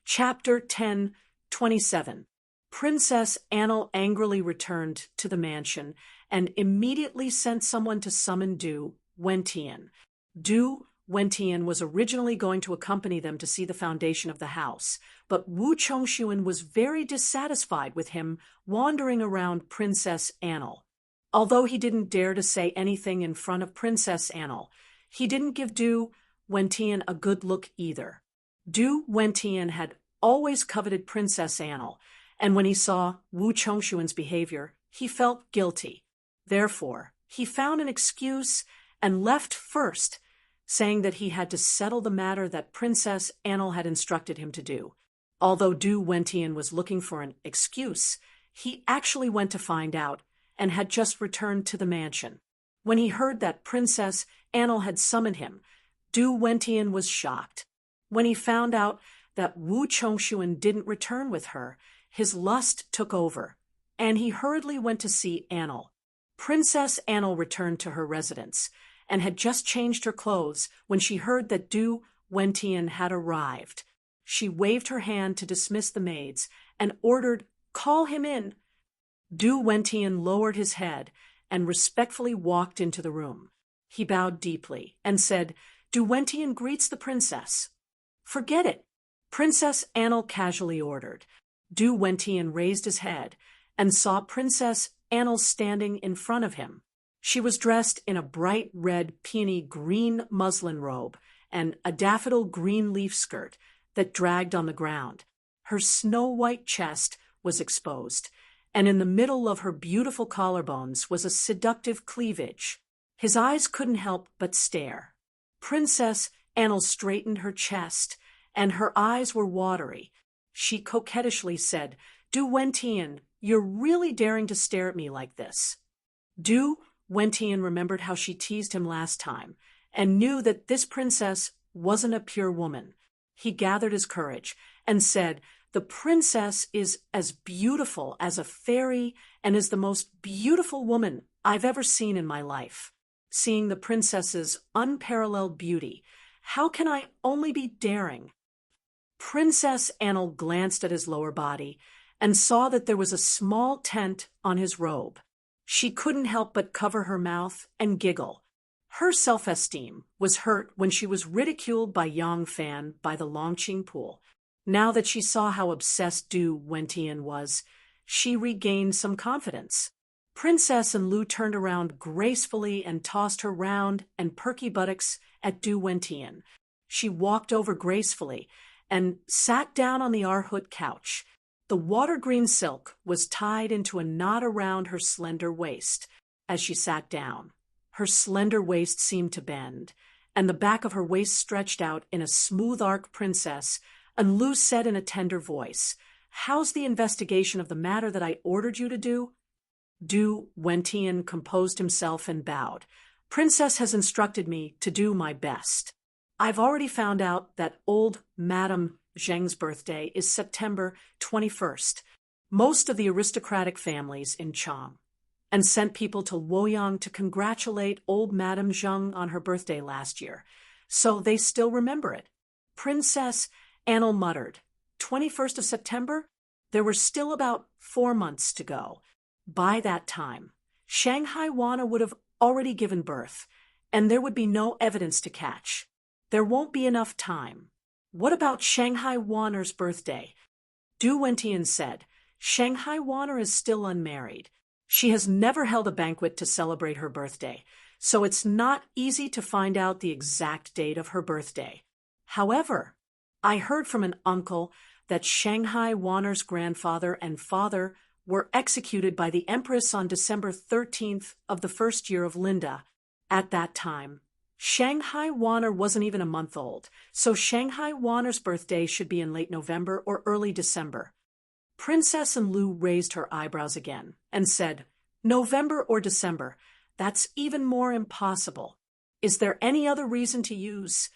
Chapter 10:27. Princess Anil angrily returned to the mansion and immediately sent someone to summon Du Wentian. Du Wentian was originally going to accompany them to see the foundation of the house, but Wu Chongshuan was very dissatisfied with him wandering around Princess Anil. Although he didn't dare to say anything in front of Princess Anil, he didn't give Du Wentian a good look either. Du Wentian had always coveted Princess Anil, and when he saw Wu Chongshuan's behavior, he felt guilty. Therefore, he found an excuse and left first, saying that he had to settle the matter that Princess Anil had instructed him to do. Although Du Wentian was looking for an excuse, he actually went to find out and had just returned to the mansion. When he heard that Princess Anil had summoned him, Du Wentian was shocked. When he found out that Wu Chongshuan didn't return with her, his lust took over, and he hurriedly went to see Anil. Princess Anil returned to her residence and had just changed her clothes when she heard that Du Wentian had arrived. She waved her hand to dismiss the maids and ordered, "Call him in." Du Wentian lowered his head and respectfully walked into the room. He bowed deeply and said, "Du Wentian greets the princess." "Forget it," Princess Anil casually ordered. Du Wentian raised his head and saw Princess Anil standing in front of him. She was dressed in a bright red peony green muslin robe and a daffodil green leaf skirt that dragged on the ground. Her snow-white chest was exposed, and in the middle of her beautiful collarbones was a seductive cleavage. His eyes couldn't help but stare. Princess Anil straightened her chest, and her eyes were watery. She coquettishly said, "Du Wentian, you're really daring to stare at me like this." Du Wentian remembered how she teased him last time, and knew that this princess wasn't a pure woman. He gathered his courage and said, "The princess is as beautiful as a fairy and is the most beautiful woman I've ever seen in my life." Seeing the princess's unparalleled beauty, how can I only be daring? Princess Anil glanced at his lower body and saw that there was a small tent on his robe. She couldn't help but cover her mouth and giggle. Her self-esteem was hurt when she was ridiculed by Yang Fan by the Longqing pool. Now that she saw how obsessed Du Wentian was, she regained some confidence. Princess Anlu turned around gracefully and tossed her round and perky buttocks at Du Wentian. She walked over gracefully and sat down on the arhut couch. The water-green silk was tied into a knot around her slender waist. As she sat down, her slender waist seemed to bend, and the back of her waist stretched out in a smooth arc. Princess Anlu said in a tender voice, "How's the investigation of the matter that I ordered you to do?" Du Wentian composed himself and bowed. "Princess has instructed me to do my best. I've already found out that old Madame Zheng's birthday is September 21st. Most of the aristocratic families in Chang, and sent people to Luoyang to congratulate old Madame Zheng on her birthday last year, so they still remember it." Princess Anil muttered, 21st of September? There were still about 4 months to go. By that time, Shanghai Wana would have already given birth, and there would be no evidence to catch. There won't be enough time. What about Shanghai Wana's birthday? Du Wentian said, "Shanghai Wana is still unmarried. She has never held a banquet to celebrate her birthday, so it's not easy to find out the exact date of her birthday. However, I heard from an uncle that Shanghai Wana's grandfather and father were executed by the Empress on December 13th of the first year of Linda. At that time, Shanghai Wana wasn't even a month old, so Shanghai Wana's birthday should be in late November or early December." Princess Anlu raised her eyebrows again and said, "November or December, that's even more impossible. Is there any other reason to use?"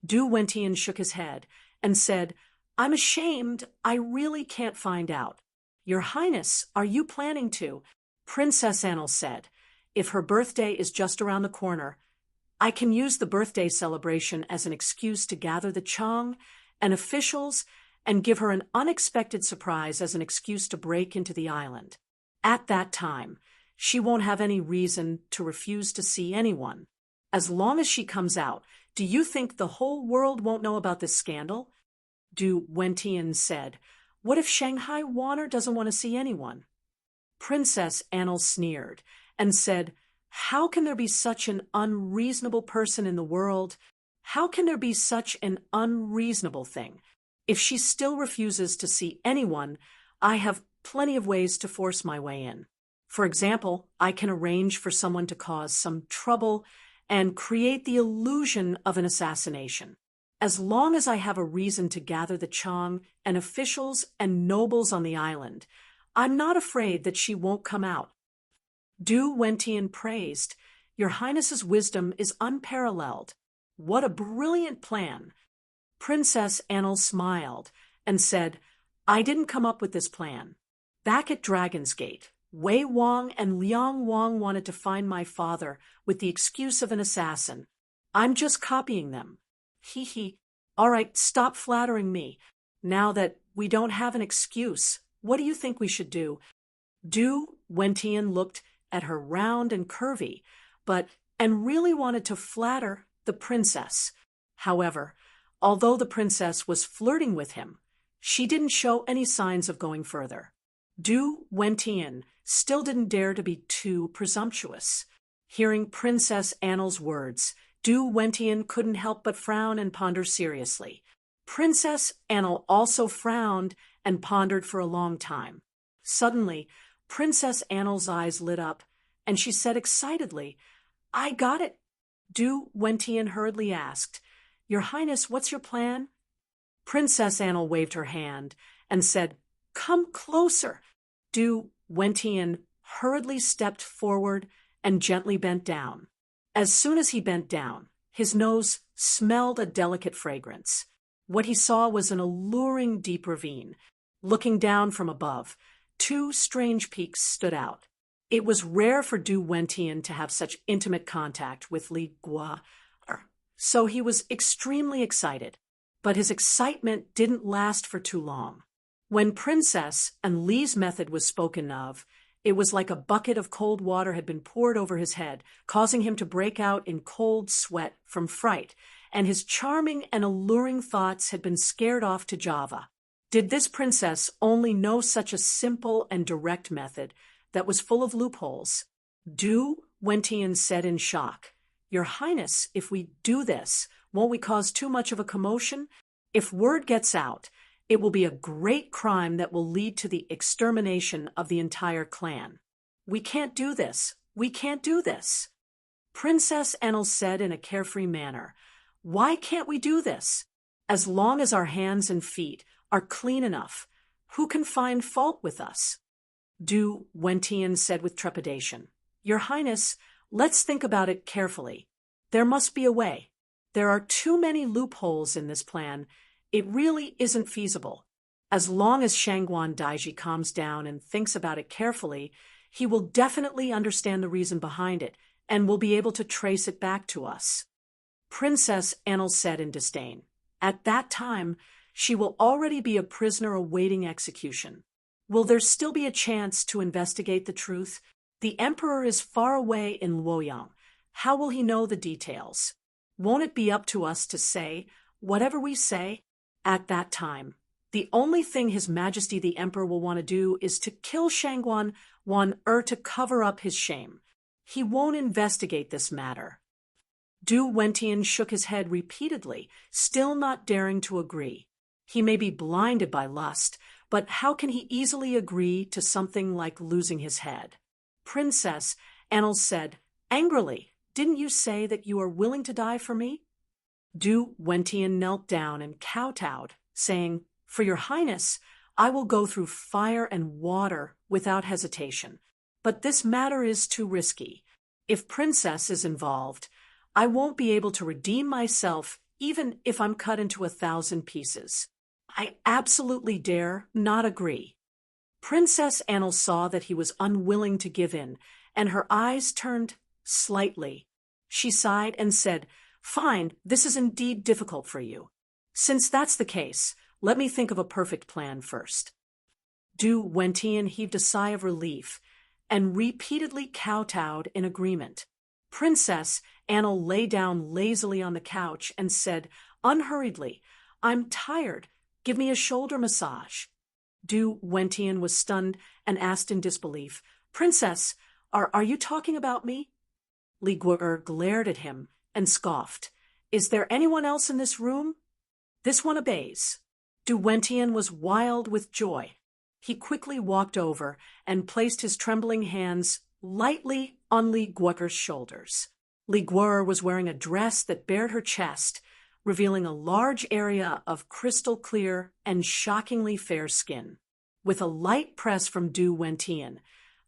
Du Wentian shook his head and said, "I'm ashamed. I really can't find out." "Your Highness, are you planning to?" Princess Anil said, "If her birthday is just around the corner, I can use the birthday celebration as an excuse to gather the Chang and officials and give her an unexpected surprise as an excuse to break into the island. At that time, she won't have any reason to refuse to see anyone. As long as she comes out, do you think the whole world won't know about this scandal? Du Wentian said. What if Shanghai Warner doesn't want to see anyone? Princess Annel sneered and said, How can there be such an unreasonable person in the world? How can there be such an unreasonable thing? If she still refuses to see anyone, I have plenty of ways to force my way in. For example, I can arrange for someone to cause some trouble and create the illusion of an assassination. As long as I have a reason to gather the Chang and officials and nobles on the island, I'm not afraid that she won't come out. Du Wentian praised, Your Highness's wisdom is unparalleled. What a brilliant plan. Princess Annel smiled and said, I didn't come up with this plan. Back at Dragon's Gate, Wei Wang and Liang Wang wanted to find my father with the excuse of an assassin. I'm just copying them. Hee hee. All right, stop flattering me. Now that we don't have an excuse, what do you think we should do? Du Wentian looked at her round and curvy, and really wanted to flatter the princess. However, although the princess was flirting with him, she didn't show any signs of going further. Du Wentian still didn't dare to be too presumptuous. Hearing Princess Annel's words, Du Wentian couldn't help but frown and ponder seriously. Princess Annel also frowned and pondered for a long time. Suddenly, Princess Annel's eyes lit up, and she said excitedly, I got it. Du Wentian hurriedly asked, Your Highness, what's your plan? Princess Annel waved her hand and said, Come closer. Du Wentian hurriedly stepped forward and gently bent down. As soon as he bent down, his nose smelled a delicate fragrance. What he saw was an alluring deep ravine. Looking down from above, two strange peaks stood out. It was rare for Du Wentian to have such intimate contact with Li Gua, so he was extremely excited. But his excitement didn't last for too long. When Princess and Li's method was spoken of, it was like a bucket of cold water had been poured over his head, causing him to break out in cold sweat from fright, and his charming and alluring thoughts had been scared off to Java. Did this princess only know such a simple and direct method that was full of loopholes? Du Wentian said in shock, Your Highness, if we do this, won't we cause too much of a commotion? If word gets out, it will be a great crime that will lead to the extermination of the entire clan. We can't do this. We can't do this. Princess Annel said in a carefree manner, Why can't we do this? As long as our hands and feet are clean enough, who can find fault with us? Du Wentian said with trepidation, Your Highness, let's think about it carefully. There must be a way. There are too many loopholes in this plan. It really isn't feasible. As long as Shangguan Daiji calms down and thinks about it carefully, he will definitely understand the reason behind it and will be able to trace it back to us. Princess Annel said in disdain, At that time, she will already be a prisoner awaiting execution. Will there still be a chance to investigate the truth? The emperor is far away in Luoyang. How will he know the details? Won't it be up to us to say whatever we say? At that time, the only thing His Majesty the Emperor will want to do is to kill Shangguan to cover up his shame. He won't investigate this matter. Du Wentian shook his head repeatedly, still not daring to agree. He may be blinded by lust, but how can he easily agree to something like losing his head? Princess Annel said, angrily, Didn't you say that you are willing to die for me? Du Wentian knelt down and kowtowed, saying, For your Highness, I will go through fire and water without hesitation. But this matter is too risky. If Princess is involved, I won't be able to redeem myself even if I'm cut into 1,000 pieces. I absolutely dare not agree. Princess Annel saw that he was unwilling to give in, and her eyes turned slightly. She sighed and said, Fine, this is indeed difficult for you. Since that's the case, Let me think of a perfect plan first. Du Wentian heaved a sigh of relief and repeatedly kowtowed in agreement. Princess Anil lay down lazily on the couch and said unhurriedly, "I'm tired. Give me a shoulder massage." Du Wentian was stunned and asked in disbelief, "Princess, are you talking about me?" Li Guer glared at him and scoffed. "Is there anyone else in this room? This one obeys." Du Wentian was wild with joy. He quickly walked over and placed his trembling hands lightly on Li Guer's shoulders. Li Guer was wearing a dress that bared her chest, revealing a large area of crystal-clear and shockingly fair skin. With a light press from Du Wentian,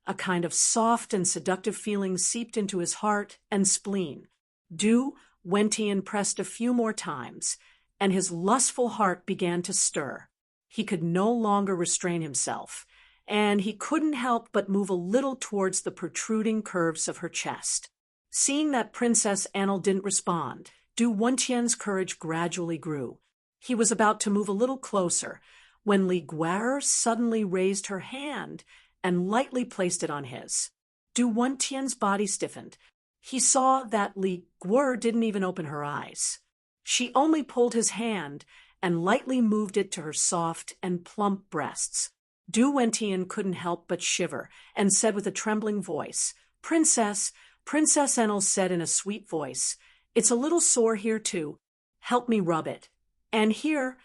a kind of soft and seductive feeling seeped into his heart and spleen. Du Wentian pressed a few more times, and his lustful heart began to stir. He could no longer restrain himself, and he couldn't help but move a little towards the protruding curves of her chest. Seeing that Princess Anil didn't respond, Du Wentian's courage gradually grew. He was about to move a little closer when Li Guer suddenly raised her hand and lightly placed it on his. Du Wentian's body stiffened. He saw that Li Guer didn't even open her eyes. She only pulled his hand and lightly moved it to her soft and plump breasts. Du Wentian couldn't help but shiver and said with a trembling voice, Princess Anil said in a sweet voice, "It's a little sore here too. Help me rub it." And here,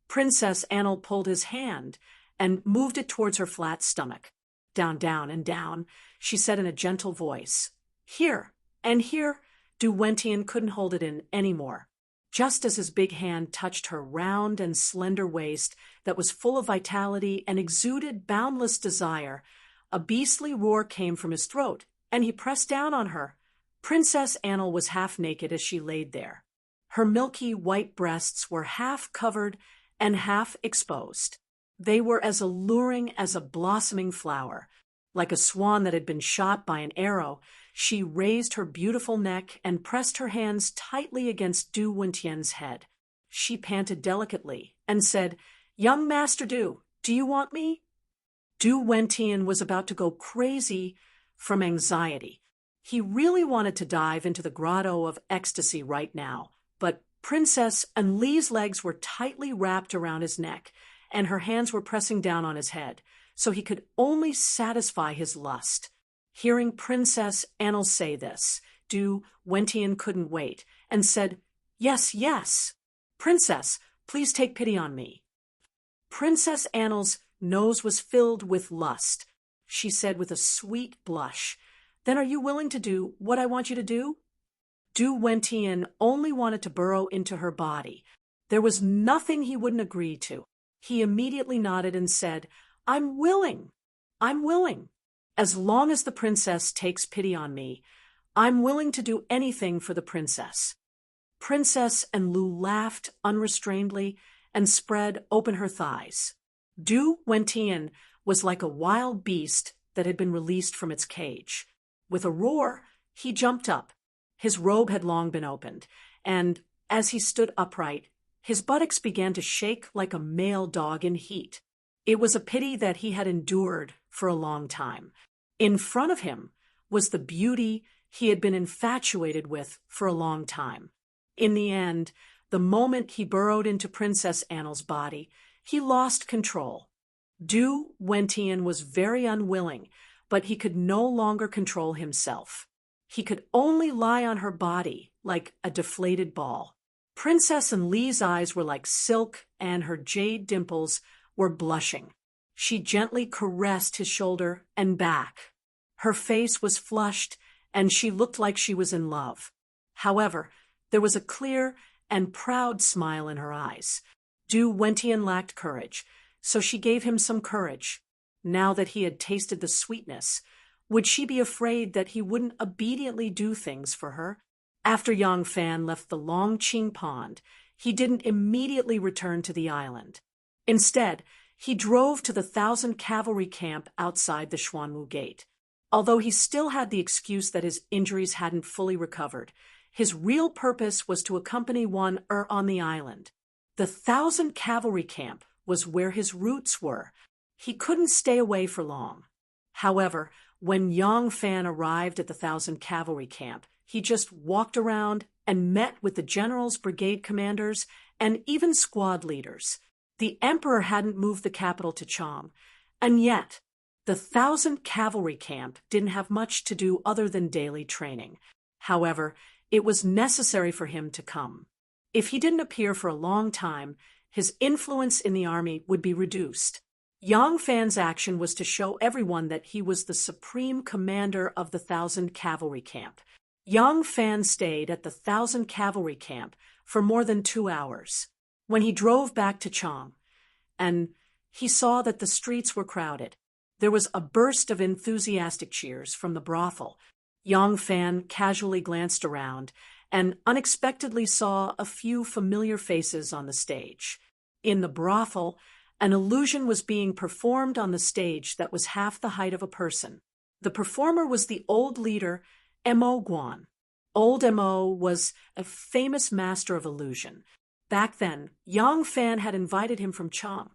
Princess Anil pulled his hand and moved it towards her flat stomach. "Down, down, and down," she said in a gentle voice. "Here, and here." Du Wentian couldn't hold it in anymore. Just as his big hand touched her round and slender waist that was full of vitality and exuded boundless desire, a beastly roar came from his throat, and he pressed down on her. Princess Anil was half naked as she laid there. Her milky white breasts were half covered and half exposed. They were as alluring as a blossoming flower. Like a swan that had been shot by an arrow, she raised her beautiful neck and pressed her hands tightly against Du Wentian's head. She panted delicately and said, "Young Master Du, do you want me?" Du Wentian was about to go crazy from anxiety. He really wanted to dive into the grotto of ecstasy right now, but Princess Anli's legs were tightly wrapped around his neck, and her hands were pressing down on his head, so he could only satisfy his lust. Hearing Princess Anil say this, Du Wentian couldn't wait, and said, "Yes, yes. Princess, please take pity on me." Princess Anil's nose was filled with lust. She said with a sweet blush, "Then are you willing to do what I want you to do?" Du Wentian only wanted to burrow into her body. There was nothing he wouldn't agree to. He immediately nodded and said, "I'm willing. I'm willing. As long as the princess takes pity on me, I'm willing to do anything for the princess." Princess Anlu laughed unrestrainedly and spread open her thighs. Du Wentian was like a wild beast that had been released from its cage. With a roar, he jumped up. His robe had long been opened, and as he stood upright, his buttocks began to shake like a male dog in heat. It was a pity that he had endured for a long time. In front of him was the beauty he had been infatuated with for a long time. In the end, the moment he burrowed into Princess Anil's body, he lost control. Du Wentian was very unwilling, but he could no longer control himself. He could only lie on her body like a deflated ball. Princess Anli's eyes were like silk, and her jade dimples were blushing. She gently caressed his shoulder and back. Her face was flushed, and she looked like she was in love. However, there was a clear and proud smile in her eyes. Du Wentian lacked courage, so she gave him some courage. Now that he had tasted the sweetness, would she be afraid that he wouldn't obediently do things for her? After Yang Fan left the Longqing Pond, he didn't immediately return to the island. Instead, he drove to the 1,000 cavalry camp outside the Xuanwu Gate. Although he still had the excuse that his injuries hadn't fully recovered, his real purpose was to accompany on the island. The 1,000 cavalry camp was where his roots were. He couldn't stay away for long. However, when Yang Fan arrived at the 1,000 cavalry camp, he just walked around and met with the generals, brigade commanders, and even squad leaders. The emperor hadn't moved the capital to Chang, and yet the 1,000 cavalry camp didn't have much to do other than daily training. However, it was necessary for him to come. If he didn't appear for a long time, his influence in the army would be reduced. Yang Fan's action was to show everyone that he was the supreme commander of the 1,000 cavalry camp. Yang Fan stayed at the 1,000 cavalry camp for more than 2 hours. When he drove back to Chang, and he saw that the streets were crowded, there was a burst of enthusiastic cheers from the brothel. Yang Fan casually glanced around and unexpectedly saw a few familiar faces on the stage. In the brothel, an illusion was being performed on the stage that was half the height of a person. The performer was the old leader, Mo Guan. Old Mo was a famous master of illusion. Back then, Yang Fan had invited him from Chang,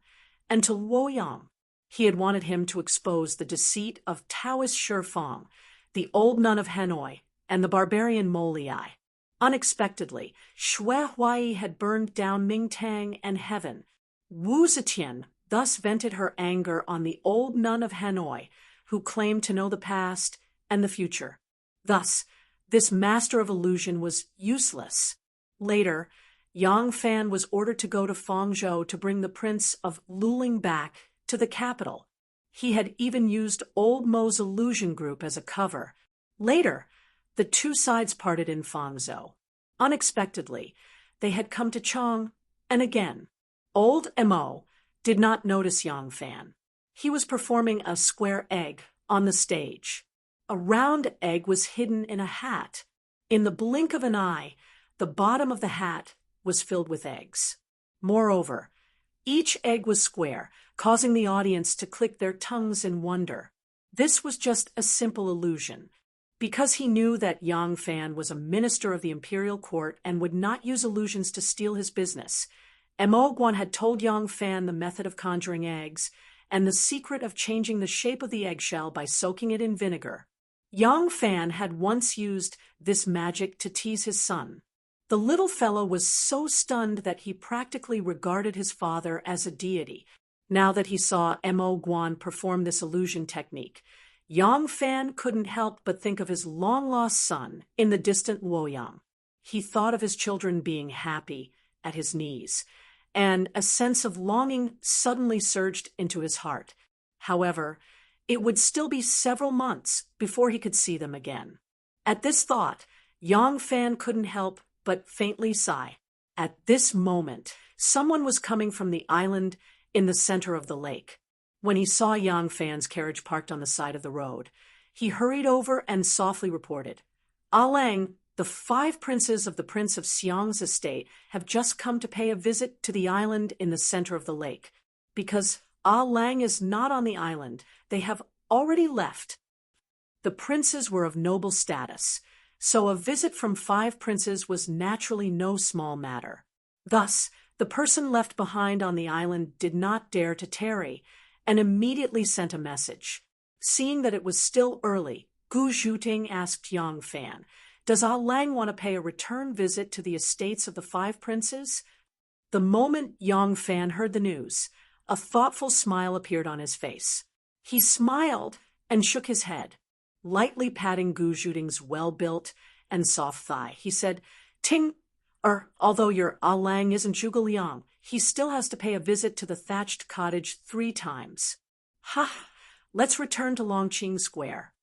and to Luoyang. He had wanted him to expose the deceit of Taoist Shifang, the old nun of Hanoi, and the barbarian Mo Liai. Unexpectedly, Xue Huai had burned down Mingtang and heaven. Wu Zetian thus vented her anger on the old nun of Hanoi, who claimed to know the past and the future. Thus, this master of illusion was useless. Later, Yang Fan was ordered to go to Fangzhou to bring the Prince of Luling back to the capital. He had even used Old Mo's illusion group as a cover. Later, the two sides parted in Fangzhou. Unexpectedly, they had come to Chang, and again, Old Mo did not notice Yang Fan. He was performing a square egg on the stage. A round egg was hidden in a hat. In the blink of an eye, the bottom of the hat was filled with eggs. Moreover, each egg was square, causing the audience to click their tongues in wonder. This was just a simple illusion. Because he knew that Yang Fan was a minister of the imperial court and would not use illusions to steal his business, Mo Guan had told Yang Fan the method of conjuring eggs and the secret of changing the shape of the eggshell by soaking it in vinegar. Yang Fan had once used this magic to tease his son. The little fellow was so stunned that he practically regarded his father as a deity. Now that he saw Mo Guan perform this illusion technique, Yang Fan couldn't help but think of his long-lost son in the distant Luoyang. He thought of his children being happy at his knees, and a sense of longing suddenly surged into his heart. However, it would still be several months before he could see them again. At this thought, Yang Fan couldn't help but faintly sigh. At this moment, someone was coming from the island in the center of the lake. When he saw Yang Fan's carriage parked on the side of the road, he hurried over and softly reported, "Ah Lang, the 5 princes of the Prince of Xiang's estate have just come to pay a visit to the island in the center of the lake. Because Ah Lang is not on the island, they have already left." The princes were of noble status, so a visit from 5 princes was naturally no small matter. Thus, the person left behind on the island did not dare to tarry, and immediately sent a message. Seeing that it was still early, Gu Zhuting asked Yang Fan, "Does Ah Lang want to pay a return visit to the estates of the 5 princes?" The moment Yang Fan heard the news, a thoughtful smile appeared on his face. He smiled and shook his head. Lightly patting Gu Zhuting's well-built and soft thigh, he said, although your Ah Lang isn't Zhuge Liang, he still has to pay a visit to the thatched cottage 3 times. Ha! Let's return to Longqing Square.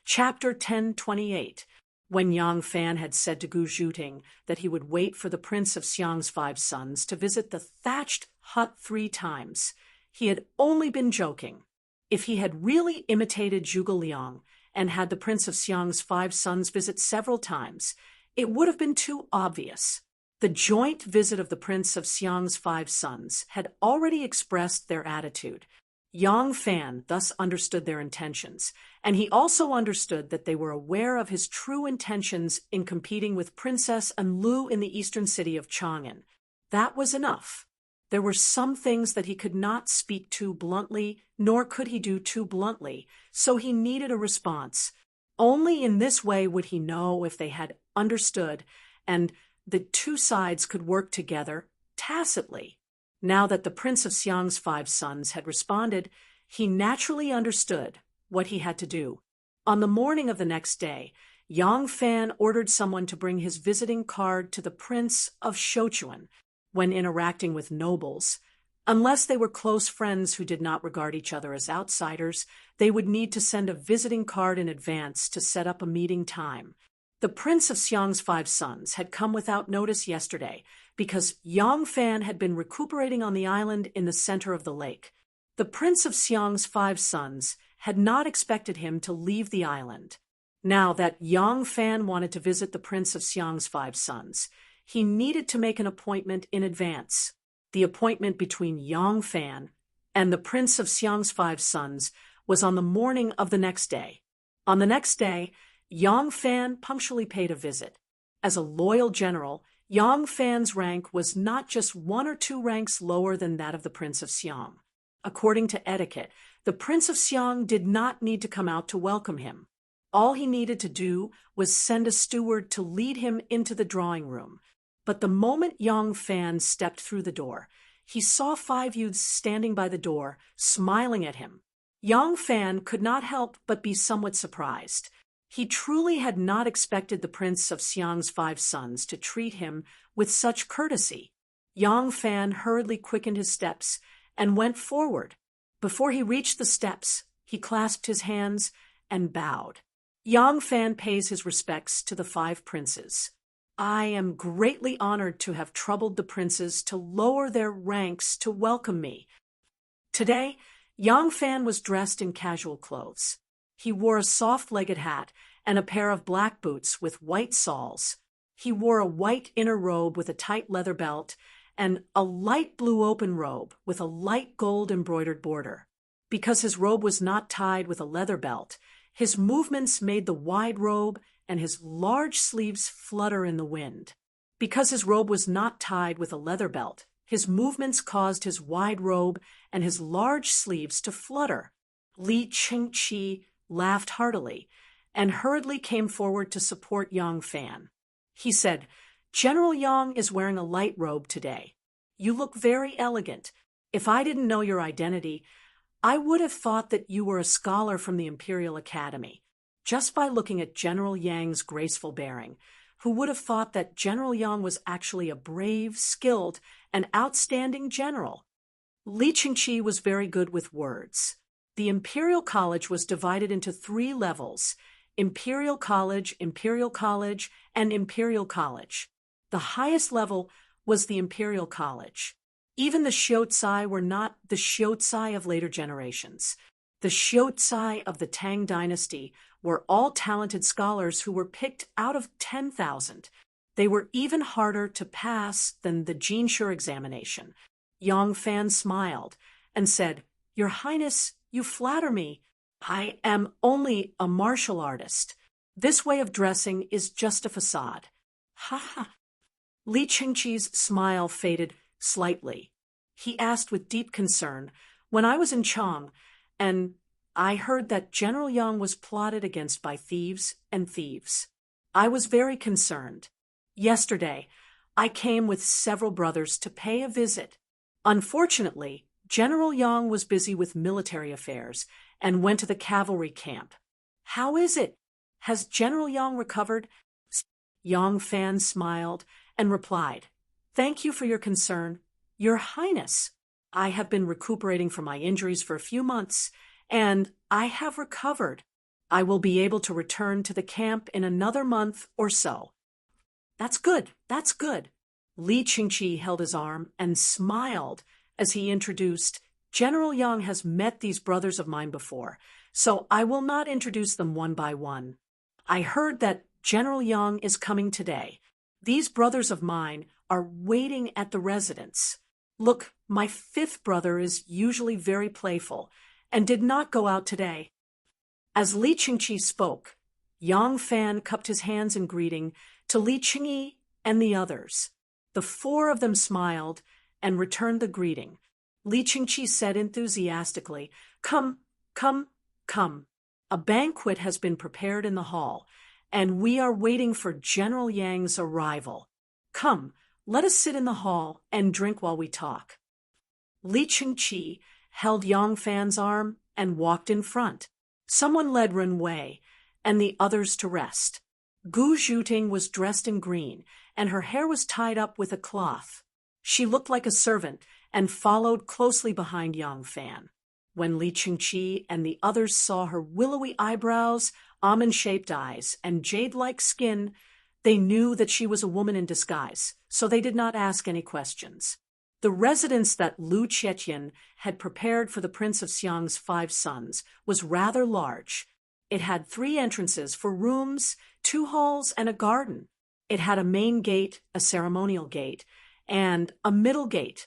Chapter 1028. When Yang Fan had said to Gu Zhuting that he would wait for the Prince of Xiang's 5 sons to visit the thatched hut 3 times, he had only been joking. If he had really imitated Zhuge Liang and had the Prince of Xiang's 5 sons visit several times, it would have been too obvious. The joint visit of the Prince of Xiang's 5 sons had already expressed their attitude. Yang Fan thus understood their intentions, and he also understood that they were aware of his true intentions in competing with Princess Anlu in the eastern city of Chang'an. That was enough. There were some things that he could not speak too bluntly, nor could he do too bluntly, so he needed a response. Only in this way would he know if they had understood, and the two sides could work together tacitly. Now that the Prince of Xiang's 5 sons had responded, he naturally understood what he had to do. On the morning of the next day, Yang Fan ordered someone to bring his visiting card to the Prince of Sichuan when interacting with nobles. Unless they were close friends who did not regard each other as outsiders, they would need to send a visiting card in advance to set up a meeting time. The Prince of Xiang's 5 sons had come without notice yesterday because Yang Fan had been recuperating on the island in the center of the lake. The Prince of Xiang's 5 sons had not expected him to leave the island. Now that Yang Fan wanted to visit the Prince of Xiang's 5 sons, he needed to make an appointment in advance. The appointment between Yang Fan and the Prince of Xiang's 5 sons was on the morning of the next day. On the next day, Yang Fan punctually paid a visit. As a loyal general, Yang Fan's rank was not just 1 or 2 ranks lower than that of the Prince of Xiang. According to etiquette, the Prince of Xiang did not need to come out to welcome him. All he needed to do was send a steward to lead him into the drawing room. But the moment Yang Fan stepped through the door, he saw 5 youths standing by the door, smiling at him. Yang Fan could not help but be somewhat surprised. He truly had not expected the Prince of Xiang's 5 sons to treat him with such courtesy. Yang Fan hurriedly quickened his steps and went forward. Before he reached the steps, he clasped his hands and bowed. Yang Fan pays his respects to the 5 princes. I am greatly honored to have troubled the princes to lower their ranks to welcome me. Today, Yang Fan was dressed in casual clothes. He wore a soft-legged hat and a pair of black boots with white soles. He wore a white inner robe with a tight leather belt and a light blue open robe with a light gold embroidered border. Because his robe was not tied with a leather belt, his movements made the wide robe and his large sleeves flutter in the wind. Because his robe was not tied with a leather belt, his movements caused his wide robe and his large sleeves to flutter. Li Qingqi laughed heartily and hurriedly came forward to support Yang Fan. He said, General Yang is wearing a light robe today. You look very elegant. If I didn't know your identity, I would have thought that you were a scholar from the Imperial Academy. Just by looking at General Yang's graceful bearing, who would have thought that General Yang was actually a brave, skilled, and outstanding general? Li Qingqi was very good with words. The Imperial College was divided into 3 levels: Imperial College, and Imperial College. The highest level was the Imperial College. Even the Xiozai were not the Xiozai of later generations. The Xiozai of the Tang dynasty were all talented scholars who were picked out of 10,000. They were even harder to pass than the Jinshi examination. Yang Fan smiled and said, Your Highness, you flatter me. I am only a martial artist. This way of dressing is just a facade. Ha ha. Li Qingqi's smile faded slightly. He asked with deep concern, When I was in Chang, and I heard that General Yang was plotted against by thieves and thieves, I was very concerned. Yesterday, I came with several brothers to pay a visit. Unfortunately, General Yang was busy with military affairs and went to the cavalry camp. How is it? Has General Yang recovered? Yang Fan smiled and replied, Thank you for your concern. Your Highness, I have been recuperating from my injuries for a few months, and I have recovered. I will be able to return to the camp in another month or so. That's good, that's good. Li Qingqi held his arm and smiled as he introduced, General Yang has met these brothers of mine before, so I will not introduce them one by one. I heard that General Yang is coming today. These brothers of mine are waiting at the residence. Look, my 5th brother is usually very playful and did not go out today. As Li Qingqi spoke, Yang Fan cupped his hands in greeting to Li Qingyi and the others. The four of them smiled and returned the greeting. Li Qingqi said enthusiastically, "Come, come, come. A banquet has been prepared in the hall, and we are waiting for General Yang's arrival. Come, let us sit in the hall and drink while we talk." Li Qingqi held Yang Fan's arm and walked in front. Someone led Ren Wei and the others to rest. Gu Zhuting was dressed in green, and her hair was tied up with a cloth. She looked like a servant and followed closely behind Yang Fan. When Li Qingqi and the others saw her willowy eyebrows, almond-shaped eyes, and jade-like skin, they knew that she was a woman in disguise, so they did not ask any questions. The residence that Lu Qietian had prepared for the Prince of Xiang's 5 sons was rather large. It had 3 entrances for rooms, 2 halls, and a garden. It had a main gate, a ceremonial gate, and a middle gate.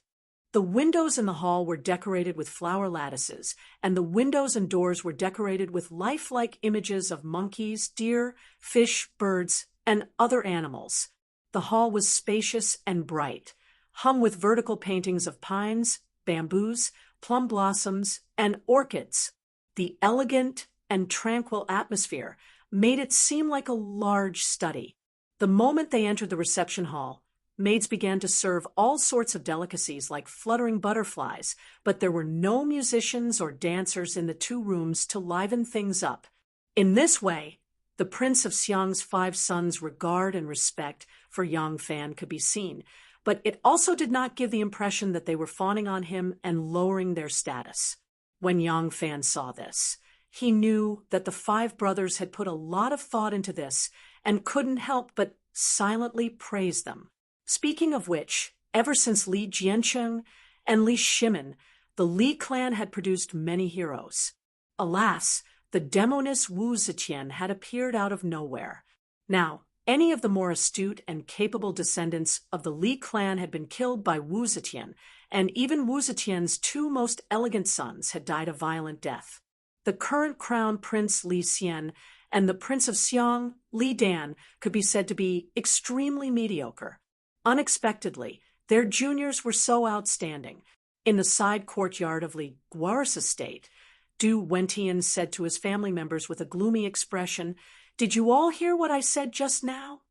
The windows in the hall were decorated with flower lattices, and the windows and doors were decorated with lifelike images of monkeys, deer, fish, birds, and other animals. The hall was spacious and bright, hung with vertical paintings of pines, bamboos, plum blossoms, and orchids. The elegant and tranquil atmosphere made it seem like a large study. The moment they entered the reception hall, maids began to serve all sorts of delicacies like fluttering butterflies, but there were no musicians or dancers in the 2 rooms to liven things up. In this way, the Prince of Xiang's 5 sons' regard and respect for Yang Fan could be seen, but it also did not give the impression that they were fawning on him and lowering their status. When Yang Fan saw this, he knew that the 5 brothers had put a lot of thought into this and couldn't help but silently praise them. Speaking of which, ever since Li Jiancheng and Li Shimin, the Li clan had produced many heroes. Alas, the demoness Wu Zetian had appeared out of nowhere. Now, any of the more astute and capable descendants of the Li clan had been killed by Wu Zetian, and even Wu Zetian's 2 most elegant sons had died a violent death. The current crown prince Li Xian and the Prince of Xiang, Li Dan, could be said to be extremely mediocre. Unexpectedly, their juniors were so outstanding. In the side courtyard of Li Guo's estate, Du Wentian said to his family members with a gloomy expression, "Did you all hear what I said just now?"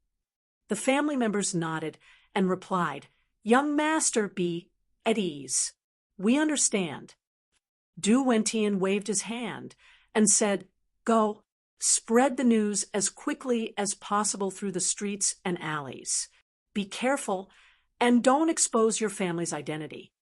The family members nodded and replied, "Young master, be at ease. We understand." Du Wentian waved his hand and said, "Go, spread the news as quickly as possible through the streets and alleys. Be careful and don't expose your family's identity."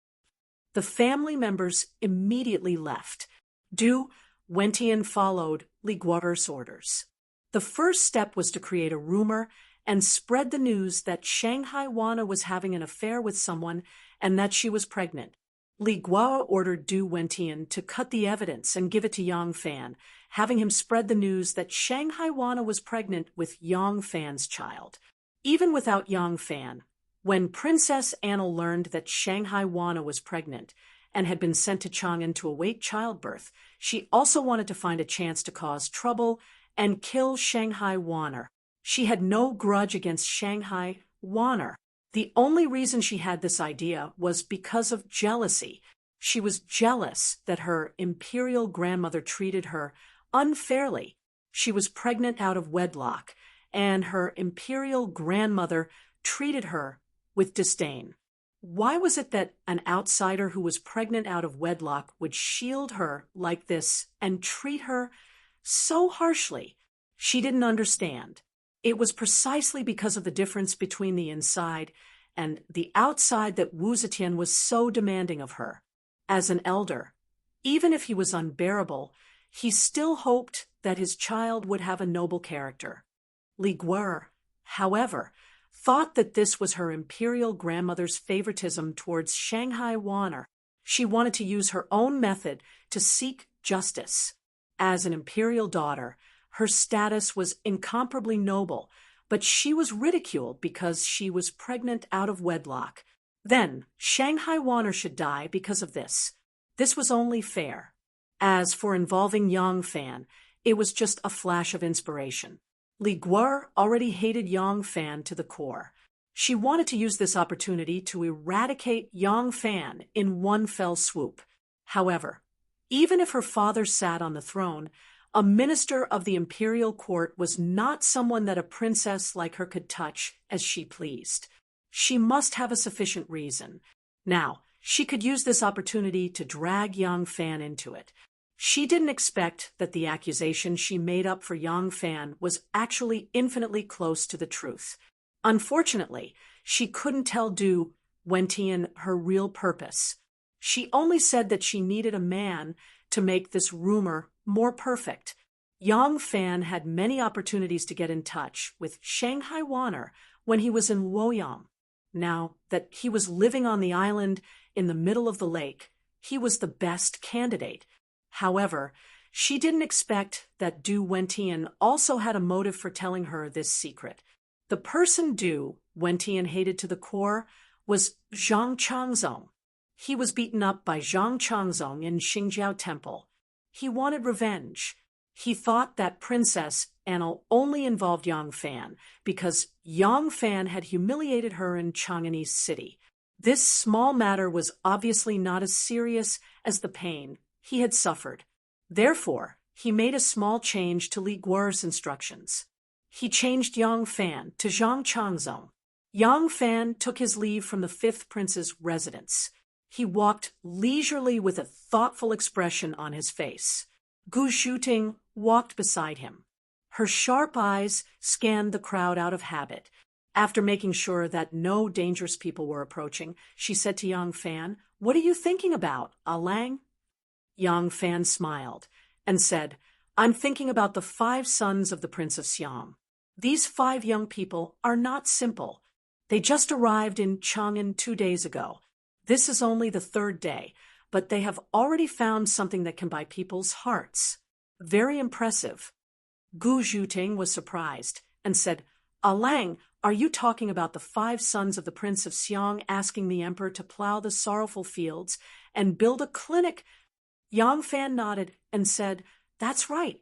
The family members immediately left. Du Wentian followed Li Guo's orders. The first step was to create a rumor and spread the news that Shanghai Wana was having an affair with someone and that she was pregnant. Li Guo ordered Du Wentian to cut the evidence and give it to Yang Fan, having him spread the news that Shanghai Wana was pregnant with Yang Fan's child. Even without Yang Fan, when Princess Anil learned that Shanghai Wana was pregnant and had been sent to Chang'an to await childbirth, she also wanted to find a chance to cause trouble and kill Shanghai Wana. She had no grudge against Shanghai Wana. The only reason she had this idea was because of jealousy. She was jealous that her imperial grandmother treated her unfairly. She was pregnant out of wedlock, and her imperial grandmother treated her with disdain. Why was it that an outsider who was pregnant out of wedlock would shield her like this and treat her so harshly? She didn't understand. It was precisely because of the difference between the inside and the outside that Wu Zetian was so demanding of her. As an elder, even if he was unbearable, he still hoped that his child would have a noble character. Li Guo, however, thought that this was her imperial grandmother's favoritism towards Shanghai Wana. She wanted to use her own method to seek justice. As an imperial daughter, her status was incomparably noble, but she was ridiculed because she was pregnant out of wedlock. Then, Shanghai Wana should die because of this. This was only fair. As for involving Yang Fan, it was just a flash of inspiration. Li Guo already hated Yang Fan to the core. She wanted to use this opportunity to eradicate Yang Fan in one fell swoop. However, even if her father sat on the throne, a minister of the imperial court was not someone that a princess like her could touch as she pleased. She must have a sufficient reason. Now, she could use this opportunity to drag Yang Fan into it. She didn't expect that the accusation she made up for Yang Fan was actually infinitely close to the truth. Unfortunately, she couldn't tell Du Wentian her real purpose. She only said that she needed a man to make this rumor more perfect. Yang Fan had many opportunities to get in touch with Shanghai Wanner when he was in Luoyang. Now that he was living on the island in the middle of the lake, he was the best candidate. However, she didn't expect that Du Wentian also had a motive for telling her this secret. The person Du Wentian hated to the core was Zhang Changzong. He was beaten up by Zhang Changzong in Xingjiao Temple. He wanted revenge. He thought that Princess Anil only involved Yang Fan because Yang Fan had humiliated her in Chang'an City. This small matter was obviously not as serious as the pain he had suffered. Therefore, he made a small change to Li Guo's instructions. He changed Yang Fan to Zhang Changzong. Yang Fan took his leave from the fifth prince's residence. He walked leisurely with a thoughtful expression on his face. Gu Zhuting walked beside him. Her sharp eyes scanned the crowd out of habit. After making sure that no dangerous people were approaching, she said to Yang Fan, "What are you thinking about, Lang?" Yang Fan smiled and said, "I'm thinking about the 5 sons of the Prince of Xiang. These 5 young people are not simple. They just arrived in Chang'an 2 days ago. This is only the 3rd day, but they have already found something that can buy people's hearts. Very impressive." Gu Zhuting was surprised and said, "Lang, are you talking about the 5 sons of the Prince of Xiang asking the emperor to plow the sorrowful fields and build a clinic?" Yang Fan nodded and said, "That's right."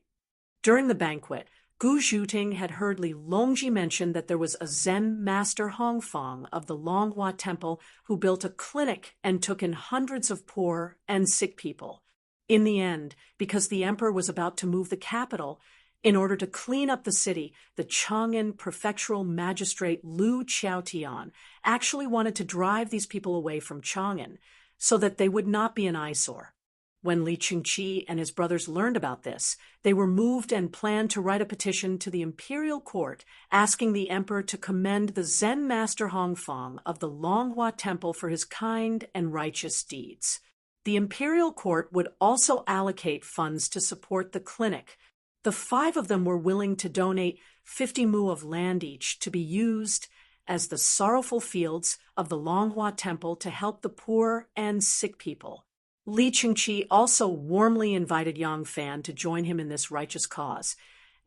During the banquet, Gu Zhuting had heard Li Longji mention that there was a Zen master Hongfang of the Longhua Temple who built a clinic and took in hundreds of poor and sick people. In the end, because the emperor was about to move the capital, in order to clean up the city, the Chang'an prefectural magistrate Lu Qiaotian actually wanted to drive these people away from Chang'an so that they would not be an eyesore. When Li Qingqi and his brothers learned about this, they were moved and planned to write a petition to the imperial court asking the emperor to commend the Zen master Hongfang of the Longhua Temple for his kind and righteous deeds. The imperial court would also allocate funds to support the clinic. The 5 of them were willing to donate 50 mu of land each to be used as the sorrowful fields of the Longhua Temple to help the poor and sick people. Li Qingqi also warmly invited Yang Fan to join him in this righteous cause,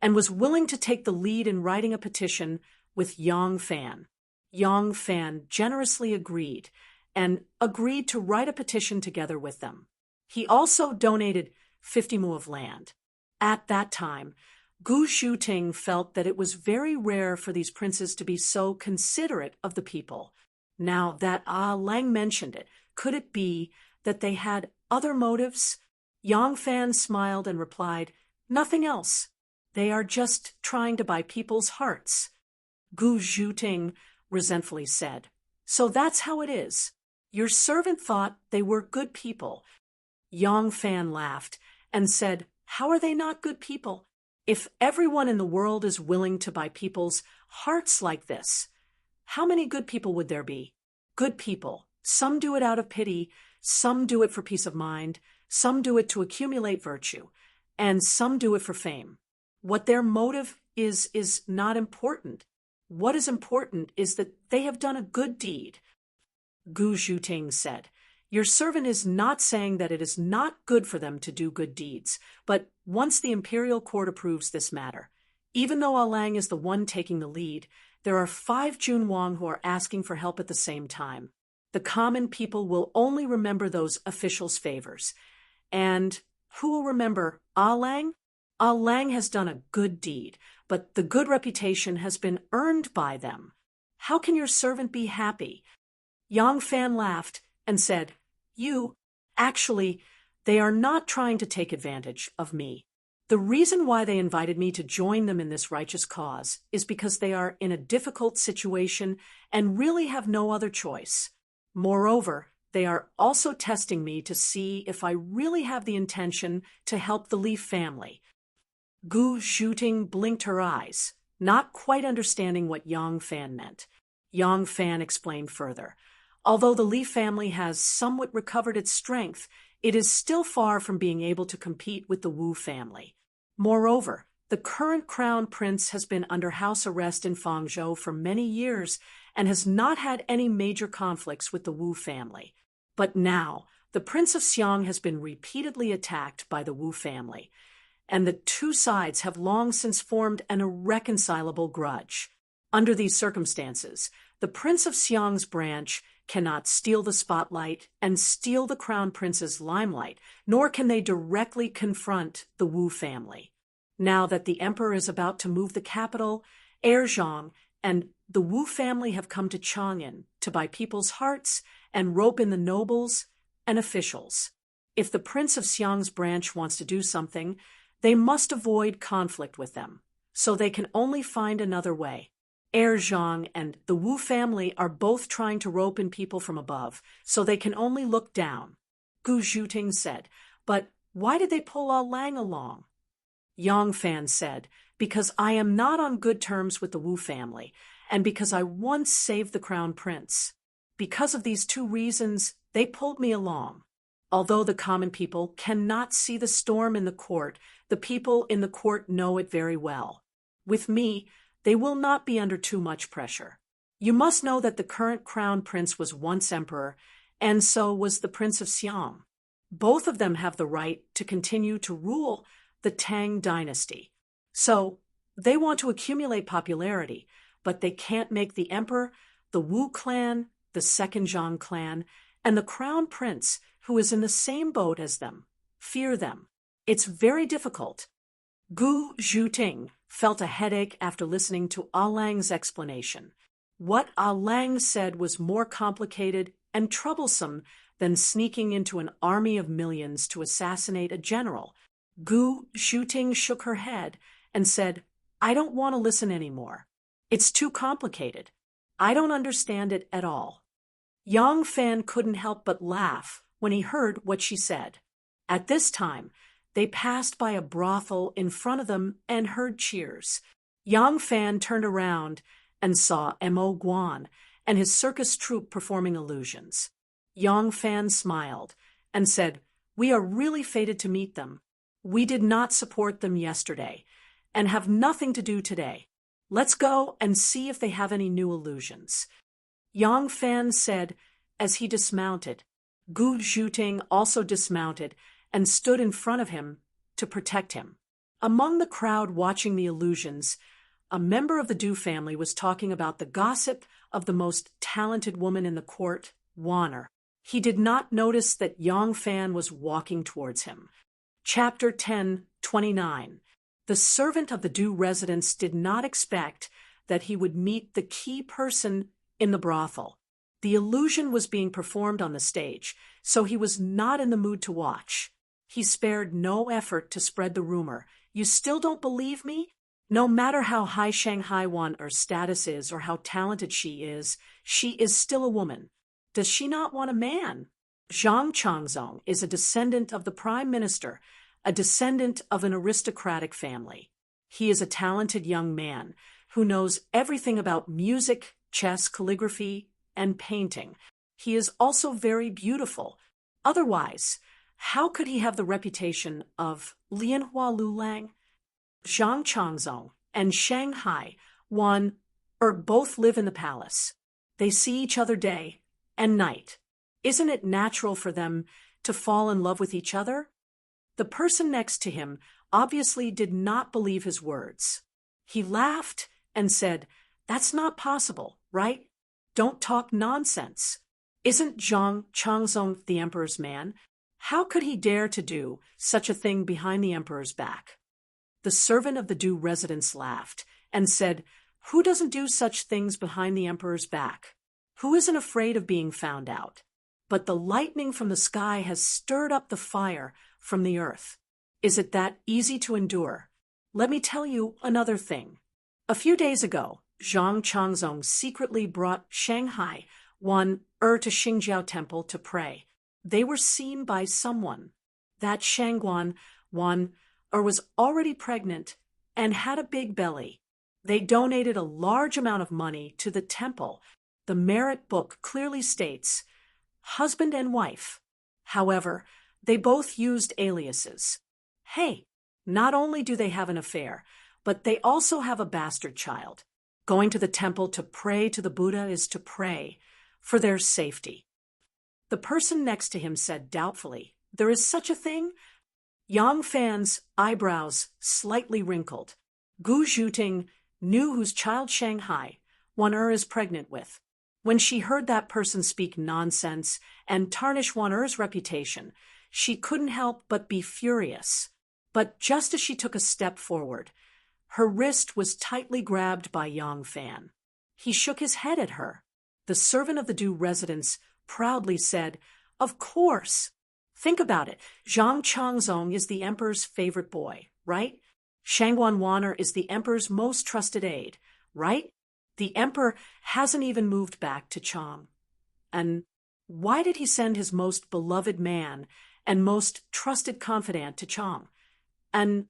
and was willing to take the lead in writing a petition with Yang Fan. Yang Fan generously agreed, and agreed to write a petition together with them. He also donated 50 mu of land. At that time, Gu Zhuting felt that it was very rare for these princes to be so considerate of the people. Now that Lang mentioned it, could it be that they had other motives? Yang Fan smiled and replied, "Nothing else. They are just trying to buy people's hearts." Gu Zhuting resentfully said, "So that's how it is. Your servant thought they were good people." Yang Fan laughed and said, "How are they not good people? If everyone in the world is willing to buy people's hearts like this, how many good people would there be? Good people. Some do it out of pity, some do it for peace of mind, some do it to accumulate virtue, and some do it for fame. What their motive is not important. What is important is that they have done a good deed." Gu Zhuting said, "Your servant is not saying that it is not good for them to do good deeds, but once the imperial court approves this matter, even though Lang is the one taking the lead, there are 5 Junwang who are asking for help at the same time. The common people will only remember those officials' favors. And who will remember Lang? Lang has done a good deed, but the good reputation has been earned by them. How can your servant be happy? Yang Fan laughed and said, Actually, they are not trying to take advantage of me. The reason why they invited me to join them in this righteous cause is because they are in a difficult situation and really have no other choice. Moreover, they are also testing me to see if I really have the intention to help the Leaf family. Gu Zhuting blinked her eyes, not quite understanding what Yang Fan meant. Yang Fan explained further. Although the Leaf family has somewhat recovered its strength, it is still far from being able to compete with the Wu family. Moreover, the current crown prince has been under house arrest in Fangzhou for many years and has not had any major conflicts with the Wu family. But now, the Prince of Xiang has been repeatedly attacked by the Wu family, and the two sides have long since formed an irreconcilable grudge. Under these circumstances, the Prince of Xiang's branch cannot steal the spotlight and steal the crown prince's limelight, nor can they directly confront the Wu family. Now that the emperor is about to move the capital, Zhang and the Wu family have come to Chang'an to buy people's hearts and rope in the nobles and officials. If the Prince of Xiang's branch wants to do something, they must avoid conflict with them, so they can only find another way. Zhang and the Wu family are both trying to rope in people from above, so they can only look down. Gu Zhuting said, But why did they pull Lang along? Yang Fan said, Because I am not on good terms with the Wu family, and because I once saved the crown prince. Because of these two reasons, they pulled me along. Although the common people cannot see the storm in the court, the people in the court know it very well. With me, they will not be under too much pressure. You must know that the current crown prince was once emperor, and so was the Prince of Xiang. Both of them have the right to continue to rule the Tang dynasty. So, they want to accumulate popularity, but they can't make the emperor, the Wu clan, the second Zhang clan, and the crown prince, who is in the same boat as them, fear them. It's very difficult. Gu Zhuting felt a headache after listening to Lang's explanation. What Lang said was more complicated and troublesome than sneaking into an army of millions to assassinate a general. Gu Zhuting shook her head and said, I don't want to listen anymore. It's too complicated. I don't understand it at all. Yang Fan couldn't help but laugh when he heard what she said. At this time, they passed by a brothel in front of them and heard cheers. Yang Fan turned around and saw Mo Guan and his circus troupe performing illusions. Yang Fan smiled and said, We are really fated to meet them. We did not support them yesterday and have nothing to do today. Let's go and see if they have any new illusions. Yang Fan said as he dismounted. Gu Zhuting also dismounted and stood in front of him to protect him. Among the crowd watching the illusions, a member of the Du family was talking about the gossip of the most talented woman in the court, Wanner. He did not notice that Yang Fan was walking towards him. Chapter 10:29. The servant of the Du residence did not expect that he would meet the key person in the brothel. The illusion was being performed on the stage, so he was not in the mood to watch. He spared no effort to spread the rumor. You still don't believe me? No matter how high Shanghai Wanner's status is or how talented she is still a woman. Does she not want a man? Zhang Changzong is a descendant of the prime minister, a descendant of an aristocratic family. He is a talented young man who knows everything about music, chess, calligraphy, and painting. He is also very beautiful. Otherwise, how could he have the reputation of Lianhua Lulang? Zhang Changzong and Shanghai both live in the palace. They see each other day and night. Isn't it natural for them to fall in love with each other? The person next to him obviously did not believe his words. He laughed and said, That's not possible, right? Don't talk nonsense. Isn't Zhang Changzong the emperor's man? How could he dare to do such a thing behind the emperor's back? The servant of the Du residence laughed and said, Who doesn't do such things behind the emperor's back? Who isn't afraid of being found out? But the lightning from the sky has stirred up the fire from the earth. Is it that easy to endure? Let me tell you another thing. A few days ago, Zhang Changzong secretly brought Shanghai Wan to Xingjiao Temple to pray. They were seen by someone. That Shangguan Wan was already pregnant and had a big belly. They donated a large amount of money to the temple. The merit book clearly states husband and wife. However, they both used aliases. Hey, not only do they have an affair, but they also have a bastard child. Going to the temple to pray to the Buddha is to pray for their safety. The person next to him said doubtfully, "There is such a thing?" Yang Fan's eyebrows slightly wrinkled. Gu Zhuting knew whose child Shanghai Wan is pregnant with. When she heard that person speak nonsense and tarnish Wan reputation, she couldn't help but be furious. But just as she took a step forward, her wrist was tightly grabbed by Yang Fan. He shook his head at her. The servant of the Du residence proudly said, "Of course. Think about it. Zhang Changzong is the emperor's favorite boy, right? Shangguan Waner is the emperor's most trusted aide, right? The emperor hasn't even moved back to Chang. And why did he send his most beloved man and most trusted confidant to Chang?" And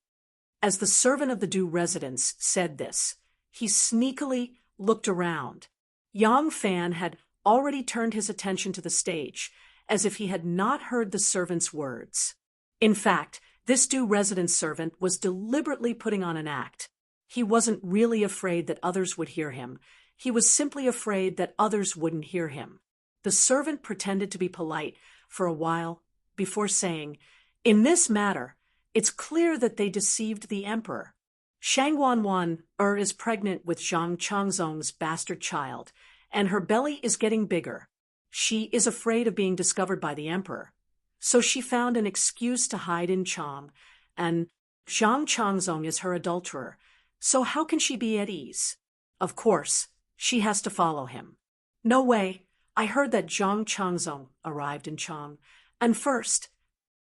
as the servant of the Du residence said this, he sneakily looked around. Yang Fan had already turned his attention to the stage, as if he had not heard the servant's words. In fact, this Du residence servant was deliberately putting on an act. He wasn't really afraid that others would hear him. He was simply afraid that others wouldn't hear him. The servant pretended to be polite for a while before saying, "In this matter, it's clear that they deceived the emperor. Shangguan Wan is pregnant with Zhang Changzong's bastard child, and her belly is getting bigger. She is afraid of being discovered by the emperor. So she found an excuse to hide in Chang, and Zhang Changzong is her adulterer. So how can she be at ease? Of course, she has to follow him." "No way. I heard that Zhang Changzong arrived in Chang. And first,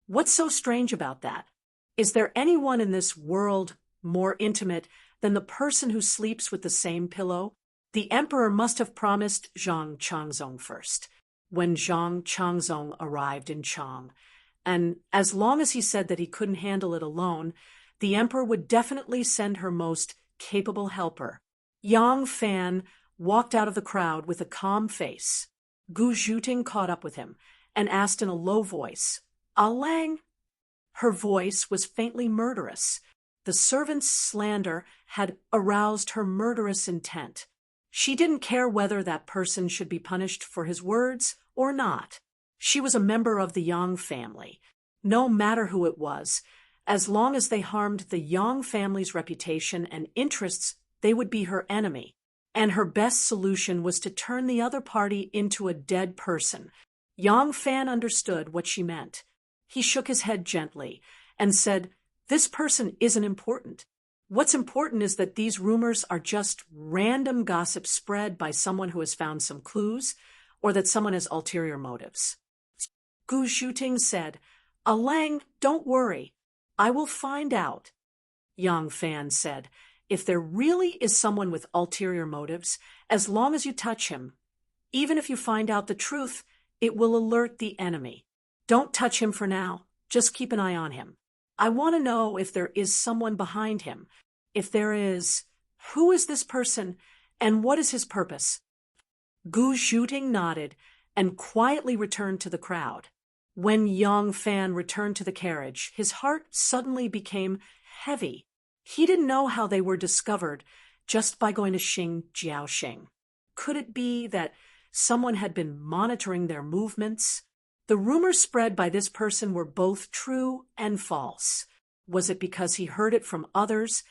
what's so strange about that? Is there anyone in this world more intimate than the person who sleeps with the same pillow? The emperor must have promised Zhang Changzong first, when Zhang Changzong arrived in Chang. And as long as he said that he couldn't handle it alone, the emperor would definitely send her most capable helper." Yang Fan walked out of the crowd with a calm face. Gu Zhuting caught up with him and asked in a low voice, "Lang?" Her voice was faintly murderous. The servant's slander had aroused her murderous intent. She didn't care whether that person should be punished for his words or not. She was a member of the Yang family. No matter who it was, as long as they harmed the Yang family's reputation and interests, they would be her enemy. And her best solution was to turn the other party into a dead person. Yang Fan understood what she meant. He shook his head gently and said, "This person isn't important. What's important is that these rumors are just random gossip spread by someone who has found some clues, or that someone has ulterior motives." Gu Zhuting said, "Lang, don't worry. I will find out." Yang Fan said, "If there really is someone with ulterior motives, as long as you touch him, even if you find out the truth, it will alert the enemy. Don't touch him for now. Just keep an eye on him. I want to know if there is someone behind him. If there is, who is this person and what is his purpose?" Gu Zhuting nodded and quietly returned to the crowd. When Yang Fan returned to the carriage, his heart suddenly became heavy. He didn't know how they were discovered just by going to Xing. Could it be that someone had been monitoring their movements? The rumors spread by this person were both true and false. Was it because he heard it from others,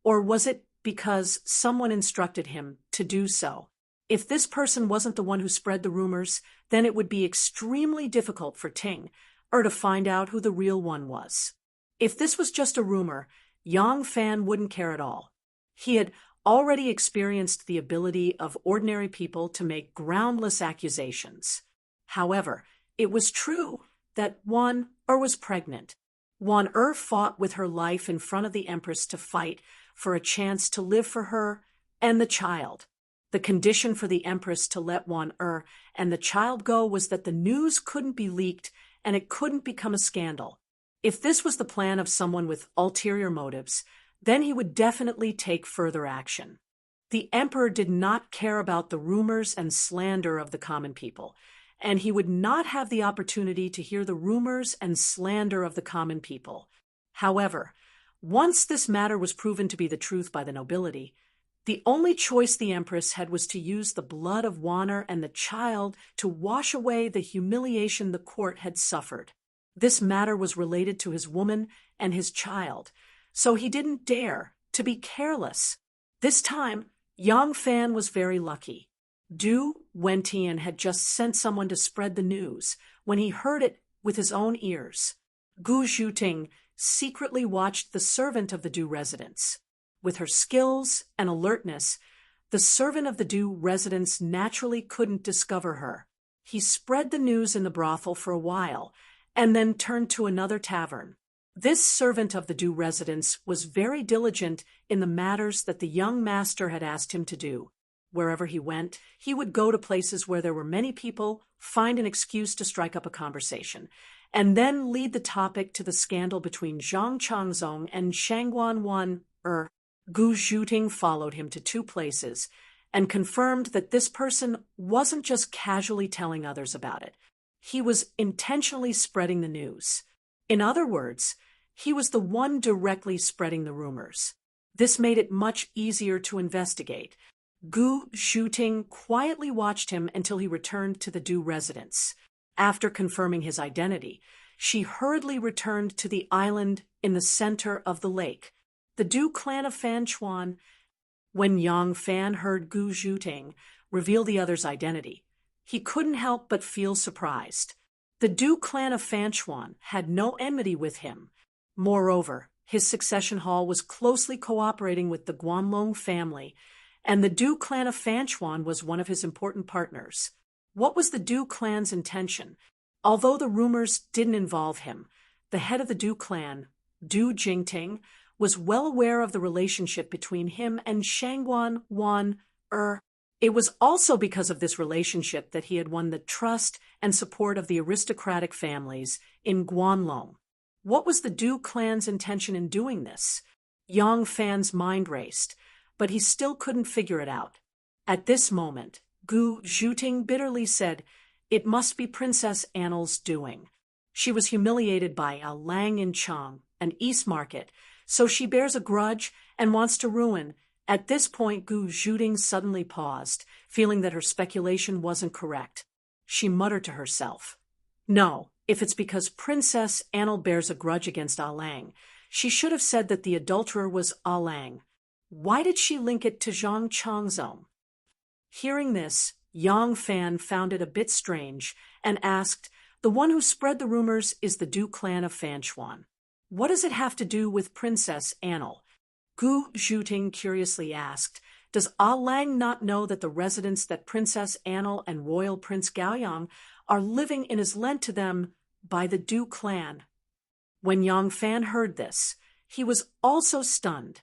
or was it because someone instructed him to do so? If this person wasn't the one who spread the rumors, then it would be extremely difficult for Ting to find out who the real one was. If this was just a rumor, Yang Fan wouldn't care at all. He had already experienced the ability of ordinary people to make groundless accusations. However, it was true that Wan was pregnant. Wan fought with her life in front of the Empress to fight for a chance to live for her and the child. The condition for the Empress to let Wan and the child go was that the news couldn't be leaked and it couldn't become a scandal. If this was the plan of someone with ulterior motives, then he would definitely take further action. The emperor did not care about the rumors and slander of the common people, and he would not have the opportunity to hear the rumors and slander of the common people. However, once this matter was proven to be the truth by the nobility, the only choice the empress had was to use the blood of Wanner and the child to wash away the humiliation the court had suffered. This matter was related to his woman and his child, so he didn't dare to be careless. This time, Yang Fan was very lucky. Du Wentian had just sent someone to spread the news when he heard it with his own ears. Gu Zhuting secretly watched the servant of the Du residence. With her skills and alertness, the servant of the Du residence naturally couldn't discover her. He spread the news in the brothel for a while and then turned to another tavern. This servant of the Du residence was very diligent in the matters that the young master had asked him to do. Wherever he went, he would go to places where there were many people, find an excuse to strike up a conversation, and then lead the topic to the scandal between Zhang Changzong and Shangguan Wan. Gu Zhuting followed him to 2 places and confirmed that this person wasn't just casually telling others about it. He was intentionally spreading the news. In other words, he was the one directly spreading the rumors. This made it much easier to investigate. Gu Zhuting quietly watched him until he returned to the Du residence. After confirming his identity, she hurriedly returned to the island in the center of the lake. The Du clan of Fan Chuan. When Yang Fan heard Gu Zhuting reveal the other's identity, he couldn't help but feel surprised. The Du clan of Fan Chuan had no enmity with him. Moreover, his succession hall was closely cooperating with the Guanlong family, and the Du clan of Fan Chuan was one of his important partners. What was the Du clan's intention? Although the rumors didn't involve him, the head of the Du clan, Du Jingting, was well aware of the relationship between him and Shangguan Wan. It was also because of this relationship that he had won the trust and support of the aristocratic families in Guanlong. What was the Du clan's intention in doing this? Yang Fan's mind raced, but he still couldn't figure it out. At this moment, Gu Zhuting bitterly said, "It must be Princess Annel's doing. She was humiliated by a Lang in Chang, an East Market, so she bears a grudge and wants to ruin." At this point, Gu Zhuting suddenly paused, feeling that her speculation wasn't correct. She muttered to herself, "No, if it's because Princess Annel bears a grudge against Ah Lang, she should have said that the adulterer was Ah Lang. Why did she link it to Zhang Changzong?" Hearing this, Yang Fan found it a bit strange and asked, "The one who spread the rumors is the Du clan of Fan Chuan. What does it have to do with Princess Annel?" Gu Zhuting curiously asked, "Does Ah Lang not know that the residence that Princess Annel and Royal Prince Gaoyang are living in is lent to them by the Du clan?" When Yang Fan heard this, he was also stunned.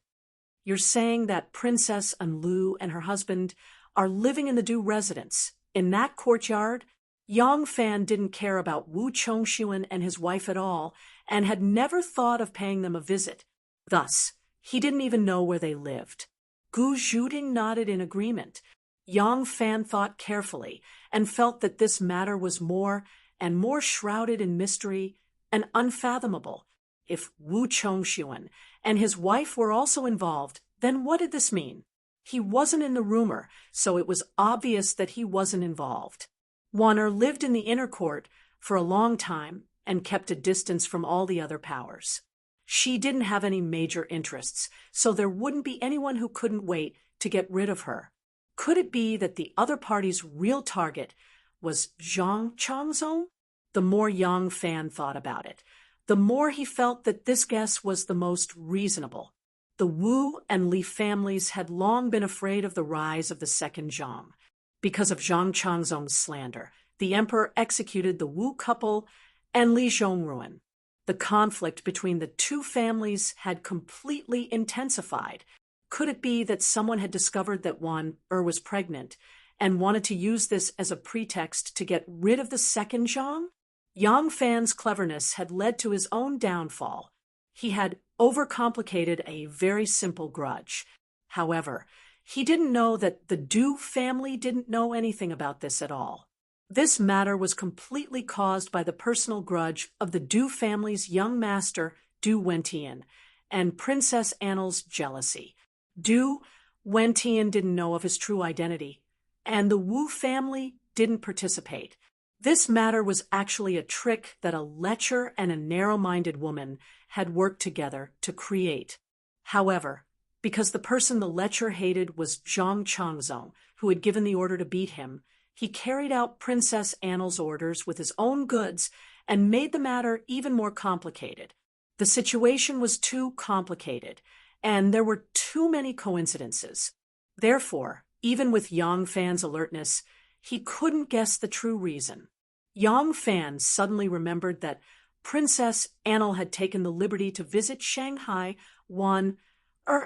"You're saying that Princess Anlu and her husband are living in the Du residence, in that courtyard?" Yang Fan didn't care about Wu Chongxuan and his wife at all, and had never thought of paying them a visit. Thus, he didn't even know where they lived. Gu Zhuting nodded in agreement. Yang Fan thought carefully and felt that this matter was more and more shrouded in mystery and unfathomable. If Wu Chongxuan and his wife were also involved, then what did this mean? He wasn't in the rumor, so it was obvious that he wasn't involved. Wanner lived in the inner court for a long time and kept a distance from all the other powers. She didn't have any major interests, so there wouldn't be anyone who couldn't wait to get rid of her. Could it be that the other party's real target was Zhang Changzong? The more Yang Fan thought about it, the more he felt that this guess was the most reasonable. The Wu and Li families had long been afraid of the rise of the second Zhang. Because of Zhang Changzong's slander, the emperor executed the Wu couple and Li Zhongruan. The conflict between the two families had completely intensified. Could it be that someone had discovered that was pregnant and wanted to use this as a pretext to get rid of the second Zhang? Yang Fan's cleverness had led to his own downfall. He had overcomplicated a very simple grudge. However, he didn't know that the Du family didn't know anything about this at all. This matter was completely caused by the personal grudge of the Du family's young master, Du Wentian, and Princess Annel's jealousy. Du Wentian didn't know of his true identity, and the Wu family didn't participate. This matter was actually a trick that a lecher and a narrow-minded woman had worked together to create. However, because the person the lecher hated was Zhang Changzong, who had given the order to beat him, he carried out Princess Annel's orders with his own goods and made the matter even more complicated. The situation was too complicated, and there were too many coincidences. Therefore, even with Yang Fan's alertness, he couldn't guess the true reason. Yang Fan suddenly remembered that Princess Annel had taken the liberty to visit Shanghai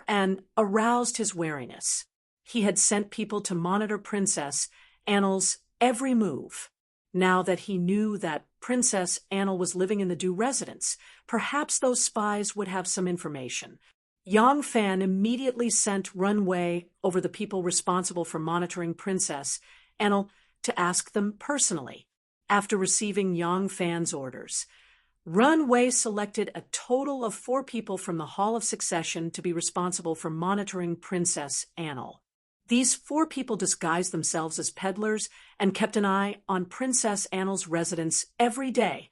and aroused his wariness. He had sent people to monitor Princess Annel's every move. Now that he knew that Princess Annel was living in the Du residence, perhaps those spies would have some information. Yang Fan immediately sent Run Wei over the people responsible for monitoring Princess Annel to ask them personally. After receiving Yang Fan's orders, Run Wei selected a total of 4 people from the Hall of Succession to be responsible for monitoring Princess Annel. These 4 people disguised themselves as peddlers and kept an eye on Princess Annel's residence every day.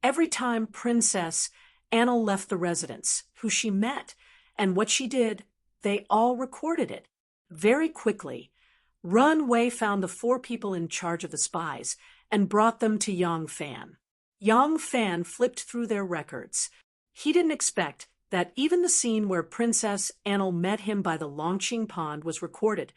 Every time Princess Annel left the residence, who she met, and what she did, they all recorded it. Very quickly, Run Wei found the 4 people in charge of the spies and brought them to Yang Fan. Yang Fan flipped through their records. He didn't expect that even the scene where Princess Annel met him by the Longqing Pond was recorded.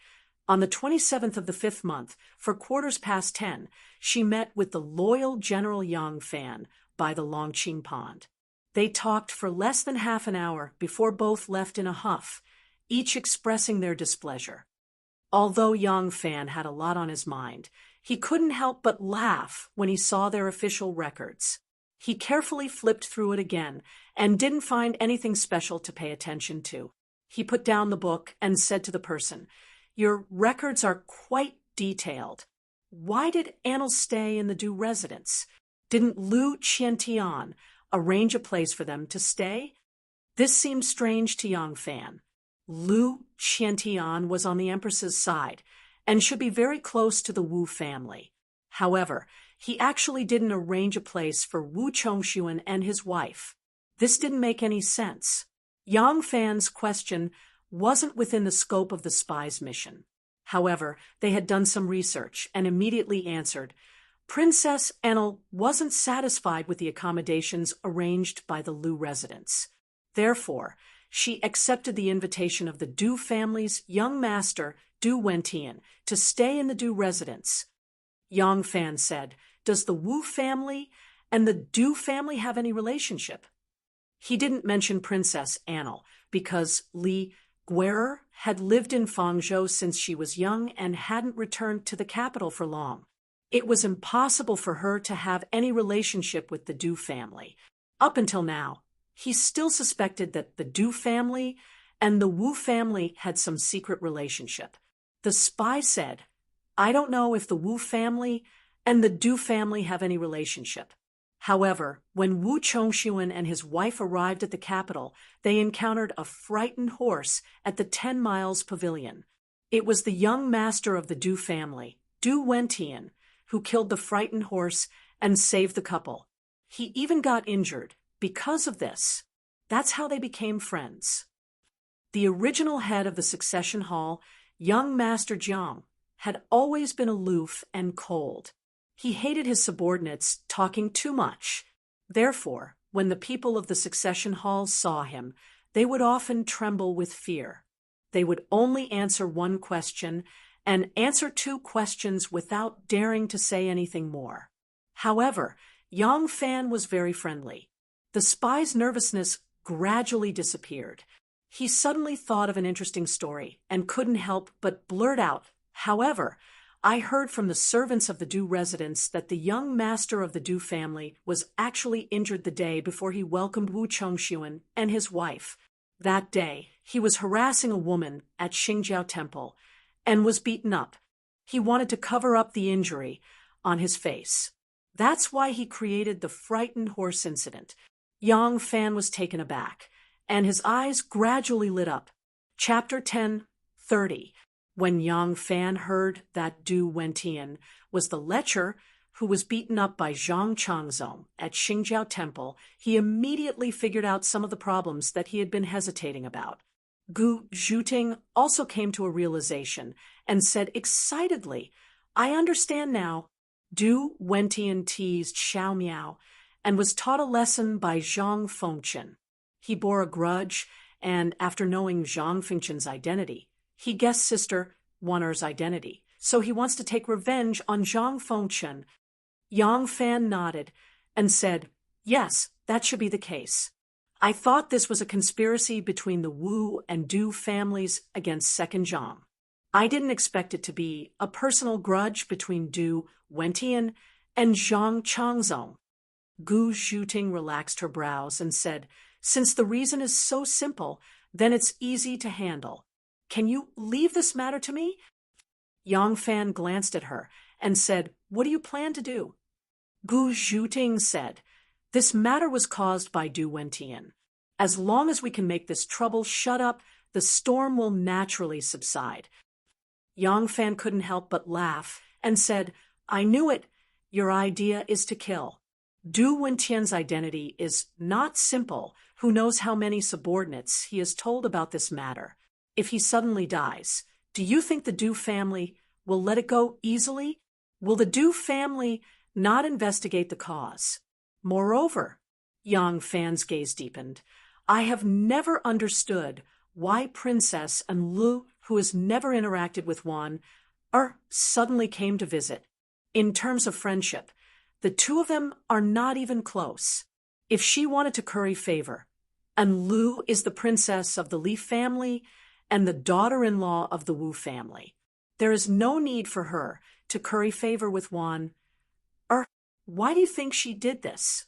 On the 27th of the 5th month, for 10:15, she met with the loyal General Yang Fan by the Longqing Pond. They talked for less than half an hour before both left in a huff, each expressing their displeasure. Although Yang Fan had a lot on his mind, he couldn't help but laugh when he saw their official records. He carefully flipped through it again and didn't find anything special to pay attention to. He put down the book and said to the person, "Your records are quite detailed. Why did Annel stay in the Du residence? Didn't Lu Qiantian arrange a place for them to stay?" This seemed strange to Yang Fan. Lu Qiantian was on the Empress's side and should be very close to the Wu family. However, he actually didn't arrange a place for Wu Chongxuan and his wife. This didn't make any sense. Yang Fan's question wasn't within the scope of the spies' mission. However, they had done some research and immediately answered, Princess Annel wasn't satisfied with the accommodations arranged by the Lu residents. Therefore, she accepted the invitation of the Du family's young master, Du Wentian, to stay in the Du residence. Yang Fan said, "Does the Wu family and the Du family have any relationship?" He didn't mention Princess Annel because Li Guerrer had lived in Fangzhou since she was young and hadn't returned to the capital for long. It was impossible for her to have any relationship with the Du family. Up until now, he still suspected that the Du family and the Wu family had some secret relationship. The spy said, "I don't know if the Wu family and the Du family have any relationship." However, when Wu Chongxuan and his wife arrived at the capital, they encountered a frightened horse at the 10 Miles Pavilion. It was the young master of the Du family, Du Wentian, who killed the frightened horse and saved the couple. He even got injured because of this. That's how they became friends. The original head of the succession hall, young Master Jiang, had always been aloof and cold. He hated his subordinates talking too much. Therefore, when the people of the succession hall saw him, they would often tremble with fear. They would only answer one question and answer two questions without daring to say anything more. However, Yang Fan was very friendly. The spy's nervousness gradually disappeared. He suddenly thought of an interesting story and couldn't help but blurt out, "However, I heard from the servants of the Du residence that the young master of the Du family was actually injured the day before he welcomed Wu Chongxuan and his wife. That day, he was harassing a woman at Xingjiao Temple and was beaten up. He wanted to cover up the injury on his face. That's why he created the frightened horse incident." Yang Fan was taken aback, and his eyes gradually lit up. Chapter 10:30. When Yang Fan heard that Du Wentian was the lecher who was beaten up by Zhang Changzong at Xingjiao Temple, he immediately figured out some of the problems that he had been hesitating about. Gu Zhuting also came to a realization and said excitedly, "I understand now." Du Wentian teased Xiao Miao and was taught a lesson by Zhang Fengchen. He bore a grudge, and after knowing Zhang Fengchen's identity, he guessed Sister Wan'er's identity, so he wants to take revenge on Zhang Fengchen. Yang Fan nodded and said, "Yes, that should be the case. I thought this was a conspiracy between the Wu and Du families against Second Zhang. I didn't expect it to be a personal grudge between Du Wentian and Zhang Changzong." Gu Zhuting relaxed her brows and said, "Since the reason is so simple, then it's easy to handle. Can you leave this matter to me?" Yang Fan glanced at her and said, "What do you plan to do?" Gu Zhuting said, "This matter was caused by Du Wentian. As long as we can make this trouble shut up, the storm will naturally subside." Yang Fan couldn't help but laugh and said, "I knew it. Your idea is to kill. Du Wentian's identity is not simple. Who knows how many subordinates he has told about this matter? If he suddenly dies, do you think the Du family will let it go easily? Will the Du family not investigate the cause? Moreover," Yang Fan's gaze deepened, "I have never understood why Princess and Lu, who has never interacted with one, suddenly came to visit. In terms of friendship, the two of them are not even close. If she wanted to curry favor, and Lu is the princess of the Li family and the daughter-in-law of the Wu family, there is no need for her to curry favor with one. Why do you think she did this?"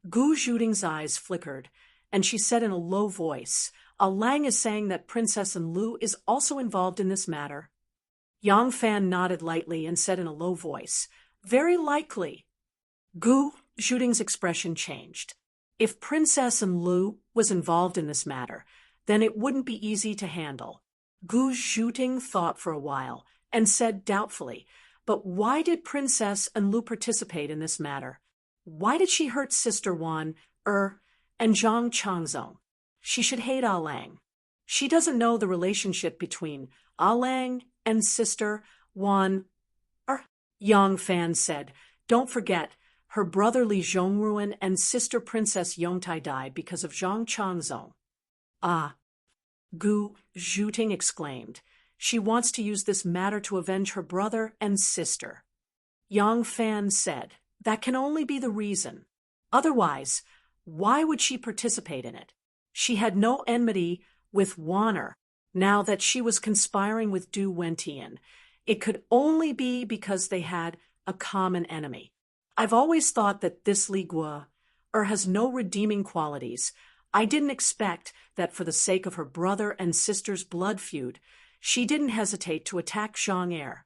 Gu Zhuting's eyes flickered, and she said in a low voice, "Lang is saying that Princess and Lu is also involved in this matter." Yang Fan nodded lightly and said in a low voice, "Very likely." Gu Zhuting's expression changed. If Princess and Lu was involved in this matter, then it wouldn't be easy to handle. Gu Zhuting thought for a while and said doubtfully, "But why did Princess and Lu participate in this matter? Why did she hurt Sister Wan, and Zhang Changzong? She should hate Lang. She doesn't know the relationship between Lang and Sister Wan." Yang Fan said, "Don't forget, her brother Li Zhongruan and sister Princess Yongtai died because of Zhang Changzong." "Ah," Gu Zhuting exclaimed. "She wants to use this matter to avenge her brother and sister." Yang Fan said, "That can only be the reason. Otherwise, why would she participate in it? She had no enmity with Wan'er now that she was conspiring with Du Wentian. It could only be because they had a common enemy. I've always thought that this Li Guo has no redeeming qualities. I didn't expect that for the sake of her brother and sister's blood feud, she didn't hesitate to attack Zhang Er."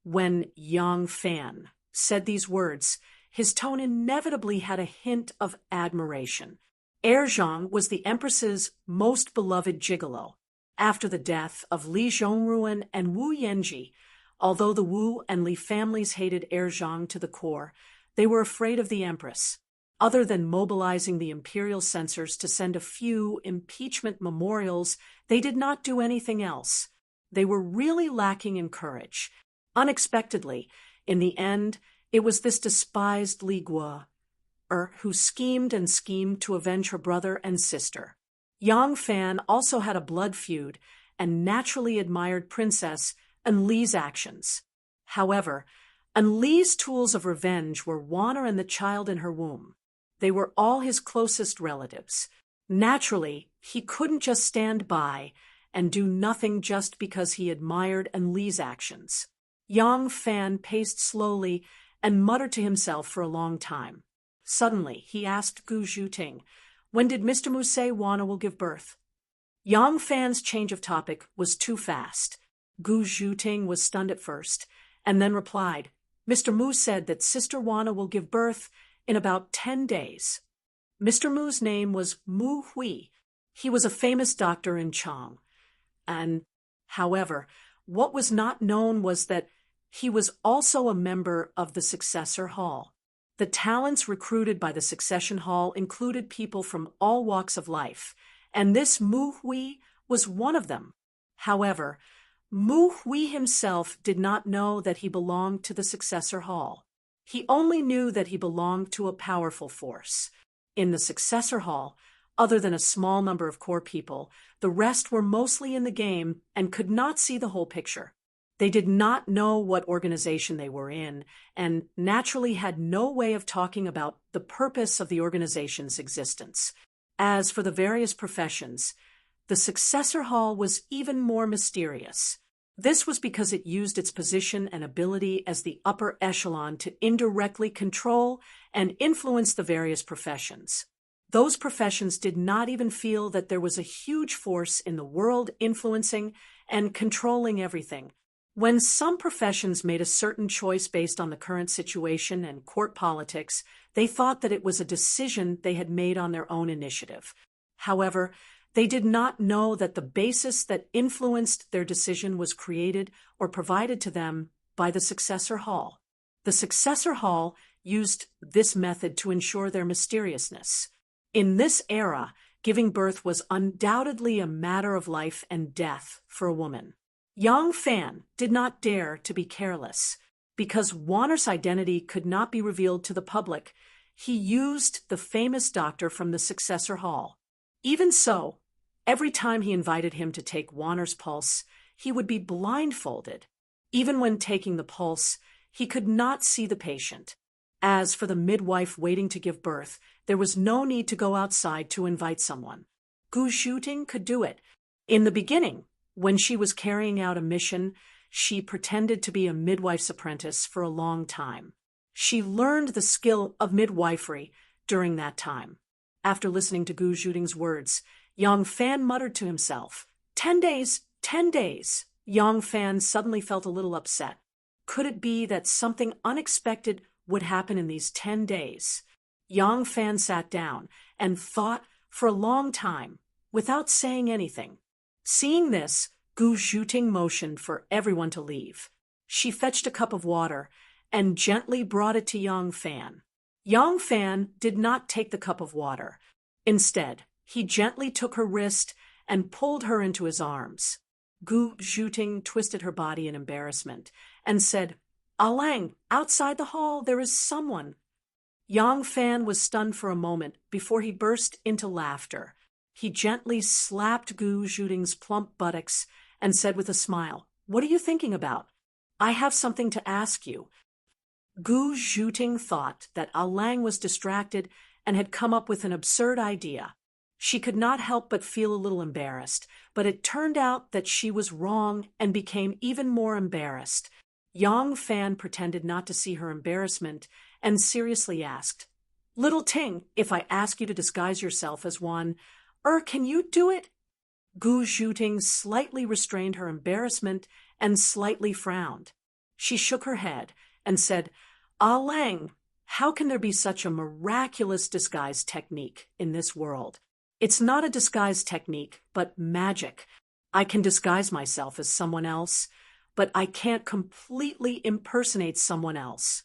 When Yang Fan said these words, his tone inevitably had a hint of admiration. Zhang was the Empress's most beloved gigolo. After the death of Li Zhongruan and Wu Yanji, although the Wu and Li families hated Zhang to the core, they were afraid of the Empress. Other than mobilizing the imperial censors to send a few impeachment memorials, they did not do anything else. They were really lacking in courage. Unexpectedly, in the end, it was this despised Li Guo, who schemed and schemed to avenge her brother and sister. Yang Fan also had a blood feud and naturally admired Princess Enli's actions. However, Enli's tools of revenge were Wanner and the child in her womb. They were all his closest relatives. Naturally, he couldn't just stand by and do nothing just because he admired Enli's actions. Yang Fan paced slowly and muttered to himself for a long time. Suddenly, he asked Gu Zhuting, "When did Mr. Mu say Wanna will give birth?" Yang Fan's change of topic was too fast. Gu Zhuting was stunned at first, and then replied, "Mr. Mu said that Sister Wanna will give birth in about 10 days. Mr. Mu's name was Mu Hui. He was a famous doctor in Chang. However, what was not known was that he was also a member of the Successor Hall. The talents recruited by the Succession Hall included people from all walks of life, and this Mu Hui was one of them. However, Mu Hui himself did not know that he belonged to the Successor Hall. He only knew that he belonged to a powerful force. In the Successor Hall, other than a small number of core people, the rest were mostly in the game and could not see the whole picture. They did not know what organization they were in, and naturally had no way of talking about the purpose of the organization's existence. As for the various professions, the Successor Hall was even more mysterious. This was because it used its position and ability as the upper echelon to indirectly control and influence the various professions. Those professions did not even feel that there was a huge force in the world influencing and controlling everything. When some professions made a certain choice based on the current situation and court politics, they thought that it was a decision they had made on their own initiative. However, they did not know that the basis that influenced their decision was created or provided to them by the Successor Hall. The Successor Hall used this method to ensure their mysteriousness. In this era, giving birth was undoubtedly a matter of life and death for a woman. Yang Fan did not dare to be careless. Because Wanner's identity could not be revealed to the public, he used the famous doctor from the Successor Hall. Even so, every time he invited him to take Wanner's pulse, he would be blindfolded. Even when taking the pulse, he could not see the patient. As for the midwife waiting to give birth, there was no need to go outside to invite someone. Gu Zhuting could do it. In the beginning, when she was carrying out a mission, she pretended to be a midwife's apprentice for a long time. She learned the skill of midwifery during that time. After listening to Gu Zhuting's words, Yang Fan muttered to himself, 10 days, 10 days. Yang Fan suddenly felt a little upset. Could it be that something unexpected would happen in these 10 days? Yang Fan sat down and thought for a long time without saying anything. Seeing this, Gu Zhuting motioned for everyone to leave. She fetched a cup of water and gently brought it to Yang Fan. Yang Fan did not take the cup of water. Instead, he gently took her wrist and pulled her into his arms. Gu Zhuting twisted her body in embarrassment and said, "Alang, outside the hall there is someone." Yang Fan was stunned for a moment before he burst into laughter. He gently slapped Gu Zhuting's plump buttocks and said with a smile, "What are you thinking about? I have something to ask you." Gu Zhuting thought that Alang was distracted and had come up with an absurd idea. She could not help but feel a little embarrassed, but it turned out that she was wrong and became even more embarrassed. Yang Fan pretended not to see her embarrassment and seriously asked, "Little Ting, if I ask you to disguise yourself as one, can you do it?" Gu Zhuting slightly restrained her embarrassment and slightly frowned. She shook her head and said, "Alang, how can there be such a miraculous disguise technique in this world? It's not a disguise technique, but magic. I can disguise myself as someone else, but I can't completely impersonate someone else."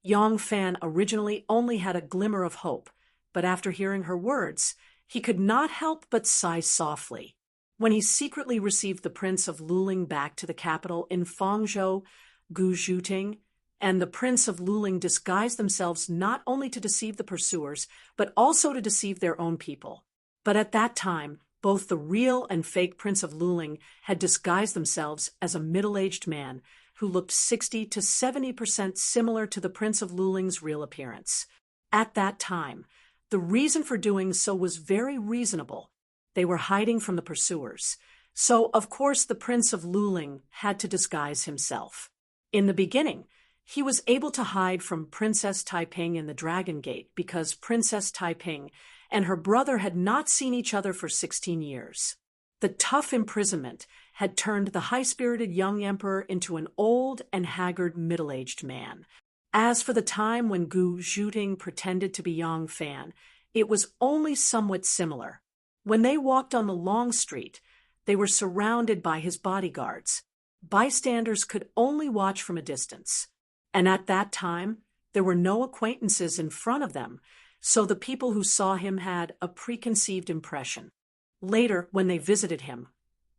Yang Fan originally only had a glimmer of hope, but after hearing her words, he could not help but sigh softly. When he secretly received the Prince of Luling back to the capital in Fangzhou, Gu Zhuting and the Prince of Luling disguised themselves not only to deceive the pursuers, but also to deceive their own people. But at that time, both the real and fake Prince of Luling had disguised themselves as a middle-aged man who looked 60 to 70% similar to the Prince of Luling's real appearance. At that time, the reason for doing so was very reasonable. They were hiding from the pursuers. So, of course, the Prince of Luling had to disguise himself. In the beginning, he was able to hide from Princess Taiping in the Dragon Gate because Princess Taiping and her brother had not seen each other for 16 years. The tough imprisonment had turned the high-spirited young emperor into an old and haggard middle-aged man. As for the time when Gu Zhuting pretended to be Yang Fan, it was only somewhat similar. When they walked on the long street, they were surrounded by his bodyguards. Bystanders could only watch from a distance. And at that time, there were no acquaintances in front of them, so the people who saw him had a preconceived impression. Later, when they visited him,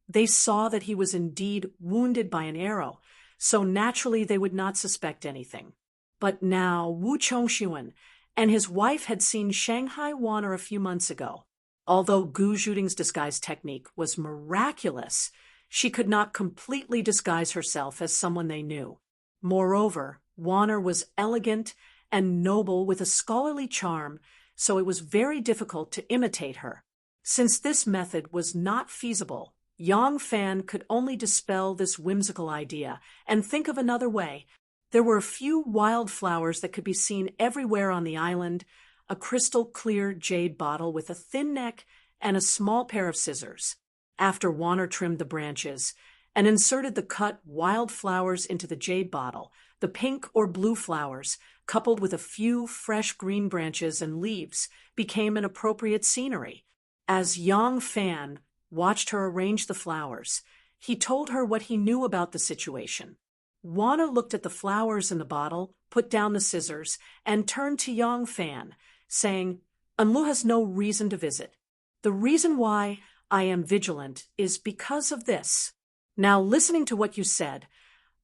they saw that he was indeed wounded by an arrow, so naturally they would not suspect anything. But now Wu Chongxuan and his wife had seen Shanghai Wanner a few months ago. Although Gu Zhuting's disguise technique was miraculous, she could not completely disguise herself as someone they knew. Moreover, Wanner was elegant and noble with a scholarly charm, so it was very difficult to imitate her. Since this method was not feasible, Yang Fan could only dispel this whimsical idea and think of another way. There were a few wild flowers that could be seen everywhere on the island, a crystal-clear jade bottle with a thin neck, and a small pair of scissors. After Wanner trimmed the branches and inserted the cut wild flowers into the jade bottle, the pink or blue flowers, coupled with a few fresh green branches and leaves, became an appropriate scenery. As Yang Fan watched her arrange the flowers, he told her what he knew about the situation. Wanner looked at the flowers in the bottle, put down the scissors, and turned to Yang Fan, saying, "Enlu has no reason to visit. The reason why I am vigilant is because of this. Now, listening to what you said,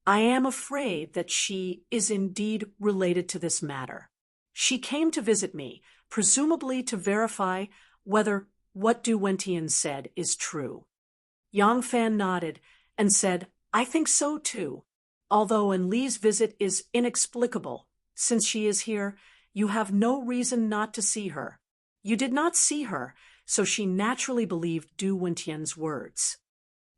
I am afraid that she is indeed related to this matter. She came to visit me, presumably to verify whether what Du Wentian said is true." Yang Fan nodded and said, "I think so too. Although Enli's visit is inexplicable, since she is here, you have no reason not to see her. You did not see her, so she naturally believed Du Wentian's words."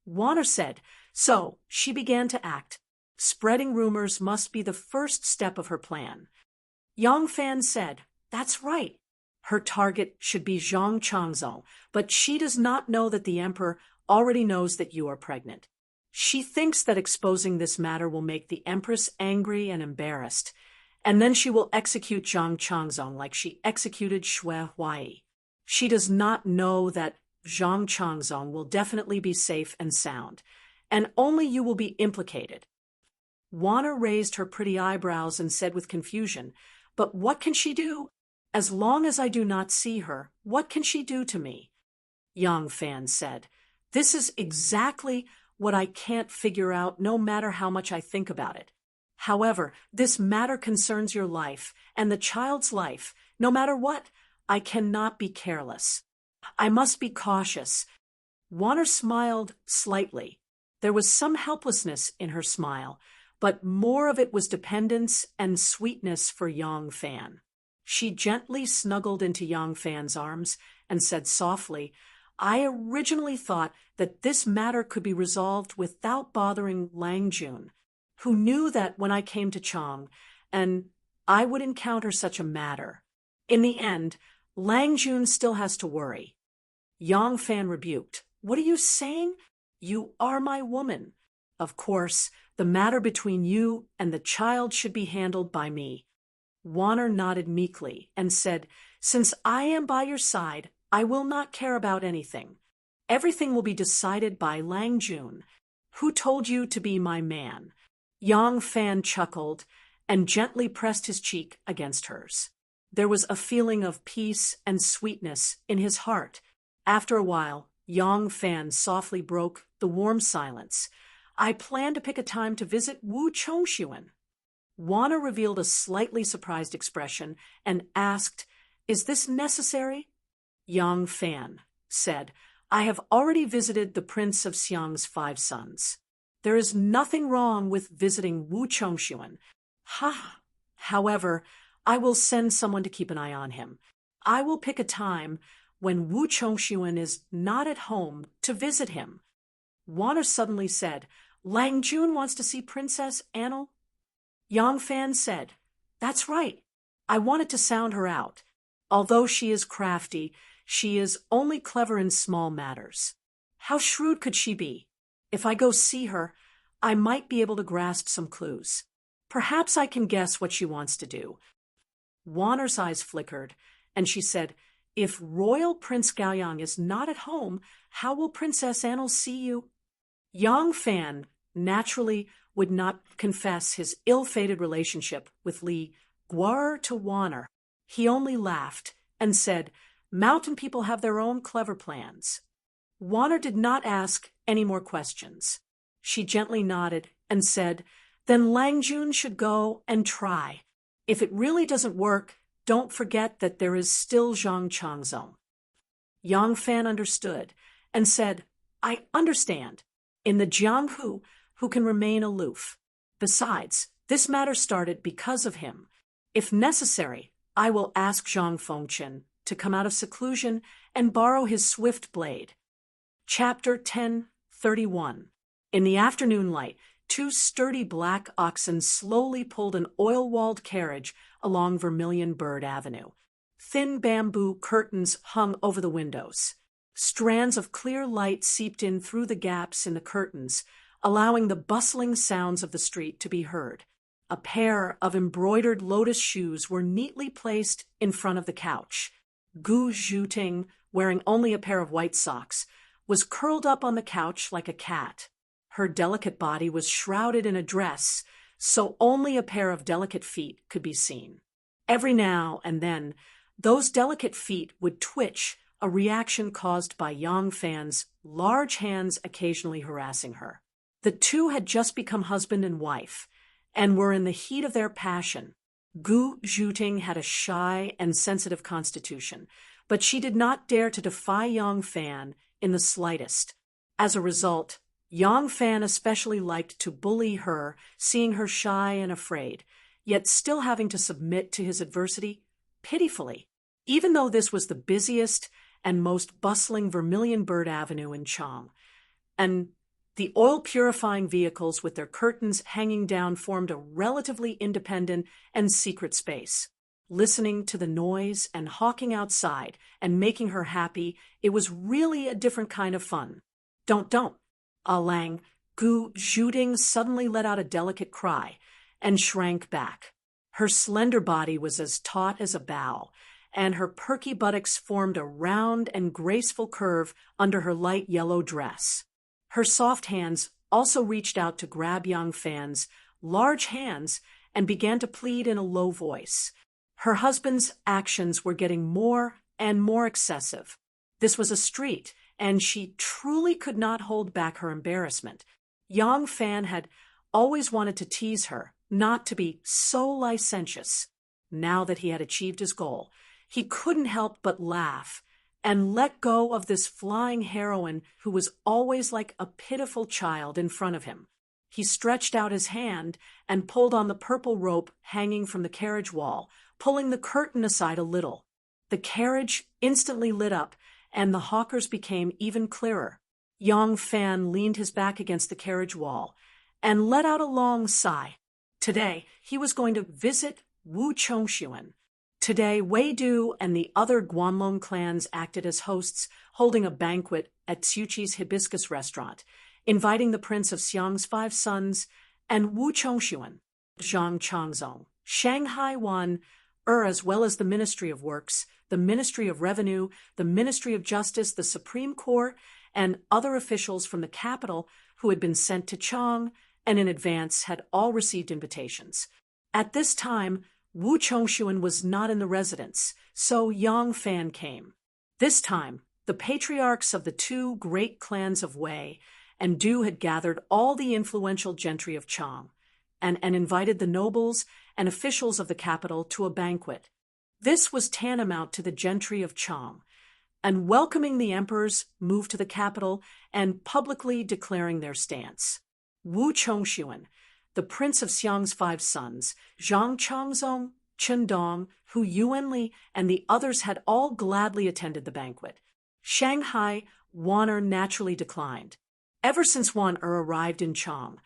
Wanner said, "So she began to act. Spreading rumors must be the first step of her plan." Yang Fan said, "That's right. Her target should be Zhang Changzong, but she does not know that the emperor already knows that you are pregnant. She thinks that exposing this matter will make the empress angry and embarrassed, and then she will execute Zhang Changzong like she executed Xue Huai. She does not know that Zhang Changzong will definitely be safe and sound, and only you will be implicated." Wanner raised her pretty eyebrows and said with confusion, "But what can she do? As long as I do not see her, what can she do to me?" Yang Fan said, "This is exactly what I can't figure out no matter how much I think about it. However, this matter concerns your life and the child's life. No matter what, I cannot be careless. I must be cautious." Wanner smiled slightly. There was some helplessness in her smile, but more of it was dependence and sweetness for Yang Fan. She gently snuggled into Yang Fan's arms and said softly, "I originally thought that this matter could be resolved without bothering Lang Jun, who knew that when I came to Chang, and I would encounter such a matter. In the end, Lang Jun still has to worry." Yang Fan rebuked, "What are you saying? You are my woman. Of course, the matter between you and the child should be handled by me." Wanner nodded meekly and said, "Since I am by your side, I will not care about anything. Everything will be decided by Lang Jun. Who told you to be my man?" Yang Fan chuckled and gently pressed his cheek against hers. There was a feeling of peace and sweetness in his heart. After a while, Yang Fan softly broke the warm silence. "I plan to pick a time to visit Wu Chongxuan." Wanner revealed a slightly surprised expression and asked, "Is this necessary?" Yang Fan said, "I have already visited the Prince of Xiang's 5 sons. There is nothing wrong with visiting Wu Chongshuan. Ha! However, I will send someone to keep an eye on him. I will pick a time when Wu Chongshuan is not at home to visit him." Warner suddenly said, "Lang Jun wants to see Princess Anil?" Yang Fan said, "That's right. I wanted to sound her out. Although she is crafty, she is only clever in small matters. How shrewd could she be? If I go see her, I might be able to grasp some clues. Perhaps I can guess what she wants to do." Warner's eyes flickered, and she said, "If Royal Prince Gaoyang is not at home, how will Princess Anil see you?" Yang Fan naturally would not confess his ill-fated relationship with Li Guar to Warner. He only laughed and said, "Mountain people have their own clever plans." Warner did not ask any more questions. She gently nodded and said, "Then Lang Jun should go and try. If it really doesn't work, don't forget that there is still Zhang Changzong." Yang Fan understood and said, "I understand. In the Jianghu, who can remain aloof. Besides, this matter started because of him. If necessary, I will ask Zhang Fengchen to come out of seclusion and borrow his swift blade." Chapter 10:31. In the afternoon light, 2 sturdy black oxen slowly pulled an oil-walled carriage along Vermilion Bird Avenue. Thin bamboo curtains hung over the windows. Strands of clear light seeped in through the gaps in the curtains, allowing the bustling sounds of the street to be heard. A pair of embroidered lotus shoes were neatly placed in front of the couch. Gu Zhuting, wearing only a pair of white socks, was curled up on the couch like a cat. Her delicate body was shrouded in a dress, so only a pair of delicate feet could be seen. Every now and then, those delicate feet would twitch, a reaction caused by Yang Fan's large hands occasionally harassing her. The two had just become husband and wife, and were in the heat of their passion. Gu Zhuting had a shy and sensitive constitution, but she did not dare to defy Yang Fan in the slightest. As a result, Yang Fan especially liked to bully her, seeing her shy and afraid, yet still having to submit to his adversity pitifully. Even though this was the busiest and most bustling Vermilion Bird Avenue in Chang, and the oil-purifying vehicles with their curtains hanging down formed a relatively independent and secret space. Listening to the noise and hawking outside and making her happy, it was really a different kind of fun. Don't. Lang Gu Zhuting suddenly let out a delicate cry and shrank back. Her slender body was as taut as a bow, and her perky buttocks formed a round and graceful curve under her light yellow dress. Her soft hands also reached out to grab Yang Fan's large hands and began to plead in a low voice. Her husband's actions were getting more and more excessive. This was a street, and she truly could not hold back her embarrassment. Yang Fan had always wanted to tease her, not to be so licentious. Now that he had achieved his goal, he couldn't help but laugh and let go of this flying heroine who was always like a pitiful child in front of him. He stretched out his hand and pulled on the purple rope hanging from the carriage wall, pulling the curtain aside a little. The carriage instantly lit up, and the hawkers became even clearer. Yang Fan leaned his back against the carriage wall and let out a long sigh. Today, he was going to visit Wu Chongshuan. Today, Wei Du and the other Guanlong clans acted as hosts, holding a banquet at Xiuqi's Hibiscus restaurant, inviting the Prince of Xiang's 5 sons and Wu Chongshuan, Zhang Changzong, Shanghai Wan, as well as the Ministry of Works, the Ministry of Revenue, the Ministry of Justice, the Supreme Court, and other officials from the capital who had been sent to Chang and in advance had all received invitations. At this time, Wu Chongshuan was not in the residence, so Yang Fan came. This time, the patriarchs of the 2 great clans of Wei and Du had gathered all the influential gentry of Chang and invited the nobles and officials of the capital to a banquet. This was tantamount to the gentry of Chang. and welcoming the emperor's move to the capital and publicly declaring their stance. Wu Chongxuan, the prince of Xiang's 5 sons, Zhang Changzong, Chen Dong, Hu Yuanli, and the others had all gladly attended the banquet. Shanghai, Wan Er naturally declined. Ever since Wan Er arrived in Chang,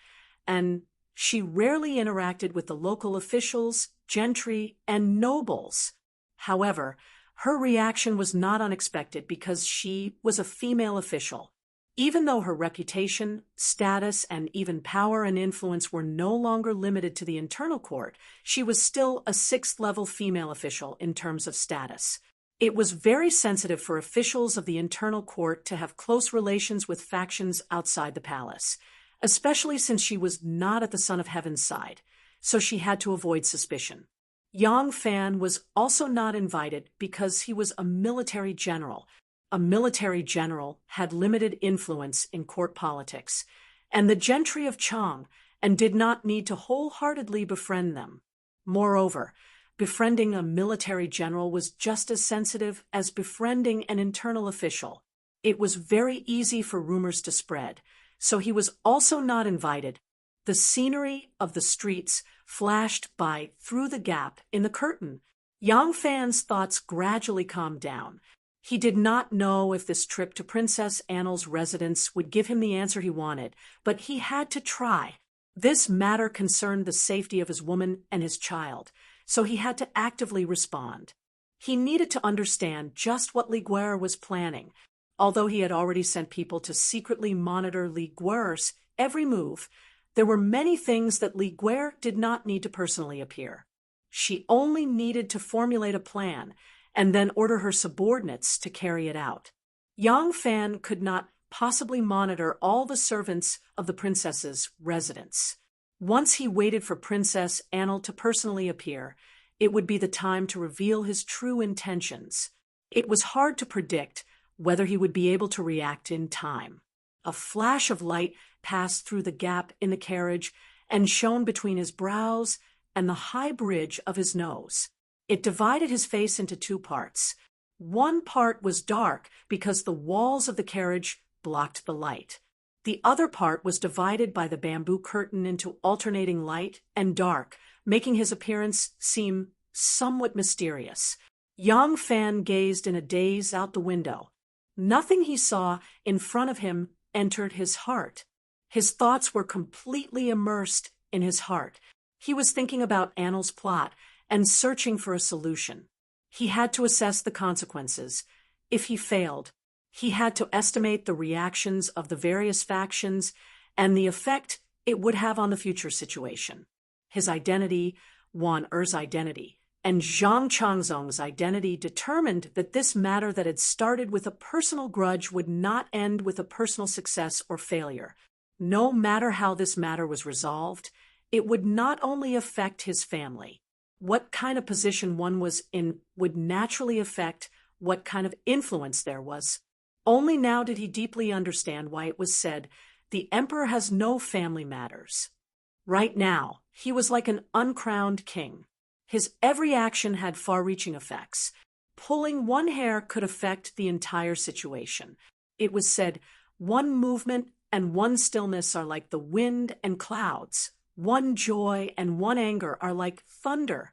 and she rarely interacted with the local officials, gentry, and nobles. However, her reaction was not unexpected because she was a female official. Even though her reputation, status, and even power and influence were no longer limited to the internal court, she was still a 6th-level female official in terms of status. It was very sensitive for officials of the internal court to have close relations with factions outside the palace, especially since she was not at the Son of Heaven's side, so she had to avoid suspicion. Yang Fan was also not invited because he was a military general. A military general had limited influence in court politics, and the gentry of Chang, and did not need to wholeheartedly befriend them. Moreover, befriending a military general was just as sensitive as befriending an internal official. It was very easy for rumors to spread, so he was also not invited. The scenery of the streets flashed by through the gap in the curtain. Yang Fan's thoughts gradually calmed down. He did not know if this trip to Princess Annel's residence would give him the answer he wanted, but he had to try. This matter concerned the safety of his woman and his child, so he had to actively respond. He needed to understand just what Li Guer was planning. Although he had already sent people to secretly monitor Li Guer's every move, there were many things that Li Guer did not need to personally appear. She only needed to formulate a plan and then order her subordinates to carry it out. Yang Fan could not possibly monitor all the servants of the princess's residence. Once he waited for Princess Annel to personally appear, it would be the time to reveal his true intentions. It was hard to predict whether he would be able to react in time. A flash of light passed through the gap in the carriage and shone between his brows and the high bridge of his nose. It divided his face into 2 parts. One part was dark because the walls of the carriage blocked the light. The other part was divided by the bamboo curtain into alternating light and dark, making his appearance seem somewhat mysterious. Yang Fan gazed in a daze out the window. Nothing he saw in front of him entered his heart. His thoughts were completely immersed in his heart. He was thinking about Annel's plot and searching for a solution. He had to assess the consequences. If he failed, he had to estimate the reactions of the various factions and the effect it would have on the future situation. His identity, Wan Er's identity, and Zhang Changzong's identity determined that this matter that had started with a personal grudge would not end with a personal success or failure. No matter how this matter was resolved, it would not only affect his family. What kind of position one was in would naturally affect what kind of influence there was. Only now did he deeply understand why it was said, "The emperor has no family matters." Right now, he was like an uncrowned king. His every action had far-reaching effects. Pulling one hair could affect the entire situation. It was said, one movement and one stillness are like the wind and clouds. One joy and one anger are like thunder.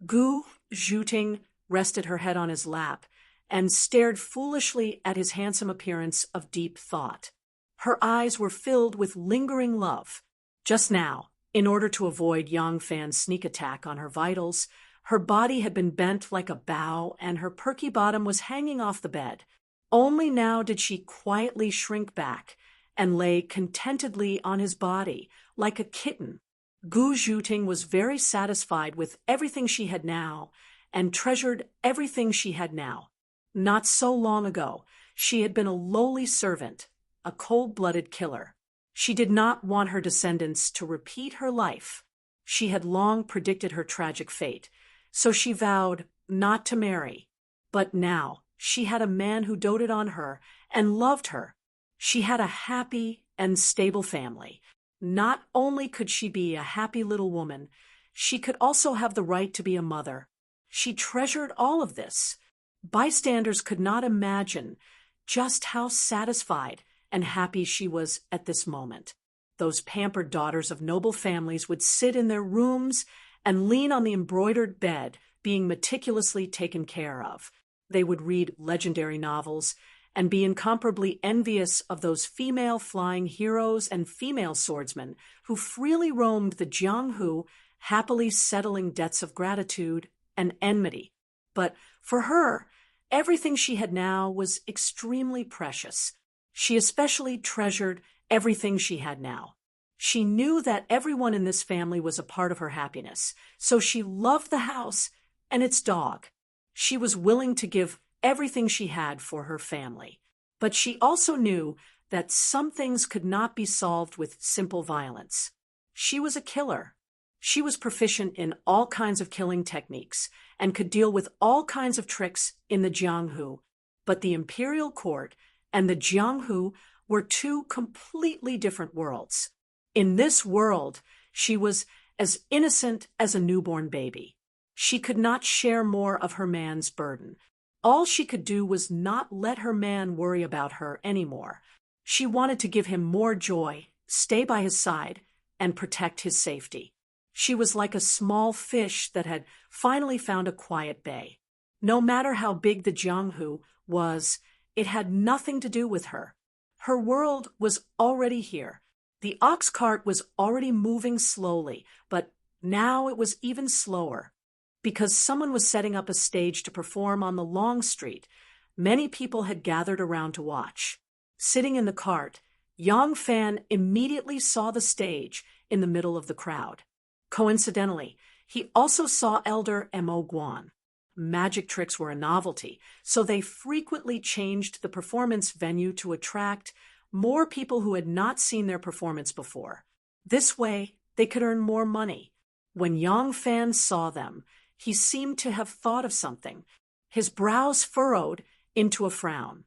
Gu Zhuting rested her head on his lap and stared foolishly at his handsome appearance of deep thought. Her eyes were filled with lingering love. Just now, in order to avoid Yang Fan's sneak attack on her vitals, her body had been bent like a bow and her perky bottom was hanging off the bed. Only now did she quietly shrink back and lay contentedly on his body, like a kitten. Gu Zhuting was very satisfied with everything she had now and treasured everything she had now. Not so long ago, she had been a lowly servant, a cold-blooded killer. She did not want her descendants to repeat her life. She had long predicted her tragic fate, so she vowed not to marry. But now she had a man who doted on her and loved her. She had a happy and stable family. Not only could she be a happy little woman, she could also have the right to be a mother. She treasured all of this. Bystanders could not imagine just how satisfied and happy she was at this moment. Those pampered daughters of noble families would sit in their rooms and lean on the embroidered bed, being meticulously taken care of. They would read legendary novels and be incomparably envious of those female flying heroes and female swordsmen who freely roamed the Jianghu, happily settling debts of gratitude and enmity. But for her, everything she had now was extremely precious. She especially treasured everything she had now. She knew that everyone in this family was a part of her happiness, so she loved the house and its dog. She was willing to give everything she had for her family. But she also knew that some things could not be solved with simple violence. She was a killer. She was proficient in all kinds of killing techniques and could deal with all kinds of tricks in the Jianghu. But the imperial court and the Jianghu were two completely different worlds. In this world, she was as innocent as a newborn baby. She could not share more of her man's burden. All she could do was not let her man worry about her anymore. She wanted to give him more joy, stay by his side, and protect his safety. She was like a small fish that had finally found a quiet bay. No matter how big the Jianghu was, it had nothing to do with her. Her world was already here. The ox cart was already moving slowly, but now it was even slower. Because someone was setting up a stage to perform on the long street, many people had gathered around to watch. Sitting in the cart, Yang Fan immediately saw the stage in the middle of the crowd. Coincidentally, he also saw Elder Mo Guan. Magic tricks were a novelty, so they frequently changed the performance venue to attract more people who had not seen their performance before. This way, they could earn more money. When Yang Fan saw them, he seemed to have thought of something. His brows furrowed into a frown.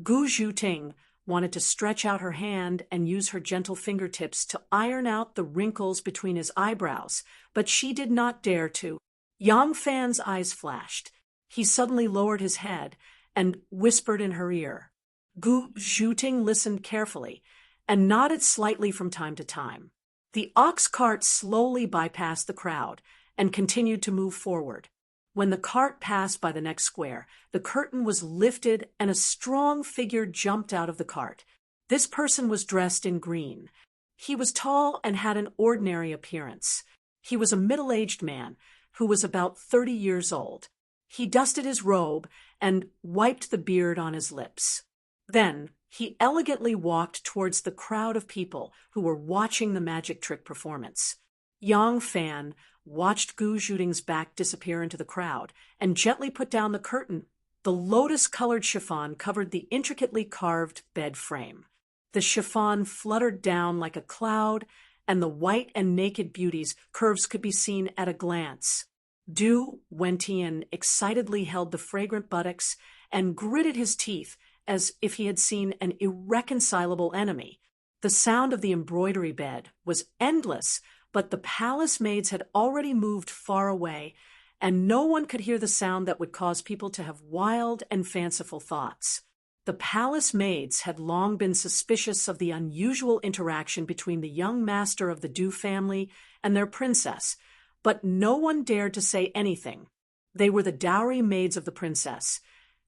Gu Zhuting wanted to stretch out her hand and use her gentle fingertips to iron out the wrinkles between his eyebrows, but she did not dare to. Yang Fan's eyes flashed. He suddenly lowered his head and whispered in her ear. Gu Zhuting listened carefully and nodded slightly from time to time. The ox cart slowly bypassed the crowd and continued to move forward. When the cart passed by the next square, the curtain was lifted and a strong figure jumped out of the cart. This person was dressed in green. He was tall and had an ordinary appearance. He was a middle-aged man who was about 30 years old. He dusted his robe and wiped the beard on his lips. Then he elegantly walked towards the crowd of people who were watching the magic trick performance. Yang Fan watched Gu Zhuting's back disappear into the crowd and gently put down the curtain. The lotus-colored chiffon covered the intricately carved bed frame. The chiffon fluttered down like a cloud, and the white and naked beauty's curves could be seen at a glance. Du Wentian excitedly held the fragrant buttocks and gritted his teeth as if he had seen an irreconcilable enemy. The sound of the embroidery bed was endless, but the palace maids had already moved far away, and no one could hear the sound that would cause people to have wild and fanciful thoughts. The palace maids had long been suspicious of the unusual interaction between the young master of the Du family and their princess, but no one dared to say anything. They were the dowry maids of the princess,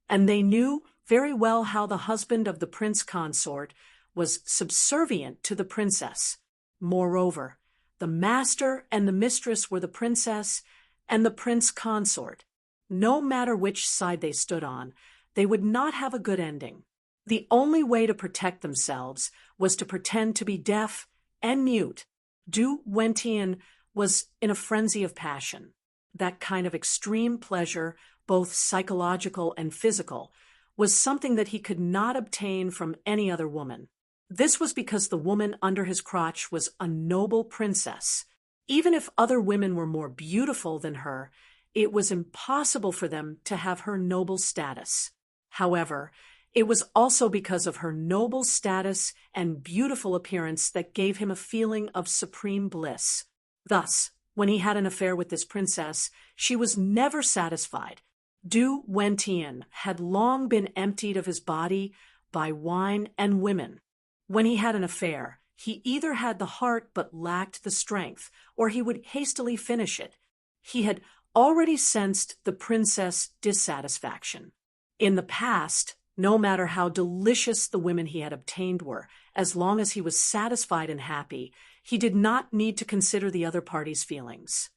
and they knew very well how the husband of the prince consort was subservient to the princess. Moreover, the master and the mistress were the princess and the prince consort. No matter which side they stood on, they would not have a good ending. The only way to protect themselves was to pretend to be deaf and mute. Du Wentian was in a frenzy of passion. That kind of extreme pleasure, both psychological and physical, was something that he could not obtain from any other woman. This was because the woman under his crotch was a noble princess. Even if other women were more beautiful than her, it was impossible for them to have her noble status. However, it was also because of her noble status and beautiful appearance that gave him a feeling of supreme bliss. Thus, when he had an affair with this princess, she was never satisfied. Du Wentian had long been emptied of his body by wine and women. When he had an affair, he either had the heart but lacked the strength, or he would hastily finish it. He had already sensed the princess' dissatisfaction. In the past, no matter how delicious the women he had obtained were, as long as he was satisfied and happy, he did not need to consider the other party's feelings.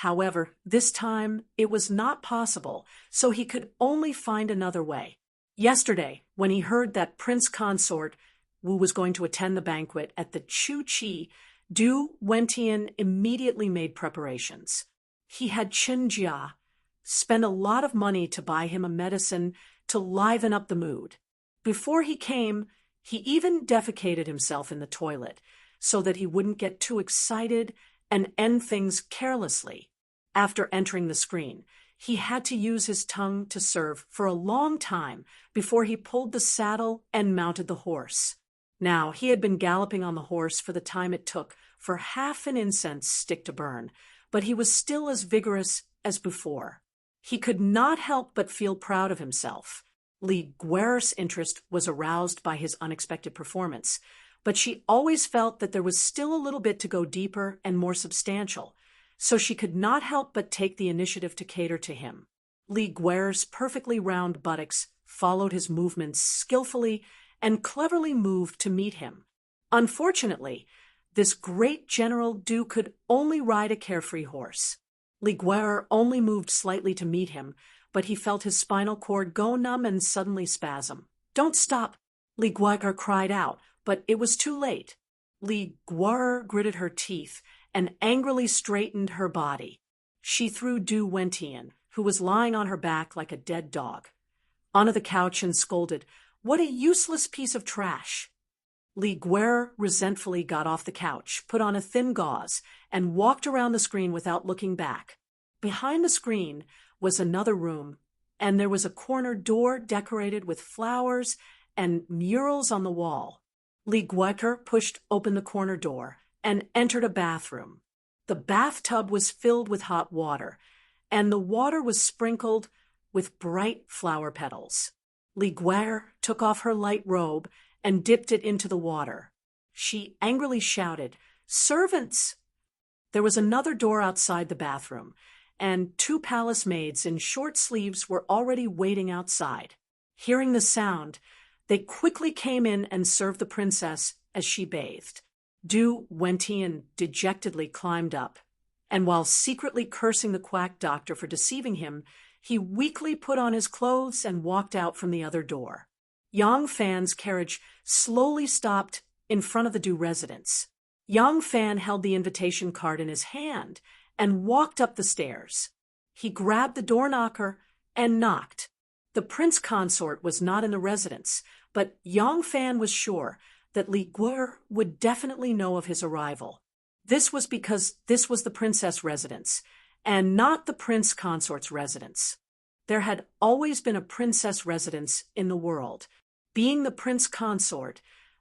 However, this time it was not possible, so he could only find another way. Yesterday, when he heard that Prince Consort Wu was going to attend the banquet at the Chu Chi, Du Wentian immediately made preparations. He had Chen Jia spend a lot of money to buy him a medicine to liven up the mood. Before he came, he even defecated himself in the toilet so that he wouldn't get too excited and end things carelessly. After entering the screen, he had to use his tongue to serve for a long time before he pulled the saddle and mounted the horse. Now, he had been galloping on the horse for the time it took for half an incense stick to burn, but he was still as vigorous as before. He could not help but feel proud of himself. Li Guerre's interest was aroused by his unexpected performance, but she always felt that there was still a little bit to go deeper and more substantial, so she could not help but take the initiative to cater to him. Li Guerre's perfectly round buttocks followed his movements skillfully and cleverly moved to meet him. Unfortunately, this great General Du could only ride a carefree horse. Li Guerre only moved slightly to meet him, but he felt his spinal cord go numb and suddenly spasm. "Don't stop!" Li Guerre cried out, but it was too late. Li Guerre gritted her teeth and angrily straightened her body. She threw Du Wentian, who was lying on her back like a dead dog, onto the couch and scolded, "What a useless piece of trash!" Li Guerre resentfully got off the couch, put on a thin gauze, and walked around the screen without looking back. Behind the screen was another room, and there was a corner door decorated with flowers and murals on the wall. Li Guerre pushed open the corner door and entered a bathroom. The bathtub was filled with hot water, and the water was sprinkled with bright flower petals. Li Guerre took off her light robe and dipped it into the water. She angrily shouted, "Servants!" There was another door outside the bathroom, and 2 palace maids in short sleeves were already waiting outside. Hearing the sound, they quickly came in and served the princess as she bathed. Du Wentian dejectedly climbed up, and while secretly cursing the quack doctor for deceiving him, he weakly put on his clothes and walked out from the other door. Yang Fan's carriage slowly stopped in front of the Du residence. Yang Fan held the invitation card in his hand and walked up the stairs. He grabbed the door knocker and knocked. The prince consort was not in the residence, but Yang Fan was sure that Li Guerre would definitely know of his arrival. This was because this was the princess residence, and not the prince consort's residence. There had always been a princess residence in the world. Being the prince consort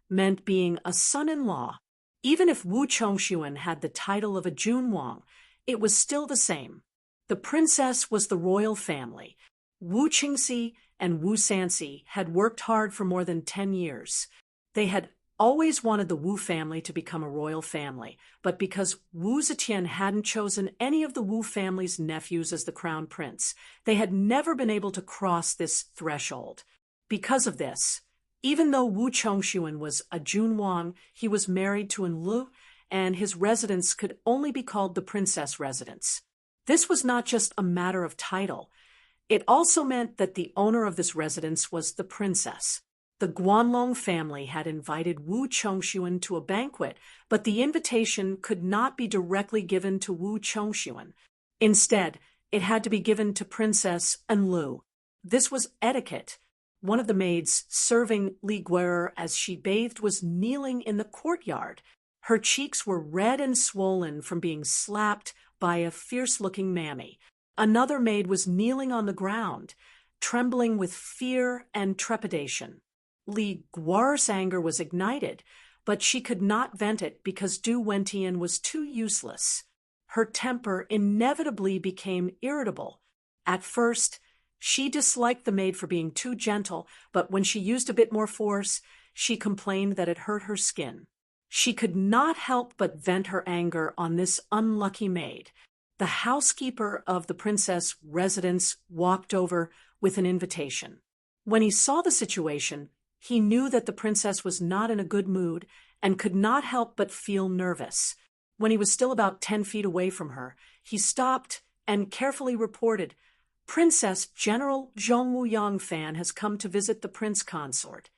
meant being a son-in-law. Even if Wu Chongxuan had the title of a Junwang, it was still the same. The princess was the royal family. Wu Qingxi and Wu Sanxi had worked hard for more than 10 years. They had always wanted the Wu family to become a royal family, but because Wu Zetian hadn't chosen any of the Wu family's nephews as the crown prince, they had never been able to cross this threshold. Because of this, even though Wu Chongxuan was a Junwang, he was married to Enlu, and his residence could only be called the princess residence. This was not just a matter of title. It also meant that the owner of this residence was the princess. The Guanlong family had invited Wu Chongxuan to a banquet, but the invitation could not be directly given to Wu Chongxuan. Instead, it had to be given to Princess Enlu. This was etiquette. One of the maids serving Li Guerre as she bathed was kneeling in the courtyard. Her cheeks were red and swollen from being slapped by a fierce-looking mammy. Another maid was kneeling on the ground, trembling with fear and trepidation. Li Guerre's anger was ignited, but she could not vent it because Du Wentian was too useless. Her temper inevitably became irritable. At first, She disliked the maid for being too gentle, but when she used a bit more force, she complained that it hurt her skin. She could not help but vent her anger on this unlucky maid. The housekeeper of the princess' residence walked over with an invitation. When he saw the situation, he knew that the princess was not in a good mood and could not help but feel nervous. When he was still about 10 feet away from her, he stopped and carefully reported, "Princess General Zhongwu Yangfan has come to visit the prince consort."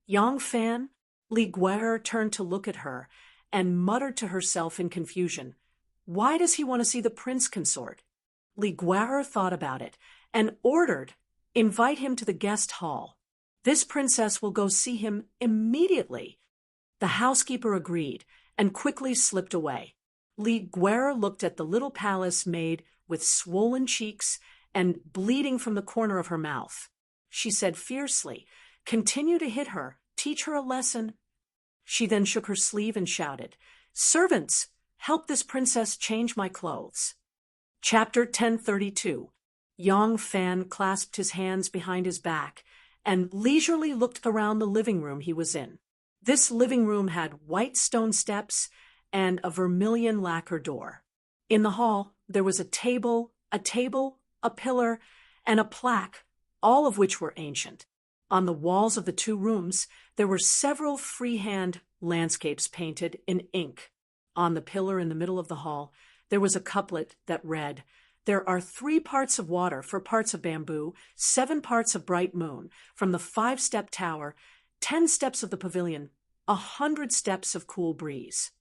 Yangfan? Li Guerre turned to look at her and muttered to herself in confusion, "Why does he want to see the prince consort?" Li Guerre thought about it and ordered, "Invite him to the guest hall. This princess will go see him immediately." The housekeeper agreed and quickly slipped away. Li Guerre looked at the little palace maid with swollen cheeks and bleeding from the corner of her mouth. She said fiercely, "Continue to hit her. Teach her a lesson." She then shook her sleeve and shouted, "Servants, help this princess change my clothes." Chapter 1032. Yangfan clasped his hands behind his back and leisurely looked around the living room he was in. This living room had white stone steps and a vermilion lacquer door. In the hall, there was a table, a pillar, and a plaque, all of which were ancient. On the walls of the two rooms, there were several freehand landscapes painted in ink. On the pillar in the middle of the hall, there was a couplet that read, "There are 3 parts of water for parts of bamboo, 7 parts of bright moon, from the 5-step tower, 10 steps of the pavilion, 100 steps of cool breeze."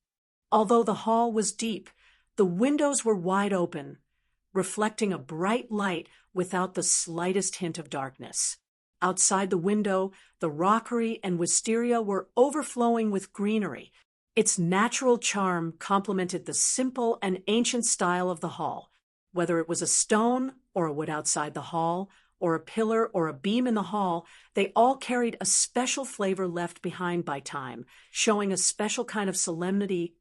Although the hall was deep, the windows were wide open, reflecting a bright light without the slightest hint of darkness. Outside the window, the rockery and wisteria were overflowing with greenery. Its natural charm complemented the simple and ancient style of the hall. Whether it was a stone or a wood outside the hall, or a pillar or a beam in the hall, they all carried a special flavor left behind by time, showing a special kind of solemnity.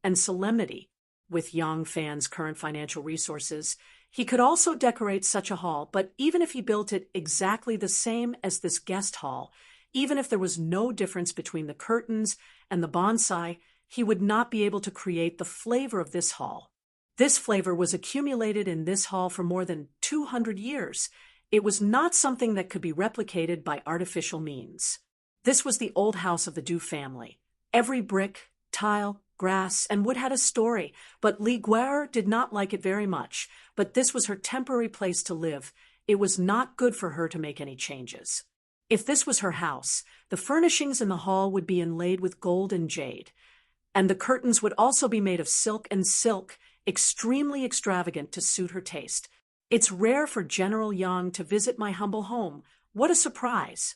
With Yangfan's current financial resources, he could also decorate such a hall, but even if he built it exactly the same as this guest hall, even if there was no difference between the curtains and the bonsai, he would not be able to create the flavor of this hall. This flavor was accumulated in this hall for more than 200 years. It was not something that could be replicated by artificial means. This was the old house of the Du family. Every brick, tile, grass, and wood had a story, but Li Guerre did not like it very much. But this was her temporary place to live. It was not good for her to make any changes. If this was her house, the furnishings in the hall would be inlaid with gold and jade, and the curtains would also be made of silk, extremely extravagant to suit her taste. "It's rare for General Yang to visit my humble home. What a surprise!"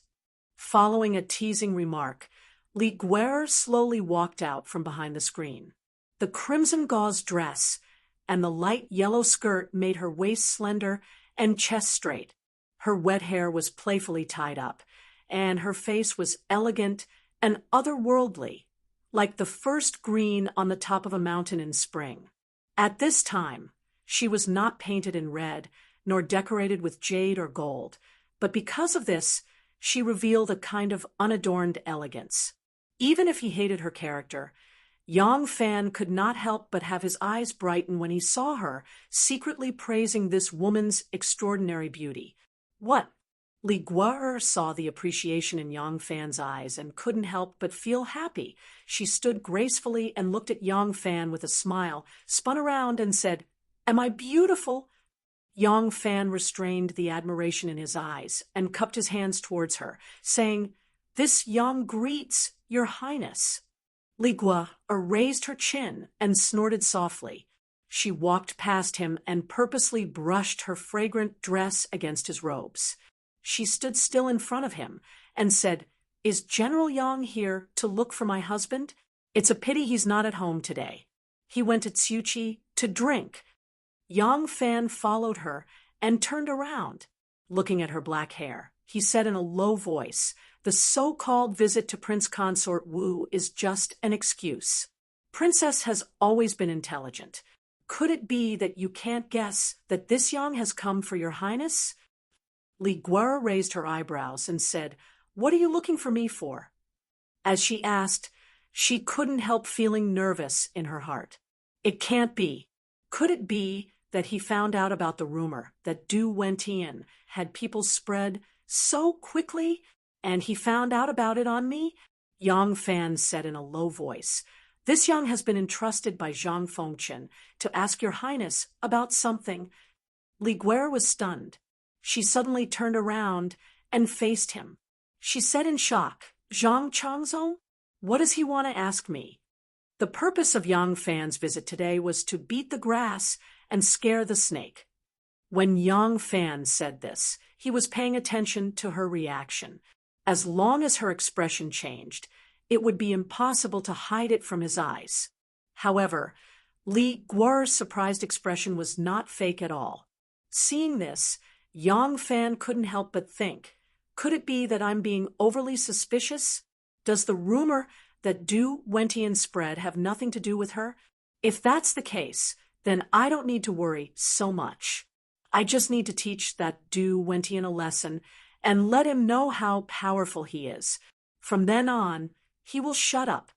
Following a teasing remark, Li Guerre slowly walked out from behind the screen. The crimson gauze dress and the light yellow skirt made her waist slender and chest straight. Her wet hair was playfully tied up, and her face was elegant and otherworldly, like the first green on the top of a mountain in spring. At this time, she was not painted in red, nor decorated with jade or gold, but because of this, she revealed a kind of unadorned elegance. Even if he hated her character, Yangfan could not help but have his eyes brighten when he saw her secretly praising this woman's extraordinary beauty. What? Li Guerre saw the appreciation in Yangfan's eyes and couldn't help but feel happy. She stood gracefully and looked at Yangfan with a smile, spun around and said, "Am I beautiful?" Yangfan restrained the admiration in his eyes and cupped his hands towards her, saying, "This Yang greets your highness." Li Guerre raised her chin and snorted softly. She walked past him and purposely brushed her fragrant dress against his robes. She stood still in front of him and said, "Is General Yang here to look for my husband? It's a pity he's not at home today. He went to Tsuchi to drink." Yangfan followed her and turned around. Looking at her black hair, he said in a low voice, "The so-called visit to Prince Consort Wu is just an excuse. Princess has always been intelligent. Could it be that you can't guess that this Yang has come for your highness?" Li Guer raised her eyebrows and said, "What are you looking for me for?" As she asked, she couldn't help feeling nervous in her heart. It can't be. Could it be that he found out about the rumor that Du Wentian had people spread so quickly, and he found out about it on me? Yang Fan said in a low voice, "This young has been entrusted by Zhang Fengchen to ask your highness about something." Li Guer was stunned. She suddenly turned around and faced him. She said in shock, "Zhang Changzong? What does he want to ask me?" The purpose of Yang Fan's visit today was to beat the grass and scare the snake. When Yang Fan said this, he was paying attention to her reaction. As long as her expression changed, it would be impossible to hide it from his eyes. However, Li Guer's surprised expression was not fake at all. Seeing this, Yang Fan couldn't help but think, could it be that I'm being overly suspicious? Does the rumor that Du Wentian spread have nothing to do with her? If that's the case, then I don't need to worry so much. I just need to teach that Du Wentian a lesson and let him know how powerful he is. From then on, he will shut up.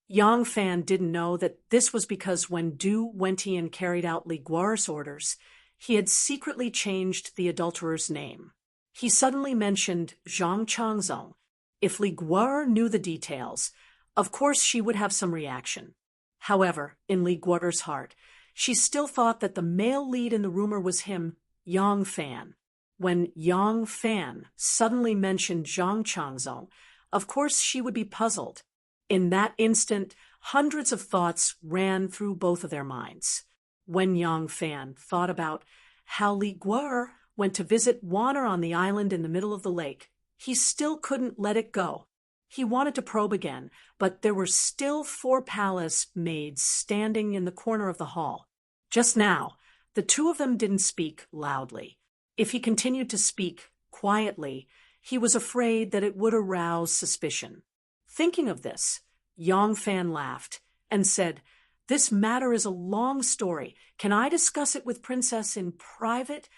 Yang Fan didn't know that this was because when Du Wentian carried out Li Guer's orders, he had secretly changed the adulterer's name. He suddenly mentioned Zhang Changzong. If Li Guer knew the details, of course she would have some reaction. However, in Li Guer's heart, she still thought that the male lead in the rumor was him, Yang Fan. When Yang Fan suddenly mentioned Zhang Changzong, of course she would be puzzled. In that instant, hundreds of thoughts ran through both of their minds. When Yang Fan thought about how Li Guer went to visit Wanner on the island in the middle of the lake, he still couldn't let it go. He wanted to probe again, but there were still 4 palace maids standing in the corner of the hall. Just now, the 2 of them didn't speak loudly. If he continued to speak quietly, he was afraid that it would arouse suspicion. Thinking of this, Yang Fan laughed and said, "This matter is a long story. Can I discuss it with Princess in private?"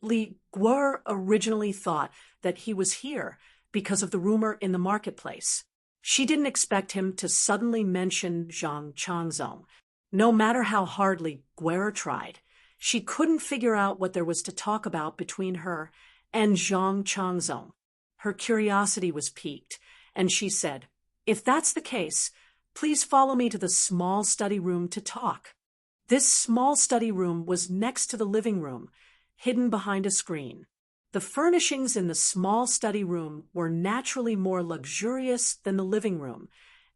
Li Guer originally thought that he was here because of the rumor in the marketplace. She didn't expect him to suddenly mention Zhang Changzong. No matter how hard Li Guer tried, she couldn't figure out what there was to talk about between her and Zhang Changzong. Her curiosity was piqued, and she said, "If that's the case, please follow me to the small study room to talk." This small study room was next to the living room, hidden behind a screen. The furnishings in the small study room were naturally more luxurious than the living room,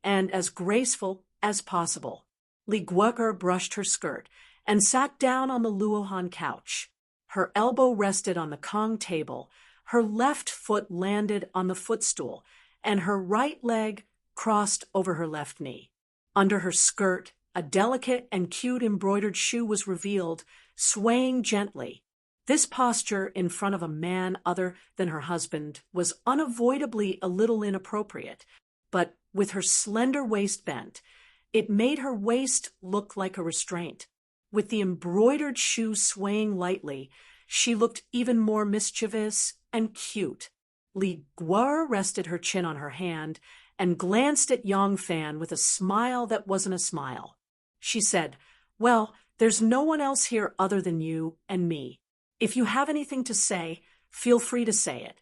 and as graceful as possible. Li Guer brushed her skirt and sat down on the Luohan couch. Her elbow rested on the Kong table, her left foot landed on the footstool, and her right leg crossed over her left knee. Under her skirt, a delicate and cute embroidered shoe was revealed, swaying gently. This posture in front of a man other than her husband was unavoidably a little inappropriate, but with her slender waist bent, it made her waist look like a restraint. With the embroidered shoe swaying lightly, she looked even more mischievous and cute. Li Guer rested her chin on her hand and glanced at Yang Fan with a smile that wasn't a smile. She said, "Well, there's no one else here other than you and me. If you have anything to say, feel free to say it."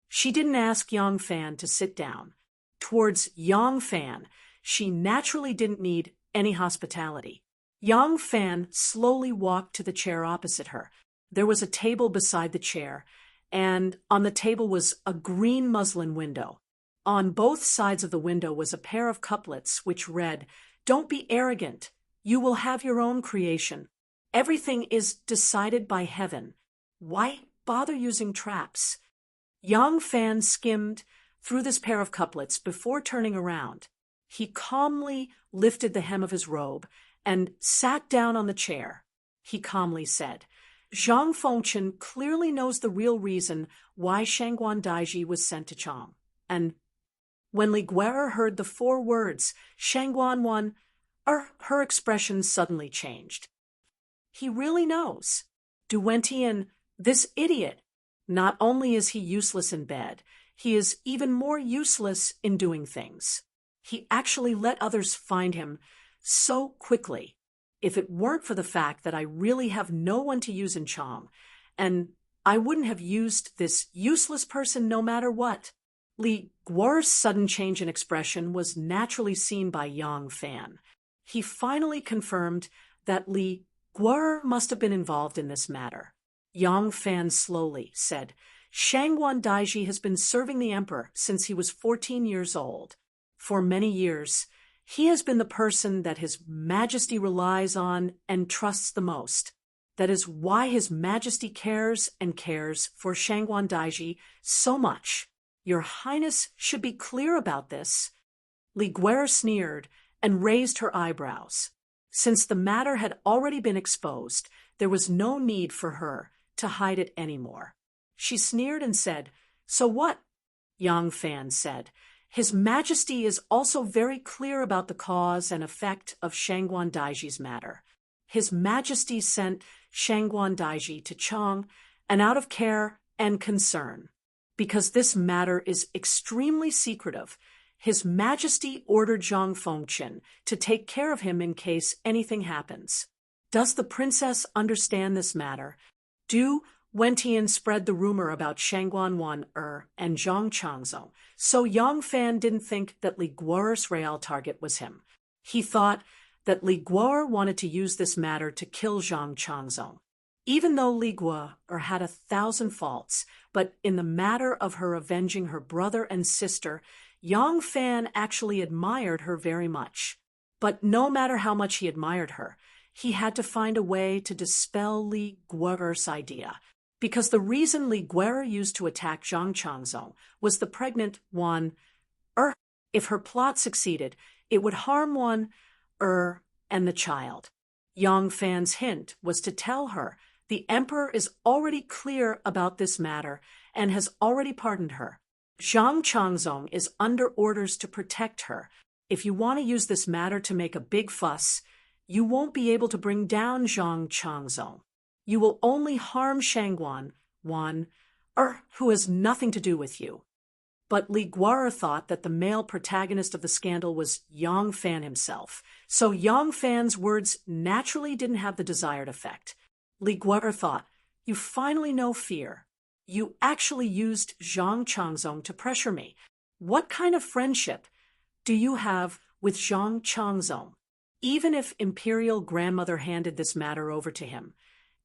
She didn't ask Yang Fan to sit down. Towards Yang Fan, she naturally didn't need any hospitality. Yang Fan slowly walked to the chair opposite her. There was a table beside the chair, and on the table was a green muslin window. On both sides of the window was a pair of couplets which read, "Don't be arrogant. You will have your own creation. Everything is decided by heaven. Why bother using traps?" Yang Fan skimmed through this pair of couplets before turning around. He calmly lifted the hem of his robe and sat down on the chair. He calmly said, "Zhang Fengchen clearly knows the real reason why Shangguan Daiji was sent to Chang." And when Li Guer heard the 4 words, Shangguan Wan, her expression suddenly changed. He really knows. Du Wentian, this idiot, Not only is he useless in bed, he is even more useless in doing things. He actually let others find him so quickly. If it weren't for the fact that I really have no one to use in Chong, and I wouldn't have used this useless person no matter what. Li Guo's sudden change in expression was naturally seen by Yang Fan. He finally confirmed that Li Guo must have been involved in this matter. Yang Fan slowly said, Shangguan Daiji has been serving the emperor since he was 14 years old. For many years, he has been the person that His Majesty relies on and trusts the most. That is why His Majesty cares and cares for Shangguan Daiji so much. Your Highness should be clear about this. Li Guo sneered and raised her eyebrows. Since the matter had already been exposed, there was no need for her to hide it anymore. She sneered and said, So what? Yang Fan said, His Majesty is also very clear about the cause and effect of Shangguan Daiji's matter. His Majesty sent Shangguan Daiji to Chong, and out of care and concern. Because this matter is extremely secretive, His Majesty ordered Zhang Fengqin to take care of him in case anything happens. Does the princess understand this matter? Do Wentian spread the rumor about Shangguan Wan and Zhang Changzong, so Yang Fan didn't think that Li Guo's real target was him. He thought that Li Guo wanted to use this matter to kill Zhang Changzong. Even though Li Guo had 1,000 faults, but in the matter of her avenging her brother and sister, Yang Fan actually admired her very much. But no matter how much he admired her, he had to find a way to dispel Li Guo's idea, because the reason Li Guo used to attack Zhang Changzong was the pregnant Wan. If her plot succeeded, it would harm Wan and the child. Yang Fan's hint was to tell her the emperor is already clear about this matter and has already pardoned her. Zhang Changzong is under orders to protect her. If you want to use this matter to make a big fuss, you won't be able to bring down Zhang Changzong. You will only harm Shangguan Wan, who has nothing to do with you. But Li Guo thought that the male protagonist of the scandal was Yang Fan himself, so Yang Fan's words naturally didn't have the desired effect. Li Guo thought, You finally know fear. You actually used Zhang Changzong to pressure me. What kind of friendship do you have with Zhang Changzong? Even if Imperial Grandmother handed this matter over to him,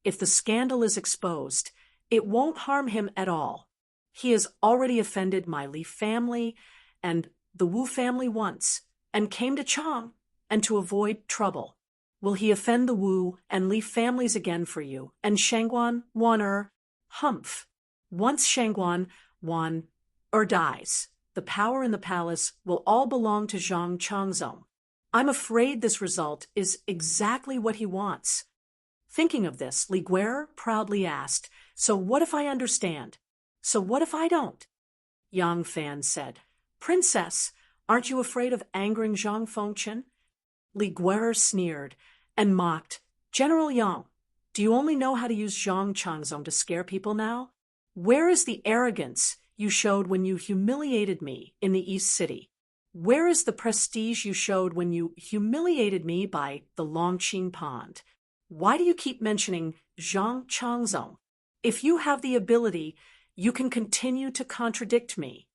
if the scandal is exposed, it won't harm him at all. He has already offended my Li family and the Wu family once, and came to Chong, and to avoid trouble. Will he offend the Wu and Li families again for you, and Shangguan Wan Humph. Once Shangguan Wan dies, the power in the palace will all belong to Zhang Changzong. I'm afraid this result is exactly what he wants. Thinking of this, Li Guo proudly asked, So what if I understand? So what if I don't? Yang Fan said, Princess, aren't you afraid of angering Zhang Fengqin? Li Guo sneered and mocked, General Yang, do you only know how to use Zhang Changzong to scare people now? Where is the arrogance you showed when you humiliated me in the East City? Where is the prestige you showed when you humiliated me by the Longqing Pond? Why do you keep mentioning Zhang Changzong? If you have the ability, you can continue to contradict me.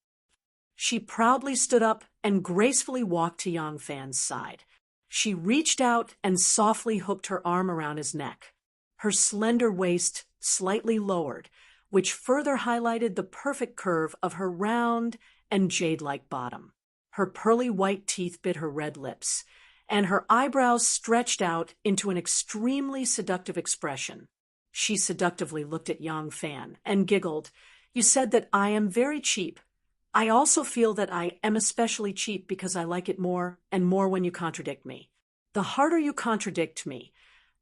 She proudly stood up and gracefully walked to Yang Fan's side. She reached out and softly hooked her arm around his neck. Her slender waist slightly lowered, which further highlighted the perfect curve of her round and jade-like bottom. Her pearly white teeth bit her red lips, and her eyebrows stretched out into an extremely seductive expression. She seductively looked at Yang Fan and giggled. You said that I am very cheap. I also feel that I am especially cheap because I like it more and more when you contradict me. The harder you contradict me,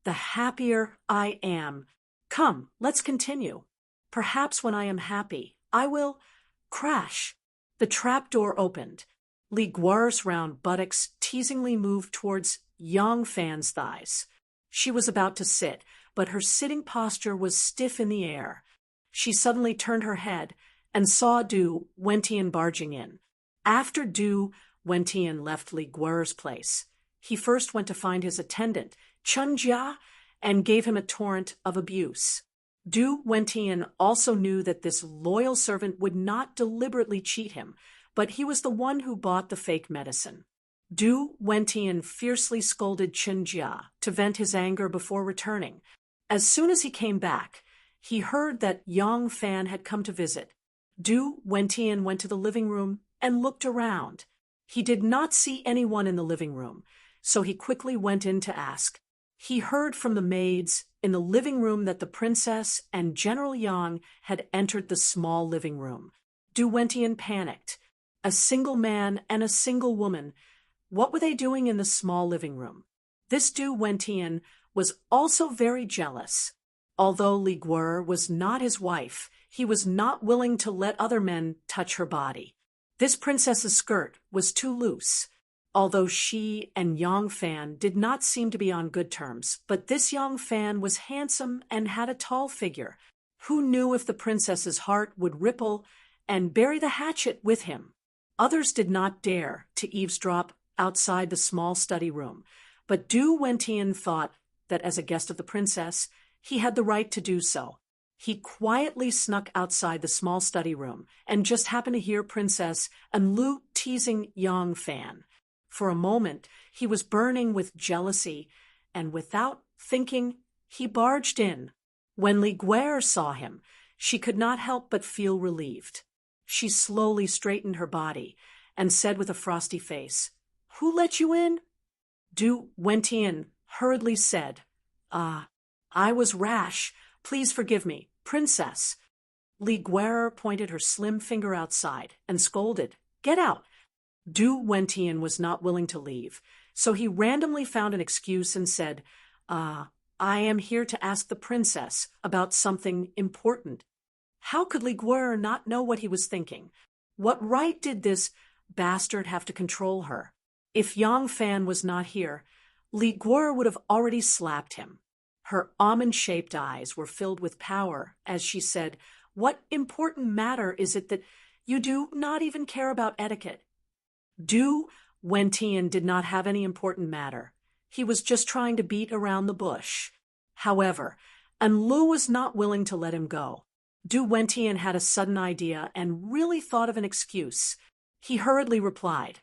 the happier I am. Come, let's continue. Perhaps when I am happy, I will crash. The trapdoor opened. Li Guo's round buttocks teasingly moved towards Yang Fan's thighs. She was about to sit, but her sitting posture was stiff in the air. she suddenly turned her head and saw Du Wentian barging in. After Du Wentian left Li Guer's place, he first went to find his attendant, Chun Jia, and gave him a torrent of abuse. Du Wentian also knew that this loyal servant would not deliberately cheat him, but he was the one who bought the fake medicine. Du Wentian fiercely scolded Chun Jia to vent his anger before returning. As soon as he came back, he heard that Yang Fan had come to visit. Du Wentian went to the living room and looked around. He did not see anyone in the living room, so he quickly went in to ask. He heard from the maids in the living room that the princess and General Yang had entered the small living room. Du Wentian panicked. A single man and a single woman. What were they doing in the small living room? This Du Wentian was also very jealous. Although Li Guer was not his wife, he was not willing to let other men touch her body. This princess's skirt was too loose. Although she and Yang Fan did not seem to be on good terms, but this Yang Fan was handsome and had a tall figure. Who knew if the princess's heart would ripple and bury the hatchet with him? Others did not dare to eavesdrop outside the small study room, but Du Wentian thought that as a guest of the princess, he had the right to do so. He quietly snuck outside the small study room and just happened to hear Princess Anlu teasing Yang Fan. For a moment, he was burning with jealousy, and without thinking, he barged in. When Li Guer saw him, she could not help but feel relieved. She slowly straightened her body and said with a frosty face, "Who let you in?" Du Wentian hurriedly said, I was rash. Please forgive me, Princess." Li Guer pointed her slim finger outside and scolded, "Get out." Du Wentian was not willing to leave, so he randomly found an excuse and said, I am here to ask the princess about something important." How could Li Guer not know what he was thinking? What right did this bastard have to control her? If Yang Fan was not here, Li Guer would have already slapped him. Her almond-shaped eyes were filled with power as she said, "What important matter is it that you do not even care about etiquette?" Du Wentian did not have any important matter. He was just trying to beat around the bush. However, Anlu was not willing to let him go. Du Wentian had a sudden idea and really thought of an excuse. He hurriedly replied,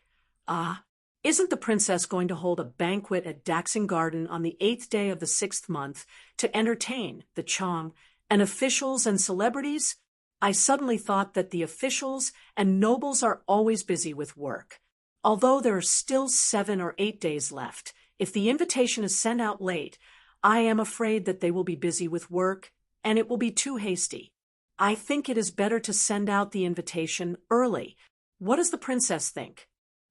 Isn't the princess going to hold a banquet at Daxing Garden on the 8th day of the 6th month to entertain the Chang and officials and celebrities? I suddenly thought that the officials and nobles are always busy with work. Although there are still 7 or 8 days left, if the invitation is sent out late, I am afraid that they will be busy with work, and it will be too hasty. I think it is better to send out the invitation early. What does the princess think?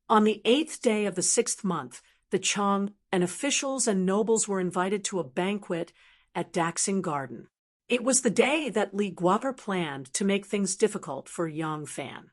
On the 8th day of the 6th month, the Chang and officials and nobles were invited to a banquet at Daxing Garden. It was the day that Li Guer planned to make things difficult for Yang Fan.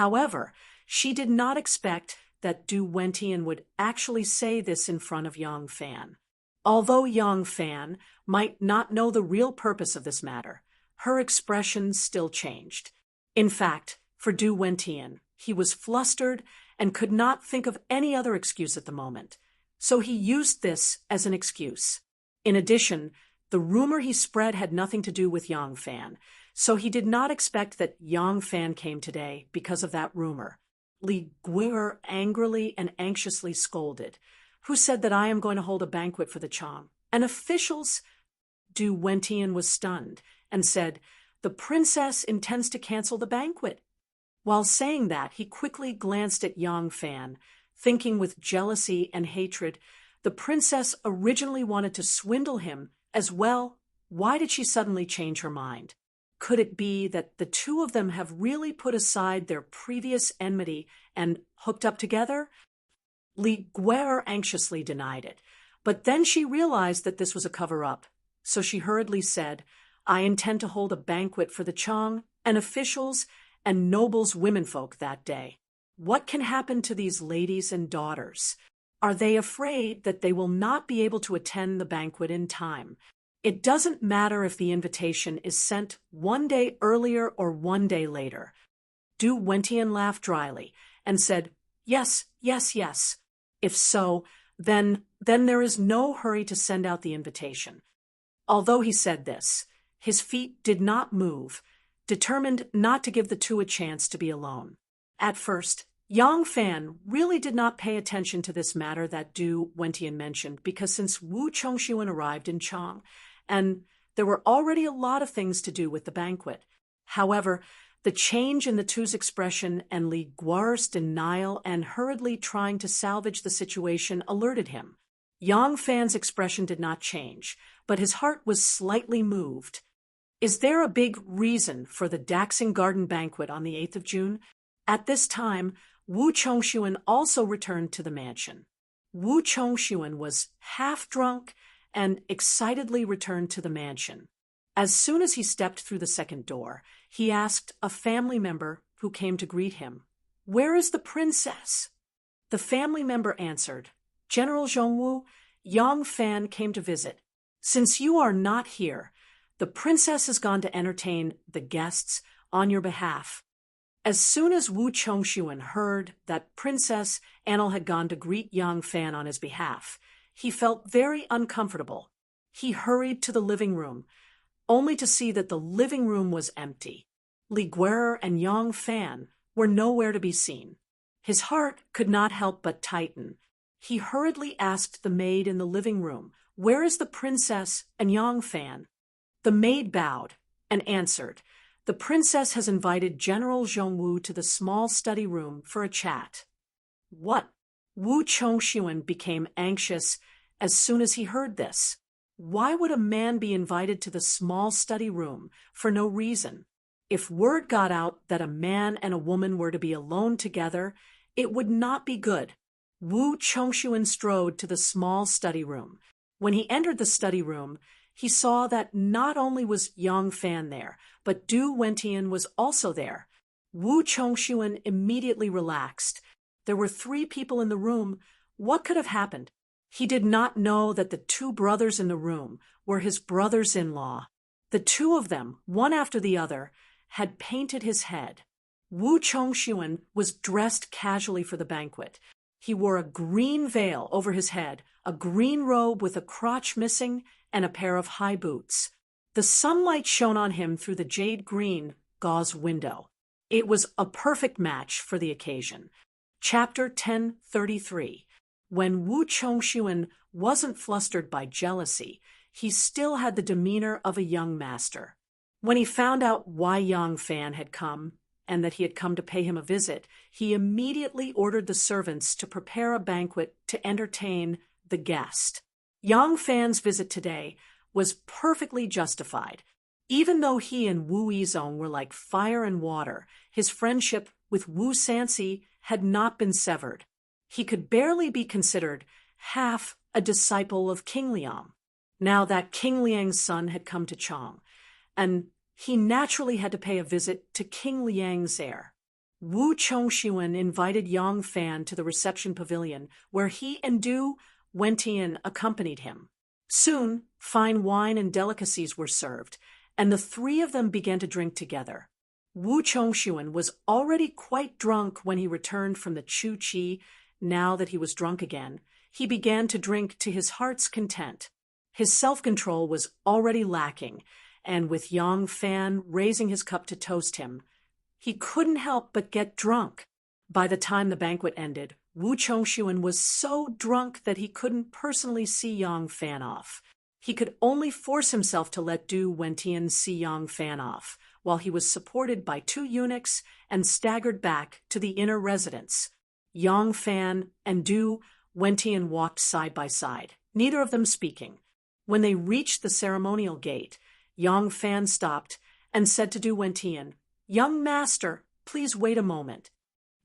However, she did not expect that Du Wentian would actually say this in front of Yang Fan. Although Yang Fan might not know the real purpose of this matter, her expression still changed. In fact, for Du Wentian, he was flustered and could not think of any other excuse at the moment, so he used this as an excuse. In addition, the rumor he spread had nothing to do with Yang Fan, so he did not expect that Yang Fan came today because of that rumor. Li Guer angrily and anxiously scolded, "Who said that I am going to hold a banquet for the Chang? And officials?" Du Wentian was stunned and said, "The princess intends to cancel the banquet." While saying that, he quickly glanced at Yang Fan, thinking with jealousy and hatred, the princess originally wanted to swindle him as well. Why did she suddenly change her mind? Could it be that the two of them have really put aside their previous enmity and hooked up together? Li Guer anxiously denied it, but then she realized that this was a cover-up, so she hurriedly said, "I intend to hold a banquet for the Chang and officials and nobles womenfolk that day. What can happen to these ladies and daughters? Are they afraid that they will not be able to attend the banquet in time? It doesn't matter if the invitation is sent 1 day earlier or 1 day later. Du Wentian laughed dryly and said, "Yes, yes, yes. If so, then there is no hurry to send out the invitation." Although he said this, his feet did not move, determined not to give the two a chance to be alone. At first, Yang Fan really did not pay attention to this matter that Du Wentian mentioned, because since Wu Chongxuan arrived in Chang, and there were already a lot of things to do with the banquet. However, the change in the two's expression and Li Guer's denial and hurriedly trying to salvage the situation alerted him. Yang Fan's expression did not change, but his heart was slightly moved. Is there a big reason for the Daxing Garden banquet on the 8th of June? At this time, Wu Chongxuan also returned to the mansion. Wu Chongxuan was half drunk and excitedly returned to the mansion. As soon as he stepped through the second door, he asked a family member who came to greet him, "Where is the princess?" The family member answered, "General Zhongwu, Yang Fan came to visit. Since you are not here, the princess has gone to entertain the guests on your behalf." As soon as Wu Chongxuan heard that Princess Anil had gone to greet Yang Fan on his behalf, he felt very uncomfortable. He hurried to the living room, only to see that the living room was empty. Li Guer and Yang Fan were nowhere to be seen. His heart could not help but tighten. He hurriedly asked the maid in the living room, "Where is the princess and Yang Fan?" The maid bowed and answered, "The princess has invited General Zhongwu to the small study room for a chat." What? Wu Chongxuan became anxious as soon as he heard this. Why would a man be invited to the small study room for no reason? If word got out that a man and a woman were to be alone together, it would not be good. Wu Chongxuan strode to the small study room. When he entered the study room, he saw that not only was Yang Fan there, but Du Wentian was also there. Wu Chongxuan immediately relaxed. There were 3 people in the room. What could have happened? He did not know that the 2 brothers in the room were his brothers-in-law. The 2 of them, one after the other, had painted his head. Wu Chongxuan was dressed casually for the banquet. He wore a green veil over his head, a green robe with a crotch missing, and a pair of high boots. The sunlight shone on him through the jade green gauze window. It was a perfect match for the occasion. Chapter 1033. When Wu Chongxuan wasn't flustered by jealousy, he still had the demeanor of a young master. When he found out why Yang Fan had come, and that he had come to pay him a visit, he immediately ordered the servants to prepare a banquet to entertain the guest. Yang Fan's visit today was perfectly justified. Even though he and Wu Yizong were like fire and water, his friendship with Wu Sanxi had not been severed. He could barely be considered half a disciple of King Liang. Now that King Liang's son had come to Chang, and he naturally had to pay a visit to King Liang's heir. Wu Chongxuan invited Yang Fan to the reception pavilion, where he and Du Wentian accompanied him. Soon, fine wine and delicacies were served, and the 3 of them began to drink together. Wu Chongxuan was already quite drunk when he returned from the Chu Qi. Now that he was drunk again, he began to drink to his heart's content. His self-control was already lacking, and with Yang Fan raising his cup to toast him, he couldn't help but get drunk. By the time the banquet ended, Wu Chongxuan was so drunk that he couldn't personally see Yang Fan off. He could only force himself to let Du Wentian see Yang Fan off, while he was supported by 2 eunuchs and staggered back to the inner residence. Yang Fan and Du Wentian walked side by side, neither of them speaking. When they reached the ceremonial gate, Yang Fan stopped and said to Du Wentian, "Young master, please wait a moment."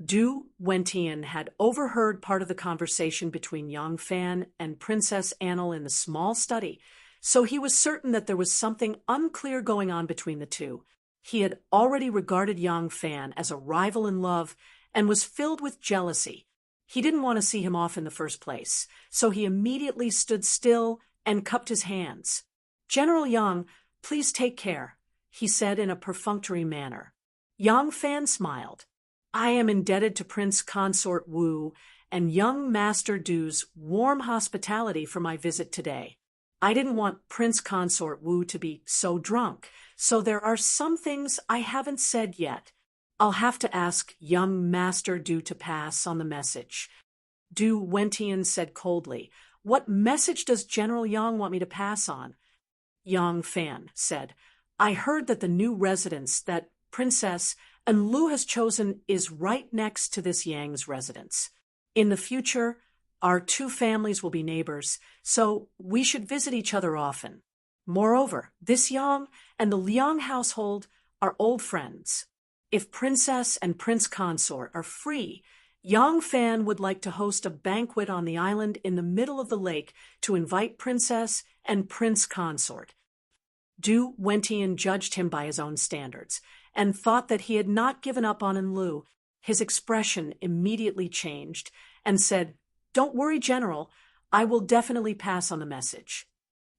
Du Wentian had overheard part of the conversation between Yang Fan and Princess Anil in the small study, so he was certain that there was something unclear going on between the two. He had already regarded Yang Fan as a rival in love and was filled with jealousy. He didn't want to see him off in the first place, so he immediately stood still and cupped his hands. "General Yang, please take care," he said in a perfunctory manner. Yang Fan smiled. "I am indebted to Prince Consort Wu and young Master Du's warm hospitality for my visit today. I didn't want Prince Consort Wu to be so drunk, so there are some things I haven't said yet. I'll have to ask young Master Du to pass on the message." Du Wentian said coldly, "What message does General Yang want me to pass on?" Yang Fan said, "I heard that the new residence that Princess and Lu has chosen is right next to this Yang's residence. In the future, our two families will be neighbors, so we should visit each other often. Moreover, this Yang and the Liang household are old friends. If Princess and Prince Consort are free, Yang Fan would like to host a banquet on the island in the middle of the lake to invite Princess and Prince Consort." Du Wentian judged him by his own standards, and thought that he had not given up on Enlu. His expression immediately changed, and said, "Don't worry, General, I will definitely pass on the message."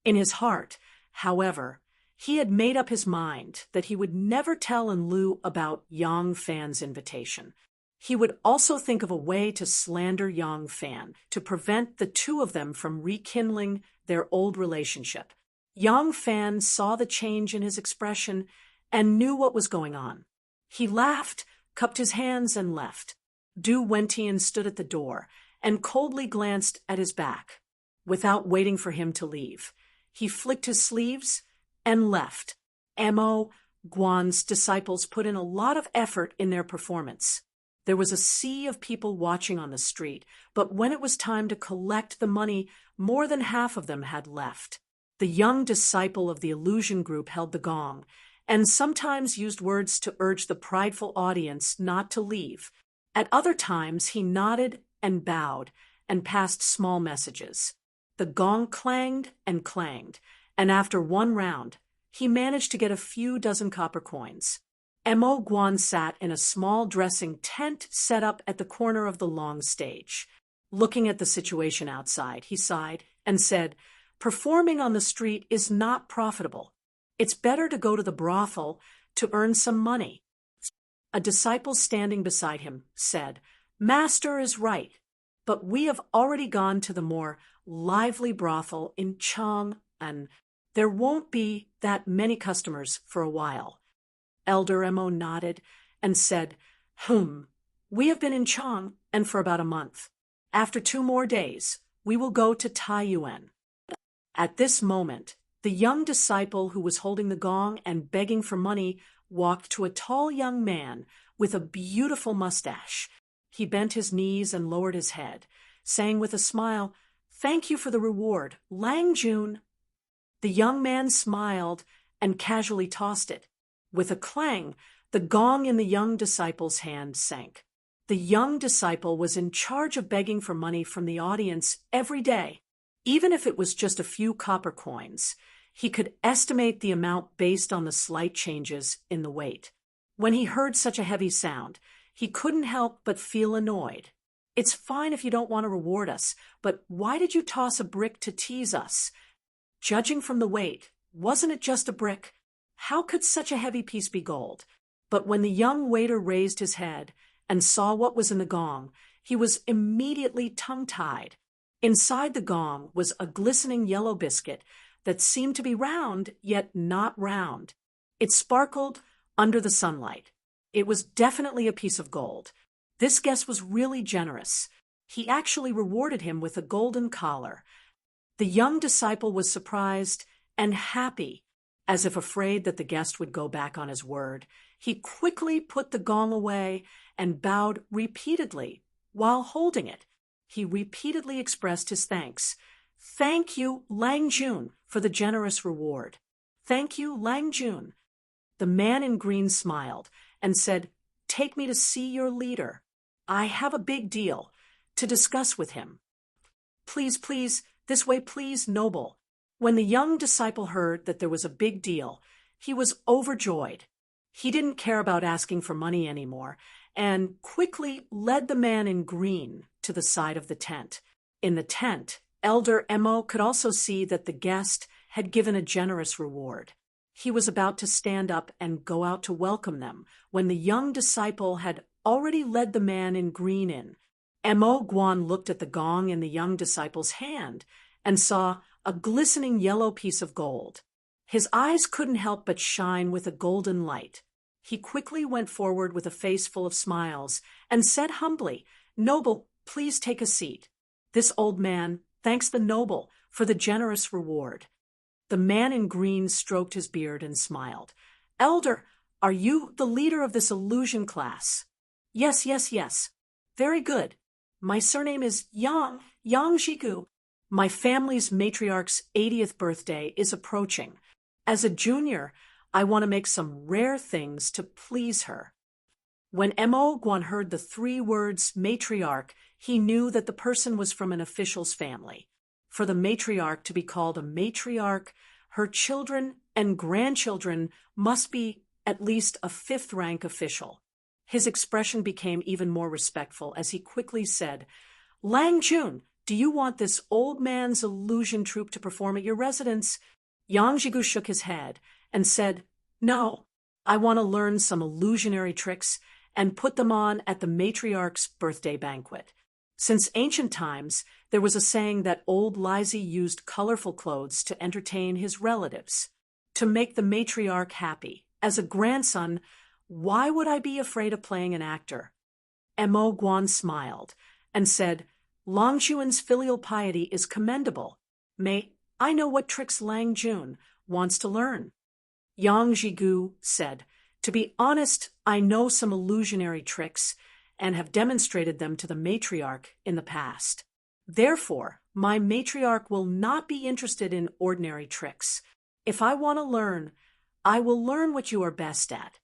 In his heart, however, he had made up his mind that he would never tell Enlu about Yang Fan's invitation. He would also think of a way to slander Yang Fan, to prevent the two of them from rekindling their old relationship. Yang Fan saw the change in his expression and knew what was going on. He laughed, cupped his hands, and left. Du Wentian stood at the door and coldly glanced at his back. Without waiting for him to leave, he flicked his sleeves and left. Mo Guan's disciples put in a lot of effort in their performance. There was a sea of people watching on the street, but when it was time to collect the money, more than half of them had left. The young disciple of the illusion group held the gong, and sometimes used words to urge the prideful audience not to leave. At other times he nodded and bowed and passed small messages. The gong clanged, and after one round, he managed to get a few dozen copper coins. Mo Guan sat in a small dressing tent set up at the corner of the long stage. Looking at the situation outside, he sighed and said, "Performing on the street is not profitable. It's better to go to the brothel to earn some money." A disciple standing beside him said, "Master is right, but we have already gone to the more lively brothel in Chang'an. There won't be that many customers for a while." Elder Mo nodded and said, "We have been in Chang'an for about a month. After 2 more days, we will go to Taiyuan." At this moment, the young disciple who was holding the gong and begging for money walked to a tall young man with a beautiful mustache. He bent his knees and lowered his head, saying with a smile, "Thank you for the reward, Lang Jun." The young man smiled and casually tossed it. With a clang, the gong in the young disciple's hand sank. The young disciple was in charge of begging for money from the audience every day. Even if it was just a few copper coins, he could estimate the amount based on the slight changes in the weight. When he heard such a heavy sound, he couldn't help but feel annoyed. "It's fine if you don't want to reward us, but why did you toss a brick to tease us? Judging from the weight, wasn't it just a brick? How could such a heavy piece be gold?" But when the young waiter raised his head and saw what was in the gong, he was immediately tongue-tied. Inside the gong was a glistening yellow biscuit that seemed to be round, yet not round. It sparkled under the sunlight. It was definitely a piece of gold. This guest was really generous. He actually rewarded him with a golden collar. The young disciple was surprised and happy. As if afraid that the guest would go back on his word, he quickly put the gong away and bowed repeatedly while holding it. He repeatedly expressed his thanks. "Thank you, Lang Jun, for the generous reward. Thank you, Lang Jun." The man in green smiled and said, "Take me to see your leader. I have a big deal to discuss with him." "Please, please, this way, please, noble." When the young disciple heard that there was a big deal, he was overjoyed. He didn't care about asking for money anymore, and quickly led the man in green to the side of the tent. In the tent, Elder Mo could also see that the guest had given a generous reward. He was about to stand up and go out to welcome them when the young disciple had already led the man in green in. Mo Guan looked at the gong in the young disciple's hand and saw a glistening yellow piece of gold. His eyes couldn't help but shine with a golden light. He quickly went forward with a face full of smiles and said humbly, "Noble, please take a seat." This old man thanks the noble for the generous reward. The man in green stroked his beard and smiled. "Elder, are you the leader of this illusion class?" "Yes, yes, yes." "Very good. My surname is Yang Jigu. My family's matriarch's 80th birthday is approaching. As a junior, I want to make some rare things to please her." When Mo Guan heard the 3 words matriarch, he knew that the person was from an official's family. For the matriarch to be called a matriarch, her children and grandchildren must be at least a 5th-rank official. His expression became even more respectful as he quickly said, "Lang Jun, do you want this old man's illusion troupe to perform at your residence?" Yang Jigu shook his head and said, "No, I want to learn some illusionary tricks and put them on at the matriarch's birthday banquet." Since ancient times, there was a saying that old Lizzie used colorful clothes to entertain his relatives, to make the matriarch happy. As a grandson, why would I be afraid of playing an actor? Mo Guan smiled and said, "Lang Jun's filial piety is commendable. May I know what tricks Lang Jun wants to learn?" Yang Jigu said, "To be honest, I know some illusionary tricks and have demonstrated them to the matriarch in the past. Therefore, my matriarch will not be interested in ordinary tricks. If I want to learn, I will learn what you are best at."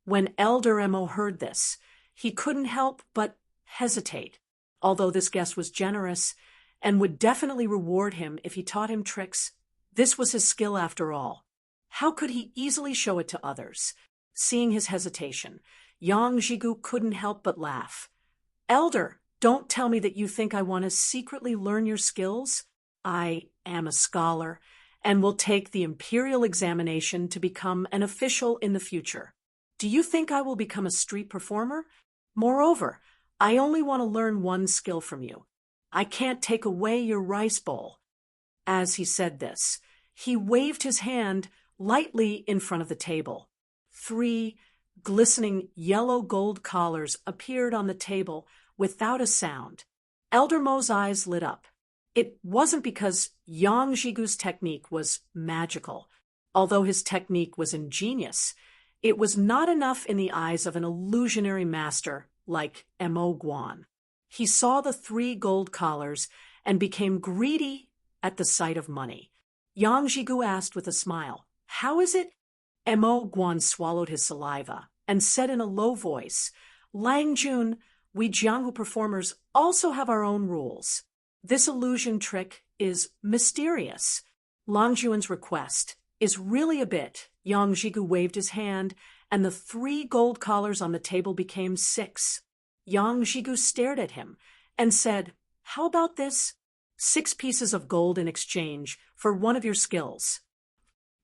When Elder Mo heard this, he couldn't help but hesitate, although this guest was generous and would definitely reward him if he taught him tricks. This was his skill after all. How could he easily show it to others? Seeing his hesitation, Yang Jigu couldn't help but laugh. "Elder, don't tell me that you think I want to secretly learn your skills. I am a scholar and will take the imperial examination to become an official in the future. Do you think I will become a street performer? Moreover, I only want to learn one skill from you. I can't take away your rice bowl." As he said this, he waved his hand lightly in front of the table. 3 glistening yellow gold collars appeared on the table without a sound. Elder Mo's eyes lit up. It wasn't because Yang Jigu's technique was magical. Although his technique was ingenious, it was not enough in the eyes of an illusionary master like Mo Guan. He saw the 3 gold collars and became greedy at the sight of money. Yang Jigu asked with a smile, "How is it?" Mo Guan swallowed his saliva and said in a low voice, "Lang Jun, we Jianghu performers also have our own rules. This illusion trick is mysterious. Lang Jun's request is really a bit." Yang Jigu waved his hand, and the 3 gold collars on the table became 6. Yang Jigu stared at him and said, "How about this? 6 pieces of gold in exchange for one of your skills."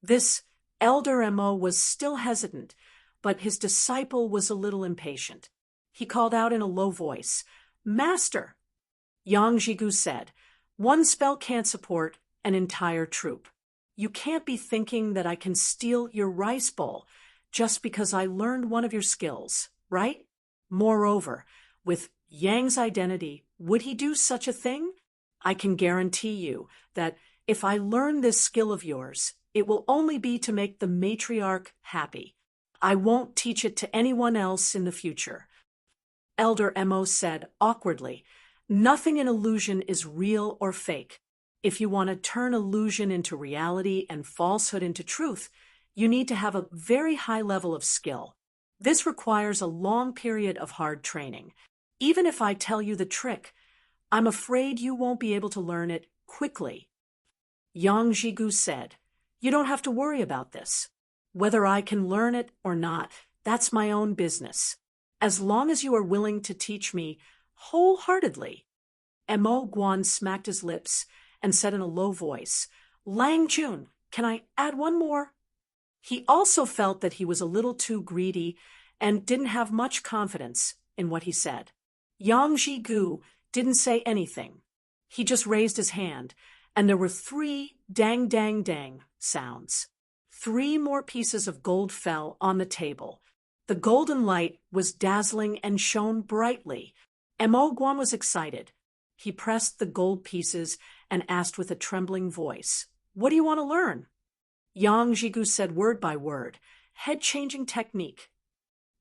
This Elder Mo was still hesitant, but his disciple was a little impatient. He called out in a low voice, "Master!" Yang Jigu said, "One spell can't support an entire troop. You can't be thinking that I can steal your rice bowl just because I learned one of your skills, right? Moreover, with Yang's identity, would he do such a thing? I can guarantee you that if I learn this skill of yours, it will only be to make the matriarch happy. I won't teach it to anyone else in the future." Elder Mo said awkwardly, "Nothing in illusion is real or fake. If you want to turn illusion into reality and falsehood into truth, you need to have a very high level of skill. This requires a long period of hard training. Even if I tell you the trick, I'm afraid you won't be able to learn it quickly." Yang Jigu said, "You don't have to worry about this. Whether I can learn it or not, that's my own business. As long as you are willing to teach me wholeheartedly." Mo Guan smacked his lips and said in a low voice, Lang Jun, can I add one more? He also felt that he was a little too greedy and didn't have much confidence in what he said. Yang Ji-gu didn't say anything. He just raised his hand, and there were 3 dang dang dang sounds. 3 more pieces of gold fell on the table. The golden light was dazzling and shone brightly. Mo Guan was excited. He pressed the gold pieces and asked with a trembling voice, "What do you want to learn?" Yang Jigu said word by word, head-changing technique.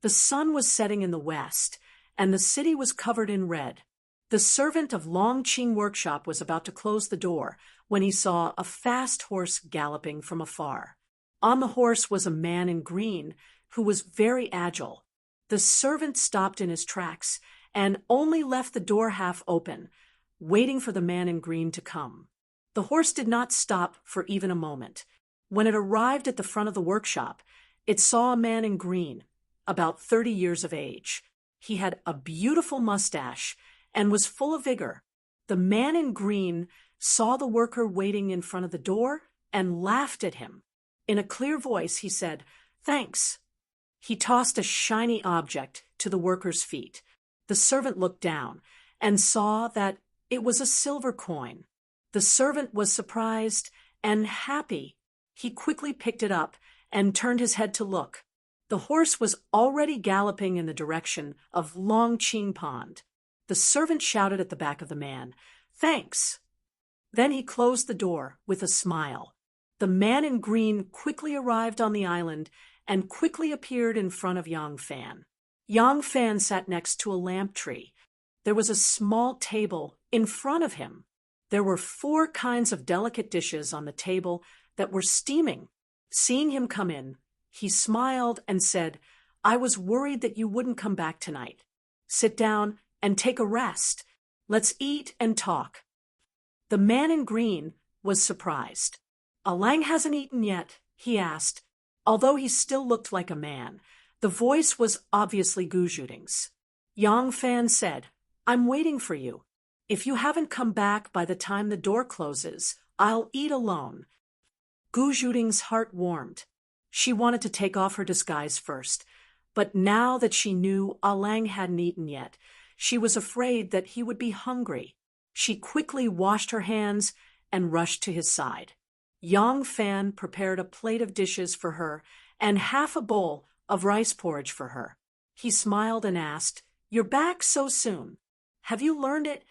The sun was setting in the west, and the city was covered in red. The servant of Longqing workshop was about to close the door when he saw a fast horse galloping from afar. On the horse was a man in green who was very agile. The servant stopped in his tracks and only left the door half open, waiting for the man in green to come. The horse did not stop for even a moment. When it arrived at the front of the workshop, it saw a man in green, about 30 years of age. He had a beautiful mustache and was full of vigor. The man in green saw the worker waiting in front of the door and laughed at him. In a clear voice, he said, "Thanks." He tossed a shiny object to the worker's feet. The servant looked down and saw that it was a silver coin. The servant was surprised and happy. He quickly picked it up and turned his head to look. The horse was already galloping in the direction of Longqing Pond. The servant shouted at the back of the man, "Thanks." Then he closed the door with a smile. The man in green quickly arrived on the island and quickly appeared in front of Yang Fan. Yang Fan sat next to a lamp tree. There was a small table in front of him. There were 4 kinds of delicate dishes on the table that were steaming. Seeing him come in, he smiled and said, "I was worried that you wouldn't come back tonight. Sit down and take a rest. Let's eat and talk." The man in green was surprised. "Lang hasn't eaten yet?" he asked. Although he still looked like a man, the voice was obviously Gu Zhuting's. Yang Fan said, "I'm waiting for you. If you haven't come back by the time the door closes, I'll eat alone." Gu Zhuting's heart warmed. She wanted to take off her disguise first, but now that she knew Lang hadn't eaten yet, she was afraid that he would be hungry. She quickly washed her hands and rushed to his side. Yang Fan prepared a plate of dishes for her and half a bowl of rice porridge for her. He smiled and asked, "You're back so soon. Have you learned it?"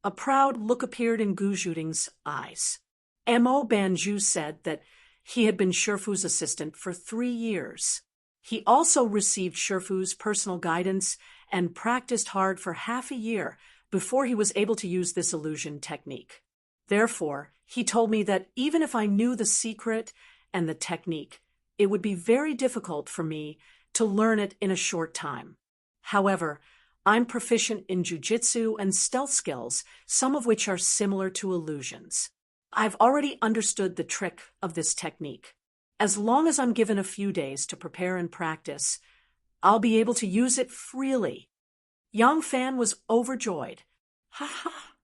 A proud look appeared in Gu Zhuting's eyes. Mo Banju said that he had been Shifu's assistant for 3 years. He also received Shifu's personal guidance and practiced hard for half a year before he was able to use this illusion technique. Therefore, he told me that even if I knew the secret and the technique, it would be very difficult for me to learn it in a short time. However, I'm proficient in jujitsu and stealth skills, some of which are similar to illusions. I've already understood the trick of this technique. As long as I'm given a few days to prepare and practice, I'll be able to use it freely. Yang Fan was overjoyed. "Ha ha,"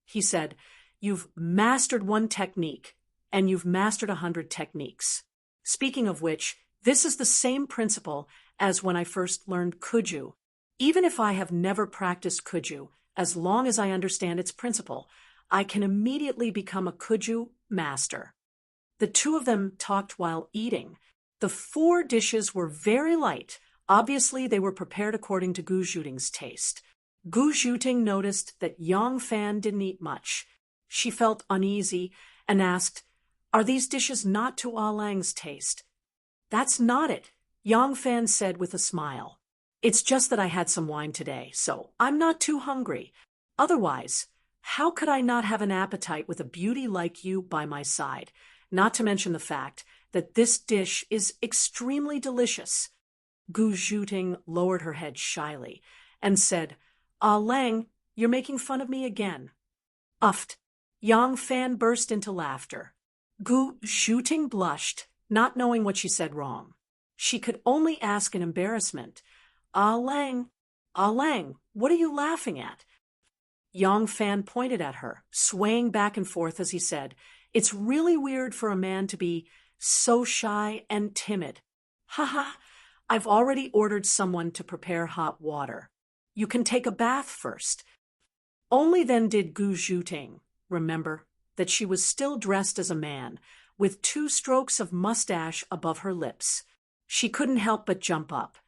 he said, "you've mastered one technique, and you've mastered 100 techniques. Speaking of which, this is the same principle as when I first learned Kuju. Even if I have never practiced Kuju, as long as I understand its principle, I can immediately become a Kuju master." The 2 of them talked while eating. The 4 dishes were very light. Obviously, they were prepared according to Gu Zhuting's taste. Gu Zhuting noticed that Yang Fan didn't eat much. She felt uneasy and asked, "Are these dishes not to Lang's taste?" "That's not it," Yang Fan said with a smile. "It's just that I had some wine today, so I'm not too hungry. Otherwise, how could I not have an appetite with a beauty like you by my side, not to mention the fact that this dish is extremely delicious?" Gu Zhuting lowered her head shyly and said, Lang, you're making fun of me again." Uffed. Yang Fan burst into laughter. Gu Zhuting blushed, not knowing what she said wrong. She could only ask in embarrassment, Lang, what are you laughing at?" Yang Fan pointed at her, swaying back and forth as he said, "It's really weird for a man to be so shy and timid. Haha, I've already ordered someone to prepare hot water. You can take a bath first." Only then did Gu Zhuting remember that she was still dressed as a man, with 2 strokes of mustache above her lips. She couldn't help but jump up,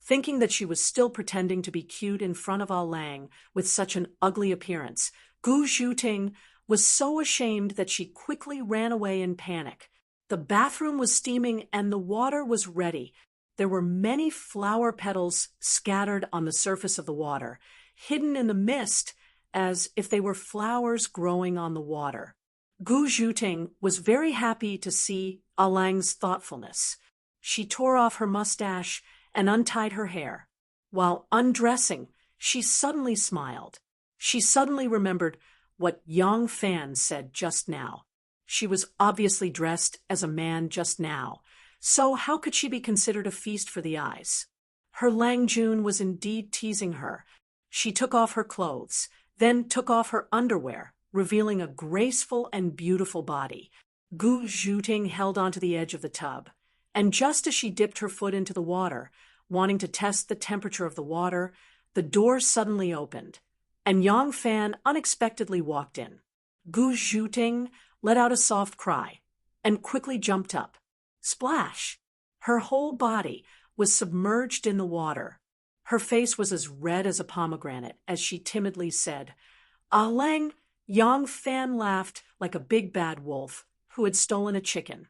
thinking that she was still pretending to be cute in front of Ah Lang with such an ugly appearance. Gu Zhuting was so ashamed that she quickly ran away in panic. The bathroom was steaming and the water was ready. There were many flower petals scattered on the surface of the water, hidden in the mist as if they were flowers growing on the water. Gu Zhuting was very happy to see Ah Lang's thoughtfulness. She tore off her mustache and untied her hair. While undressing, she suddenly smiled. She suddenly remembered what Yang Fan said just now. She was obviously dressed as a man just now, so how could she be considered a feast for the eyes? Her Lang Jun was indeed teasing her. She took off her clothes, then took off her underwear, revealing a graceful and beautiful body. Gu Zhuting held onto the edge of the tub, and just as she dipped her foot into the water, wanting to test the temperature of the water, the door suddenly opened, and Yang Fan unexpectedly walked in. Gu Zhuting let out a soft cry and quickly jumped up. Splash! Her whole body was submerged in the water. Her face was as red as a pomegranate as she timidly said, "Ah Lang." Yang Fan laughed like a big bad wolf who had stolen a chicken.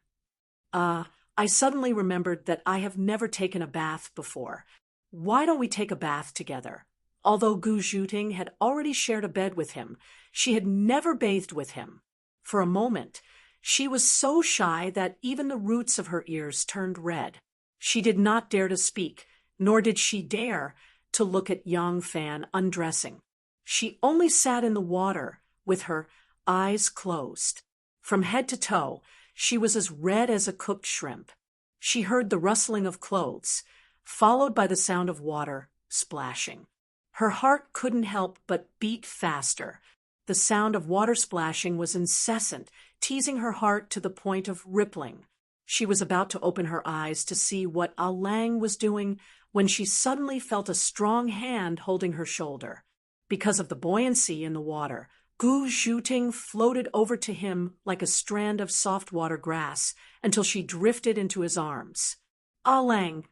I suddenly remembered that I have never taken a bath before. Why don't we take a bath together?" Although Gu Zhuting had already shared a bed with him, she had never bathed with him. For a moment, she was so shy that even the roots of her ears turned red. She did not dare to speak, nor did she dare to look at Yang Fan undressing. She only sat in the water with her eyes closed. From head to toe, she was as red as a cooked shrimp. She heard the rustling of clothes, followed by the sound of water splashing. Her heart couldn't help but beat faster. The sound of water splashing was incessant, teasing her heart to the point of rippling. She was about to open her eyes to see what Ah Lang was doing when she suddenly felt a strong hand holding her shoulder. Because of the buoyancy in the water, Gu Zhuting floated over to him like a strand of soft water grass until she drifted into his arms. "Ah Lang."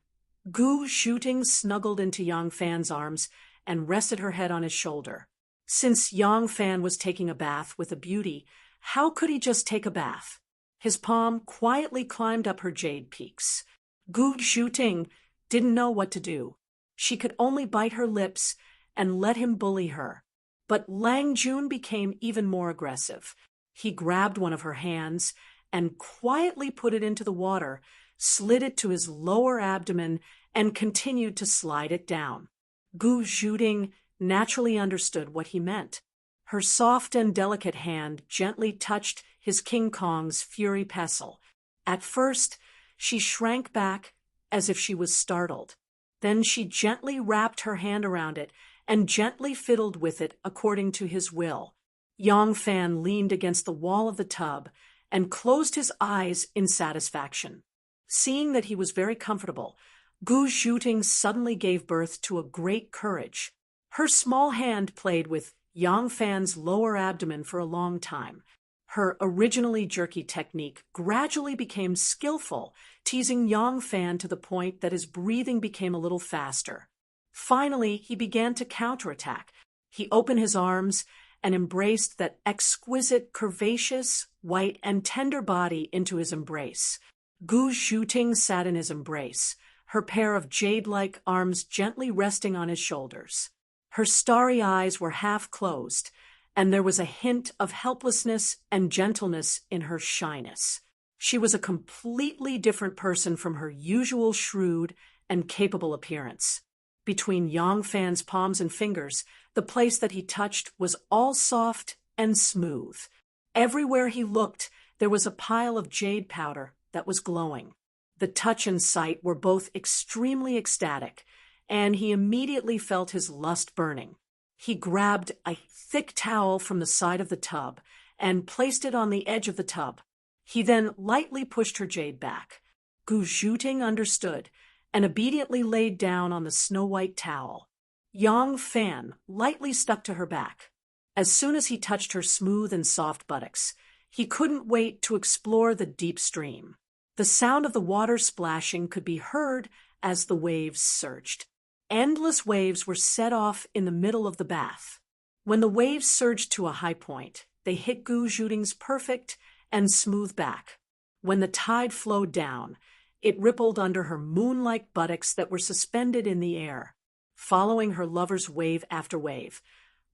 Gu Zhuting snuggled into Yang Fan's arms and rested her head on his shoulder. Since Yang Fan was taking a bath with a beauty, how could he just take a bath? His palm quietly climbed up her jade peaks. Gu Zhuting didn't know what to do. She could only bite her lips and let him bully her. But Lang Jun became even more aggressive. He grabbed one of her hands and quietly put it into the water, slid it to his lower abdomen, and continued to slide it down. Gu Zhuting naturally understood what he meant. Her soft and delicate hand gently touched his King Kong's fury pestle. At first, she shrank back as if she was startled. Then she gently wrapped her hand around it and gently fiddled with it according to his will. Yang Fan leaned against the wall of the tub and closed his eyes in satisfaction. Seeing that he was very comfortable, Gu Zhuting suddenly gave birth to a great courage. Her small hand played with Yang Fan's lower abdomen for a long time. Her originally jerky technique gradually became skillful, teasing Yang Fan to the point that his breathing became a little faster. Finally, he began to counterattack. He opened his arms and embraced that exquisite, curvaceous, white, and tender body into his embrace. Gu Zhuting sat in his embrace, her pair of jade-like arms gently resting on his shoulders. Her starry eyes were half closed, and there was a hint of helplessness and gentleness in her shyness. She was a completely different person from her usual shrewd and capable appearance. Between Yang Fan's palms and fingers, the place that he touched was all soft and smooth. Everywhere he looked, there was a pile of jade powder that was glowing. The touch and sight were both extremely ecstatic, and he immediately felt his lust burning. He grabbed a thick towel from the side of the tub and placed it on the edge of the tub. He then lightly pushed her jade back. Gu Zhuting understood and obediently laid down on the snow-white towel. Yang Fan lightly stuck to her back. As soon as he touched her smooth and soft buttocks, he couldn't wait to explore the deep stream. The sound of the water splashing could be heard as the waves surged. Endless waves were set off in the middle of the bath. When the waves surged to a high point, they hit Gu Zhuting's perfect and smooth back. When the tide flowed down, it rippled under her moon-like buttocks that were suspended in the air, following her lover's wave after wave.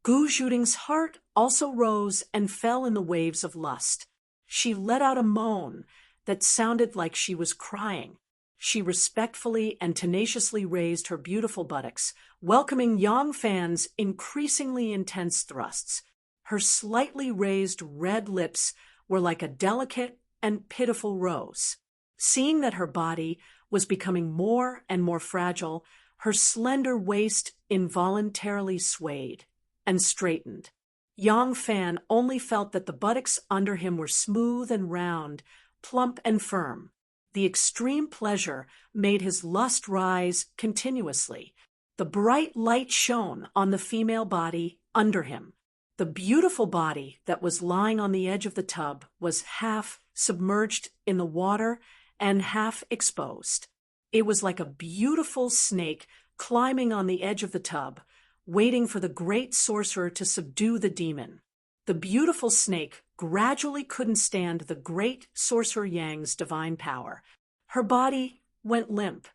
Gu Zhuting's heart also rose and fell in the waves of lust. She let out a moan that sounded like she was crying. She respectfully and tenaciously raised her beautiful buttocks, welcoming Yang Fan's increasingly intense thrusts. Her slightly raised red lips were like a delicate and pitiful rose. Seeing that her body was becoming more and more fragile, her slender waist involuntarily swayed and straightened. Yang Fan only felt that the buttocks under him were smooth and round, plump and firm. The extreme pleasure made his lust rise continuously. The bright light shone on the female body under him. The beautiful body that was lying on the edge of the tub was half submerged in the water and half exposed. It was like a beautiful snake climbing on the edge of the tub, waiting for the great sorcerer to subdue the demon. The beautiful snake gradually couldn't stand the great sorcerer Yang's divine power. Her body went limp.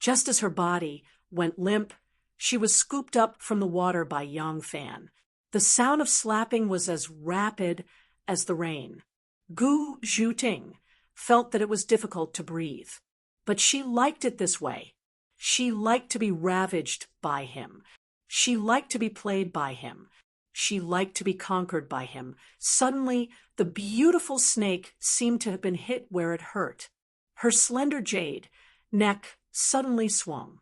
Just as her body went limp, she was scooped up from the water by Yang Fan. The sound of slapping was as rapid as the rain. Gu Zhuting felt that it was difficult to breathe, but she liked it this way. She liked to be ravaged by him. She liked to be played by him. She liked to be conquered by him. Suddenly, the beautiful snake seemed to have been hit where it hurt. Her slender jade neck suddenly swung.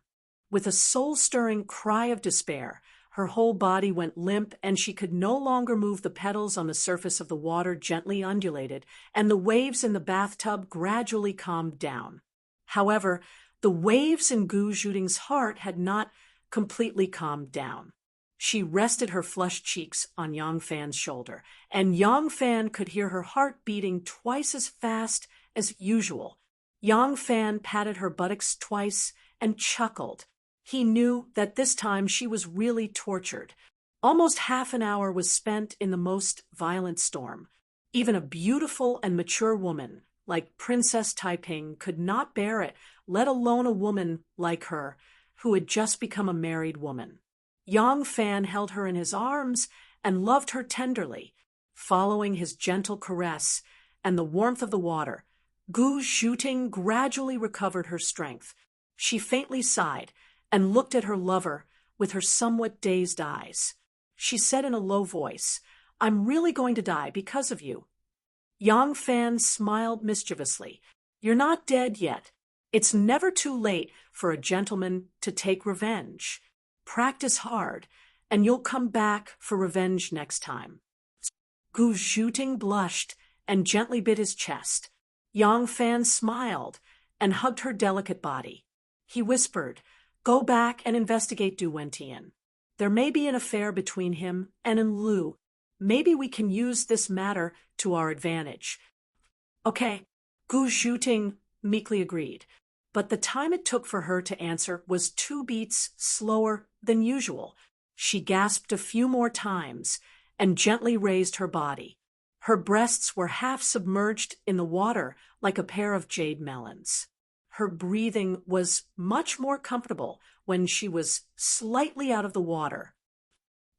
With a soul-stirring cry of despair, her whole body went limp and she could no longer move. The petals on the surface of the water gently undulated, and the waves in the bathtub gradually calmed down. However, the waves in Gu Zhuting's heart had not completely calmed down. She rested her flushed cheeks on Yang Fan's shoulder, and Yang Fan could hear her heart beating twice as fast as usual. Yang Fan patted her buttocks twice and chuckled. He knew that this time she was really tortured. Almost half an hour was spent in the most violent storm. Even a beautiful and mature woman like Princess Taiping could not bear it, let alone a woman like her, who had just become a married woman. Yang Fan held her in his arms and loved her tenderly. Following his gentle caress and the warmth of the water, Gu Zhuting gradually recovered her strength. She faintly sighed and looked at her lover with her somewhat dazed eyes. She said in a low voice, "I'm really going to die because of you." Yang Fan smiled mischievously. "You're not dead yet. It's never too late for a gentleman to take revenge. Practice hard, and you'll come back for revenge next time." Gu Zhuting blushed and gently bit his chest. Yang Fan smiled and hugged her delicate body. He whispered, "Go back and investigate Du Wentian. There may be an affair between him and Enlu. Maybe we can use this matter to our advantage." "Okay," Gu Zhuting meekly agreed, but the time it took for her to answer was 2 beats slower than usual. She gasped a few more times and gently raised her body. Her breasts were half submerged in the water like a pair of jade melons. Her breathing was much more comfortable when she was slightly out of the water.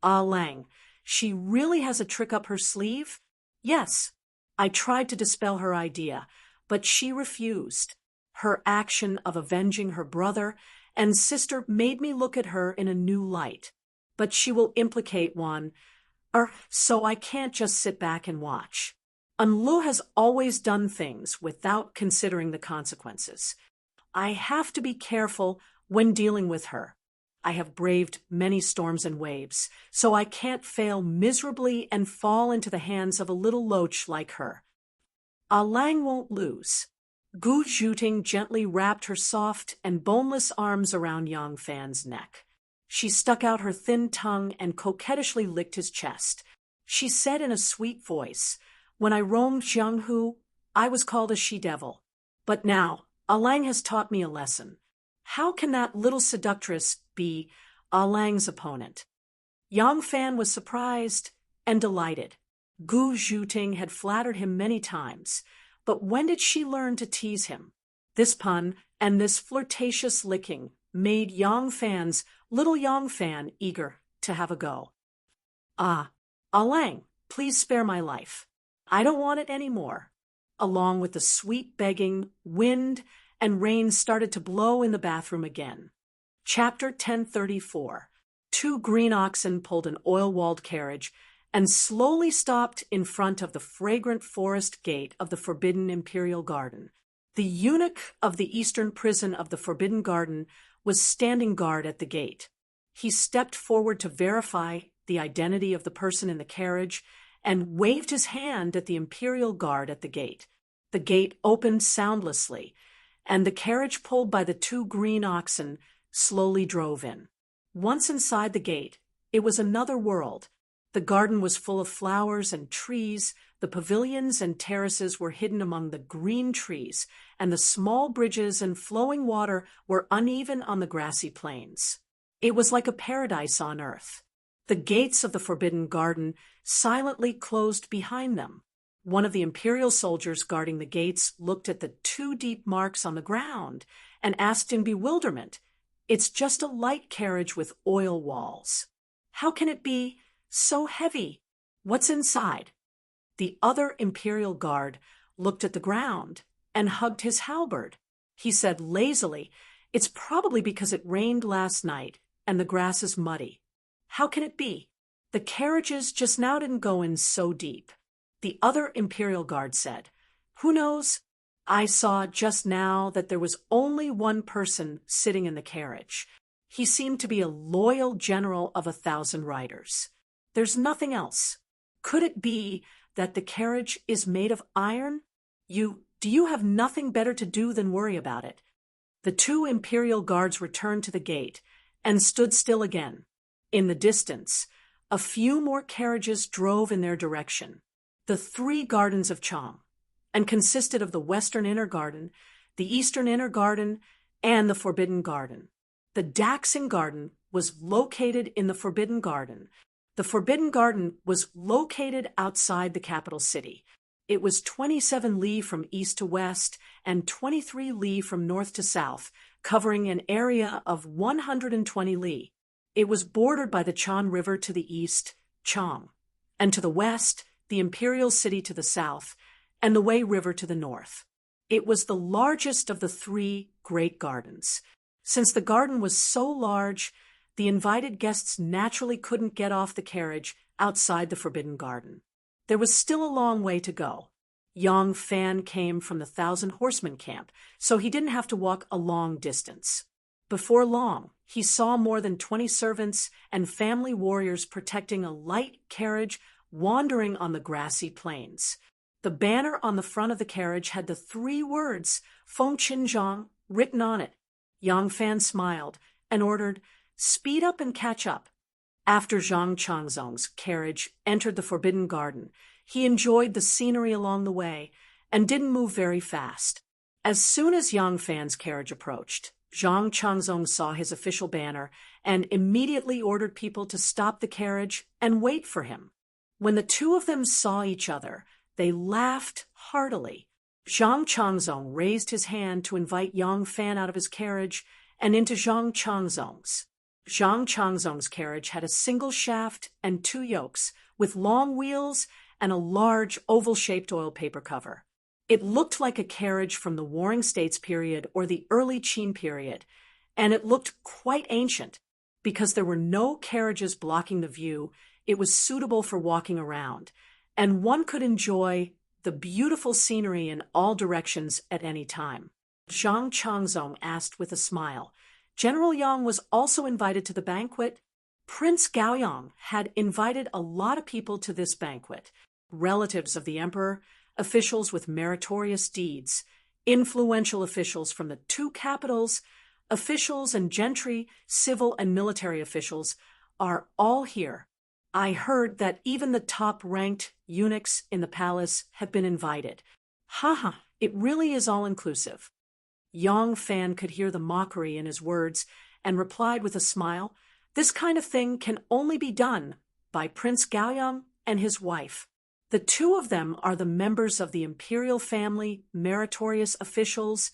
"Ah Lang, she really has a trick up her sleeve?" "Yes." I tried to dispel her idea, but she refused. Her action of avenging her brother and sister made me look at her in a new light. But she will implicate one, so I can't just sit back and watch. Enlu has always done things without considering the consequences. I have to be careful when dealing with her. I have braved many storms and waves, so I can't fail miserably and fall into the hands of a little loach like her. Ah Lang won't lose. Gu Zhuting gently wrapped her soft and boneless arms around Yang Fan's neck. She stuck out her thin tongue and coquettishly licked his chest. She said in a sweet voice, "When I roamed Jianghu, I was called a she-devil. But now, Ah Lang has taught me a lesson. How can that little seductress be Ah Lang's opponent?" Yang Fan was surprised and delighted. Gu Zhuting had flattered him many times, but when did she learn to tease him? This pun and this flirtatious licking made little Yang Fan eager to have a go. "Ah, Ah Lang, please spare my life. I don't want it any more." Along with the sweet begging, wind and rain started to blow in the bathroom again. Chapter 1034. Two green oxen pulled an oil-walled carriage and slowly stopped in front of the fragrant forest gate of the Forbidden Imperial Garden. The eunuch of the eastern prison of the Forbidden Garden was standing guard at the gate. He stepped forward to verify the identity of the person in the carriage and waved his hand at the Imperial Guard at the gate. The gate opened soundlessly, and the carriage pulled by the two green oxen slowly drove in. Once inside the gate, it was another world. The garden was full of flowers and trees, the pavilions and terraces were hidden among the green trees, and the small bridges and flowing water were uneven on the grassy plains. It was like a paradise on earth. The gates of the Forbidden Garden silently closed behind them. One of the imperial soldiers guarding the gates looked at the two deep marks on the ground and asked in bewilderment, "It's just a light carriage with oil walls. How can it be so heavy? What's inside?" The other imperial guard looked at the ground and hugged his halberd. He said lazily, "It's probably because it rained last night and the grass is muddy. How can it be? The carriages just now didn't go in so deep." The other imperial guard said, "Who knows? I saw just now that there was only one person sitting in the carriage. He seemed to be a loyal general of 1,000 riders. There's nothing else. Could it be that the carriage is made of iron? Do you have nothing better to do than worry about it?" The two imperial guards returned to the gate and stood still again. In the distance, a few more carriages drove in their direction. The three gardens of Chang, and consisted of the Western Inner Garden, the Eastern Inner Garden, and the Forbidden Garden. The Daxing Garden was located in the Forbidden Garden. The Forbidden Garden was located outside the capital city. It was 27 li from east to west and 23 li from north to south, covering an area of 120 li. It was bordered by the Chan River to the east, Chang, and to the west, the imperial city to the south, and the Wei River to the north. It was the largest of the three great gardens. Since the garden was so large, the invited guests naturally couldn't get off the carriage outside the Forbidden Garden. There was still a long way to go. Yang Fan came from the 1,000 Horsemen camp, so he didn't have to walk a long distance. Before long, he saw more than 20 servants and family warriors protecting a light carriage wandering on the grassy plains. The banner on the front of the carriage had the three words, "Feng Qinzhang," written on it. Yang Fan smiled and ordered, "Speed up and catch up." After Zhang Changzong's carriage entered the Forbidden Garden, he enjoyed the scenery along the way and didn't move very fast. As soon as Yang Fan's carriage approached, Zhang Changzong saw his official banner and immediately ordered people to stop the carriage and wait for him. When the two of them saw each other, they laughed heartily. Zhang Changzong raised his hand to invite Yang Fan out of his carriage and into Zhang Changzong's. Zhang Changzong's carriage had a single shaft and two yokes, with long wheels and a large oval-shaped oil paper cover. It looked like a carriage from the Warring States period or the early Qin period, and it looked quite ancient. Because there were no carriages blocking the view, it was suitable for walking around, and one could enjoy the beautiful scenery in all directions at any time. Zhang Changzong asked with a smile, General Yang was also invited to the banquet. Prince Gaoyang had invited a lot of people to this banquet, relatives of the emperor, officials with meritorious deeds, influential officials from the two capitals, officials and gentry, civil and military officials are all here. I heard that even the top-ranked eunuchs in the palace have been invited. Haha, it really is all-inclusive. Yang Fan could hear the mockery in his words and replied with a smile, "This kind of thing can only be done by Prince Gaoyang and his wife. The two of them are the members of the imperial family, meritorious officials,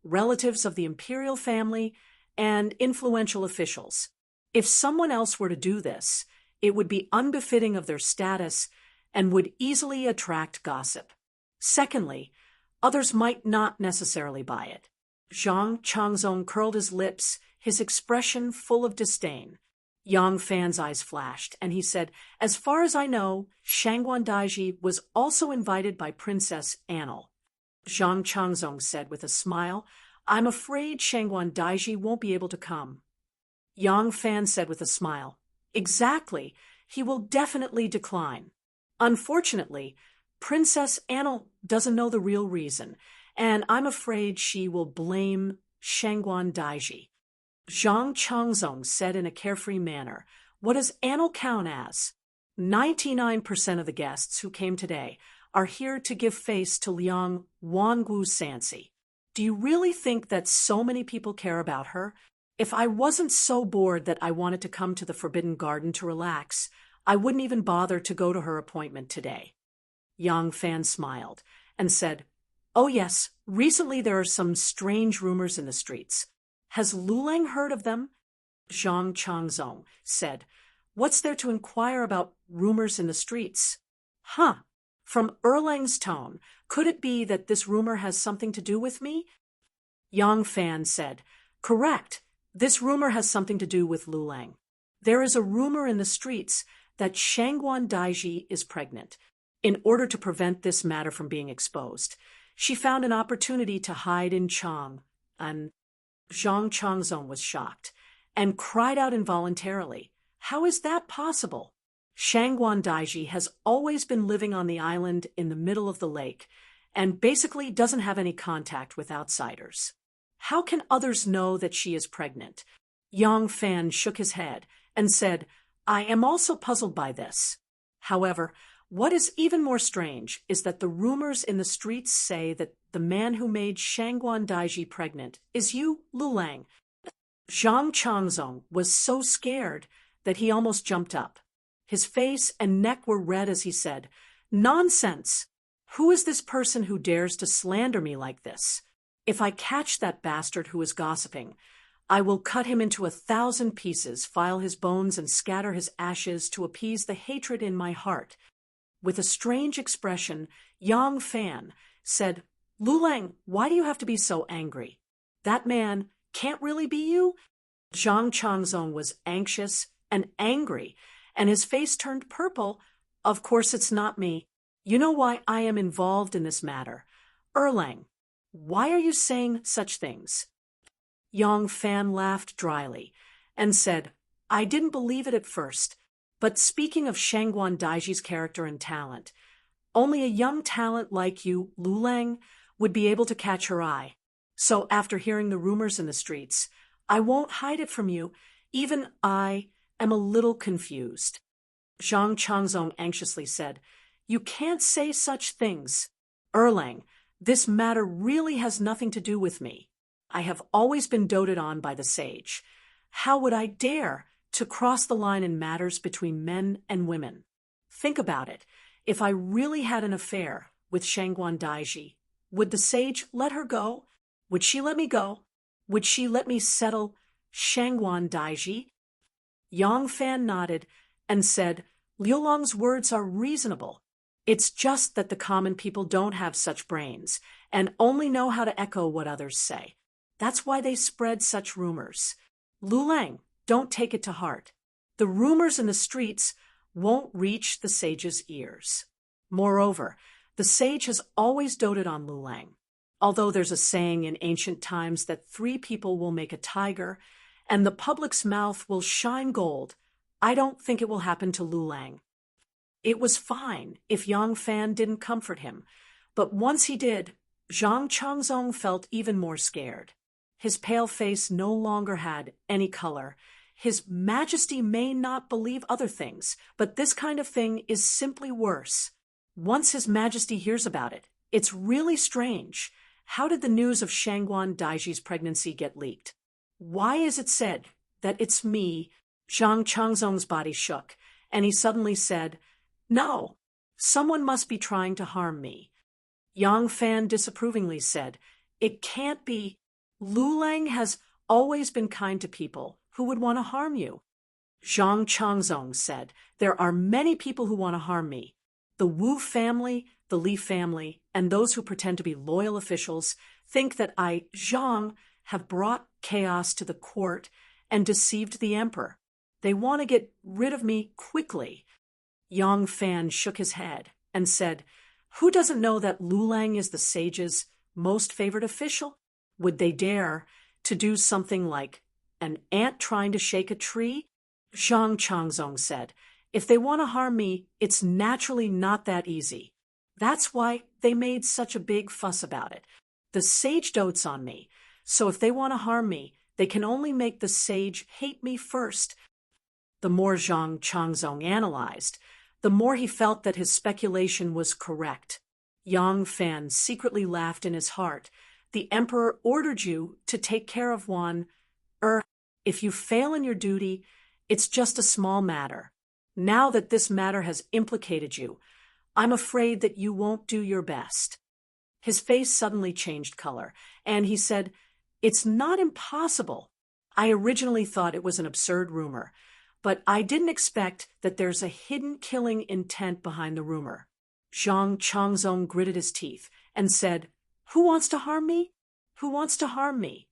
relatives of the imperial family, and influential officials. If someone else were to do this, it would be unbefitting of their status and would easily attract gossip. Secondly, others might not necessarily buy it." Zhang Changzong curled his lips, his expression full of disdain. Yang Fan's eyes flashed, and he said, "As far as I know, Shangguan Daiji was also invited by Princess Anil." Zhang Changzong said with a smile, "I'm afraid Shangguan Daiji won't be able to come." Yang Fan said with a smile, "Exactly, he will definitely decline. Unfortunately, Princess Anil doesn't know the real reason, and I'm afraid she will blame Shangguan Daiji." Zhang Changzong said in a carefree manner, "What does Anil count as? 99% of the guests who came today are here to give face to Liang Wangu Sansi. Do you really think that so many people care about her? If I wasn't so bored that I wanted to come to the Forbidden Garden to relax, I wouldn't even bother to go to her appointment today." Yang Fan smiled and said, "Oh yes, recently there are some strange rumors in the streets. Has Lulang heard of them?" Zhang Changzong said, "What's there to inquire about rumors in the streets?" "Huh." From Erlang's tone, could it be that this rumor has something to do with me? Yang Fan said, "Correct. This rumor has something to do with Lulang. There is a rumor in the streets that Shangguan Daiji is pregnant. In order to prevent this matter from being exposed, she found an opportunity to hide in Chang, and Zhang Changzong was shocked and cried out involuntarily, "How is that possible? Shangguan Daiji has always been living on the island in the middle of the lake and basically doesn't have any contact with outsiders. How can others know that she is pregnant?" Yang Fan shook his head and said, "I am also puzzled by this. However, what is even more strange is that the rumors in the streets say that the man who made Shangguan Daiji pregnant is you, Lulang." Zhang Changzong was so scared that he almost jumped up. His face and neck were red as he said, "Nonsense! Who is this person who dares to slander me like this? If I catch that bastard who is gossiping, I will cut him into 1,000 pieces, file his bones, and scatter his ashes to appease the hatred in my heart." With a strange expression, Yang Fan said, "Lulang, why do you have to be so angry? That man can't really be you?" Zhang Changzong was anxious and angry, and his face turned purple. "Of course it's not me. You know why I am involved in this matter. Erlang, why are you saying such things?" Yang Fan laughed dryly and said, "I didn't believe it at first. But speaking of Shangguan Daiji's character and talent, only a young talent like you, Lulang, would be able to catch her eye. So after hearing the rumors in the streets, I won't hide it from you. Even I am a little confused." Zhang Changzong anxiously said, "You can't say such things. Erlang, this matter really has nothing to do with me. I have always been doted on by the sage. How would I dare to cross the line in matters between men and women? Think about it. If I really had an affair with Shangguan Daiji, would the sage let her go? Would she let me go? Would she let me settle Shangguan Daiji?" Yang Fan nodded and said, "Liu Long's words are reasonable. It's just that the common people don't have such brains and only know how to echo what others say. That's why they spread such rumors. Lulang, don't take it to heart. The rumors in the streets won't reach the sage's ears. Moreover, the sage has always doted on Lulang. Although there's a saying in ancient times that 3 people will make a tiger, and the public's mouth will shine gold. I don't think it will happen to Lu Lang. It was fine if Yang Fan didn't comfort him, but once he did, Zhang Changzong felt even more scared. His pale face no longer had any color. His Majesty may not believe other things, but this kind of thing is simply worse. Once His Majesty hears about it, it's really strange. How did the news of Shangguan Daiji's pregnancy get leaked? Why is it said that it's me? Zhang Changzong's body shook, and he suddenly said, "No, someone must be trying to harm me." Yang Fan disapprovingly said, "It can't be. Lu Lang has always been kind to people who would want to harm you." Zhang Changzong said, "There are many people who want to harm me. The Wu family, the Li family, and those who pretend to be loyal officials think that I, Zhang, have brought chaos to the court and deceived the emperor. They want to get rid of me quickly." Yang Fan shook his head and said, "Who doesn't know that Lu Lang is the sage's most favored official? Would they dare to do something like an ant trying to shake a tree?" Zhang Changzong said, "If they want to harm me, it's naturally not that easy. That's why they made such a big fuss about it. The sage dotes on me, so if they want to harm me, they can only make the sage hate me first." The more Zhang Changzong analyzed, the more he felt that his speculation was correct. Yang Fan secretly laughed in his heart. "The emperor ordered you to take care of one. If you fail in your duty, it's just a small matter. Now that this matter has implicated you, I'm afraid that you won't do your best." His face suddenly changed color, and he said, "It's not impossible. I originally thought it was an absurd rumor, but I didn't expect that there's a hidden killing intent behind the rumor." Zhang Changzong gritted his teeth and said, "Who wants to harm me? Who wants to harm me?"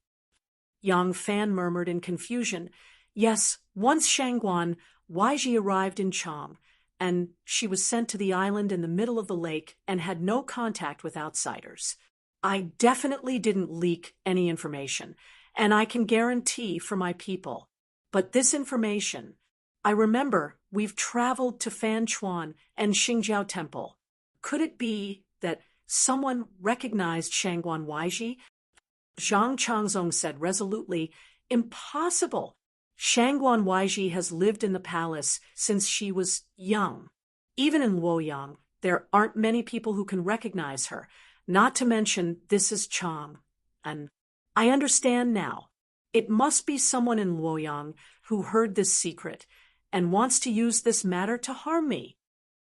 Yang Fan murmured in confusion, "Yes, once Shangguan Weiji arrived in Chang, and she was sent to the island in the middle of the lake and had no contact with outsiders. I definitely didn't leak any information, and I can guarantee for my people. But this information, I remember we've traveled to Fanchuan and Xingjiao Temple. Could it be that someone recognized Shangguan Weiji?" Zhang Changzong said resolutely, "Impossible. Shangguan Weiji has lived in the palace since she was young. Even in Luoyang, there aren't many people who can recognize her, not to mention this is Chang. And I understand now. It must be someone in Luoyang who heard this secret and wants to use this matter to harm me."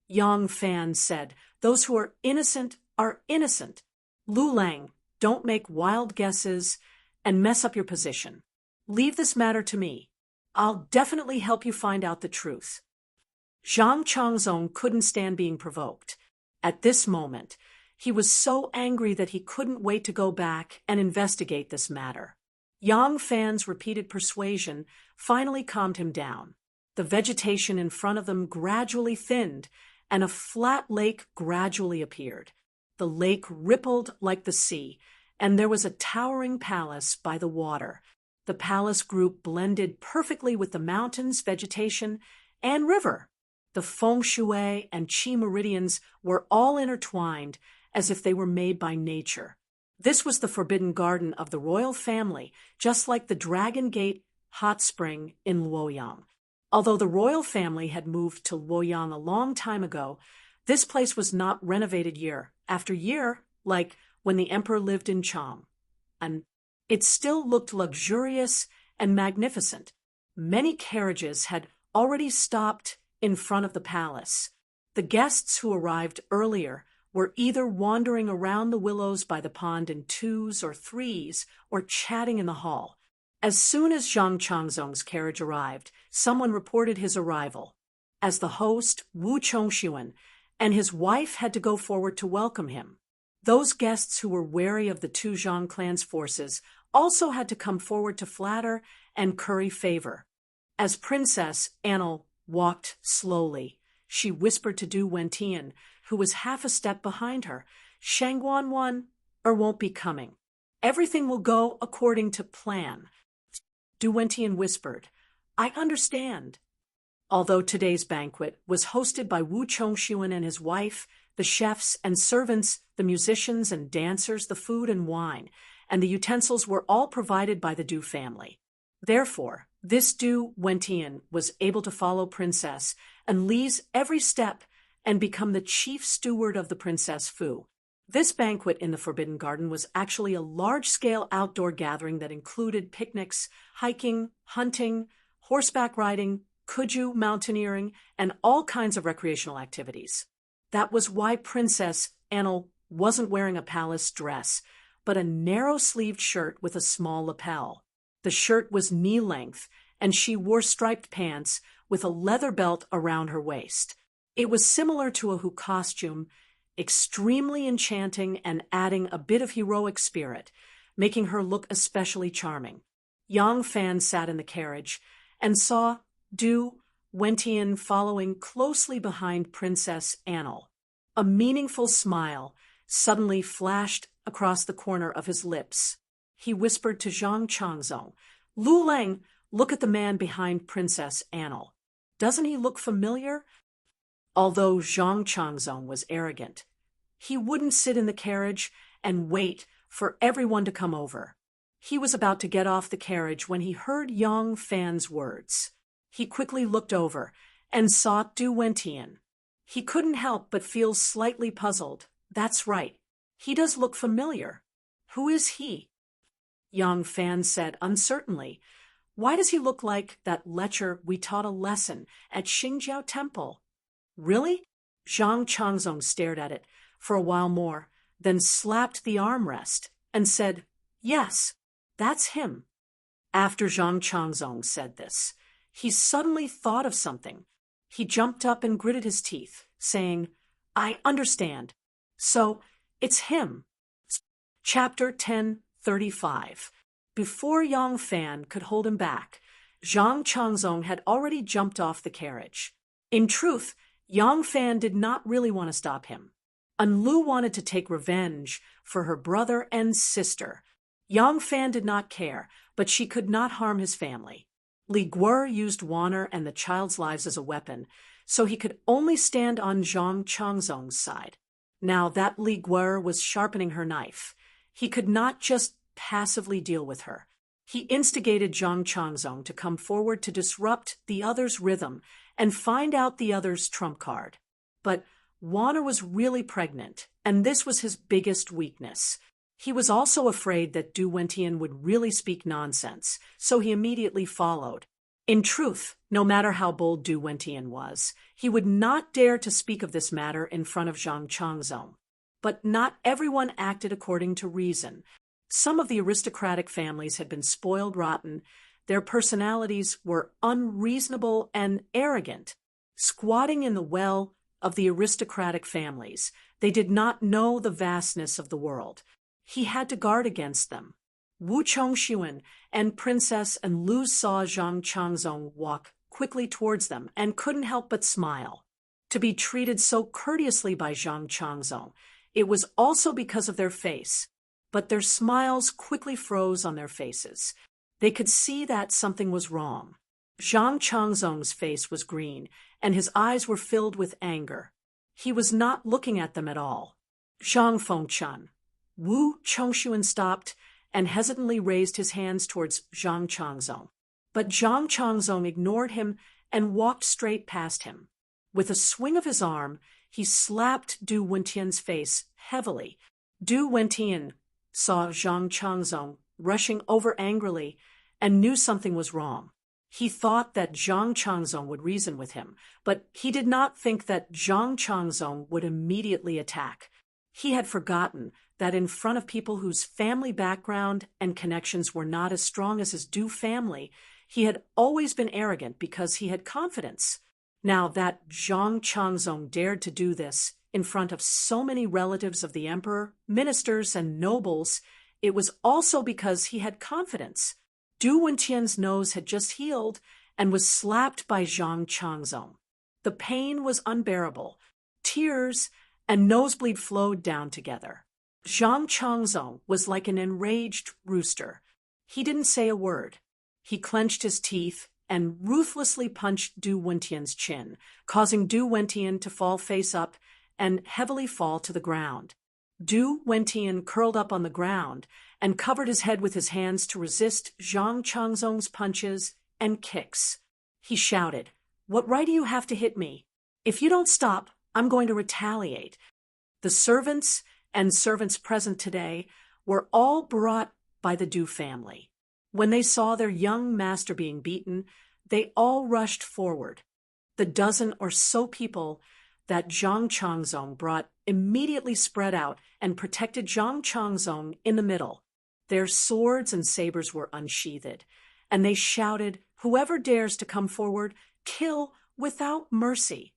Yang Fan said, "Those who are innocent are innocent. Lu Lang, don't make wild guesses and mess up your position. Leave this matter to me. I'll definitely help you find out the truth." Zhang Changzong couldn't stand being provoked. At this moment, he was so angry that he couldn't wait to go back and investigate this matter. Yang Fan's repeated persuasion finally calmed him down. The vegetation in front of them gradually thinned, and a flat lake gradually appeared. The lake rippled like the sea, and there was a towering palace by the water. The palace group blended perfectly with the mountains, vegetation, and river. The feng shui and qi meridians were all intertwined as if they were made by nature. This was the forbidden garden of the royal family, just like the Dragon Gate hot spring in Luoyang. Although the royal family had moved to Luoyang a long time ago, this place was not renovated year after year like when the emperor lived in Chang. And it still looked luxurious and magnificent. Many carriages had already stopped in front of the palace. The guests who arrived earlier were either wandering around the willows by the pond in twos or threes or chatting in the hall. As soon as Zhang Changzong's carriage arrived, someone reported his arrival. As the host, Wu Chongxuan, and his wife had to go forward to welcome him. Those guests who were wary of the two Zhang clan's forces also had to come forward to flatter and curry favor. As Princess Anil walked slowly, she whispered to Du Wentian, who was half a step behind her, "Shangguan won or won't be coming. Everything will go according to plan." Du Wentian whispered, "I understand." Although today's banquet was hosted by Wu Chongxuan and his wife, the chefs and servants, the musicians and dancers, the food and wine, and the utensils were all provided by the Du family. Therefore, this Du Wentian was able to follow Princess and Li's every step and become the chief steward of the Princess Fu. This banquet in the Forbidden Garden was actually a large-scale outdoor gathering that included picnics, hiking, hunting, horseback riding, kuju mountaineering, and all kinds of recreational activities. That was why Princess Anil wasn't wearing a palace dress, but a narrow-sleeved shirt with a small lapel. The shirt was knee-length, and she wore striped pants with a leather belt around her waist. It was similar to a Hu costume, extremely enchanting and adding a bit of heroic spirit, making her look especially charming. Yang Fan sat in the carriage and saw Du Wentian following closely behind Princess Anil. A meaningful smile suddenly flashed across the corner of his lips. He whispered to Zhang Changzong, "Lu Leng, look at the man behind Princess Anil. Doesn't he look familiar?" Although Zhang Changzong was arrogant, he wouldn't sit in the carriage and wait for everyone to come over. He was about to get off the carriage when he heard Yang Fan's words. He quickly looked over and saw Du Wentian. He couldn't help but feel slightly puzzled. That's right. He does look familiar. Who is he? Yang Fan said uncertainly, "Why does he look like that lecher we taught a lesson at Xingjiao Temple?" "Really?" Zhang Changzong stared at it for a while more, then slapped the armrest and said, "Yes, that's him." After Zhang Changzong said this, he suddenly thought of something. He jumped up and gritted his teeth, saying, "I understand. So, it's him." Chapter 10:35. Before Yang Fan could hold him back, Zhang Changzong had already jumped off the carriage. In truth, Yang Fan did not really want to stop him. Lu wanted to take revenge for her brother and sister. Yang Fan did not care, but she could not harm his family. Li Guer used Wanner and the child's lives as a weapon, so he could only stand on Zhang Changzong's side. Now that Li Guer was sharpening her knife, he could not just passively deal with her. He instigated Zhang Changzong to come forward to disrupt the other's rhythm and find out the other's trump card. But Wanner was really pregnant, and this was his biggest weakness. He was also afraid that Du Wentian would really speak nonsense, so he immediately followed. In truth, no matter how bold Du Wentian was, he would not dare to speak of this matter in front of Zhang Changzong. But not everyone acted according to reason. Some of the aristocratic families had been spoiled rotten. Their personalities were unreasonable and arrogant. Squatting in the well of the aristocratic families, they did not know the vastness of the world. He had to guard against them. Wu Chongxuan and Princess and Lu saw Zhang Changzong walk quickly towards them and couldn't help but smile. To be treated so courteously by Zhang Changzong, it was also because of their face, but their smiles quickly froze on their faces. They could see that something was wrong. Zhang Changzong's face was green, and his eyes were filled with anger. He was not looking at them at all. "Zhang Fengchan." Wu Chongxuan stopped and hesitantly raised his hands towards Zhang Changzong. But Zhang Changzong ignored him and walked straight past him. With a swing of his arm, he slapped Du Wentian's face heavily. Du Wentian saw Zhang Changzong rushing over angrily and knew something was wrong. He thought that Zhang Changzong would reason with him, but he did not think that Zhang Changzong would immediately attack. He had forgotten that in front of people whose family background and connections were not as strong as his Du family, he had always been arrogant because he had confidence. Now that Zhang Changzong dared to do this in front of so many relatives of the emperor, ministers, and nobles, it was also because he had confidence. Du Wentian's nose had just healed and was slapped by Zhang Changzong. The pain was unbearable. Tears and nosebleed flowed down together. Zhang Changzong was like an enraged rooster. He didn't say a word. He clenched his teeth and ruthlessly punched Du Wentian's chin, causing Du Wentian to fall face up and heavily fall to the ground. Du Wentian curled up on the ground and covered his head with his hands to resist Zhang Changzong's punches and kicks. He shouted, "What right do you have to hit me? If you don't stop, I'm going to retaliate." The servants and servants present today were all brought by the Du family. When they saw their young master being beaten, they all rushed forward. The dozen or so people that Zhang Changzong brought immediately spread out and protected Zhang Changzong in the middle. Their swords and sabers were unsheathed, and they shouted, "Whoever dares to come forward, kill without mercy."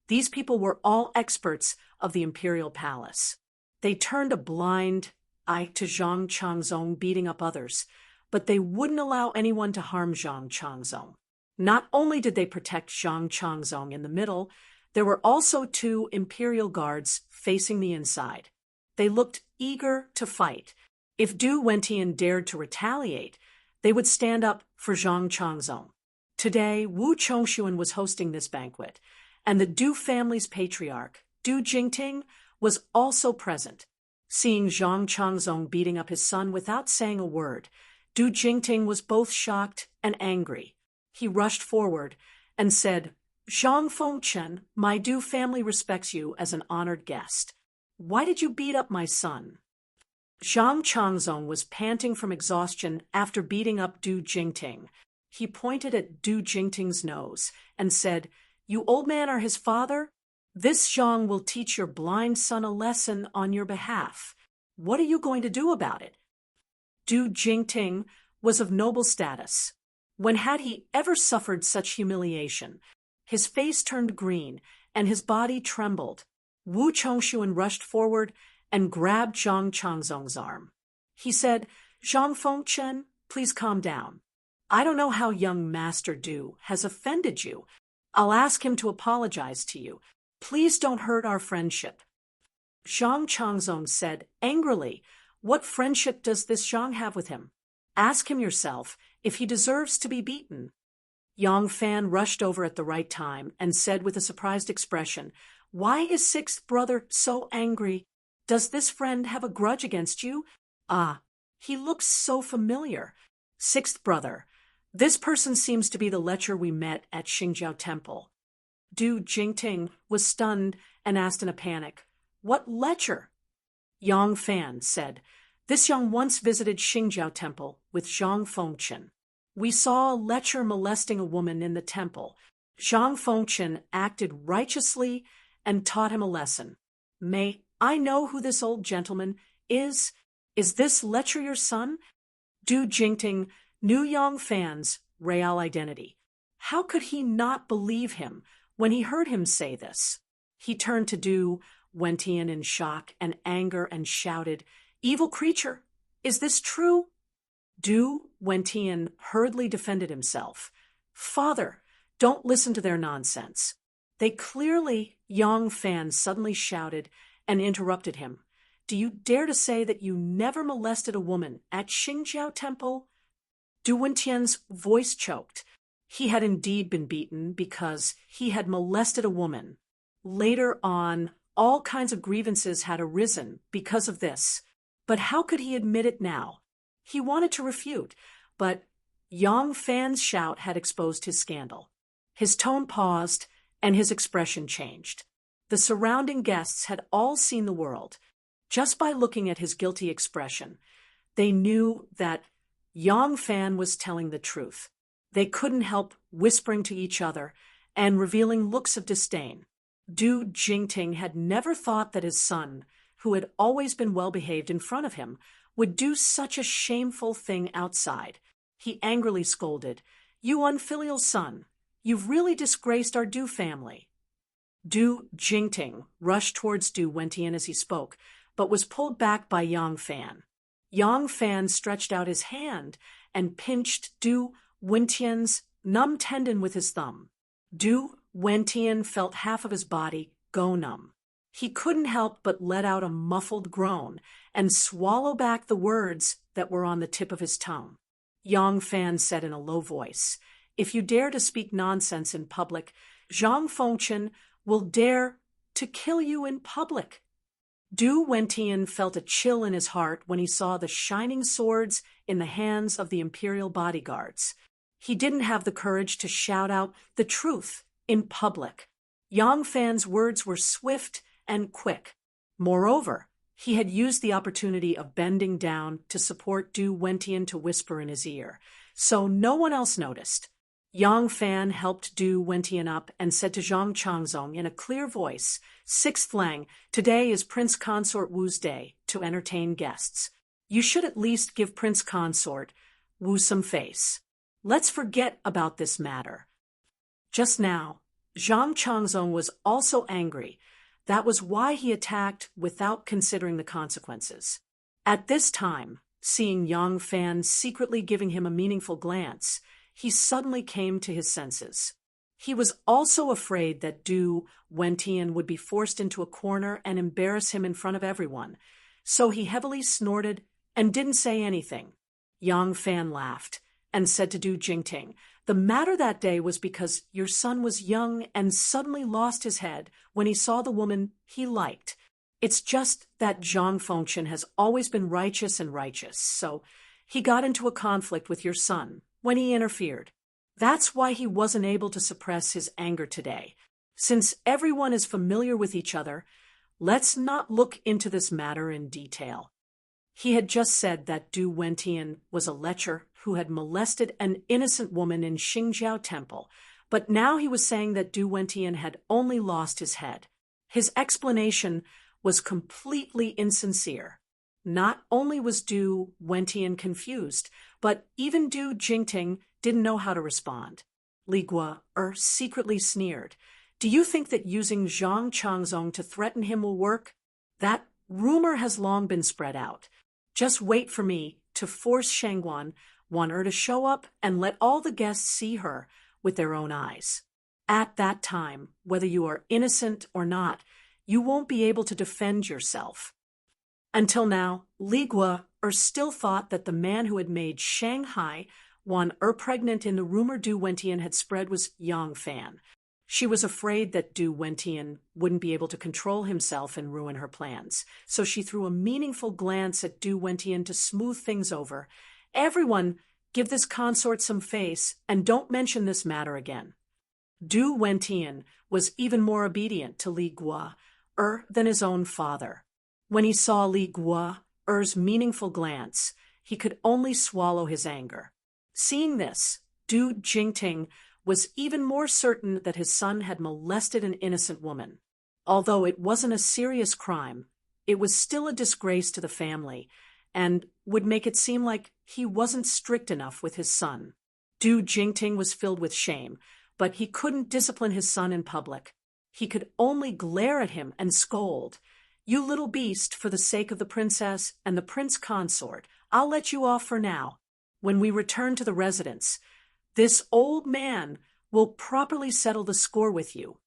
These people were all experts of the imperial palace. They turned a blind eye to Zhang Changzong beating up others, but they wouldn't allow anyone to harm Zhang Changzong. Not only did they protect Zhang Changzong in the middle, there were also 2 imperial guards facing the inside. They looked eager to fight. If Du Wentian dared to retaliate, they would stand up for Zhang Changzong. Today, Wu Chongshuan was hosting this banquet, and the Du family's patriarch, Du Jingting, was also present. Seeing Zhang Changzong beating up his son without saying a word, Du Jingting was both shocked and angry. He rushed forward and said, "Zhang Fengchen, my Du family respects you as an honored guest. Why did you beat up my son?" Zhang Changzong was panting from exhaustion after beating up Du Jingting. He pointed at Du Jingting's nose and said, "You old man are his father? This Zhang will teach your blind son a lesson on your behalf. What are you going to do about it?" Du Jingting was of noble status. When had he ever suffered such humiliation? His face turned green, and his body trembled. Wu Chongshuan rushed forward and grabbed Zhang Changzong's arm. He said, "Zhang Fengchen, please calm down. I don't know how young Master Du has offended you. I'll ask him to apologize to you. Please don't hurt our friendship." Zhang Changzong said angrily, "What friendship does this Zhang have with him? Ask him yourself if he deserves to be beaten." Yang Fan rushed over at the right time and said with a surprised expression, "Why is 6th brother so angry? Does this friend have a grudge against you? Ah, he looks so familiar. 6th brother, this person seems to be the lecher we met at Xingjiao Temple." Du Jingting was stunned and asked in a panic, "What lecher?" Yang Fan said, "This young once visited Xingjiao Temple with Zhang Fengchen. We saw a lecher molesting a woman in the temple. Zhang Fengchen acted righteously and taught him a lesson. May I know who this old gentleman is? Is this lecher your son?" Du Jingting knew Yang Fan's real identity. How could he not believe him when he heard him say this? He turned to Du Wentian in shock and anger and shouted, "Evil creature, is this true?" Du Wentian hurriedly defended himself. "Father, don't listen to their nonsense." They clearly, Yang Fan suddenly shouted and interrupted him. "Do you dare to say that you never molested a woman at Xingjiao Temple?" Du Wentian's voice choked. He had indeed been beaten because he had molested a woman. Later on, all kinds of grievances had arisen because of this. But how could he admit it now? He wanted to refute, but Yang Fan's shout had exposed his scandal. His tone paused, and his expression changed. The surrounding guests had all seen the world. Just by looking at his guilty expression, they knew that Yang Fan was telling the truth. They couldn't help whispering to each other and revealing looks of disdain. Du Jingting had never thought that his son, who had always been well-behaved in front of him, would do such a shameful thing outside. He angrily scolded, "You unfilial son, you've really disgraced our Du family." Du Jingting rushed towards Du Wentian as he spoke, but was pulled back by Yang Fan. Yang Fan stretched out his hand and pinched Du Wentian's numb tendon with his thumb. Du Wentian felt half of his body go numb. He couldn't help but let out a muffled groan and swallow back the words that were on the tip of his tongue. Yang Fan said in a low voice. If you dare to speak nonsense in public, Zhang Fengchen will dare to kill you in public. Du Wentian felt a chill in his heart when he saw the shining swords in the hands of the imperial bodyguards. He didn't have the courage to shout out the truth in public. Yang Fan's words were swift and quick. Moreover, he had used the opportunity of bending down to support Du Wentian to whisper in his ear, so no one else noticed. Yang Fan helped Du Wentian up and said to Zhang Changzong in a clear voice, "Sixth Lang, today is Prince Consort Wu's day to entertain guests. You should at least give Prince Consort Wu some face. Let's forget about this matter." Just now, Zhang Changzong was also angry. That was why he attacked without considering the consequences. At this time, seeing Yang Fan secretly giving him a meaningful glance, he suddenly came to his senses. He was also afraid that Du Wentian would be forced into a corner and embarrass him in front of everyone, so he heavily snorted and didn't say anything. Yang Fan laughed and said to Du Jingting, "The matter that day was because your son was young and suddenly lost his head when he saw the woman he liked. It's just that Zhang Fengchen has always been righteous, so he got into a conflict with your son when he interfered. That's why he wasn't able to suppress his anger today. Since everyone is familiar with each other, let's not look into this matter in detail." He had just said that Du Wentian was a lecher who had molested an innocent woman in Xingjiao Temple, but now he was saying that Du Wentian had only lost his head. His explanation was completely insincere. Not only was Du Wentian confused, but even Du Jingting didn't know how to respond. Li Guo secretly sneered. "Do you think that using Zhang Changzong to threaten him will work? That rumor has long been spread out. Just wait for me to force Shangguan to show up and let all the guests see her with their own eyes. At that time, whether you are innocent or not, you won't be able to defend yourself." Until now, Li Guo still thought that the man who had made Shanghai pregnant in the rumor Du Wentian had spread was Yang Fan. She was afraid that Du Wentian wouldn't be able to control himself and ruin her plans, so she threw a meaningful glance at Du Wentian to smooth things over. "Everyone, give this consort some face, and don't mention this matter again." Du Wentian was even more obedient to Li Guo than his own father. When he saw Li Guo's meaningful glance, he could only swallow his anger. Seeing this, Du Jingting was even more certain that his son had molested an innocent woman. Although it wasn't a serious crime, it was still a disgrace to the family and would make it seem like he wasn't strict enough with his son. Du Jingting was filled with shame, but he couldn't discipline his son in public. He could only glare at him and scold. "You little beast, for the sake of the princess and the prince consort, I'll let you off for now. When we return to the residence, this old man will properly settle the score with you."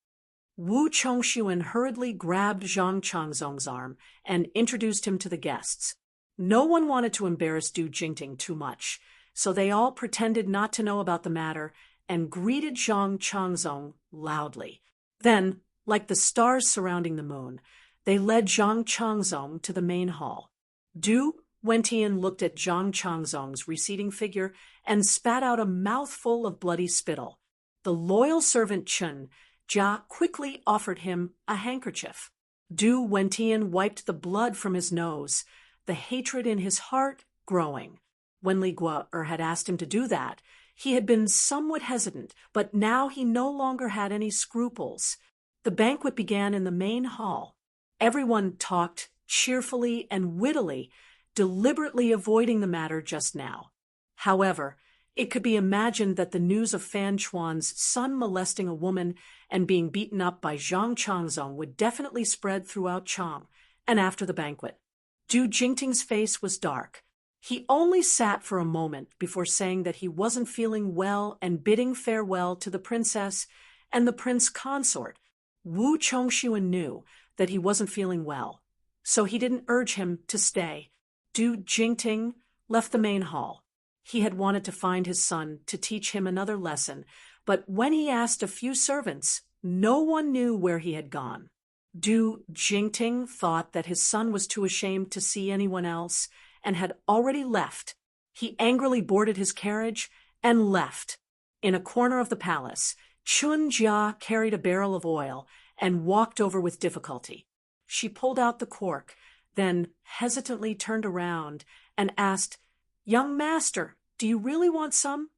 Wu Chongxuan hurriedly grabbed Zhang Changzong's arm and introduced him to the guests. No one wanted to embarrass Du Jingting too much, so they all pretended not to know about the matter and greeted Zhang Changzong loudly. Then, like the stars surrounding the moon, they led Zhang Changzong to the main hall. Du Wentian looked at Zhang Changzong's receding figure and spat out a mouthful of bloody spittle. The loyal servant Chen Jia quickly offered him a handkerchief. Du Wentian wiped the blood from his nose, the hatred in his heart growing. When Li Guo had asked him to do that, he had been somewhat hesitant, but now he no longer had any scruples. The banquet began in the main hall. Everyone talked cheerfully and wittily, deliberately avoiding the matter just now. However, it could be imagined that the news of Fan Chuan's son molesting a woman and being beaten up by Zhang Changzong would definitely spread throughout Chang, and after the banquet. Du Jingting's face was dark. He only sat for a moment before saying that he wasn't feeling well and bidding farewell to the princess and the prince consort. Wu Chongxuan knew that he wasn't feeling well, so he didn't urge him to stay. Du Jingting left the main hall. He had wanted to find his son to teach him another lesson, but when he asked a few servants, no one knew where he had gone. Du Jingting thought that his son was too ashamed to see anyone else and had already left. He angrily boarded his carriage and left. In a corner of the palace, Chun Jia carried a barrel of oil and walked over with difficulty. She pulled out the cork, then hesitantly turned around and asked, "Young master, do you really want some?"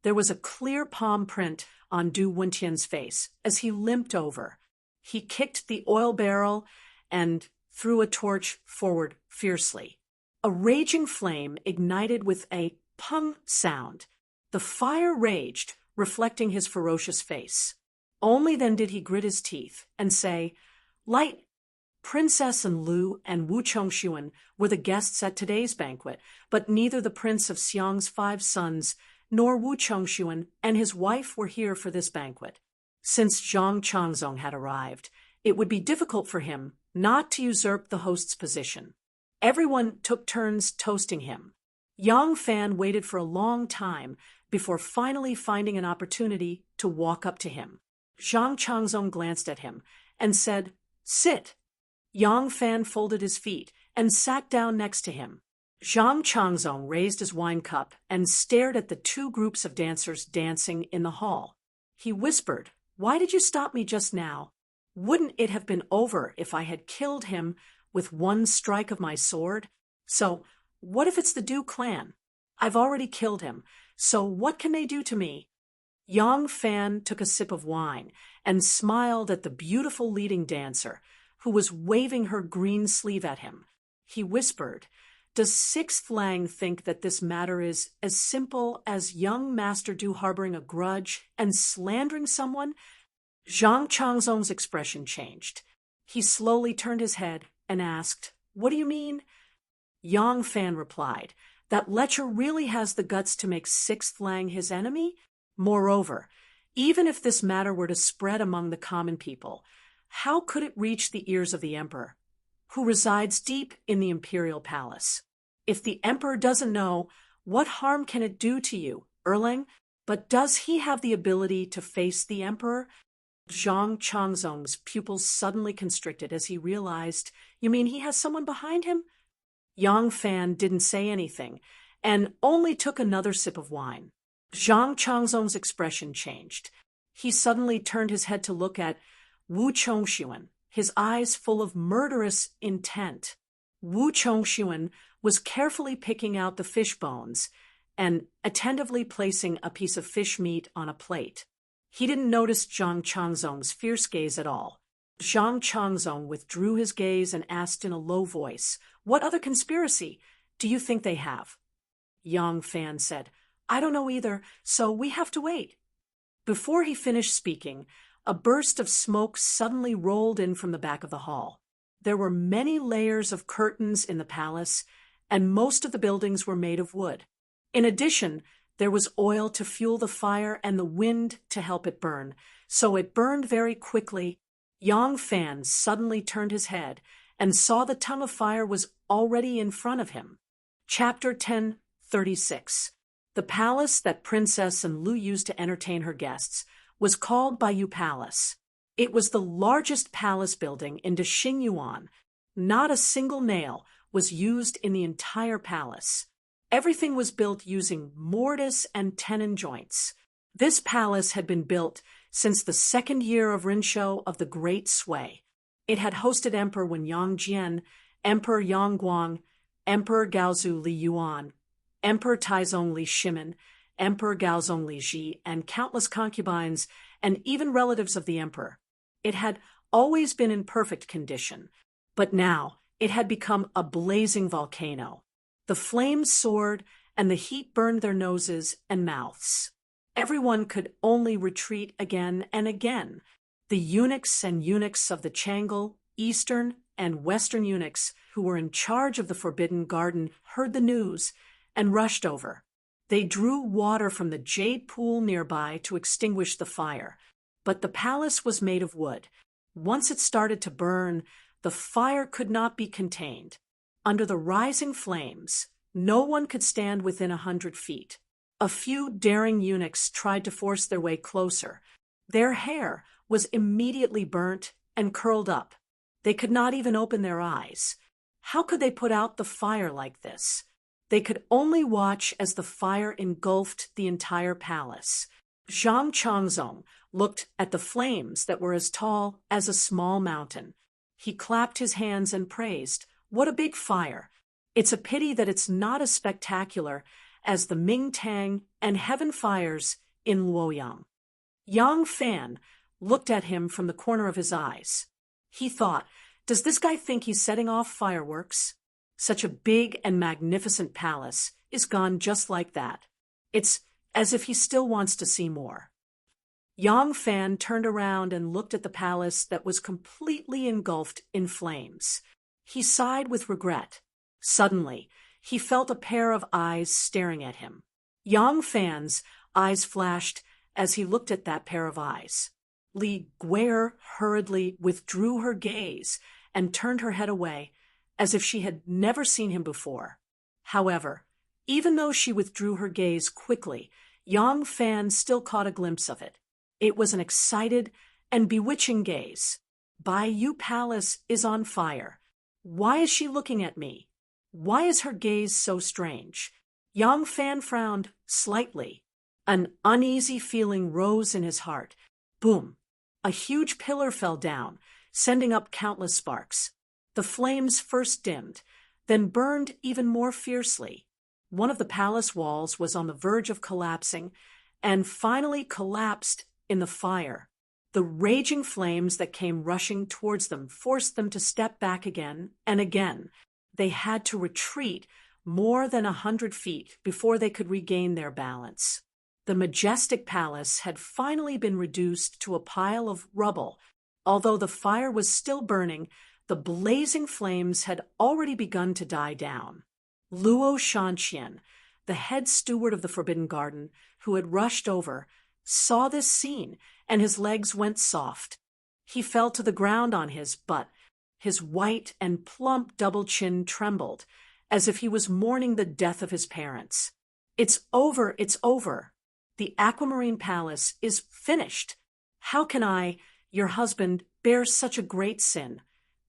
There was a clear palm print on Du Wentian's face as he limped over. He kicked the oil barrel and threw a torch forward fiercely. A raging flame ignited with a pung sound. The fire raged, reflecting his ferocious face. Only then did he grit his teeth and say, "Light." Princess and Lu and Wu Chongxuan were the guests at today's banquet, but neither the Prince of Xiang's 5 sons nor Wu Chongxuan and his wife were here for this banquet. Since Zhang Changzong had arrived, it would be difficult for him not to usurp the host's position. Everyone took turns toasting him. Yang Fan waited for a long time before finally finding an opportunity to walk up to him. Zhang Changzong glanced at him and said, "Sit." Yang Fan folded his feet and sat down next to him. Zhang Changzong raised his wine cup and stared at the 2 groups of dancers dancing in the hall. He whispered, "Why did you stop me just now? Wouldn't it have been over if I had killed him with one strike of my sword? So, what if it's the Du clan? I've already killed him, so what can they do to me?" Yang Fan took a sip of wine and smiled at the beautiful leading dancer, who was waving her green sleeve at him. He whispered, "Does 6th Lang think that this matter is as simple as young Master Du harboring a grudge and slandering someone?" Zhang Changzong's expression changed. He slowly turned his head and asked, "What do you mean?" Yang Fan replied, "That Letcher really has the guts to make 6th Lang his enemy? Moreover, even if this matter were to spread among the common people, how could it reach the ears of the emperor, who resides deep in the imperial palace? If the emperor doesn't know, what harm can it do to you, Erlang? But does he have the ability to face the emperor?" Zhang Changzong's pupils suddenly constricted as he realized, "You mean he has someone behind him?" Yang Fan didn't say anything and only took another sip of wine. Zhang Changzong's expression changed. He suddenly turned his head to look at Wu Chongxuan, his eyes full of murderous intent. Wu Chongxuan was carefully picking out the fish bones and attentively placing a piece of fish meat on a plate. He didn't notice Zhang Changzong's fierce gaze at all. Zhang Changzong withdrew his gaze and asked in a low voice, "What other conspiracy do you think they have?" Yang Fan said, "I don't know either, so we have to wait." Before he finished speaking, a burst of smoke suddenly rolled in from the back of the hall. There were many layers of curtains in the palace, and most of the buildings were made of wood. In addition, there was oil to fuel the fire and the wind to help it burn, so it burned very quickly. Yang Fan suddenly turned his head and saw the tongue of fire was already in front of him. Chapter 10:36. The palace that Princess and Lu used to entertain her guests was called Baiyu Palace. It was the largest palace building in Xingyuan. Not a single nail was used in the entire palace. Everything was built using mortise and tenon joints. This palace had been built since the 2nd year of Rinshou of the Great Sui. It had hosted Emperor Wen Yangjian, Emperor Yang Guang, Emperor Gaozu Li Yuan, Emperor Taizong Li Shimin, Emperor Gaozong Li Ji, and countless concubines and even relatives of the emperor. It had always been in perfect condition, but now it had become a blazing volcano. The flames soared and the heat burned their noses and mouths. Everyone could only retreat again and again. The eunuchs and eunuchs of the Changle, Eastern, and Western eunuchs who were in charge of the Forbidden Garden heard the news and rushed over. They drew water from the jade pool nearby to extinguish the fire, but the palace was made of wood. Once it started to burn, the fire could not be contained. Under the rising flames, No one could stand within 100 feet. A few daring eunuchs tried to force their way closer. Their hair was immediately burnt and curled up. They could not even open their eyes. How could they put out the fire like this? They could only watch as the fire engulfed the entire palace. Zhang Chongzong looked at the flames that were as tall as a small mountain. He clapped his hands and praised, "What a big fire! It's a pity that it's not as spectacular as the Ming Tang and Heaven fires in Luoyang." Yang Fan looked at him from the corner of his eyes. He thought, does this guy think he's setting off fireworks? Such a big and magnificent palace is gone just like that. It's as if he still wants to see more. Yang Fan turned around and looked at the palace that was completely engulfed in flames. He sighed with regret. Suddenly, he felt a pair of eyes staring at him. Yang Fan's eyes flashed as he looked at that pair of eyes. Li Guer hurriedly withdrew her gaze and turned her head away, as if she had never seen him before. However, even though she withdrew her gaze quickly, Yang Fan still caught a glimpse of it. It was an excited and bewitching gaze. Baiyu Palace is on fire. Why is she looking at me? Why is her gaze so strange? Yang Fan frowned slightly. An uneasy feeling rose in his heart. Boom! A huge pillar fell down, sending up countless sparks. The flames first dimmed, then burned even more fiercely. One of the palace walls was on the verge of collapsing, and finally collapsed in the fire. The raging flames that came rushing towards them forced them to step back again and again. They had to retreat more than 100 feet before they could regain their balance. The majestic palace had finally been reduced to a pile of rubble. Although the fire was still burning, the blazing flames had already begun to die down. Luo Shanqian, the head steward of the Forbidden Garden, who had rushed over, saw this scene, and his legs went soft. He fell to the ground on his butt. His white and plump double chin trembled, as if he was mourning the death of his parents. "It's over, it's over. The Aquamarine Palace is finished. How can I, your husband, bear such a great sin?"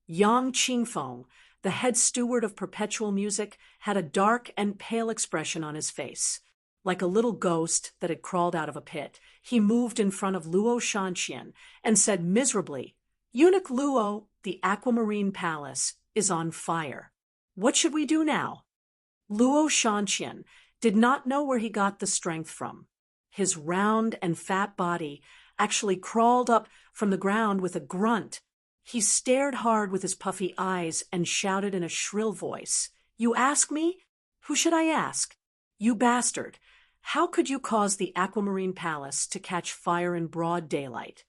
Yang Qingfeng, the head steward of perpetual music, had a dark and pale expression on his face. Like a little ghost that had crawled out of a pit, he moved in front of Luo Shanqian and said miserably, "Eunuch Luo, the Aquamarine Palace is on fire. What should we do now?" Luo Shanqian did not know where he got the strength from. His round and fat body actually crawled up from the ground with a grunt. He stared hard with his puffy eyes and shouted in a shrill voice, "You ask me? Who should I ask? You bastard! How could you cause the Aquamarine Palace to catch fire in broad daylight?"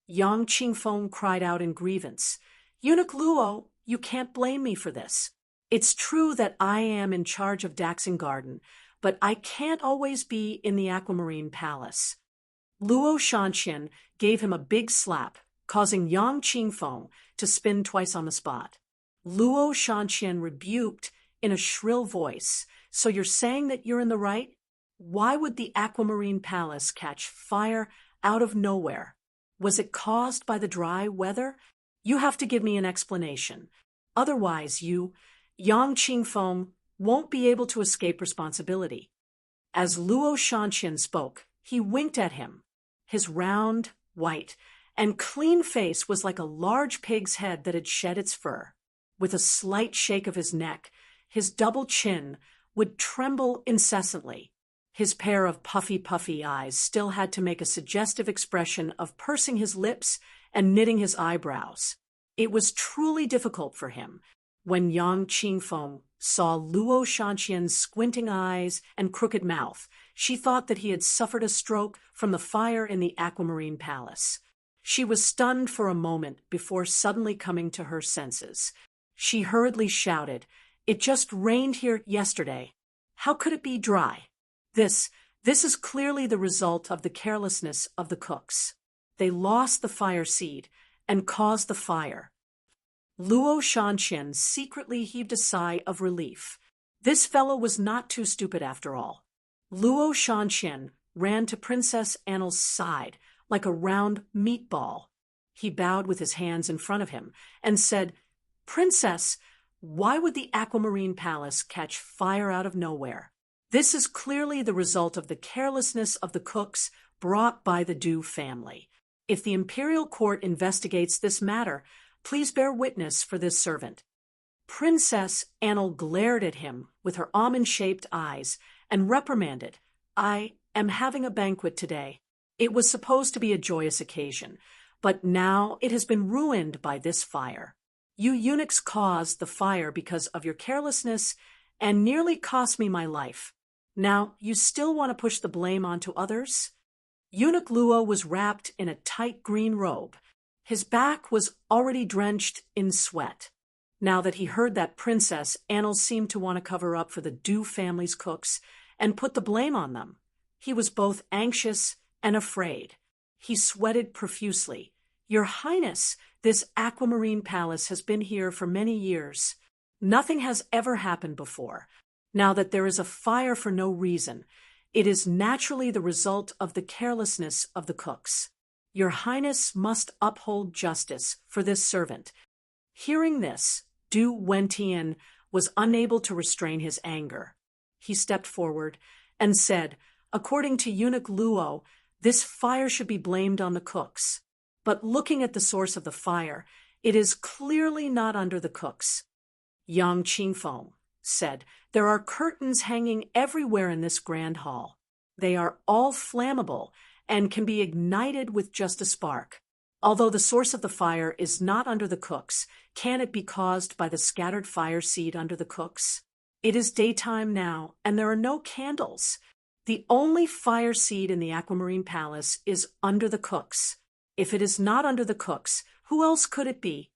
Yang Qingfeng cried out in grievance, "Eunuch Luo, you can't blame me for this. It's true that I am in charge of Daxing Garden, but I can't always be in the Aquamarine Palace." Luo Shanqian gave him a big slap, causing Yang Qingfeng to spin twice on the spot. Luo Shanqian rebuked in a shrill voice, "So you're saying that you're in the right? Why would the Aquamarine Palace catch fire out of nowhere? Was it caused by the dry weather? You have to give me an explanation. Otherwise you, Yang Qingfeng, won't be able to escape responsibility." As Luo Shanqian spoke, he winked at him. His round, white, and clean face was like a large pig's head that had shed its fur. With a slight shake of his neck, his double chin would tremble incessantly. His pair of puffy eyes still had to make a suggestive expression of pursing his lips and knitting his eyebrows. It was truly difficult for him. When Yang Qingfeng saw Luo Shanqian's squinting eyes and crooked mouth, she thought that he had suffered a stroke from the fire in the Aquamarine Palace. She was stunned for a moment before suddenly coming to her senses. She hurriedly shouted, "It just rained here yesterday. How could it be dry? This is clearly the result of the carelessness of the cooks. They lost the fire seed and caused the fire." Luo Shanqian secretly heaved a sigh of relief. This fellow was not too stupid after all. Luo Shanxian ran to Princess Annel's side like a round meatball. He bowed with his hands in front of him and said, "Princess, why would the Aquamarine Palace catch fire out of nowhere? This is clearly the result of the carelessness of the cooks brought by the Du family. If the imperial court investigates this matter, please bear witness for this servant." Princess Annel glared at him with her almond-shaped eyes and reprimanded, "I am having a banquet today. It was supposed to be a joyous occasion, but now it has been ruined by this fire. You eunuchs caused the fire because of your carelessness and nearly cost me my life. Now you still want to push the blame onto others?" Eunuch Luo was wrapped in a tight green robe. His back was already drenched in sweat. Now that he heard that Princess Annel seemed to want to cover up for the Du family's cooks and put the blame on them, he was both anxious and afraid. He sweated profusely. "Your Highness, this Aquamarine Palace has been here for many years. Nothing has ever happened before. Now that there is a fire for no reason, it is naturally the result of the carelessness of the cooks. Your Highness must uphold justice for this servant." Hearing this, Du Wentian was unable to restrain his anger. He stepped forward and said, "According to Eunuch Luo, this fire should be blamed on the cooks. But looking at the source of the fire, it is clearly not under the cooks." Yang Qingfeng said, "There are curtains hanging everywhere in this grand hall. They are all flammable and can be ignited with just a spark. Although the source of the fire is not under the cooks, can it be caused by the scattered fire seed under the cooks? It is daytime now, and there are no candles. The only fire seed in the Aquamarine Palace is under the cooks. If it is not under the cooks, who else could it be?"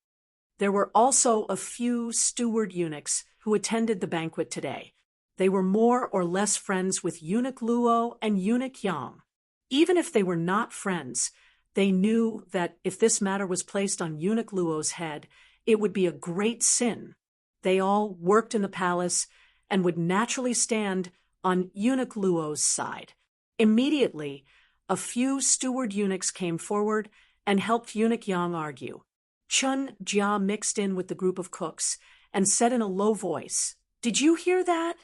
There were also a few steward eunuchs who attended the banquet today. They were more or less friends with Eunuch Luo and Eunuch Yang. Even if they were not friends, they knew that if this matter was placed on Eunuch Luo's head, it would be a great sin. They all worked in the palace and would naturally stand on Eunuch Luo's side. Immediately, a few steward eunuchs came forward and helped Eunuch Yang argue. Chun Jia mixed in with the group of cooks and said in a low voice, "Did you hear that?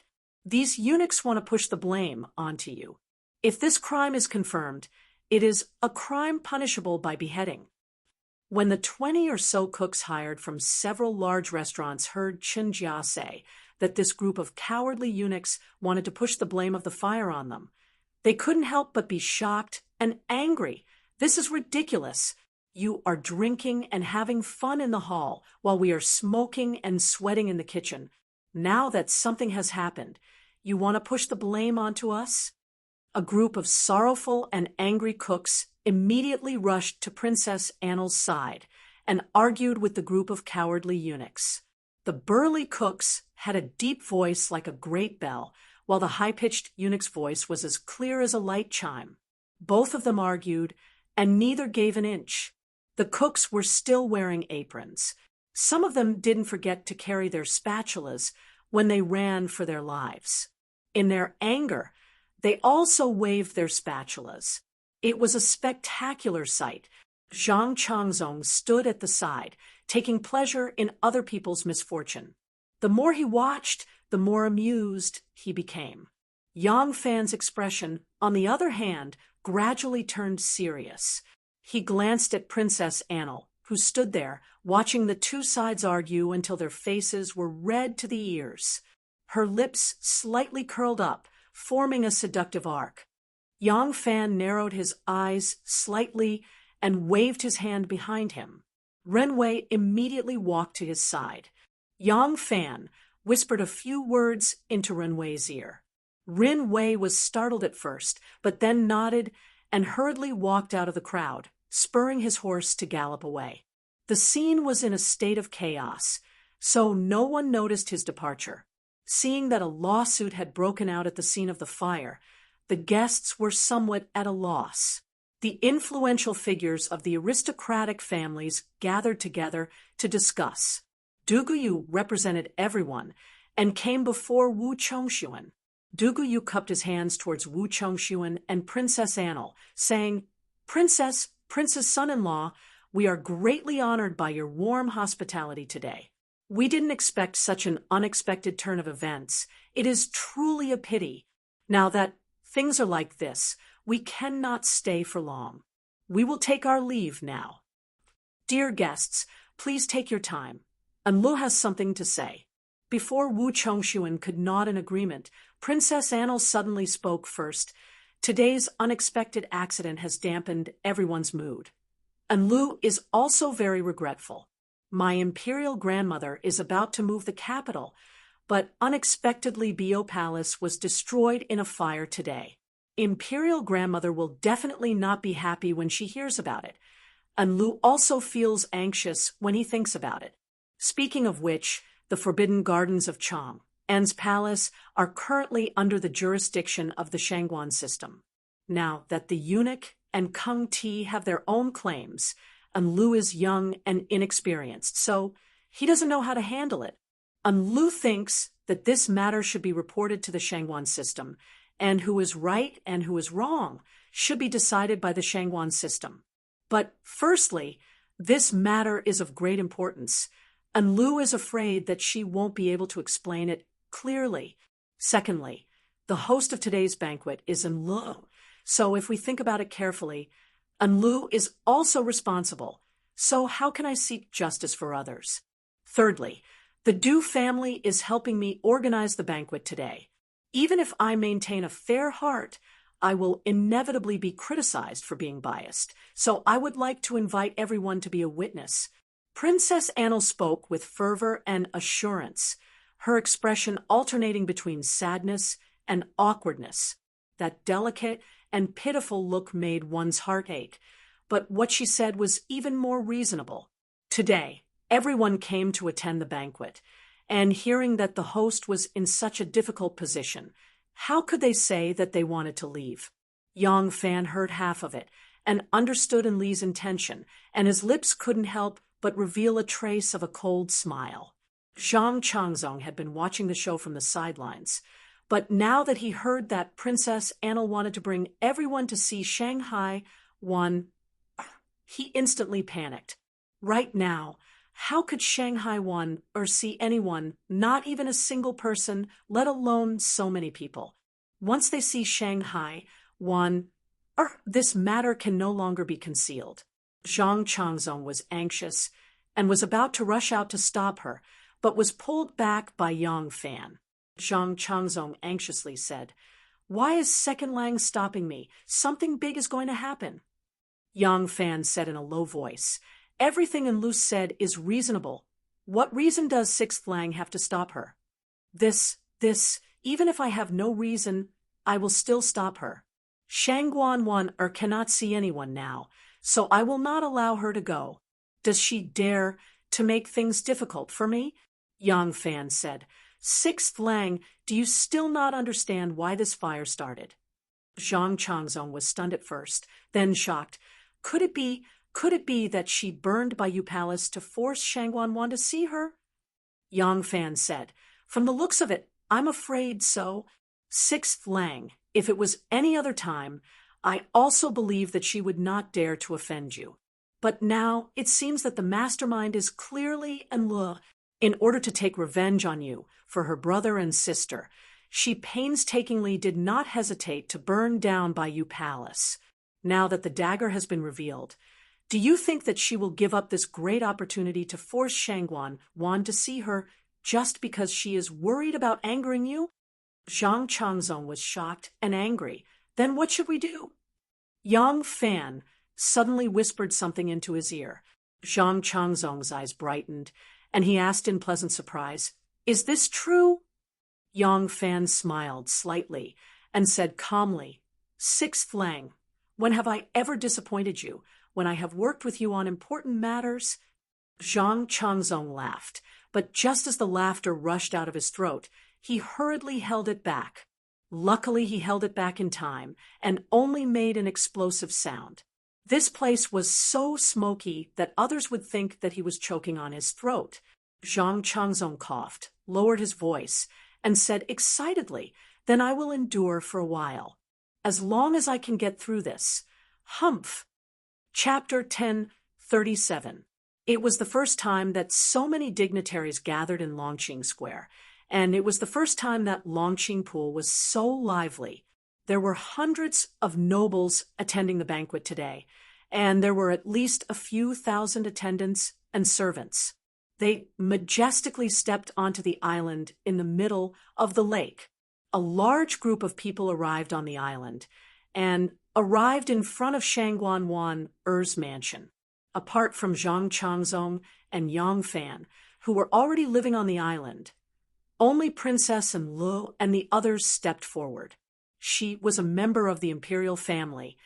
These eunuchs want to push the blame onto you. If this crime is confirmed, it is a crime punishable by beheading." When the 20 or so cooks hired from several large restaurants heard Chun Jia say that this group of cowardly eunuchs wanted to push the blame of the fire on them, they couldn't help but be shocked and angry. "This is ridiculous. You are drinking and having fun in the hall while we are smoking and sweating in the kitchen. Now that something has happened, you want to push the blame onto us?" A group of sorrowful and angry cooks immediately rushed to Princess Annel's side and argued with the group of cowardly eunuchs. The burly cooks had a deep voice like a great bell, while the high-pitched eunuch's voice was as clear as a light chime. Both of them argued, and neither gave an inch. The cooks were still wearing aprons. Some of them didn't forget to carry their spatulas when they ran for their lives. In their anger, they also waved their spatulas. It was a spectacular sight. Zhang Changzong stood at the side, taking pleasure in other people's misfortune. The more he watched, the more amused he became. Yang Fan's expression, on the other hand, gradually turned serious. He glanced at Princess Annel, who stood there, watching the two sides argue until their faces were red to the ears. Her lips slightly curled up, forming a seductive arc. Yang Fan narrowed his eyes slightly and waved his hand behind him. Ren Wei immediately walked to his side. Yang Fan whispered a few words into Ren Wei's ear. Ren Wei was startled at first, but then nodded and hurriedly walked out of the crowd, spurring his horse to gallop away. The scene was in a state of chaos, so no one noticed his departure. Seeing that a lawsuit had broken out at the scene of the fire, the guests were somewhat at a loss. The influential figures of the aristocratic families gathered together to discuss. Du Guyu represented everyone, and came before Wu Chongxuan. Dugu Yu cupped his hands towards Wu Chongxuan and Princess Anil, saying, Princess son-in-law, we are greatly honored by your warm hospitality today. We didn't expect such an unexpected turn of events. It is truly a pity. Now that things are like this, we cannot stay for long. We will take our leave now. Dear guests, please take your time. And Lu has something to say. Before Wu Chongxuan could nod in agreement, Princess Anil suddenly spoke first. Today's unexpected accident has dampened everyone's mood. And Lu is also very regretful. My imperial grandmother is about to move the capital, but unexpectedly Bo Palace was destroyed in a fire today. Imperial grandmother will definitely not be happy when she hears about it, and Lu also feels anxious when he thinks about it. Speaking of which, the Forbidden Gardens of Chang'an's palace are currently under the jurisdiction of the Shangguan system. Now that the eunuch and Kung Ti have their own claims, and Lu is young and inexperienced, so he doesn't know how to handle it. And Lu thinks that this matter should be reported to the Shangguan system, and who is right and who is wrong should be decided by the Shangguan system. But firstly, this matter is of great importance, and Lu is afraid that she won't be able to explain it clearly. Secondly, the host of today's banquet is Lu, so if we think about it carefully, Lu is also responsible, so how can I seek justice for others? Thirdly, the Du family is helping me organize the banquet today. Even if I maintain a fair heart, I will inevitably be criticized for being biased, so I would like to invite everyone to be a witness. Princess Anil spoke with fervor and assurance, her expression alternating between sadness and awkwardness. That delicate and pitiful look made one's heart ache, but what she said was even more reasonable. Today, everyone came to attend the banquet, and hearing that the host was in such a difficult position, how could they say that they wanted to leave? Yang Fan heard half of it and understood Enli's intention, and his lips couldn't help but reveal a trace of a cold smile. Zhang Changzong had been watching the show from the sidelines, but now that he heard that Princess Anil wanted to bring everyone to see Shanghai One, he instantly panicked. Right now, how could Shanghai One or see anyone, not even a single person, let alone so many people? Once they see Shanghai One, this matter can no longer be concealed. Zhang Changzong was anxious and was about to rush out to stop her, but was pulled back by Yang Fan. Zhang Changzong anxiously said, Why is Second Lang stopping me? Something big is going to happen. Yang Fan said in a low voice, Everything Enlu said is reasonable. What reason does Sixth Lang have to stop her? Even if I have no reason, I will still stop her. Shangguan One cannot see anyone now, so I will not allow her to go. Does she dare to make things difficult for me? Yang Fan said, Sixth Lang, do you still not understand why this fire started? Zhang Changzong was stunned at first, then shocked. Could it be that she burned Bayou Palace to force Shangguan Wan to see her? Yang Fan said, From the looks of it, I'm afraid so. Sixth Lang, if it was any other time, I also believe that she would not dare to offend you. But now it seems that the mastermind is clearly Enlu. In order to take revenge on you for her brother and sister, she painstakingly did not hesitate to burn down Bayou Palace. Now that the dagger has been revealed, do you think that she will give up this great opportunity to force Shangguan Wan to see her just because she is worried about angering you? Zhang Changzong was shocked and angry. Then what should we do? Yang Fan suddenly whispered something into his ear. Zhang Changzong's eyes brightened, and he asked in pleasant surprise, Is this true? Yang Fan smiled slightly and said calmly, Sixth Lang, when have I ever disappointed you? When I have worked with you on important matters? Zhang Changzong laughed, but just as the laughter rushed out of his throat, he hurriedly held it back. Luckily, he held it back in time and only made an explosive sound. This place was so smoky that others would think that he was choking on his throat. Zhang Changzong coughed, lowered his voice, and said excitedly, "Then I will endure for a while. As long as I can get through this. Humph." Chapter 10:37. It was the first time that so many dignitaries gathered in Longqing Square, and it was the first time that Longqing Pool was so lively. There were hundreds of nobles attending the banquet today, and there were at least a few thousand attendants and servants. They majestically stepped onto the island in the middle of the lake. A large group of people arrived on the island, and arrived in front of Shangguan Er's mansion. Apart from Zhang Changzong and Yang Fan, who were already living on the island, only Princess and Lu and the others stepped forward. She was a member of the imperial family,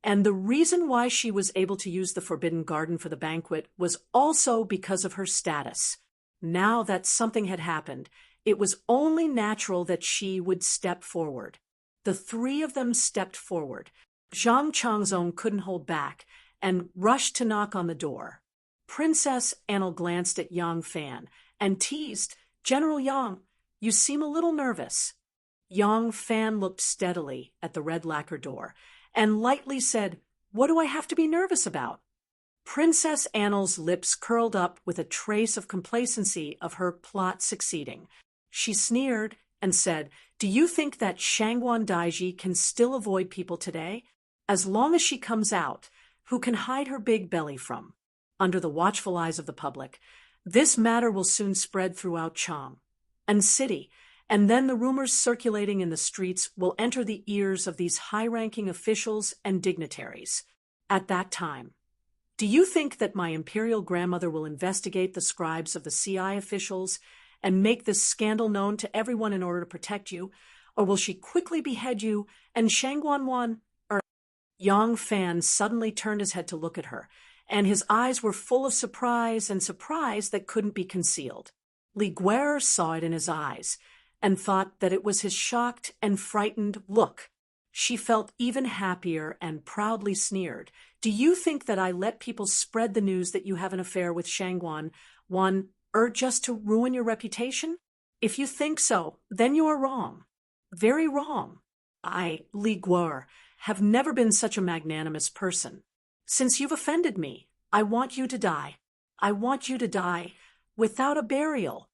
and the reason why she was able to use the Forbidden Garden for the banquet was also because of her status. Now that something had happened, it was only natural that she would step forward. The three of them stepped forward. Zhang Changzong couldn't hold back and rushed to knock on the door. Princess Anil glanced at Yang Fan and teased, "General Yang, you seem a little nervous." Yang Fan looked steadily at the red lacquer door and lightly said, "What do I have to be nervous about?" Princess Anil's lips curled up with a trace of complacency of her plot succeeding. She sneered and said, "Do you think that Shangguan Daiji can still avoid people today? As long as she comes out, who can hide her big belly from? Under the watchful eyes of the public, this matter will soon spread throughout Chang and city, and then the rumors circulating in the streets will enter the ears of these high-ranking officials and dignitaries. At that time, do you think that my imperial grandmother will investigate the scribes of the CI officials and make this scandal known to everyone in order to protect you, or will she quickly behead you and Shangguan or—" Yang Fan suddenly turned his head to look at her, and his eyes were full of surprise and surprise that couldn't be concealed. Li Guerre saw it in his eyes and thought that it was his shocked and frightened look. She felt even happier and proudly sneered. "Do you think that I let people spread the news that you have an affair with Shangguan just to ruin your reputation? If you think so, then you are wrong. Very wrong. I, Li Guerre, have never been such a magnanimous person. Since you've offended me, I want you to die. I want you to die without a burial."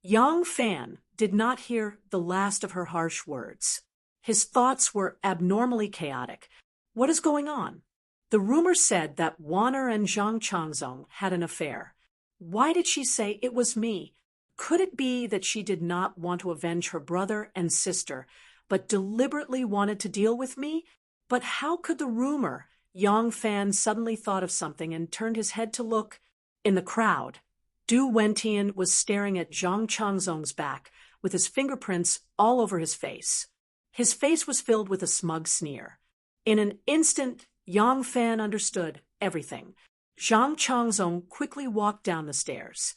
Yang Fan did not hear the last of her harsh words. His thoughts were abnormally chaotic. What is going on? The rumor said that Wan'er and Zhang Changzong had an affair. Why did she say it was me? Could it be that she did not want to avenge her brother and sister, but deliberately wanted to deal with me? But how could the rumor? Yang Fan suddenly thought of something and turned his head to look. In the crowd, Du Wentian was staring at Zhang Changzong's back, with his fingerprints all over his face. His face was filled with a smug sneer. In an instant, Yang Fan understood everything. Zhang Changzong quickly walked down the stairs.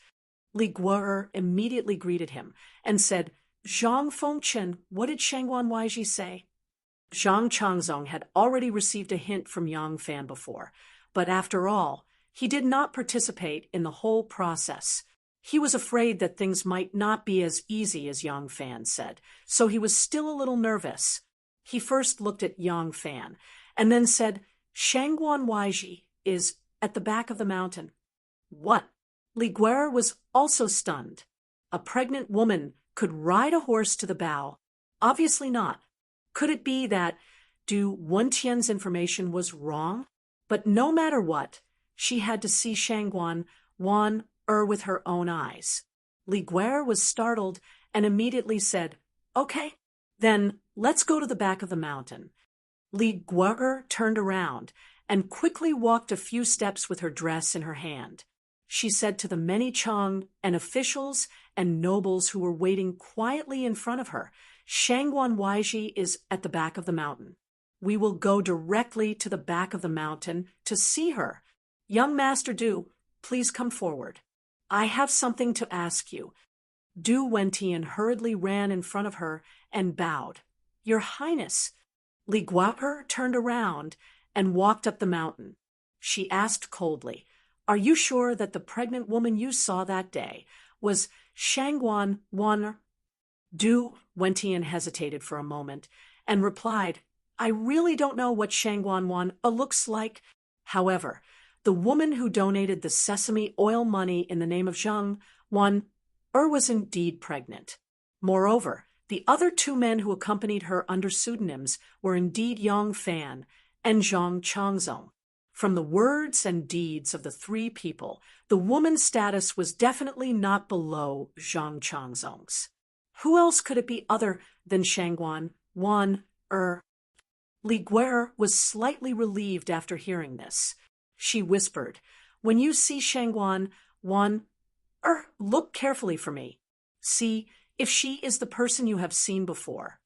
Li Guerre immediately greeted him and said, "Zhang Fengchen, what did Shangguan Weiji say?" Zhang Changzong had already received a hint from Yang Fan before, but after all, he did not participate in the whole process. He was afraid that things might not be as easy as Yang Fan said, so he was still a little nervous. He first looked at Yang Fan and then said, "Shangguan Weiji is at the back of the mountain." What? Li Guerre was also stunned. A pregnant woman could ride a horse to the bow? Obviously not. Could it be that Du Wentian's information was wrong? But no matter what, she had to see Shangguan with her own eyes. Li Guerre was startled and immediately said, "Okay, then let's go to the back of the mountain." Li Guerre turned around and quickly walked a few steps with her dress in her hand. She said to the many Chang and officials and nobles who were waiting quietly in front of her, "Shangguan Weiji is at the back of the mountain. We will go directly to the back of the mountain to see her. Young Master Du, please come forward. I have something to ask you." Du Wentian hurriedly ran in front of her and bowed. "Your Highness." Li Guerre turned around and walked up the mountain. She asked coldly, "Are you sure that the pregnant woman you saw that day was Shangguan Wan. Du Wentian hesitated for a moment and replied, I really don't know what Shangguan Wan looks like. However, the woman who donated the sesame oil money in the name of Zhang Wan was indeed pregnant. Moreover, the other two men who accompanied her under pseudonyms were indeed Yang Fan and Zhang Changzong. From the words and deeds of the three people, the woman's status was definitely not below Zhang Changzong's. Who else could it be other than Shangguan Wan? Li Guer was slightly relieved after hearing this. She whispered, When you see Shangguan Wan, look carefully for me. See if she is the person you have seen before.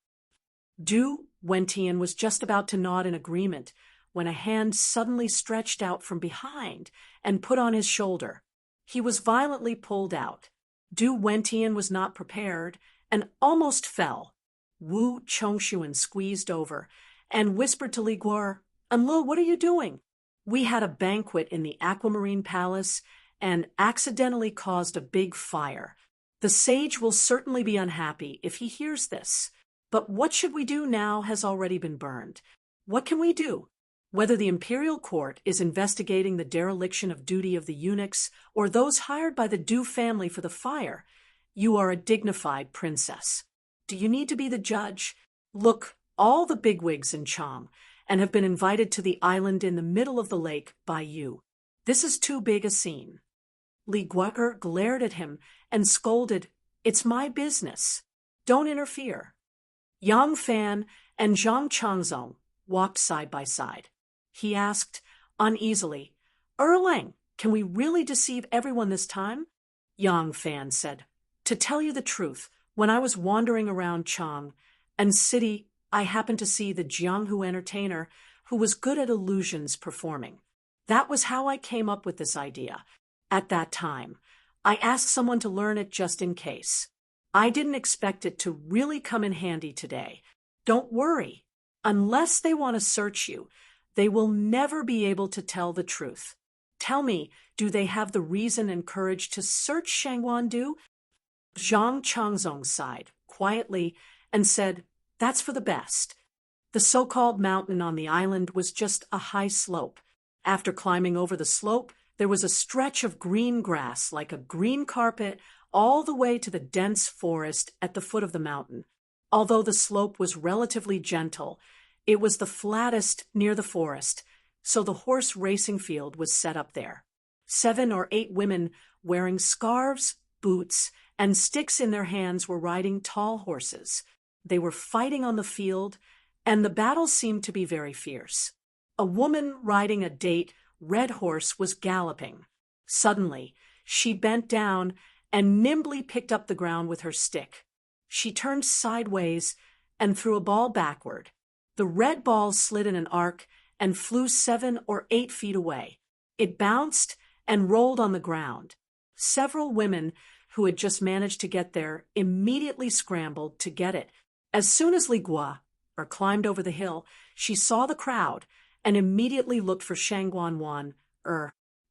Du Wentian was just about to nod in agreement when a hand suddenly stretched out from behind and put on his shoulder. He was violently pulled out. Du Wentian was not prepared and almost fell. Wu Chongshuan squeezed over and whispered to Li Guer, Enlil, what are you doing? We had a banquet in the Aquamarine Palace and accidentally caused a big fire. The sage will certainly be unhappy if he hears this. But what should we do now has already been burned. What can we do? Whether the imperial court is investigating the dereliction of duty of the eunuchs or those hired by the Du family for the fire, you are a dignified princess. Do you need to be the judge? Look, all the bigwigs in Chang and have been invited to the island in the middle of the lake by you. This is too big a scene. Li Guer glared at him and scolded, It's my business. Don't interfere. Yang Fan and Zhang Changzong walked side by side. He asked, uneasily, Erlang, can we really deceive everyone this time? Yang Fan said, To tell you the truth, when I was wandering around Chang and city, I happened to see the Jianghu entertainer who was good at illusions performing. That was how I came up with this idea. At that time, I asked someone to learn it just in case. I didn't expect it to really come in handy today. Don't worry. Unless they want to search you, they will never be able to tell the truth. Tell me, do they have the reason and courage to search Shangguan Du? Zhang Changzong sighed quietly and said, That's for the best. The so-called mountain on the island was just a high slope. After climbing over the slope, there was a stretch of green grass like a green carpet all the way to the dense forest at the foot of the mountain. Although the slope was relatively gentle, it was the flattest near the forest, so the horse racing field was set up there. 7 or 8 women wearing scarves, boots, and sticks in their hands were riding tall horses. They were fighting on the field, and the battle seemed to be very fierce. A woman riding a date red horse was galloping. Suddenly, she bent down and nimbly picked up the ground with her stick. She turned sideways and threw a ball backward. The red ball slid in an arc and flew 7 or 8 feet away. It bounced and rolled on the ground. Several women who had just managed to get there immediately scrambled to get it. As soon as Li Guer climbed over the hill, she saw the crowd and immediately looked for Shangguan Wan.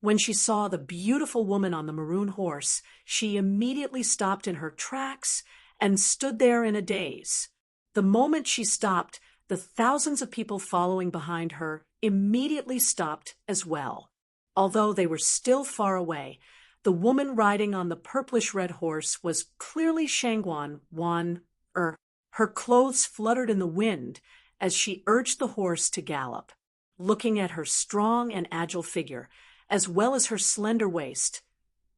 When she saw the beautiful woman on the maroon horse, she immediately stopped in her tracks and stood there in a daze. The moment she stopped, the thousands of people following behind her immediately stopped as well. Although they were still far away, the woman riding on the purplish-red horse was clearly Shangguan Wan. Her clothes fluttered in the wind as she urged the horse to gallop. Looking at her strong and agile figure, as well as her slender waist,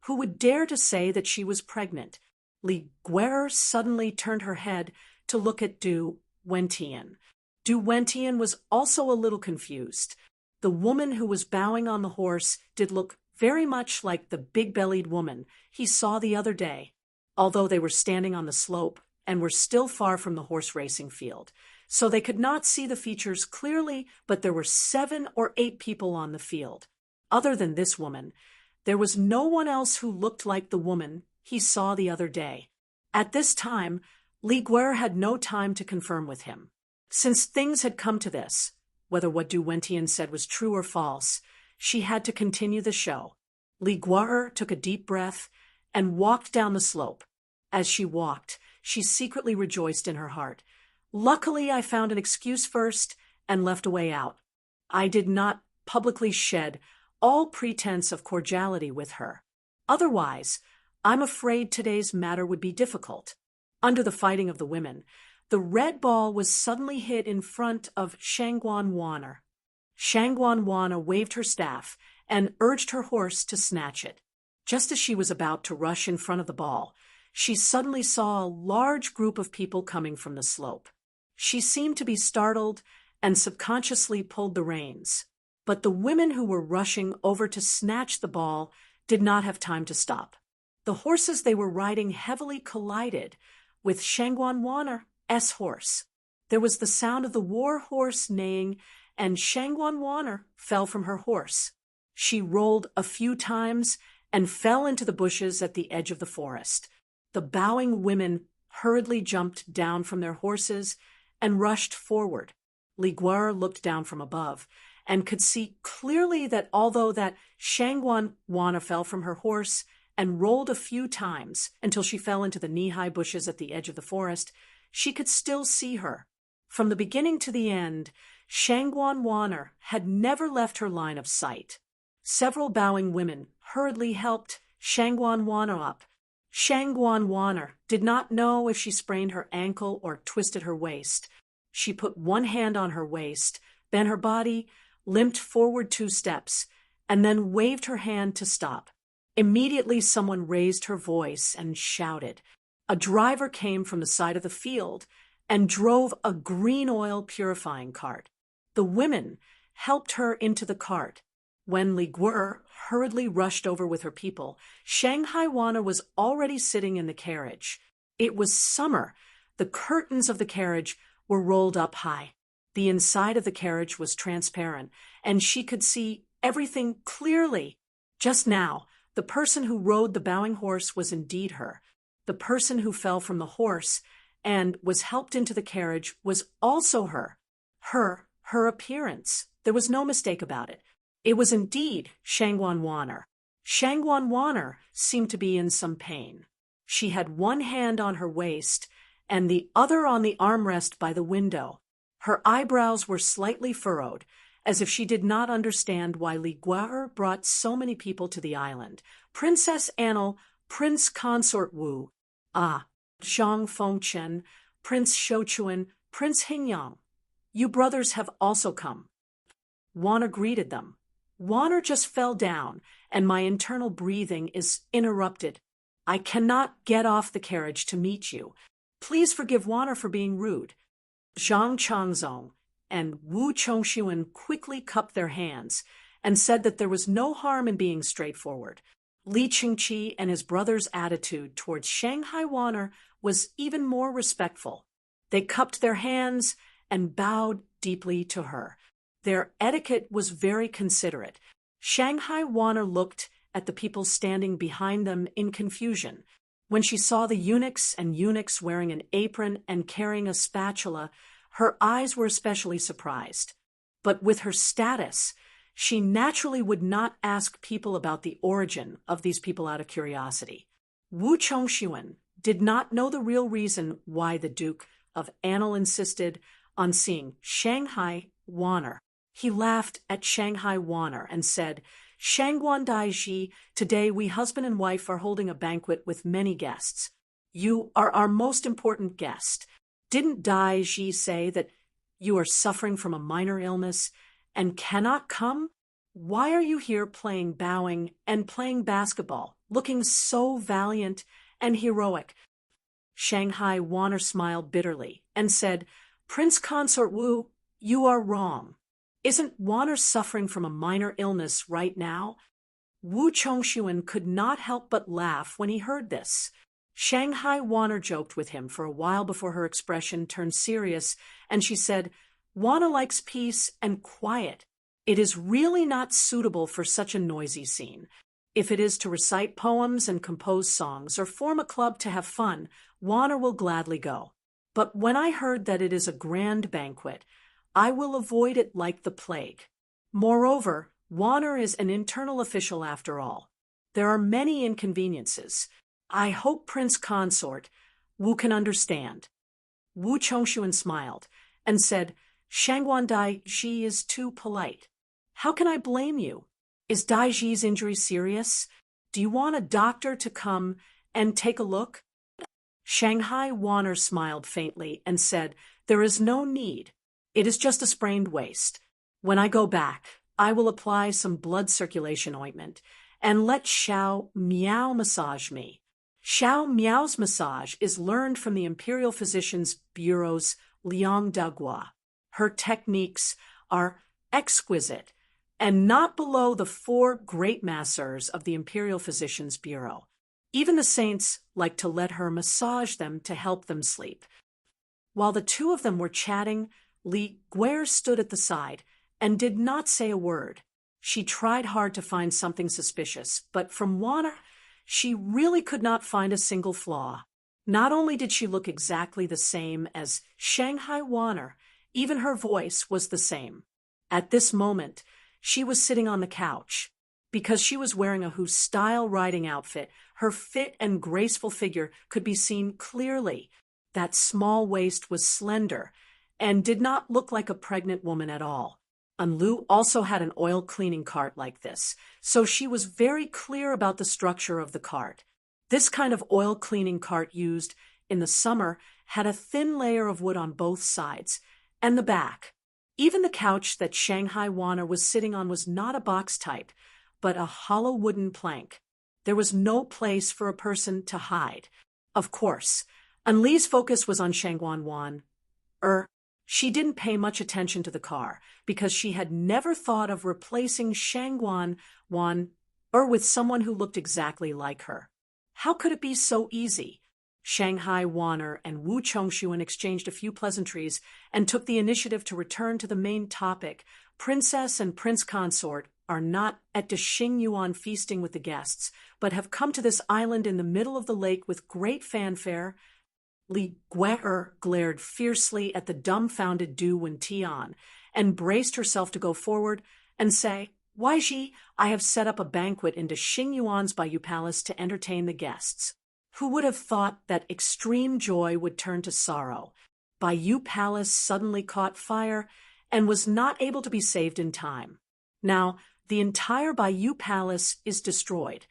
who would dare to say that she was pregnant? Li Guer suddenly turned her head to look at Du Wentian. Du Wentian was also a little confused. The woman who was bowing on the horse did look very much like the big-bellied woman he saw the other day, although they were standing on the slope and were still far from the horse racing field, so they could not see the features clearly, but there were 7 or 8 people on the field. Other than this woman, there was no one else who looked like the woman he saw the other day. At this time, Li Guer had no time to confirm with him. Since things had come to this, whether what Du Wentian said was true or false, she had to continue the show. Li Guer took a deep breath and walked down the slope. As she walked, she secretly rejoiced in her heart. Luckily, I found an excuse first and left a way out. I did not publicly shed all pretense of cordiality with her. Otherwise, I'm afraid today's matter would be difficult. Under the fighting of the women, the red ball was suddenly hit in front of Shangguan Wanner. Shangguan Wanner waved her staff and urged her horse to snatch it. Just as she was about to rush in front of the ball, she suddenly saw a large group of people coming from the slope. She seemed to be startled and subconsciously pulled the reins. But the women who were rushing over to snatch the ball did not have time to stop. The horses they were riding heavily collided with Shangguan Wanner's horse. There was the sound of the war horse neighing, and Shangguan Wanner fell from her horse. She rolled a few times and fell into the bushes at the edge of the forest. The bowing women hurriedly jumped down from their horses and rushed forward. Li Guer looked down from above and could see clearly that although that Shangguan Wanner fell from her horse and rolled a few times until she fell into the knee-high bushes at the edge of the forest, she could still see her. From the beginning to the end, Shangguan Wanner had never left her line of sight. Several bowing women hurriedly helped Shangguan Wanner up. Shangguan Wanner did not know if she sprained her ankle or twisted her waist. She put one hand on her waist, bent her body, limped forward 2 steps, and then waved her hand to stop. Immediately someone raised her voice and shouted. A driver came from the side of the field and drove a green oil purifying cart. The women helped her into the cart. When Li Guer hurriedly rushed over with her people, Shanghai Wanner was already sitting in the carriage. It was summer. The curtains of the carriage were rolled up high. The inside of the carriage was transparent, and she could see everything clearly. Just now, the person who rode the bowing horse was indeed her. The person who fell from the horse and was helped into the carriage was also her. Her appearance. There was no mistake about it. It was indeed Shangguan Wanner. Shangguan Wanner seemed to be in some pain. She had one hand on her waist and the other on the armrest by the window. Her eyebrows were slightly furrowed, as if she did not understand why Li Guer brought so many people to the island. Princess Annel, Prince Consort Wu, Zhang Fengchen, Prince Shouchuan, Prince Hingyang. You brothers have also come. Wanner greeted them. Wanner just fell down, and my internal breathing is interrupted. I cannot get off the carriage to meet you. Please forgive Wanner for being rude. Zhang Changzong and Wu Chongxuan quickly cupped their hands and said that there was no harm in being straightforward. Li Qingqi and his brother's attitude towards Shanghai Wanner was even more respectful. They cupped their hands and bowed deeply to her. Their etiquette was very considerate. Shanghai Wanner looked at the people standing behind them in confusion. When she saw the eunuchs and eunuchs wearing an apron and carrying a spatula, her eyes were especially surprised. But with her status, she naturally would not ask people about the origin of these people out of curiosity. Wu Chongxuan did not know the real reason why the Duke of Annel insisted on seeing Shanghai Wanner. He laughed at Shanghai Wanner and said, Shangguan Daiji, today we husband and wife are holding a banquet with many guests. You are our most important guest. Didn't Daiji say that you are suffering from a minor illness and cannot come? Why are you here playing bowing and playing basketball, looking so valiant and heroic? Shanghai Wanner smiled bitterly and said, Prince Consort Wu, you are wrong. Isn't Wanner suffering from a minor illness right now? Wu Chongxuan could not help but laugh when he heard this. Shanghai Wanner joked with him for a while before her expression turned serious, and she said, Wanner likes peace and quiet. It is really not suitable for such a noisy scene. If it is to recite poems and compose songs or form a club to have fun, Wanner will gladly go. But when I heard that it is a grand banquet, I will avoid it like the plague. Moreover, Wanner is an internal official after all. There are many inconveniences. I hope Prince Consort Wu can understand. Wu Chongshuan smiled and said, Shangguan Dai Ji is too polite. How can I blame you? Is Dai Ji's injury serious? Do you want a doctor to come and take a look? Shanghai Wanner smiled faintly and said, There is no need. It is just a sprained waist. When I go back, I will apply some blood circulation ointment and let Xiao Miao massage me. Xiao Miao's massage is learned from the Imperial Physicians Bureau's Liang Dagua. Her techniques are exquisite and not below the 4 great masseurs of the Imperial Physicians Bureau. Even the saints like to let her massage them to help them sleep. While the two of them were chatting, Li Guer stood at the side and did not say a word. She tried hard to find something suspicious, but from Wanner, she really could not find a single flaw. Not only did she look exactly the same as Shanghai Wanner, even her voice was the same. At this moment, she was sitting on the couch. Because she was wearing a Hu-style riding outfit, her fit and graceful figure could be seen clearly. That small waist was slender and did not look like a pregnant woman at all. Anlu also had an oil cleaning cart like this, so she was very clear about the structure of the cart. This kind of oil cleaning cart used in the summer had a thin layer of wood on both sides and the back. Even the couch that Shanghai Wanner was sitting on was not a box type, but a hollow wooden plank. There was no place for a person to hide. Of course, Anli's focus was on Shangguan Wan. She didn't pay much attention to the car because she had never thought of replacing Shangguan Wan with someone who looked exactly like her. How could it be so easy? Shanghai Wanner and Wu Chongshuan exchanged a few pleasantries and took the initiative to return to the main topic. Princess and Prince Consort are not at the Xingyuan feasting with the guests, but have come to this island in the middle of the lake with great fanfare. Li Guer glared fiercely at the dumbfounded Du Wentian and braced herself to go forward and say, Wai Ji, I have set up a banquet into Xingyuan's Bayou Palace to entertain the guests. Who would have thought that extreme joy would turn to sorrow? Bayou Palace suddenly caught fire and was not able to be saved in time. Now, the entire Bayou Palace is destroyed.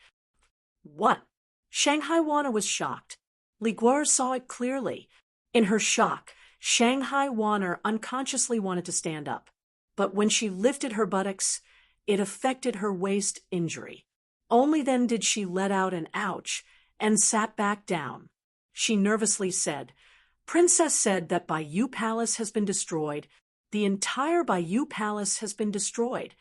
What? Shanghai Wanner was shocked. Li Guer saw it clearly. In her shock, Shanghai Wanner unconsciously wanted to stand up. But when she lifted her buttocks, it affected her waist injury. Only then did she let out an ouch and sat back down. She nervously said, Princess said that Bayou Palace has been destroyed. The entire Bayou Palace has been destroyed.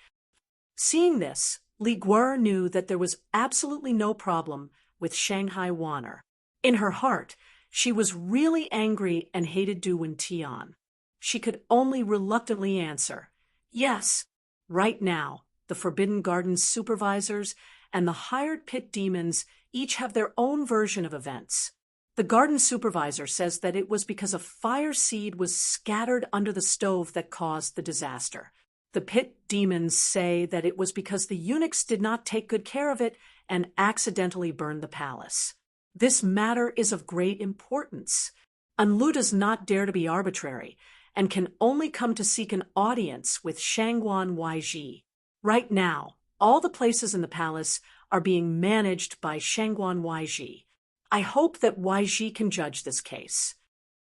Seeing this, Li Guer knew that there was absolutely no problem with Shanghai Wanner. In her heart, she was really angry and hated Du Wentian. She could only reluctantly answer, Yes. Right now, the Forbidden Gardens supervisors and the hired pit demons each have their own version of events. The garden supervisor says that it was because a fire seed was scattered under the stove that caused the disaster. The pit demons say that it was because the eunuchs did not take good care of it and accidentally burned the palace. This matter is of great importance. Anlu does not dare to be arbitrary and can only come to seek an audience with Shangguan Weiji. Right now, all the places in the palace are being managed by Shangguan Weiji. I hope that Weiji can judge this case.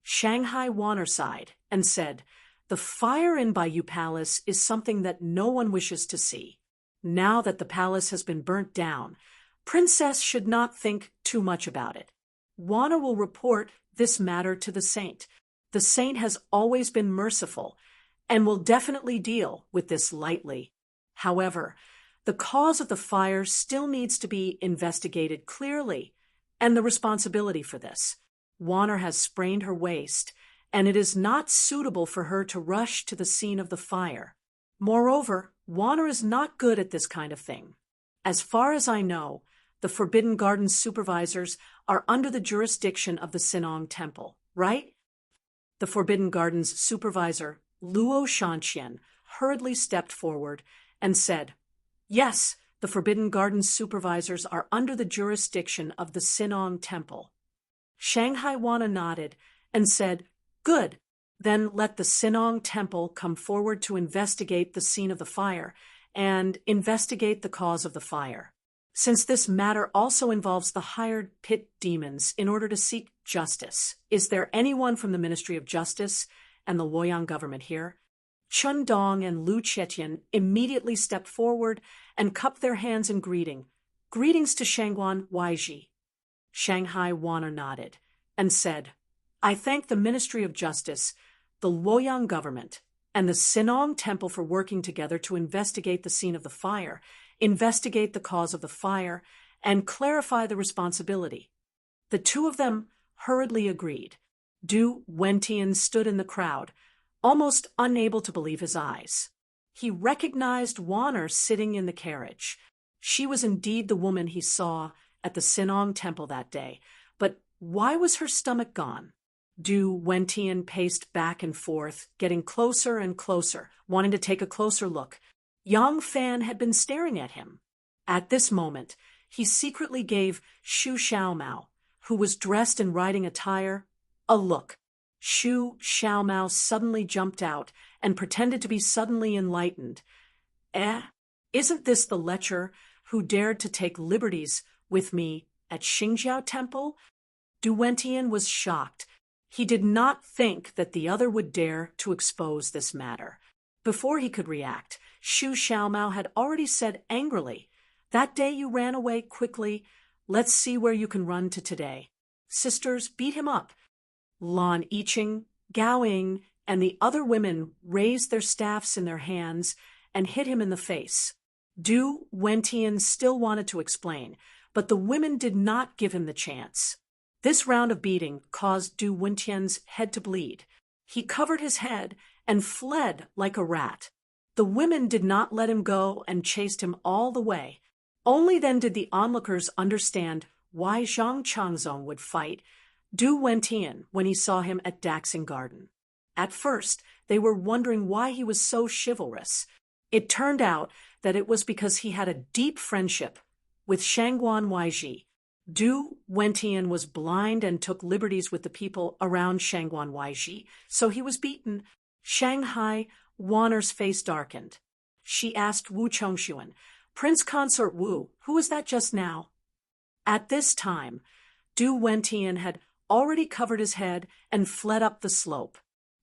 Shanghai Wanner sighed and said, The fire in Bayou Palace is something that no one wishes to see. Now that the palace has been burnt down, Princess should not think too much about it. Wanner will report this matter to the saint. The saint has always been merciful and will definitely deal with this lightly. However, the cause of the fire still needs to be investigated clearly, and the responsibility for this. Wanner has sprained her waist, and it is not suitable for her to rush to the scene of the fire. Moreover, Wanner is not good at this kind of thing. As far as I know, the Forbidden Gardens supervisors are under the jurisdiction of the Sinong Temple, right? The Forbidden Gardens supervisor, Luo Shanqian, hurriedly stepped forward and said, Yes, The Forbidden Gardens supervisors are under the jurisdiction of the Sinong Temple. Shanghai Wana nodded and said, "Good. Then let the Sinong Temple come forward to investigate the scene of the fire and investigate the cause of the fire. Since this matter also involves the hired pit demons in order to seek justice, is there anyone from the Ministry of Justice and the Luoyang government here?" Chun Dong and Lu Chetian immediately stepped forward and cupped their hands in greeting. "Greetings to Shangguan Weiji." Shanghai Wana nodded and said, "I thank the Ministry of Justice, the Luoyang government, and the Sinong Temple for working together to investigate the scene of the fire, investigate the cause of the fire, and clarify the responsibility." The two of them hurriedly agreed. Du Wentian stood in the crowd, almost unable to believe his eyes. He recognized Warner sitting in the carriage. She was indeed the woman he saw at the Sinong Temple that day, but why was her stomach gone? Du Wentian paced back and forth, getting closer and closer, wanting to take a closer look. Yang Fan had been staring at him. At this moment, he secretly gave Xu Xiaomao, who was dressed in riding attire, a look. Xu Xiaomao suddenly jumped out and pretended to be suddenly enlightened. Isn't this the lecher who dared to take liberties with me at Xingjiao Temple?" Du Wentian was shocked. He did not think that the other would dare to expose this matter. Before he could react, Xu Xiaomao had already said angrily, "That day you ran away quickly. Let's see where you can run to today. Sisters, beat him up." Lan Yiqing, Gao Ying, and the other women raised their staffs in their hands and hit him in the face. Du Wentian still wanted to explain, but the women did not give him the chance. This round of beating caused Du Wentian's head to bleed. He covered his head and fled like a rat. The women did not let him go and chased him all the way. Only then did the onlookers understand why Zhang Changzong would fight Du Wentian when he saw him at Daxing Garden. At first, they were wondering why he was so chivalrous. It turned out that it was because he had a deep friendship with Shangguan Weiji. Du Wentian was blind and took liberties with the people around Shangguan Weiji, so he was beaten. Shanghai Wanner's face darkened. She asked Wu Chongshuan, "Prince Consort Wu, who was that just now?" At this time, Du Wentian had already covered his head and fled up the slope.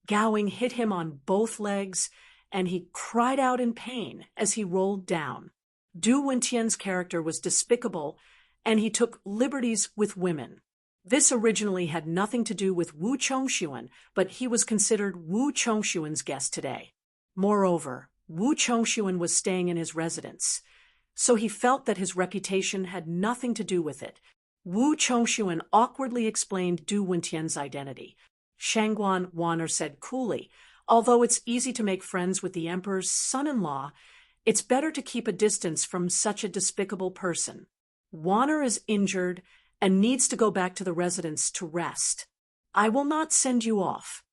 Gowing hit him on both legs, and he cried out in pain as he rolled down. Du Wentian's character was despicable, and he took liberties with women. This originally had nothing to do with Wu Chongshuan, but he was considered Wu Chongshuan's guest today. Moreover, Wu Chongshuan was staying in his residence, so he felt that his reputation had nothing to do with it. Wu Chongshuan awkwardly explained Du Wentian's identity. Shangguan Wanner said coolly, "Although it's easy to make friends with the emperor's son-in-law, it's better to keep a distance from such a despicable person. Wanner is injured and needs to go back to the residence to rest. I will not send you off."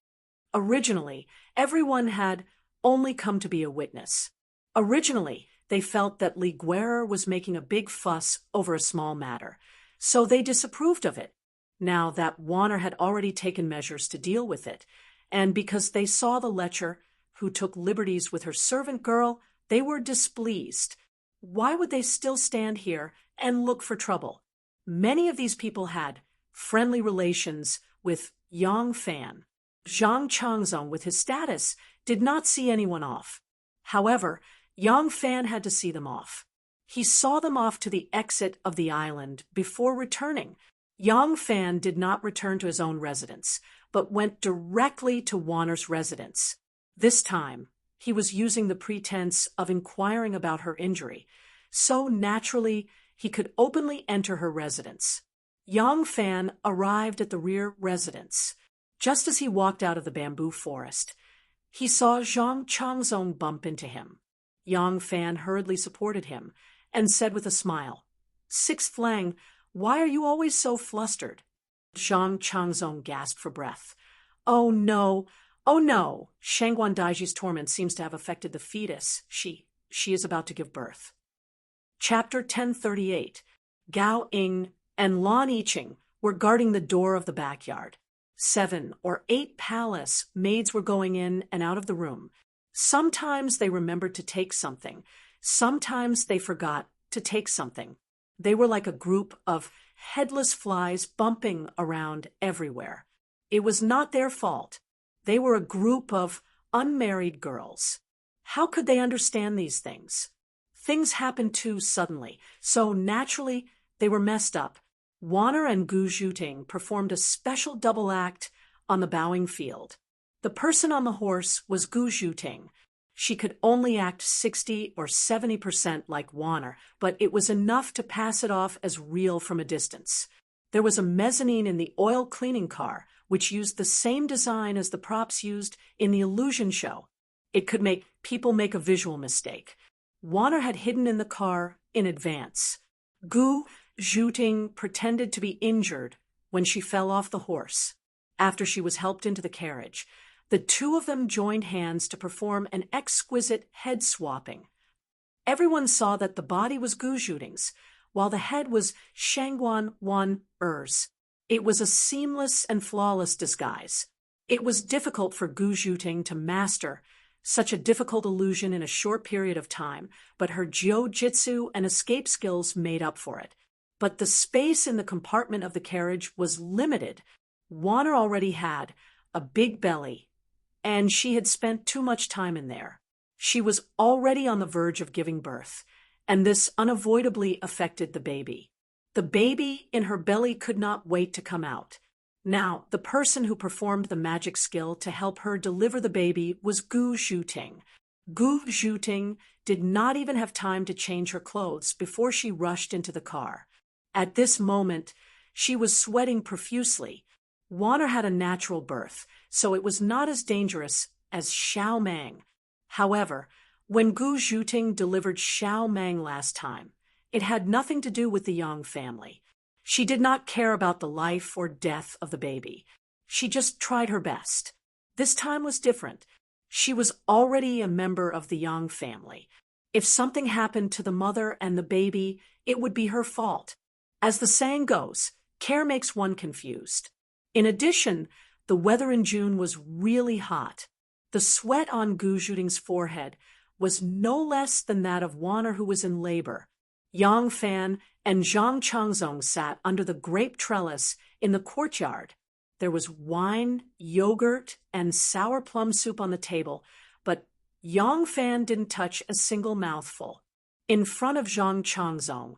Originally, everyone had only come to be a witness. Originally, they felt that Li Guerre was making a big fuss over a small matter, so they disapproved of it. Now that Wanner had already taken measures to deal with it, and because they saw the lecher who took liberties with her servant girl, they were displeased. Why would they still stand here and look for trouble? Many of these people had friendly relations with Yang Fan. Zhang Changzong, with his status, did not see anyone off. However, Yang Fan had to see them off. He saw them off to the exit of the island before returning. Yang Fan did not return to his own residence, but went directly to Wanner's residence. This time, he was using the pretense of inquiring about her injury, so naturally he could openly enter her residence. Yang Fan arrived at the rear residence. Just as he walked out of the bamboo forest, he saw Zhang Changzong bump into him. Yang Fan hurriedly supported him and said with a smile, "Sixth Lang, why are you always so flustered?" Zhang Changzong gasped for breath. "Oh no, oh no, Shangguan Daiji's torment seems to have affected the fetus. She is about to give birth." Chapter 1038. Gao Ying and Lan Yiqing were guarding the door of the backyard. 7 or 8 palace maids were going in and out of the room. Sometimes they remembered to take something. Sometimes they forgot to take something. They were like a group of headless flies bumping around everywhere. It was not their fault. They were a group of unmarried girls. How could they understand these things? Things happened too suddenly, so naturally they were messed up. Warner and Gu Zhuting performed a special double act on the bowing field. The person on the horse was Gu Zhuting. She could only act 60 or 70% like Warner, but it was enough to pass it off as real from a distance. There was a mezzanine in the oil cleaning car, which used the same design as the props used in the illusion show. It could make people make a visual mistake. Warner had hidden in the car in advance. Gu Zhuting pretended to be injured when she fell off the horse. After she was helped into the carriage, the two of them joined hands to perform an exquisite head swapping. Everyone saw that the body was Gu Zhuting's, while the head was Shangguan Er's. It was a seamless and flawless disguise. It was difficult for Gu Zhuting to master such a difficult illusion in a short period of time, but her jiu-jitsu and escape skills made up for it. But the space in the compartment of the carriage was limited. Warner already had a big belly, and she had spent too much time in there. She was already on the verge of giving birth, and this unavoidably affected the baby. The baby in her belly could not wait to come out. Now, the person who performed the magic skill to help her deliver the baby was Gu Zhuting. Gu Zhuting did not even have time to change her clothes before she rushed into the car. At this moment, she was sweating profusely. Warner had a natural birth, so it was not as dangerous as Xiao Mang. However, when Gu Zhuting delivered Xiao Mang last time, it had nothing to do with the Yang family. She did not care about the life or death of the baby. She just tried her best. This time was different. She was already a member of the Yang family. If something happened to the mother and the baby, it would be her fault. As the saying goes, care makes one confused. In addition, the weather in June was really hot. The sweat on Gu Zhuting's forehead was no less than that of Warner, who was in labor. Yang Fan and Zhang Changzong sat under the grape trellis in the courtyard. There was wine, yogurt, and sour plum soup on the table, but Yang Fan didn't touch a single mouthful. In front of Zhang Changzong,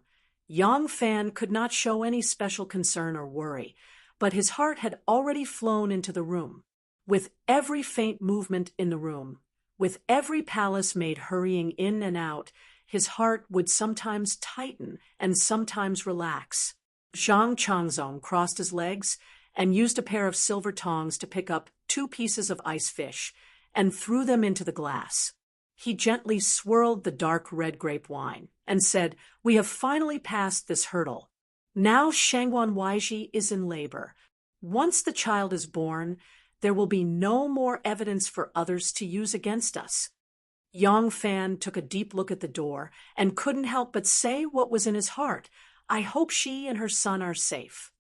Yang Fan could not show any special concern or worry, but his heart had already flown into the room. With every faint movement in the room, with every palace maid hurrying in and out, his heart would sometimes tighten and sometimes relax. Zhang Changzong crossed his legs and used a pair of silver tongs to pick up 2 pieces of ice fish and threw them into the glass. He gently swirled the dark red grape wine and said, "We have finally passed this hurdle. Now Shangguan Weiji is in labor. Once the child is born, there will be no more evidence for others to use against us." Yang Fan took a deep look at the door and couldn't help but say what was in his heart. "I hope she and her son are safe."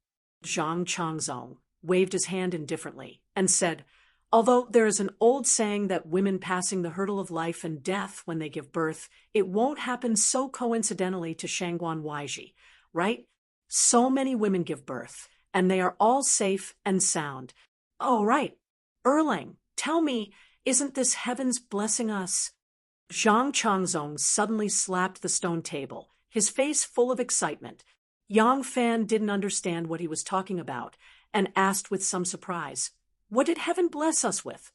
Zhang Changzong waved his hand indifferently and said, "Although there is an old saying that women passing the hurdle of life and death when they give birth, it won't happen so coincidentally to Shangguan Weiji, right? So many women give birth, and they are all safe and sound. Oh, right. Erlang, tell me, isn't this heaven's blessing us?" Zhang Changzong suddenly slapped the stone table, his face full of excitement. Yang Fan didn't understand what he was talking about and asked with some surprise, "What did heaven bless us with?"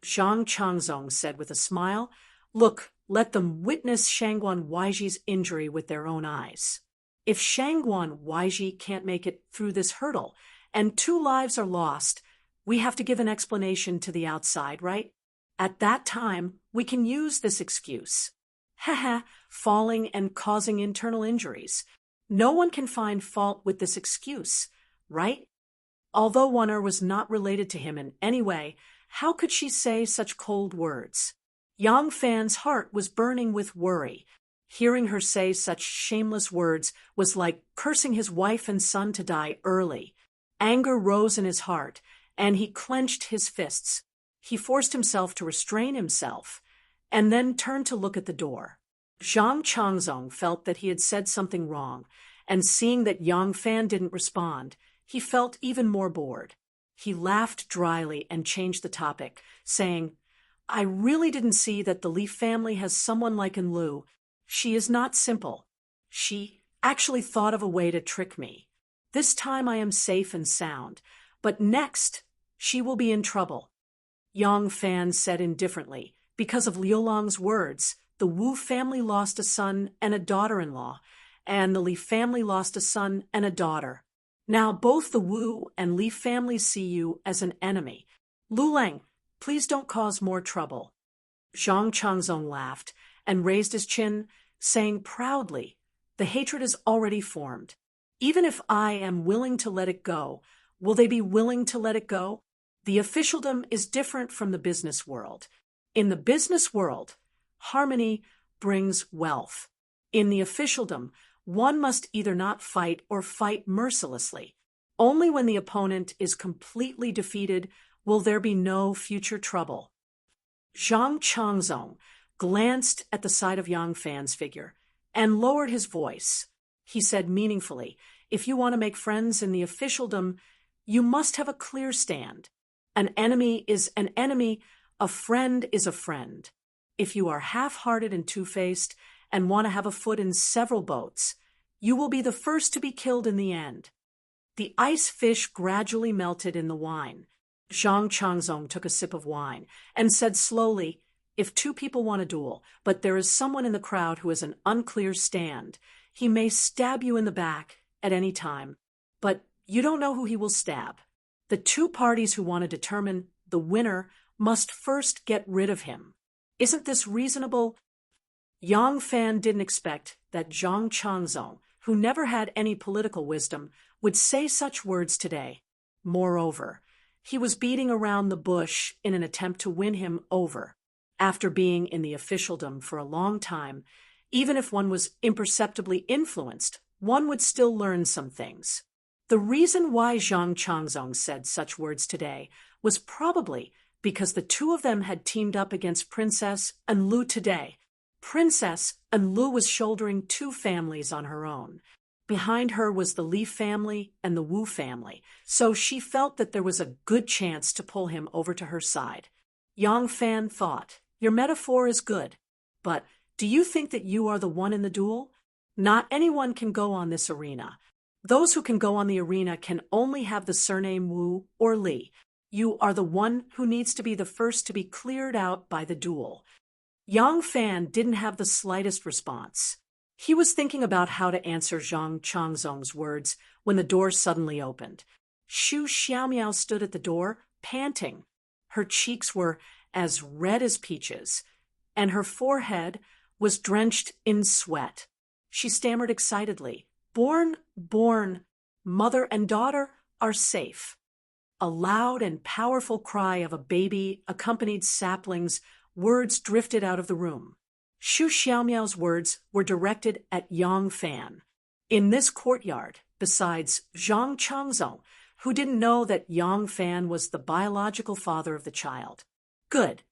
Zhang Changzong said with a smile, "Look, let them witness Shangguan Weiji's injury with their own eyes. If Shangguan Weiji can't make it through this hurdle and 2 lives are lost, we have to give an explanation to the outside, right? At that time, we can use this excuse. Haha, falling and causing internal injuries. No one can find fault with this excuse, right?" Although Warner was not related to him in any way, how could she say such cold words? Yang Fan's heart was burning with worry. Hearing her say such shameless words was like cursing his wife and son to die early. Anger rose in his heart, and he clenched his fists. He forced himself to restrain himself, and then turned to look at the door. Zhang Changzong felt that he had said something wrong, and seeing that Yang Fan didn't respond, he felt even more bored. He laughed dryly and changed the topic, saying, "I really didn't see that the Li family has someone like Lu. She is not simple. She actually thought of a way to trick me. This time I am safe and sound, but next she will be in trouble." Yang Fan said indifferently, "Because of Liu Long's words, the Wu family lost a son and a daughter-in-law, and the Li family lost a son and a daughter. Now both the Wu and Li families see you as an enemy. Lu Leng, please don't cause more trouble." Zhang Changzong laughed and raised his chin, saying proudly, "The hatred is already formed. Even if I am willing to let it go, will they be willing to let it go? The officialdom is different from the business world. In the business world, harmony brings wealth. In the officialdom, one must either not fight or fight mercilessly. Only when the opponent is completely defeated will there be no future trouble." Zhang Changzong glanced at the side of Yang Fan's figure and lowered his voice. He said meaningfully, "If you want to make friends in the officialdom, you must have a clear stand. An enemy is an enemy, a friend is a friend. If you are half-hearted and two-faced and want to have a foot in several boats, you will be the first to be killed in the end." The ice fish gradually melted in the wine. Zhang Changzong took a sip of wine and said slowly, "If two people want a duel, but there is someone in the crowd who has an unclear stand, he may stab you in the back at any time, but you don't know who he will stab. The two parties who want to determine the winner must first get rid of him. Isn't this reasonable?" Yang Fan didn't expect that Zhang Changzong, who never had any political wisdom, would say such words today. Moreover, he was beating around the bush in an attempt to win him over. After being in the officialdom for a long time, even if one was imperceptibly influenced, one would still learn some things. The reason why Zhang Changzong said such words today was probably because the two of them had teamed up against Princess and Lu today. Princess and Lu was shouldering two families on her own. Behind her was the Li family and the Wu family, so she felt that there was a good chance to pull him over to her side. Yang Fan thought, "Your metaphor is good, but do you think that you are the one in the duel? Not anyone can go on this arena. Those who can go on the arena can only have the surname Wu or Li. You are the one who needs to be the first to be cleared out by the duel." Yang Fan didn't have the slightest response. He was thinking about how to answer Zhang Changzong's words when the door suddenly opened. Xu Xiaomiao stood at the door, panting. Her cheeks were as red as peaches, and her forehead was drenched in sweat. She stammered excitedly, Born, mother and daughter are safe." A loud and powerful cry of a baby accompanied Sapling's words drifted out of the room. Xu Xiaomiao's words were directed at Yang Fan. In this courtyard, besides Zhang Changzong, who didn't know that Yang Fan was the biological father of the child. Good.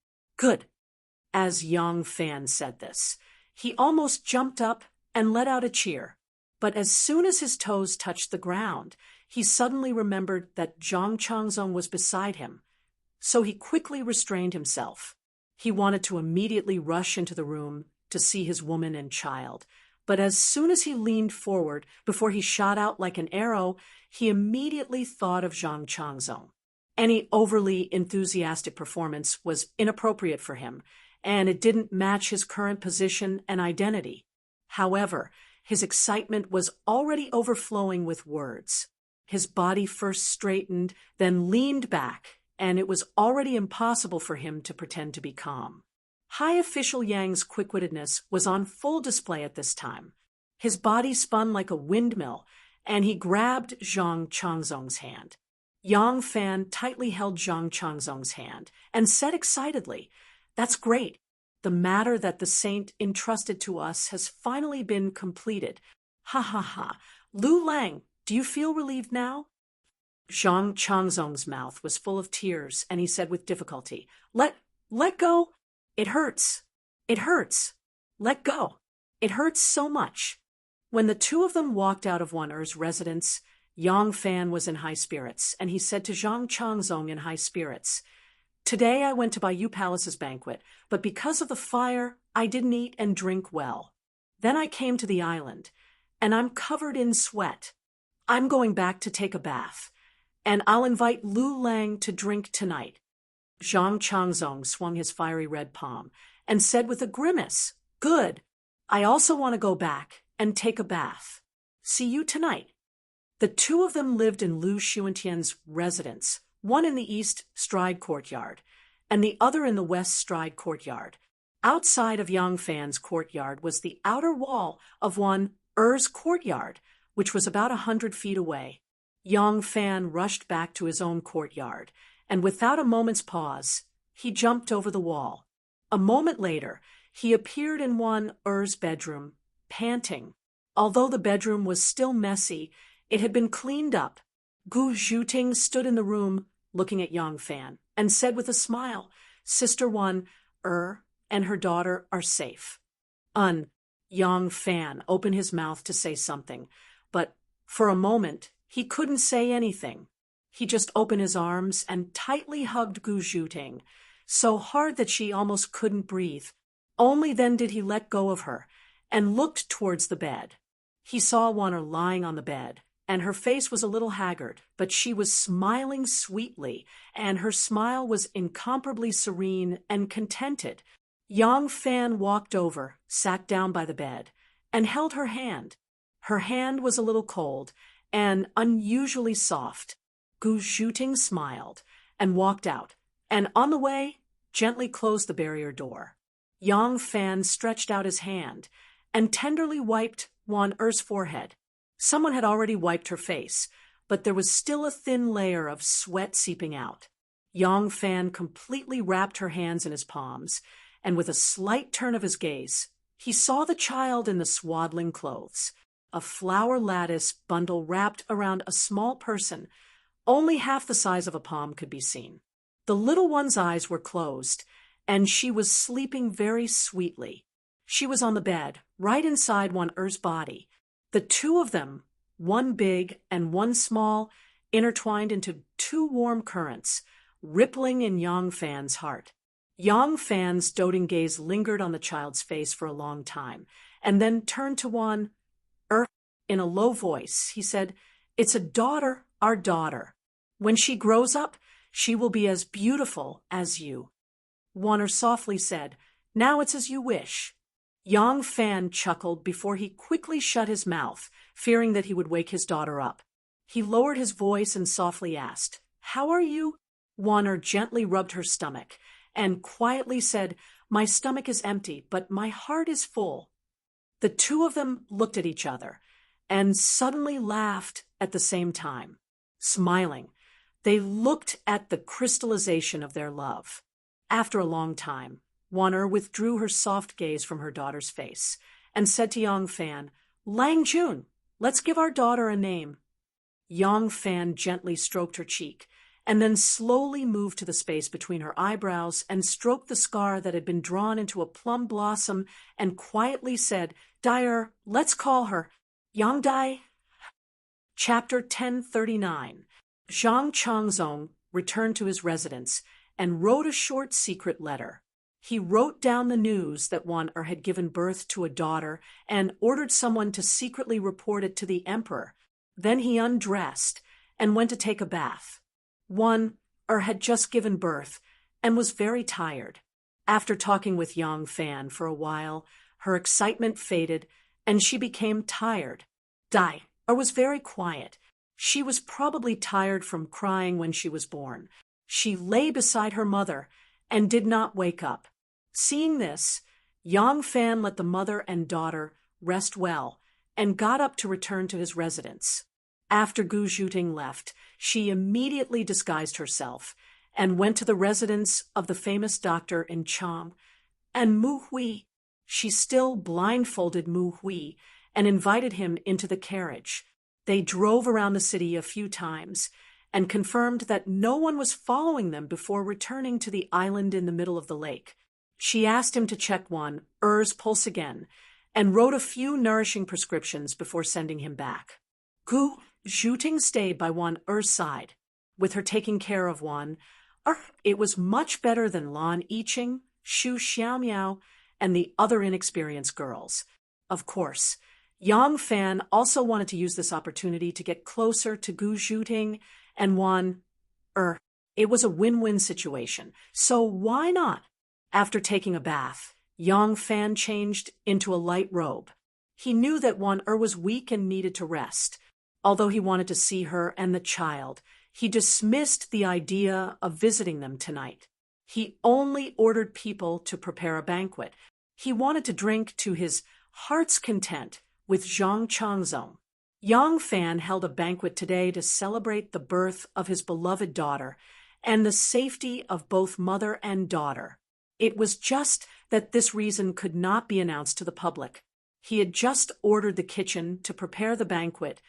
As Yang Fan said this, he almost jumped up and let out a cheer. But as soon as his toes touched the ground, he suddenly remembered that Zhang Changzong was beside him. So he quickly restrained himself. He wanted to immediately rush into the room to see his woman and child, but as soon as he leaned forward before he shot out like an arrow, he immediately thought of Zhang Changzong. Any overly enthusiastic performance was inappropriate for him, and it didn't match his current position and identity. However, his excitement was already overflowing with words. His body first straightened, then leaned back, and it was already impossible for him to pretend to be calm. High official Yang's quick-wittedness was on full display at this time. His body spun like a windmill, and he grabbed Zhang Changzong's hand. Yang Fan tightly held Zhang Changzong's hand and said excitedly, "That's great. The matter that the saint entrusted to us has finally been completed. Ha ha ha. Lu Lang, do you feel relieved now? Zhang Changzong's mouth was full of tears, and he said with difficulty, Let go. It hurts. It hurts. Let go. It hurts so much. When the two of them walked out of Wan Er's residence, Yang Fan was in high spirits, and he said to Zhang Changzong in high spirits, Today I went to Bayou Palace's banquet, but because of the fire, I didn't eat and drink well. Then I came to the island, and I'm covered in sweat. I'm going back to take a bath, and I'll invite Lu Lang to drink tonight. Zhang Changzong swung his fiery red palm and said with a grimace, Good. I also want to go back and take a bath. See you tonight. The two of them lived in Lu Xuantian's residence, one in the East Stride Courtyard, and the other in the West Stride Courtyard. Outside of Yang Fan's courtyard was the outer wall of Wan Er's courtyard, which was about 100 feet away. Yang Fan rushed back to his own courtyard, and without a moment's pause, he jumped over the wall. A moment later, he appeared in Wan Er's bedroom, panting. Although the bedroom was still messy, it had been cleaned up. Gu Zhuting stood in the room, looking at Yang Fan, and said with a smile, Sister Wan Er and her daughter are safe. Yang Fan opened his mouth to say something, but for a moment he couldn't say anything. He just opened his arms and tightly hugged Gu Zhuting, so hard that she almost couldn't breathe. Only then did he let go of her and looked towards the bed. He saw Wan Er lying on the bed, and her face was a little haggard, but she was smiling sweetly, and her smile was incomparably serene and contented. Yang Fan walked over, sat down by the bed, and held her hand. Her hand was a little cold and unusually soft. Gu Zhuting smiled and walked out, and on the way, gently closed the barrier door. Yang Fan stretched out his hand and tenderly wiped Wan Er's forehead. Someone had already wiped her face, but there was still a thin layer of sweat seeping out. Yang Fan completely wrapped her hands in his palms, and with a slight turn of his gaze, he saw the child in the swaddling clothes, a flower lattice bundle wrapped around a small person. Only half the size of a palm could be seen. The little one's eyes were closed, and she was sleeping very sweetly. She was on the bed, right inside Wan Er's body. The two of them, one big and one small, intertwined into two warm currents, rippling in Yang Fan's heart. Yang Fan's doting gaze lingered on the child's face for a long time, and then turned to Wan Er. In a low voice, he said, It's a daughter, our daughter. When she grows up, she will be as beautiful as you. Wan Er softly said, Now it's as you wish. Yang Fan chuckled before he quickly shut his mouth, fearing that he would wake his daughter up. He lowered his voice and softly asked, How are you? Wan Er gently rubbed her stomach and quietly said, My stomach is empty, but my heart is full. The two of them looked at each other and suddenly laughed at the same time. Smiling, they looked at the crystallization of their love. After a long time, Wan Er withdrew her soft gaze from her daughter's face and said to Yang Fan, Lang Jun, let's give our daughter a name. Yang Fan gently stroked her cheek and then slowly moved to the space between her eyebrows and stroked the scar that had been drawn into a plum blossom and quietly said, Dai, let's call her Yang Dai. Chapter 1039. Zhang Changzong returned to his residence and wrote a short secret letter. He wrote down the news that Wan Er had given birth to a daughter and ordered someone to secretly report it to the emperor. Then he undressed and went to take a bath. Wan Er had just given birth and was very tired. After talking with Yang Fan for a while, her excitement faded and she became tired. Dai Er was very quiet. She was probably tired from crying when she was born. She lay beside her mother and did not wake up. Seeing this, Yang Fan let the mother and daughter rest well and got up to return to his residence. After Gu Zhuting left, she immediately disguised herself and went to the residence of the famous doctor in Chang And Mu Hui. She still blindfolded Mu Hui and invited him into the carriage. They drove around the city a few times and confirmed that no one was following them before returning to the island in the middle of the lake. She asked him to check Er's pulse again and wrote a few nourishing prescriptions before sending him back. Gu Zhuting stayed by Er's side, with her taking care of Er. It was much better than Lan Yiqing, Xu Xiaomiao, and the other inexperienced girls. Of course, Yang Fan also wanted to use this opportunity to get closer to Gu Zhuting and Er. It was a win-win situation, so why not? After taking a bath, Yang Fan changed into a light robe. He knew that Er was weak and needed to rest. Although he wanted to see her and the child, he dismissed the idea of visiting them tonight. He only ordered people to prepare a banquet. He wanted to drink to his heart's content with Zhang Changzong. Yang Fan held a banquet today to celebrate the birth of his beloved daughter and the safety of both mother and daughter. It was just that this reason could not be announced to the public. He had just ordered the kitchen to prepare the banquet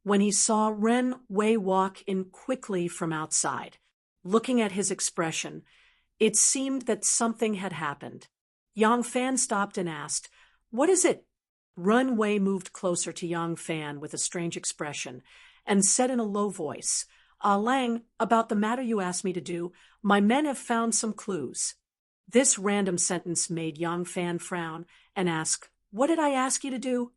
when he saw Ren Wei walk in quickly from outside. Looking at his expression, it seemed that something had happened. Yang Fan stopped and asked, "What is it?" Ren Wei moved closer to Yang Fan with a strange expression and said in a low voice, Lang, about the matter you asked me to do, my men have found some clues." This random sentence made Yang Fan frown and ask, "What did I ask you to do?"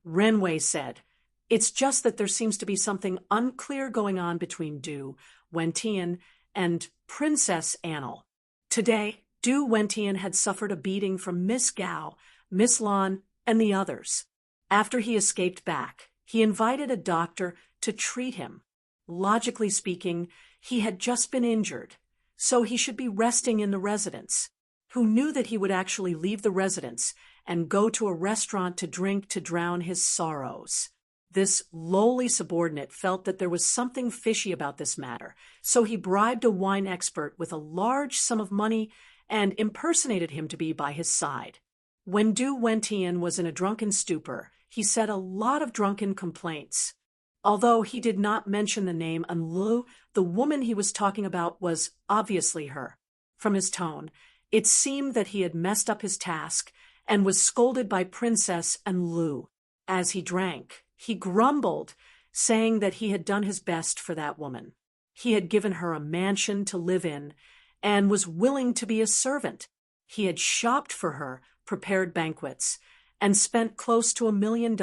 Ren Wei said, "It's just that there seems to be something unclear going on between Du Wentian and Princess Annal. Today, Du Wentian had suffered a beating from Miss Gao, Miss Lan, and the others. After he escaped back, he invited a doctor to treat him. Logically speaking, he had just been injured, so he should be resting in the residence. Who knew that he would actually leave the residence and go to a restaurant to drink to drown his sorrows? This lowly subordinate felt that there was something fishy about this matter, so he bribed a wine expert with a large sum of money and impersonated him to be by his side. When Du Wentian was in a drunken stupor, he said a lot of drunken complaints. Although he did not mention the name Enlu, the woman he was talking about was obviously her. From his tone, it seemed that he had messed up his task and was scolded by Princess Enlu. As he drank, he grumbled, saying that he had done his best for that woman. He had given her a mansion to live in and was willing to be a servant. He had shopped for her, prepared banquets, and spent close to $1 million.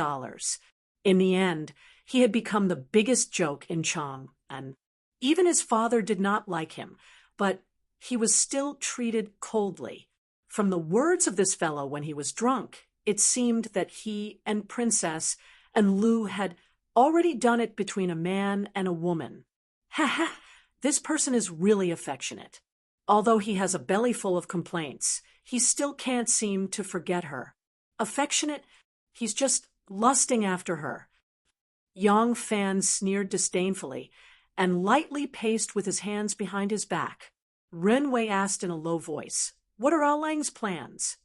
In the end, he had become the biggest joke in Chang'an. Even his father did not like him, but he was still treated coldly. From the words of this fellow when he was drunk, it seemed that he and Princess Enlu had already done it between a man and a woman. Ha ha! This person is really affectionate. Although he has a belly full of complaints, he still can't seem to forget her. Affectionate? He's just lusting after her. Yang Fan sneered disdainfully and lightly paced with his hands behind his back. Ren Wei asked in a low voice, "What are Lang's plans?"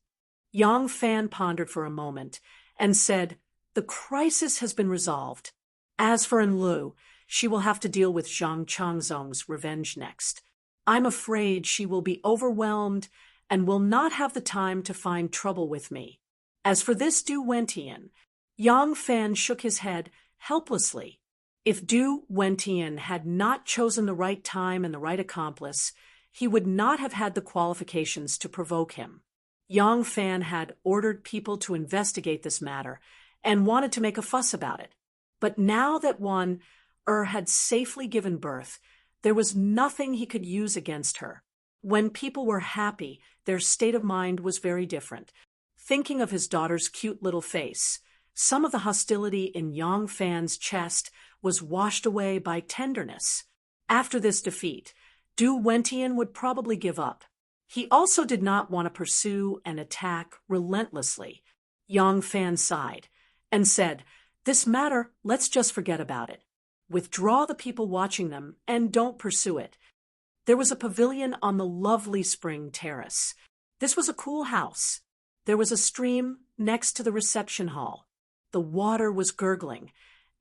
Yang Fan pondered for a moment and said, "The crisis has been resolved. As for Enlu, she will have to deal with Zhang Changzong's revenge next. I'm afraid she will be overwhelmed and will not have the time to find trouble with me. As for this Du Wentian," Yang Fan shook his head helplessly. If Du Wentian had not chosen the right time and the right accomplice, he would not have had the qualifications to provoke him. Yang Fan had ordered people to investigate this matter and wanted to make a fuss about it. But now that Er had safely given birth, there was nothing he could use against her. When people were happy, their state of mind was very different. Thinking of his daughter's cute little face, some of the hostility in Yang Fan's chest was washed away by tenderness. After this defeat, Du Wentian would probably give up. He also did not want to pursue and attack relentlessly. Yang Fan sighed and said, "This matter, let's just forget about it. Withdraw the people watching them and don't pursue it." There was a pavilion on the lovely spring terrace. This was a cool house. There was a stream next to the reception hall. The water was gurgling,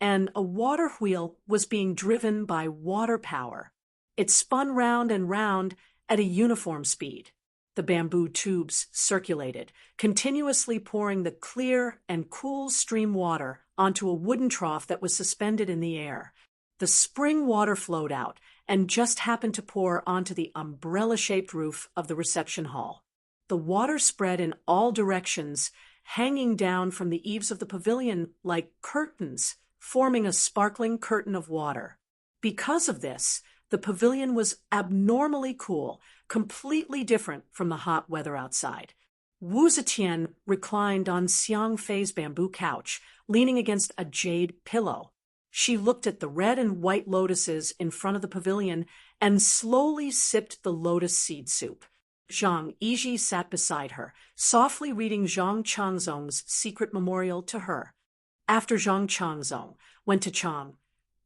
and a water wheel was being driven by water power. It spun round and round at a uniform speed. The bamboo tubes circulated, continuously pouring the clear and cool stream water onto a wooden trough that was suspended in the air. The spring water flowed out and just happened to pour onto the umbrella-shaped roof of the reception hall. The water spread in all directions, hanging down from the eaves of the pavilion like curtains, forming a sparkling curtain of water. Because of this, the pavilion was abnormally cool, completely different from the hot weather outside. Wu Zetian reclined on Xiang Fei's bamboo couch, leaning against a jade pillow. She looked at the red and white lotuses in front of the pavilion and slowly sipped the lotus seed soup. Zhang Yizhi sat beside her, softly reading Zhang Changzong's secret memorial to her. After Zhang Changzong went to Chang,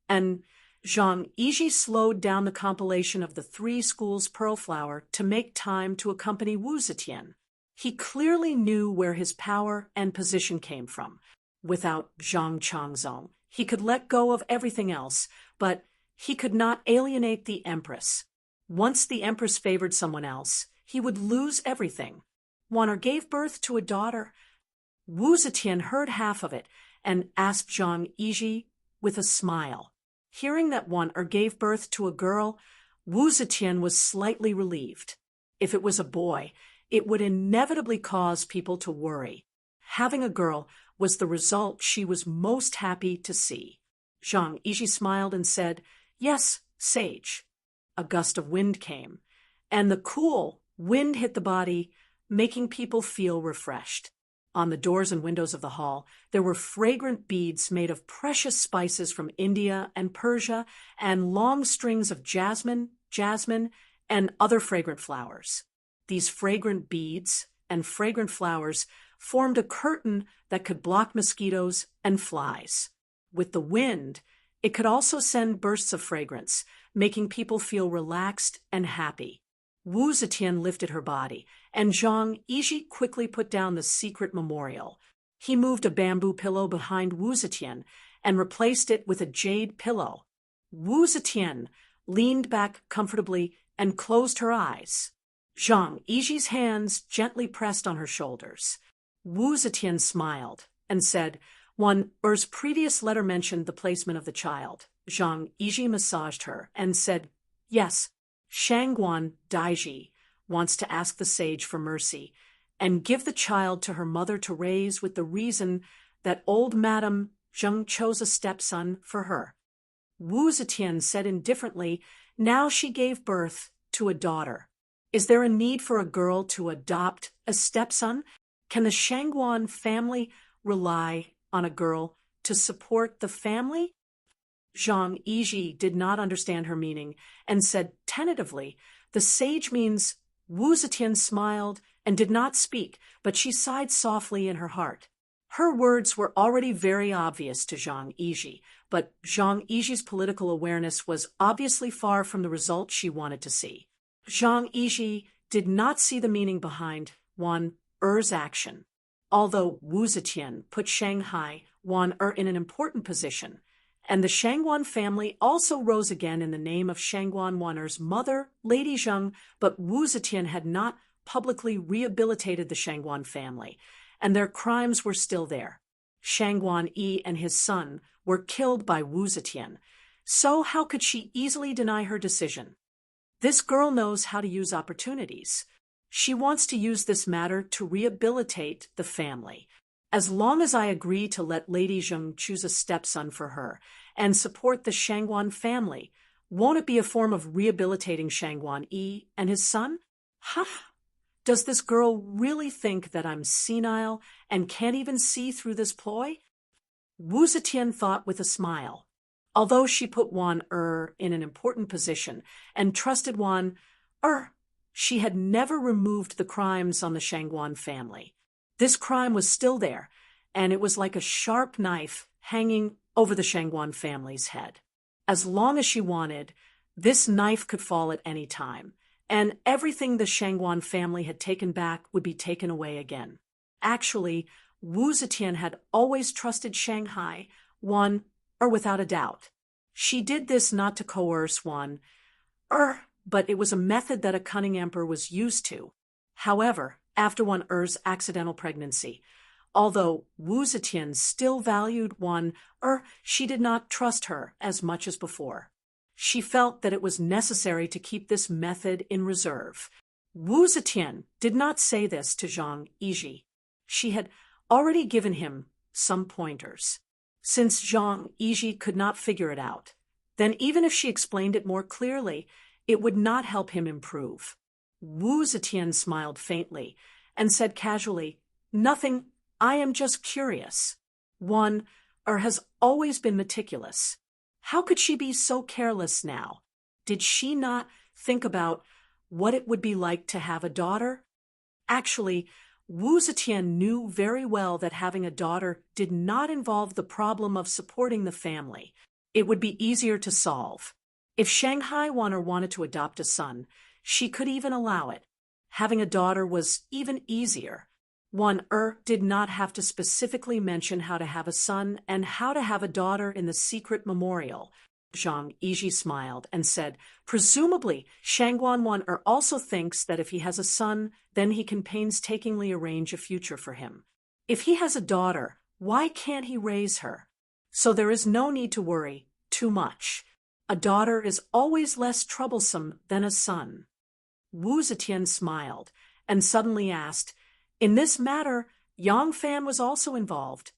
and Zhang Yizhi slowed down the compilation of the three schools' pearl flower to make time to accompany Wu Zetian. He clearly knew where his power and position came from. Without Zhang Changzong, he could let go of everything else, but he could not alienate the Empress. Once the Empress favored someone else, he would lose everything. Wan'er gave birth to a daughter. Wu Zetian heard half of it and asked Zhang Yizhi with a smile. Hearing that Wan'er gave birth to a girl, Wu Zetian was slightly relieved. If it was a boy, it would inevitably cause people to worry. Having a girl was the result she was most happy to see. Zhang Yizhi smiled and said, "Yes, sage." A gust of wind came, and the cool wind hit the body, making people feel refreshed. On the doors and windows of the hall, there were fragrant beads made of precious spices from India and Persia and long strings of jasmine, and other fragrant flowers. These fragrant beads and fragrant flowers formed a curtain that could block mosquitoes and flies. With the wind, it could also send bursts of fragrance, making people feel relaxed and happy. Wu Zetian lifted her body, and Zhang Yizhi quickly put down the secret memorial. He moved a bamboo pillow behind Wu Zetian and replaced it with a jade pillow. Wu Zetian leaned back comfortably and closed her eyes. Zhang Yizhi's hands gently pressed on her shoulders. Wu Zetian smiled and said, "Wan'er's previous letter mentioned the placement of the child." Zhang Yizhi massaged her and said, "Yes, Shangguan Daiji wants to ask the sage for mercy and give the child to her mother to raise with the reason that old Madame Zheng chose a stepson for her." Wu Zetian said indifferently, "Now she gave birth to a daughter. Is there a need for a girl to adopt a stepson? Can the Shangguan family rely on a girl to support the family?" Zhang Yizhi did not understand her meaning and said tentatively, "The sage means." Wu Zetian smiled and did not speak, but she sighed softly in her heart. Her words were already very obvious to Zhang Yizhi, but Zhang Yizhi's political awareness was obviously far from the result she wanted to see. Zhang Yizhi did not see the meaning behind Wan'er's action. Although Wu Zetian put Shanghai Wan'er in an important position, and the Shangguan family also rose again in the name of Shangguan Wan'er's mother, Lady Zheng, but Wu Zetian had not publicly rehabilitated the Shangguan family, and their crimes were still there. Shangguan Yi and his son were killed by Wu Zetian, so how could she easily deny her decision? This girl knows how to use opportunities. She wants to use this matter to rehabilitate the family. As long as I agree to let Lady Zheng choose a stepson for her and support the Shangguan family, won't it be a form of rehabilitating Shangguan Yi and his son? Does this girl really think that I'm senile and can't even see through this ploy? Wu Zetian thought with a smile. Although she put Wan'er in an important position and trusted Wan'er, she had never removed the crimes on the Shangguan family. This crime was still there, and it was like a sharp knife hanging over the Shangguan family's head. As long as she wanted, this knife could fall at any time, and everything the Shangguan family had taken back would be taken away again. Actually, Wu Zetian had always trusted Shanghai, without a doubt. She did this not to coerce but it was a method that a cunning emperor was used to. However, after Er's accidental pregnancy, although Wu Zetian still valued she did not trust her as much as before. She felt that it was necessary to keep this method in reserve. Wu Zetian did not say this to Zhang Yiji. She had already given him some pointers. Since Zhang Yiji could not figure it out, then even if she explained it more clearly, it would not help him improve. Wu Zetian smiled faintly and said casually, "Nothing, I am just curious. Has always been meticulous. How could she be so careless now? Did she not think about what it would be like to have a daughter?" Actually, Wu Zetian knew very well that having a daughter did not involve the problem of supporting the family. It would be easier to solve. If Shanghai wanted to adopt a son, she could even allow it. Having a daughter was even easier. Did not have to specifically mention how to have a son and how to have a daughter in the secret memorial. Zhang Yiji smiled and said, "Presumably, Shangguan also thinks that if he has a son, then he can painstakingly arrange a future for him. If he has a daughter, why can't he raise her? So there is no need to worry too much. A daughter is always less troublesome than a son." Wu Zetian smiled and suddenly asked, "In this matter, Yang Fan was also involved."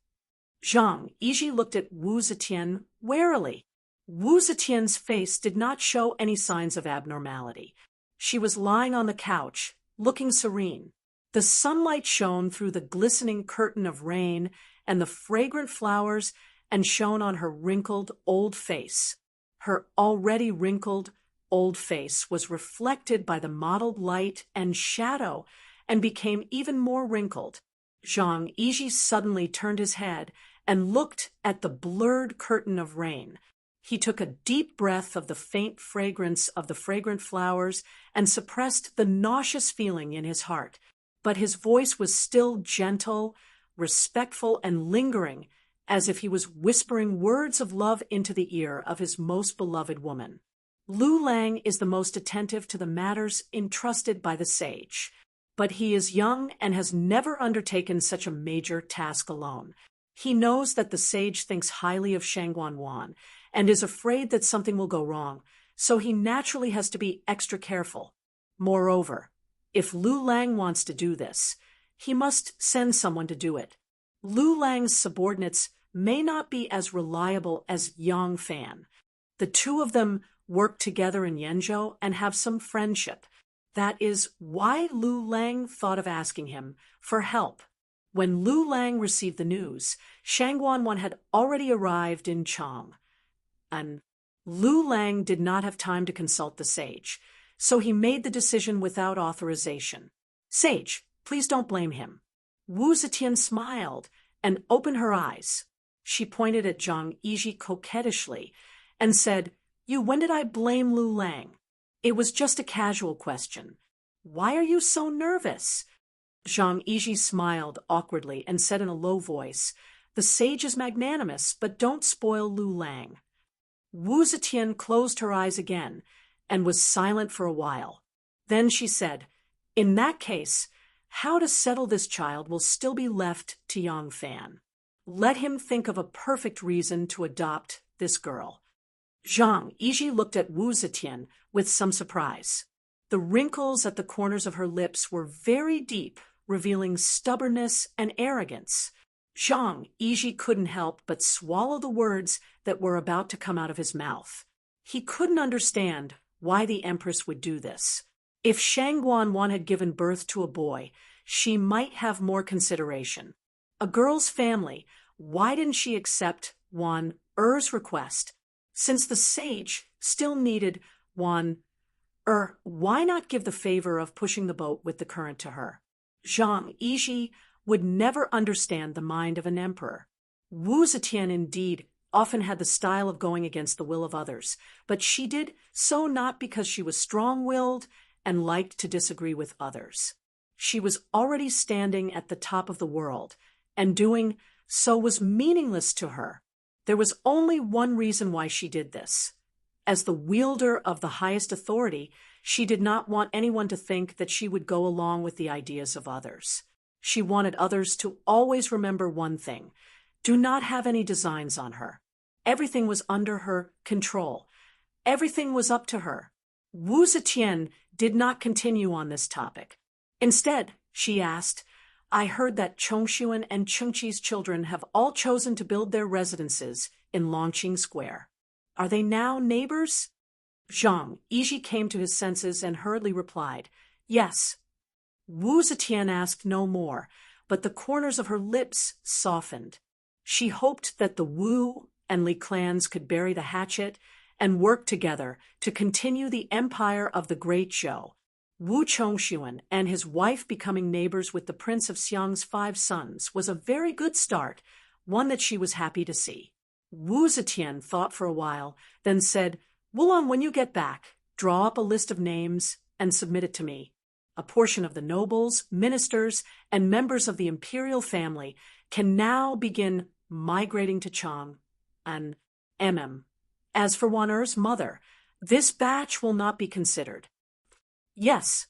Zhang Yiji looked at Wu Zetian warily. Wu Zetian's face did not show any signs of abnormality. She was lying on the couch, looking serene. The sunlight shone through the glistening curtain of rain and the fragrant flowers and shone on her wrinkled old face. Her already wrinkled old face was reflected by the mottled light and shadow and became even more wrinkled. Zhang Yiji suddenly turned his head and looked at the blurred curtain of rain. He took a deep breath of the faint fragrance of the fragrant flowers and suppressed the nauseous feeling in his heart. But his voice was still gentle, respectful, and lingering, as if he was whispering words of love into the ear of his most beloved woman. Lu Lang is the most attentive to the matters entrusted by the sage, but he is young and has never undertaken such a major task alone. He knows that the sage thinks highly of Shangguan and is afraid that something will go wrong, so he naturally has to be extra careful. Moreover, if Lu Lang wants to do this, he must send someone to do it. Lu Lang's subordinates may not be as reliable as Yang Fan. The two of them work together in Yenzhou and have some friendship. That is why Lu Lang thought of asking him for help. When Lu Lang received the news, Shangguan had already arrived in Chang. And Lu Lang did not have time to consult the sage, so he made the decision without authorization. "Sage, please don't blame him." Wu Zetian smiled and opened her eyes. She pointed at Zhang Yiji coquettishly and said, When did I blame Lu Lang? It was just a casual question. Why are you so nervous?" Zhang Yiji smiled awkwardly and said in a low voice, "The sage is magnanimous, but don't spoil Lu Lang." Wu Zetian closed her eyes again and was silent for a while. Then she said, "In that case, how to settle this child will still be left to Yang Fan. Let him think of a perfect reason to adopt this girl." Zhang Yiji looked at Wu Zetian with some surprise. The wrinkles at the corners of her lips were very deep, revealing stubbornness and arrogance. Zhang Yiji couldn't help but swallow the words that were about to come out of his mouth. He couldn't understand why the Empress would do this. If Shangguan had given birth to a boy, she might have more consideration. A girl's family, why didn't she accept Er's request? Since the sage still needed why not give the favor of pushing the boat with the current to her? Zhang Yiji would never understand the mind of an emperor. Wu Zetian indeed often had the style of going against the will of others, but she did so not because she was strong-willed and liked to disagree with others. She was already standing at the top of the world, and doing so was meaningless to her. There was only one reason why she did this. As the wielder of the highest authority, she did not want anyone to think that she would go along with the ideas of others. She wanted others to always remember one thing: do not have any designs on her. Everything was under her control. Everything was up to her. Wu Zetian did not continue on this topic. Instead, she asked, "I heard that Chongshuan and Chengqi's children have all chosen to build their residences in Longqing Square. Are they now neighbors?" Zhang Yiji came to his senses and hurriedly replied, "Yes." Wu Zetian asked no more, but the corners of her lips softened. She hoped that the Wu and Li clans could bury the hatchet and work together to continue the empire of the Great Zhou. Wu Chongshuan and his wife becoming neighbors with the Prince of Xiang's 5 sons was a very good start, one that she was happy to see. Wu Zetian thought for a while, then said, "Wulong, when you get back, draw up a list of names and submit it to me. A portion of the nobles, ministers, and members of the imperial family can now begin migrating to Chang and As for Wan Er's mother, this batch will not be considered." Yes,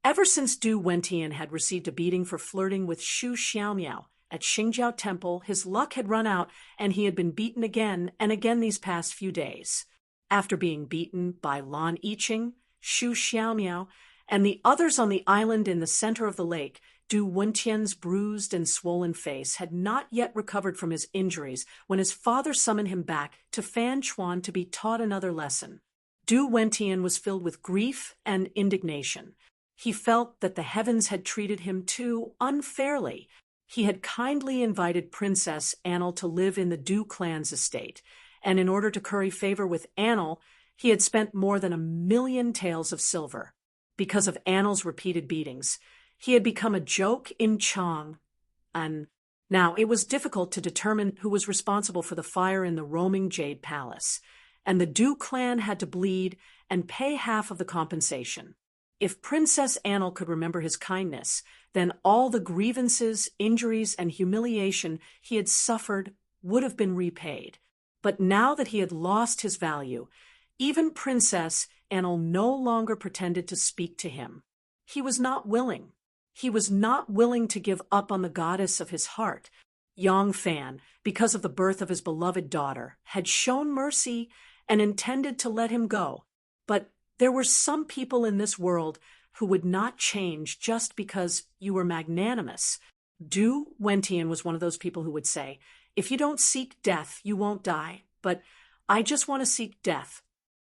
ever since Du Wentian had received a beating for flirting with Shu Xiaomiao at Xingjiao Temple, his luck had run out and he had been beaten again and again these past few days. After being beaten by Lan Yiqing, Shu Xiaomiao, and the others on the island in the center of the lake, Du Wentian's bruised and swollen face had not yet recovered from his injuries when his father summoned him back to Fan Chuan to be taught another lesson. Du Wentian was filled with grief and indignation. He felt that the heavens had treated him too unfairly. He had kindly invited Princess Annel to live in the Du clan's estate, and in order to curry favor with Annel, he had spent more than 1,000,000 taels of silver. Because of Annel's repeated beatings, he had become a joke in Chang, and now it was difficult to determine who was responsible for the fire in the roaming Jade Palace, and the Du clan had to bleed and pay half of the compensation. If Princess Annel could remember his kindness, then all the grievances, injuries, and humiliation he had suffered would have been repaid. But now that he had lost his value, even Princess Annel no longer pretended to speak to him. He was not willing. He was not willing to give up on the goddess of his heart. Yang Fan, because of the birth of his beloved daughter, had shown mercy and intended to let him go. But there were some people in this world who would not change just because you were magnanimous. Du Wentian was one of those people who would say, "If you don't seek death, you won't die, but I just want to seek death."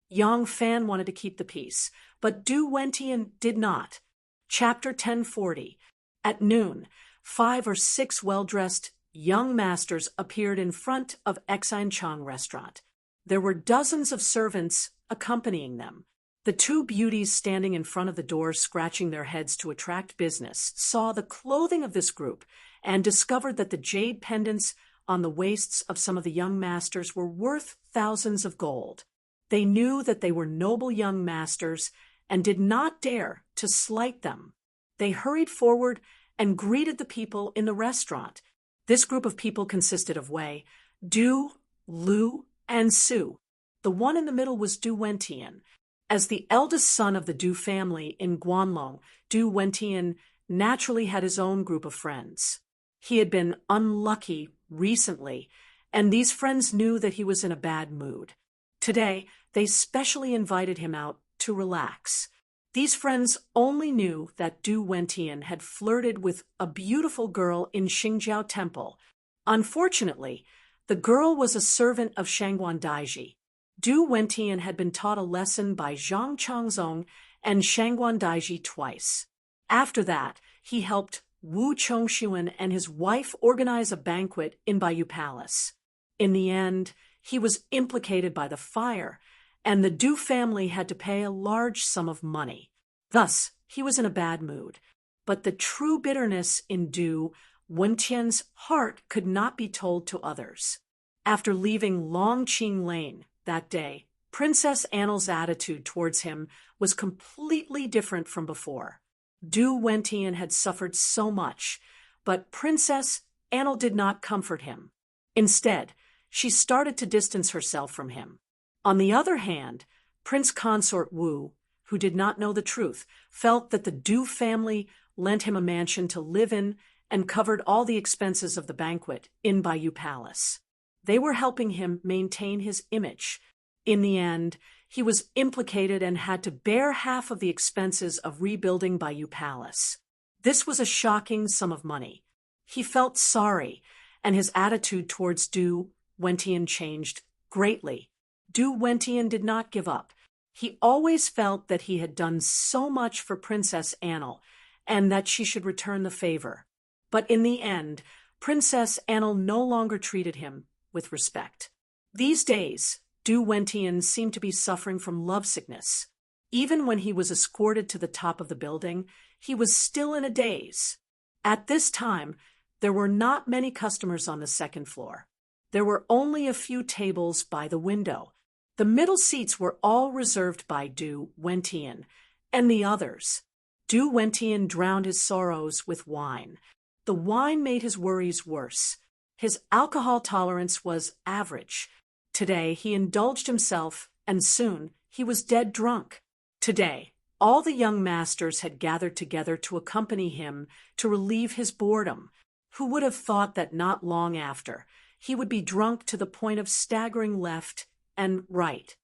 Yang Fan wanted to keep the peace, but Du Wentian did not. Chapter 1040. At noon, 5 or 6 well-dressed young masters appeared in front of Exine Chang restaurant. There were dozens of servants accompanying them. The 2 beauties standing in front of the door scratching their heads to attract business saw the clothing of this group and discovered that the jade pendants on the waists of some of the young masters were worth thousands of gold. They knew that they were noble young masters and did not dare to slight them. They hurried forward and greeted the people in the restaurant. This group of people consisted of Wei, Du, Lu, and Su. The one in the middle was Du Wentian. As the eldest son of the Du family in Guanlong, Du Wentian naturally had his own group of friends. He had been unlucky recently, and these friends knew that he was in a bad mood. Today, they specially invited him out to relax. These friends only knew that Du Wentian had flirted with a beautiful girl in Xingjiao Temple. Unfortunately, the girl was a servant of Shangguan Daiji. Du Wentian had been taught a lesson by Zhang Changzong and Shangguan Daiji twice. After that, he helped Wu Chongshuan and his wife organize a banquet in Bayou Palace. In the end, he was implicated by the fire, and the Du family had to pay a large sum of money. Thus, he was in a bad mood. But the true bitterness in Du Wentian's heart could not be told to others. After leaving Longqing Lane that day, Princess Annel's attitude towards him was completely different from before. Du Wentian had suffered so much, but Princess Annel did not comfort him. Instead, she started to distance herself from him. On the other hand, Prince Consort Wu, who did not know the truth, felt that the Du family lent him a mansion to live in and covered all the expenses of the banquet in Bayou Palace. They were helping him maintain his image. In the end, he was implicated and had to bear half of the expenses of rebuilding Bayou Palace. This was a shocking sum of money. He felt sorry, and his attitude towards Du Wentian changed greatly. Du Wentian did not give up. He always felt that he had done so much for Princess Annel, and that she should return the favor. But in the end, Princess Annel no longer treated him with respect. These days, Du Wentian seemed to be suffering from lovesickness. Even when he was escorted to the top of the building, he was still in a daze. At this time, there were not many customers on the second floor. There were only a few tables by the window. The middle seats were all reserved by Du Wentian, and the others. Du Wentian drowned his sorrows with wine. The wine made his worries worse. His alcohol tolerance was average. Today he indulged himself, and soon he was dead drunk. Today, all the young masters had gathered together to accompany him to relieve his boredom. Who would have thought that not long after, he would be drunk to the point of staggering left and right?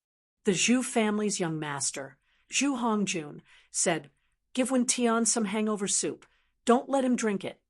The Zhu family's young master, Zhu Hongjun, said, "Give Wentian some hangover soup. Don't let him drink it."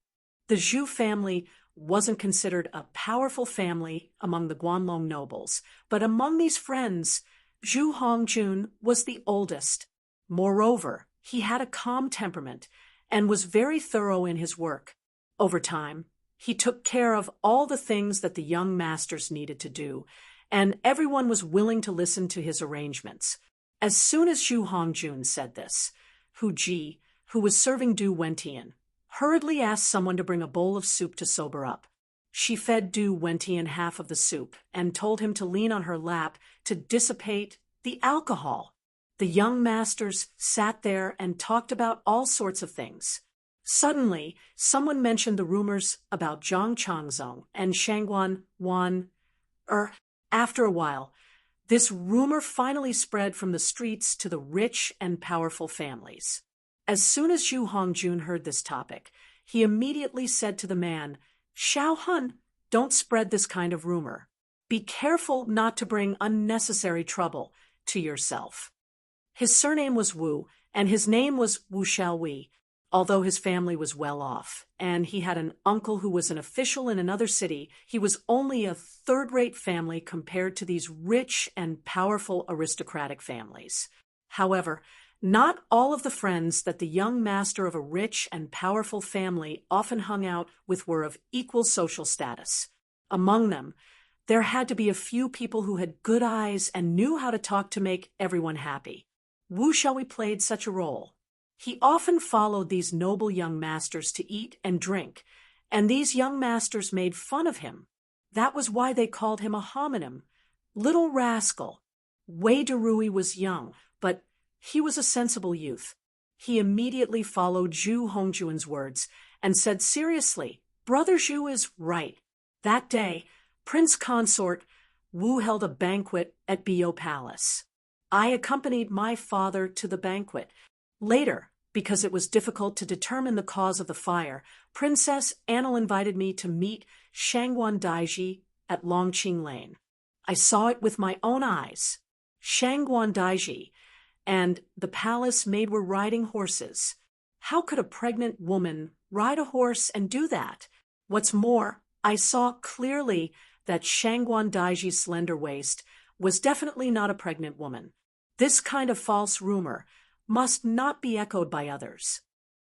The Zhu family wasn't considered a powerful family among the Guanlong nobles, but among these friends, Zhu Hongjun was the oldest. Moreover, he had a calm temperament and was very thorough in his work. Over time, he took care of all the things that the young masters needed to do, and everyone was willing to listen to his arrangements. As soon as Zhu Hongjun said this, Hu Ji, who was serving Du Wentian, hurriedly asked someone to bring a bowl of soup to sober up. She fed Du Wentian half of the soup and told him to lean on her lap to dissipate the alcohol. The young masters sat there and talked about all sorts of things. Suddenly, someone mentioned the rumors about Zhang Changzong and Shangguan Wan. After a while, this rumor finally spread from the streets to the rich and powerful families. As soon as Zhu Hongjun heard this topic, he immediately said to the man, "Xiao Hun, don't spread this kind of rumor. Be careful not to bring unnecessary trouble to yourself." His surname was Wu, and his name was Wu Xiaowei, although his family was well off, and he had an uncle who was an official in another city. He was only a third-rate family compared to these rich and powerful aristocratic families. However, not all of the friends that the young master of a rich and powerful family often hung out with were of equal social status. Among them, there had to be a few people who had good eyes and knew how to talk to make everyone happy. Wu Xiaowei played such a role. He often followed these noble young masters to eat and drink, and these young masters made fun of him. That was why they called him a homonym, little rascal. Wei Derui was young, but he was a sensible youth. He immediately followed Zhu Hongjun's words and said seriously, "Brother Zhu is right." That day, Prince Consort Wu held a banquet at Bayou Palace. I accompanied my father to the banquet. Later, because it was difficult to determine the cause of the fire, Princess Annel invited me to meet Shangguan Daiji at Longqing Lane. I saw it with my own eyes. Shangguan Daiji and the palace maid were riding horses. How could a pregnant woman ride a horse and do that? What's more, I saw clearly that Shangguan Daiji's slender waist was definitely not a pregnant woman. This kind of false rumor must not be echoed by others.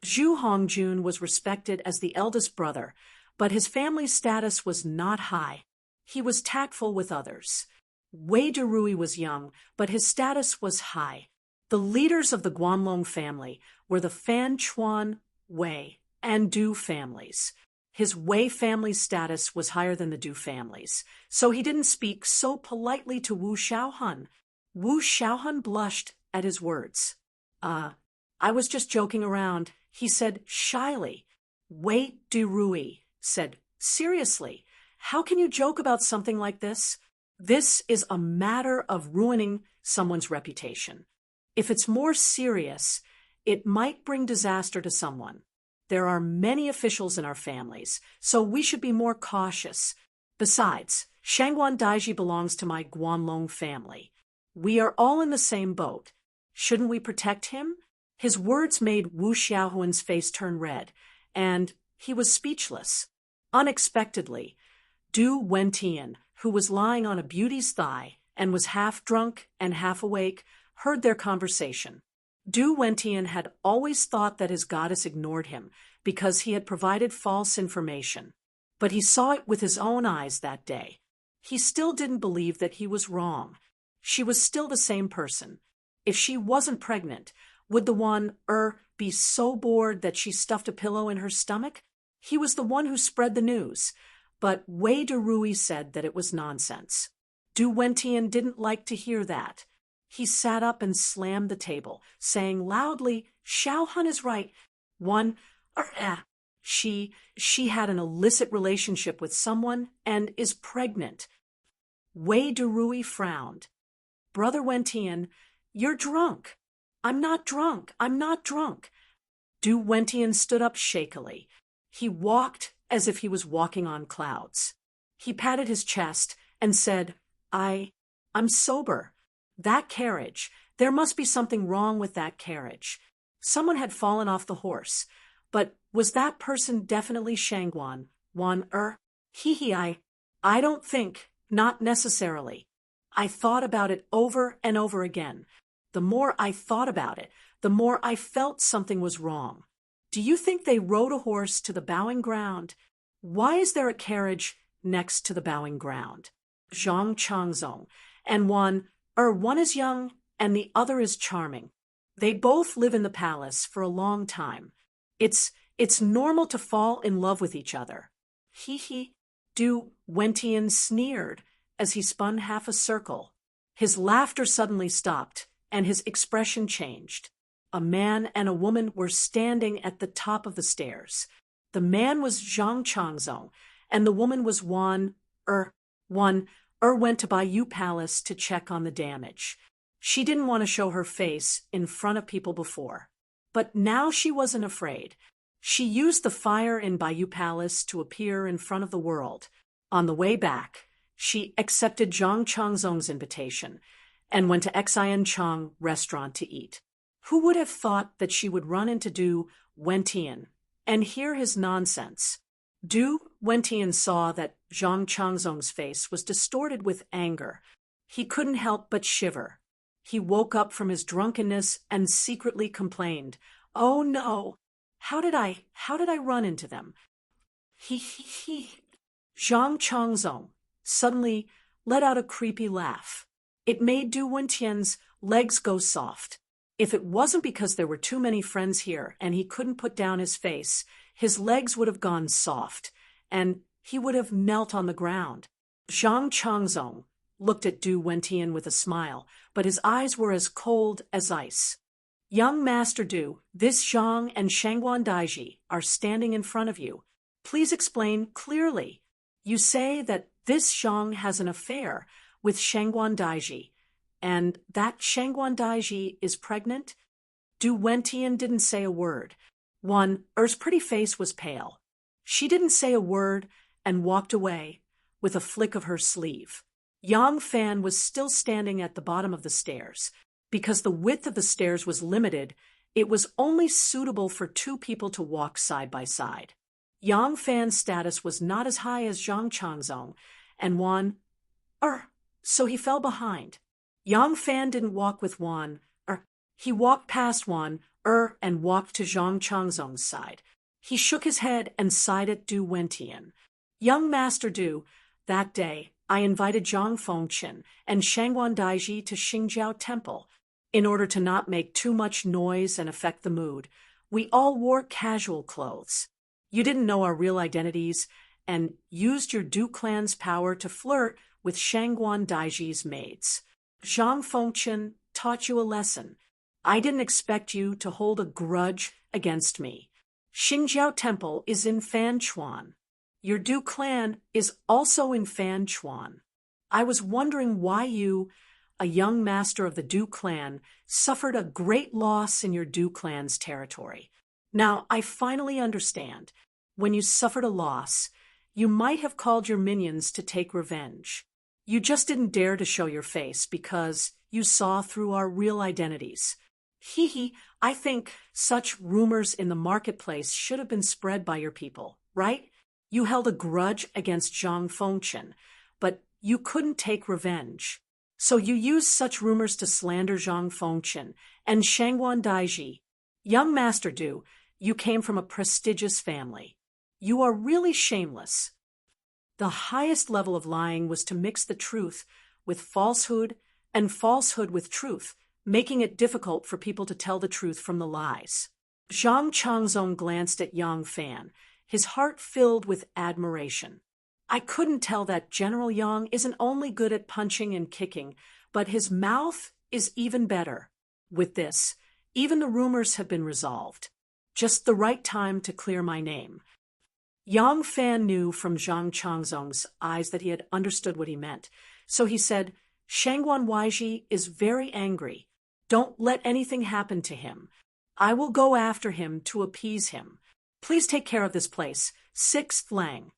Zhu Hongjun was respected as the eldest brother, but his family's status was not high. He was tactful with others. Wei Derui was young, but his status was high. The leaders of the Guanlong family were the Fan Chuan, Wei, and Du families. His Wei family's status was higher than the Du family's, so he didn't speak so politely to Wu Xiaohun. Wu Xiaohun blushed at his words. I was just joking around, he said shyly. Wei Durui said, seriously, how can you joke about something like this? This is a matter of ruining someone's reputation. If it's more serious, it might bring disaster to someone. There are many officials in our families, so we should be more cautious. Besides, Shangguan Daiji belongs to my Guanlong family. We are all in the same boat. Shouldn't we protect him? His words made Wu Xiaohuan's face turn red, and he was speechless. Unexpectedly, Du Wentian, who was lying on a beauty's thigh and was half drunk and half awake, heard their conversation. Du Wentian had always thought that his goddess ignored him because he had provided false information. But he saw it with his own eyes that day. He still didn't believe that he was wrong. She was still the same person. If she wasn't pregnant, would the one, be so bored that she stuffed a pillow in her stomach? He was the one who spread the news. But Wei Durui said that it was nonsense. Du Wentian didn't like to hear that. He sat up and slammed the table, saying loudly, Xiaohun is right. She had an illicit relationship with someone and is pregnant. Wei Durui frowned. Brother Wentian, you're drunk. I'm not drunk. I'm not drunk. Du Wentian stood up shakily. He walked as if he was walking on clouds. He patted his chest and said, I'm sober. That carriage, there must be something wrong with that carriage. Someone had fallen off the horse. But was that person definitely Shangguan? I don't think, not necessarily. I thought about it over and over again. The more I thought about it, the more I felt something was wrong. Do you think they rode a horse to the bowing ground? Why is there a carriage next to the bowing ground? Zhang Changzong, and one is young and the other is charming. They both live in the palace for a long time. It's normal to fall in love with each other. Du Wentian sneered as he spun half a circle. His laughter suddenly stopped, and his expression changed. A man and a woman were standing at the top of the stairs. The man was Zhang Changzong, and the woman was Wan went to Bayou Palace to check on the damage. She didn't want to show her face in front of people before. But now she wasn't afraid. She used the fire in Bayou Palace to appear in front of the world. On the way back, she accepted Zhang Changzong's invitation and went to Xian Chang restaurant to eat. Who would have thought that she would run into Du Wentian and hear his nonsense? Du Wentian saw that Zhang Changzong's face was distorted with anger. He couldn't help but shiver. He woke up from his drunkenness and secretly complained, "Oh no! How did I run into them?" Zhang Changzong suddenly let out a creepy laugh. It made Du Wentian's legs go soft. If it wasn't because there were too many friends here and he couldn't put down his face, his legs would have gone soft, and he would have knelt on the ground. Zhang Changzong looked at Du Wentian with a smile, but his eyes were as cold as ice. Young Master Du, this Zhang and Shangguan Daiji are standing in front of you. Please explain clearly. You say that this Zhang has an affair with Shangguan Daiji, and that Shangguan Daiji is pregnant? Du Wentian didn't say a word. Er's pretty face was pale. She didn't say a word and walked away with a flick of her sleeve. Yang Fan was still standing at the bottom of the stairs. Because the width of the stairs was limited, it was only suitable for two people to walk side by side. Yang Fan's status was not as high as Zhang Changzong, and so he fell behind. Yang Fan didn't walk with he walked past and walked to Zhang Changzong's side. He shook his head and sighed at Du Wentian. Young Master Du, that day I invited Zhang Fengqin and Shangguan Daiji to Xingjiao Temple. In order to not make too much noise and affect the mood, we all wore casual clothes. You didn't know our real identities and used your Du clan's power to flirt with Shangguan Daiji's maids. Zhang Fengchen taught you a lesson. I didn't expect you to hold a grudge against me. Xingjiao Temple is in Fanchuan. Your Du clan is also in Fanchuan. I was wondering why you, a young master of the Du clan, suffered a great loss in your Du clan's territory. Now, I finally understand. When you suffered a loss, you might have called your minions to take revenge. You just didn't dare to show your face because you saw through our real identities. I think such rumors in the marketplace should have been spread by your people, right? You held a grudge against Zhang Fengchen, but you couldn't take revenge. So you used such rumors to slander Zhang Fengchen and Shangguan Daiji. Young Master Du, you came from a prestigious family. You are really shameless. The highest level of lying was to mix the truth with falsehood and falsehood with truth, making it difficult for people to tell the truth from the lies. Zhang Changzong glanced at Yang Fan, his heart filled with admiration. I couldn't tell that General Yang isn't only good at punching and kicking, but his mouth is even better. With this, even the rumors have been resolved. Just the right time to clear my name. Yang Fan knew from Zhang Changzong's eyes that he had understood what he meant, so he said, Shangguan Weiji is very angry. Don't let anything happen to him. I will go after him to appease him. Please take care of this place. 6th Lang.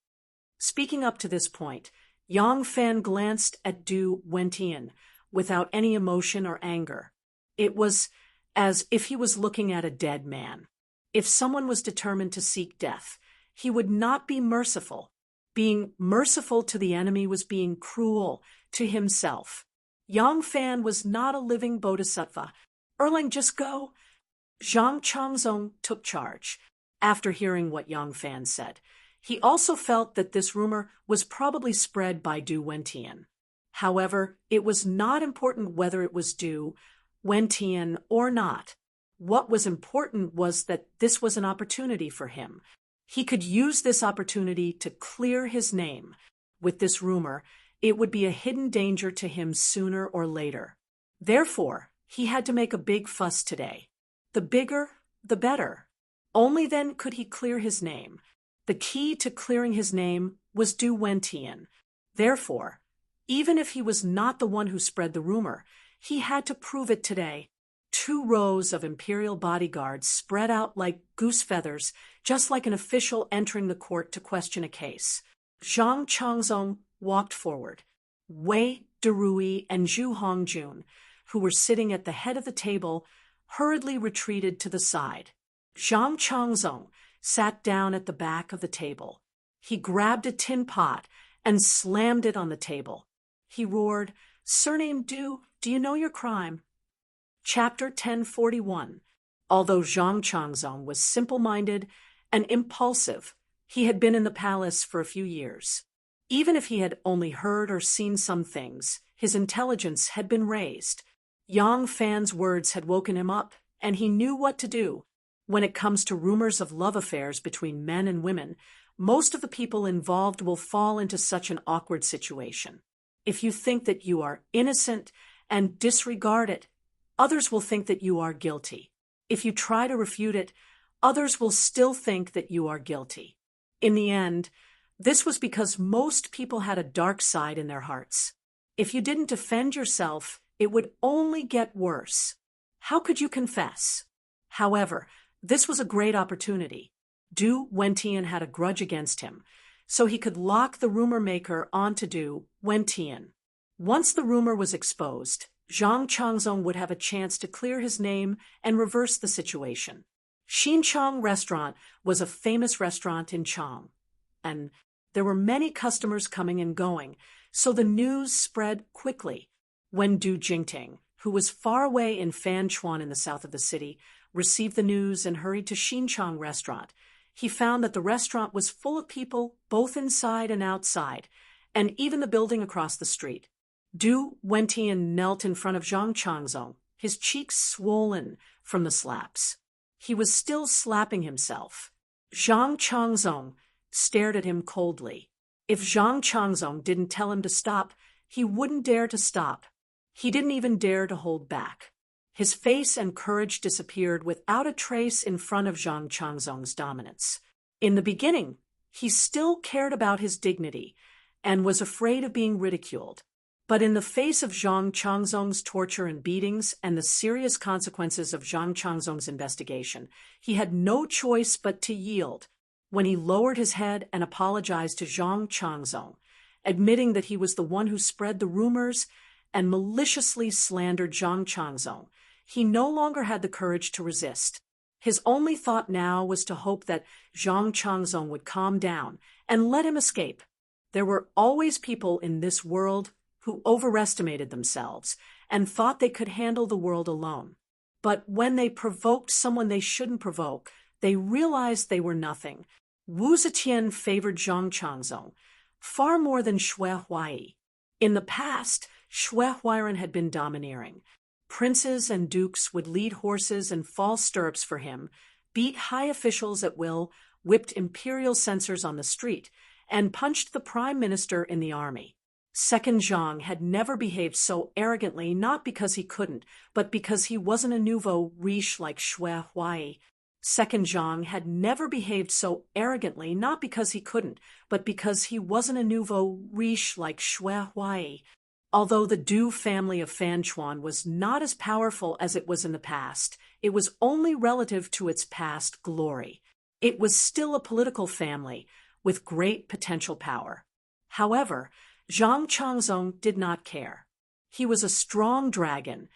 Speaking up to this point, Yang Fan glanced at Du Wentian without any emotion or anger. It was as if he was looking at a dead man. If someone was determined to seek death, he would not be merciful. Being merciful to the enemy was being cruel to himself. Yang Fan was not a living bodhisattva. Erlang, just go. Zhang Changzong took charge. After hearing what Yang Fan said, he also felt that this rumor was probably spread by Du Wentian. However, it was not important whether it was Du Wentian or not. What was important was that this was an opportunity for him. He could use this opportunity to clear his name. With this rumor, it would be a hidden danger to him sooner or later. Therefore, he had to make a big fuss today. The bigger, the better. Only then could he clear his name. The key to clearing his name was Du Wentian. Therefore, even if he was not the one who spread the rumor, he had to prove it today. 2 rows of imperial bodyguards spread out like goose feathers, just like an official entering the court to question a case. Zhang Changzong walked forward. Wei Derui and Zhu Hongjun, who were sitting at the head of the table, hurriedly retreated to the side. Zhang Changzong sat down at the back of the table. He grabbed a tin pot and slammed it on the table. He roared, Surname Du, do you know your crime? Chapter 1041. Although Zhang Changzong was simple-minded and impulsive, he had been in the palace for a few years. Even if he had only heard or seen some things, his intelligence had been raised. Yang Fan's words had woken him up, and he knew what to do. When it comes to rumors of love affairs between men and women, most of the people involved will fall into such an awkward situation. If you think that you are innocent and disregard it, others will think that you are guilty. If you try to refute it, others will still think that you are guilty. In the end, this was because most people had a dark side in their hearts. If you didn't defend yourself, it would only get worse. How could you confess? However, this was a great opportunity. Du Wentian had a grudge against him, so he could lock the rumor maker onto Du Wentian. Once the rumor was exposed, Zhang Changzong would have a chance to clear his name and reverse the situation. Xinchang Restaurant was a famous restaurant in Chang, and there were many customers coming and going, so the news spread quickly. When Du Jingting, who was far away in Fanchuan in the south of the city, received the news and hurried to Xinchang Restaurant, he found that the restaurant was full of people both inside and outside, and even the building across the street. Du Wentian knelt in front of Zhang Changzong, his cheeks swollen from the slaps. He was still slapping himself. Zhang Changzong stared at him coldly. If Zhang Changzong didn't tell him to stop, he wouldn't dare to stop. He didn't even dare to hold back. His face and courage disappeared without a trace in front of Zhang Changzong's dominance. In the beginning, he still cared about his dignity and was afraid of being ridiculed. But in the face of Zhang Changzong's torture and beatings and the serious consequences of Zhang Changzong's investigation, he had no choice but to yield. When he lowered his head and apologized to Zhang Changzong, admitting that he was the one who spread the rumors and maliciously slandered Zhang Changzong, he no longer had the courage to resist. His only thought now was to hope that Zhang Changzong would calm down and let him escape. There were always people in this world who overestimated themselves and thought they could handle the world alone. But when they provoked someone they shouldn't provoke, they realized they were nothing. Wu Zetian favored Zhang Changzong far more than Xue Huai. In the past, Xue Huairan had been domineering. Princes and dukes would lead horses in false stirrups for him, beat high officials at will, whipped imperial censors on the street, and punched the prime minister in the army. Second Zhang had never behaved so arrogantly, not because he couldn't, but because he wasn't a nouveau riche like Xue Huai. Second Zhang had never behaved so arrogantly, not because he couldn't, but because he wasn't a nouveau riche like Xue Huai. Although the Du family of Fanchuan was not as powerful as it was in the past, it was only relative to its past glory. It was still a political family with great potential power. However, Zhang Changzong did not care. He was a strong dragon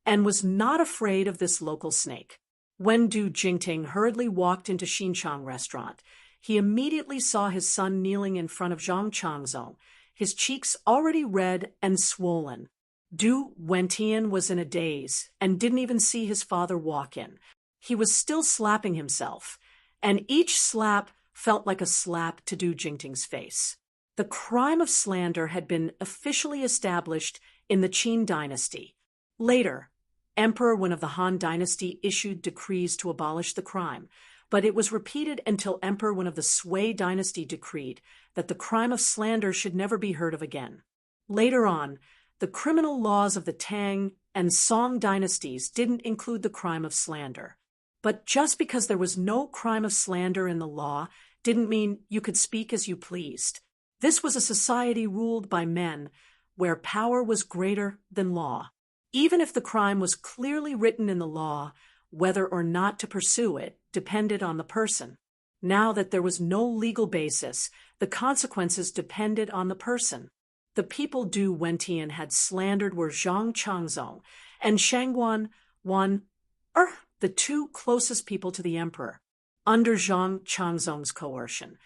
and was not afraid of this local snake. When Du Jingting hurriedly walked into Xinchang restaurant, he immediately saw his son kneeling in front of Zhang Changzong, his cheeks already red and swollen. Du Wentian was in a daze and didn't even see his father walk in. He was still slapping himself, and each slap felt like a slap to Du Jingting's face. The crime of slander had been officially established in the Qin dynasty. Later, Emperor Wen of the Han dynasty issued decrees to abolish the crime, but it was repeated until Emperor Wen of the Sui dynasty decreed that the crime of slander should never be heard of again. Later on, the criminal laws of the Tang and Song dynasties didn't include the crime of slander. But just because there was no crime of slander in the law didn't mean you could speak as you pleased. This was a society ruled by men, where power was greater than law. Even if the crime was clearly written in the law, whether or not to pursue it depended on the person. Now that there was no legal basis, the consequences depended on the person. The people Du Wentian had slandered were Zhang Changzong and Shangguan Wan, the two closest people to the emperor. Under Zhang Changzong's coercion,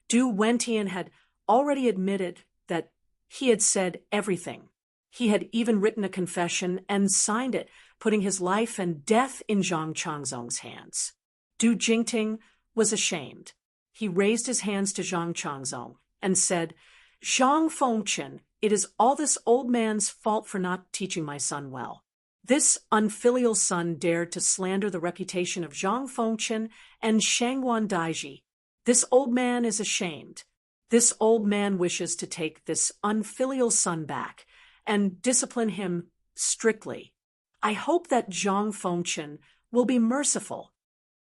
Du Wentian had already admitted that he had said everything. He had even written a confession and signed it, putting his life and death in Zhang Changzong's hands. Du Jingting was ashamed. He raised his hands to Zhang Changzong and said, "Zhang Fengchen, it is all this old man's fault for not teaching my son well." This unfilial son dared to slander the reputation of Zhang Fengchen and Shangguan Daiji. This old man is ashamed. This old man wishes to take this unfilial son back and discipline him strictly. I hope that Zhang Fengchen will be merciful.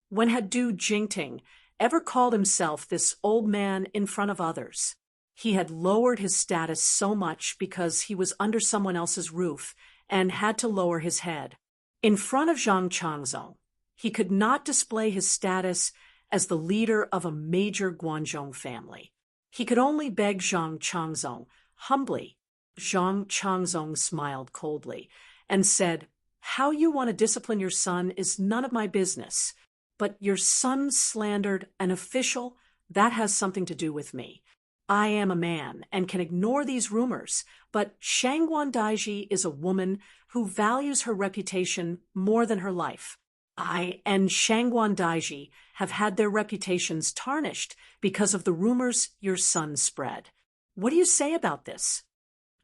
When had Du Jingting ever called himself this old man in front of others? He had lowered his status so much because he was under someone else's roof and had to lower his head. In front of Zhang Changzong, he could not display his status as the leader of a major Guanzhong family. He could only beg Zhang Changzong humbly. Zhang Changzong smiled coldly and said, "How you want to discipline your son is none of my business. But your son slandered an official, that has something to do with me. I am a man and can ignore these rumors, but Shangguan Daiji is a woman who values her reputation more than her life. I and Shangguan Daiji have had their reputations tarnished because of the rumors your son spread. What do you say about this?"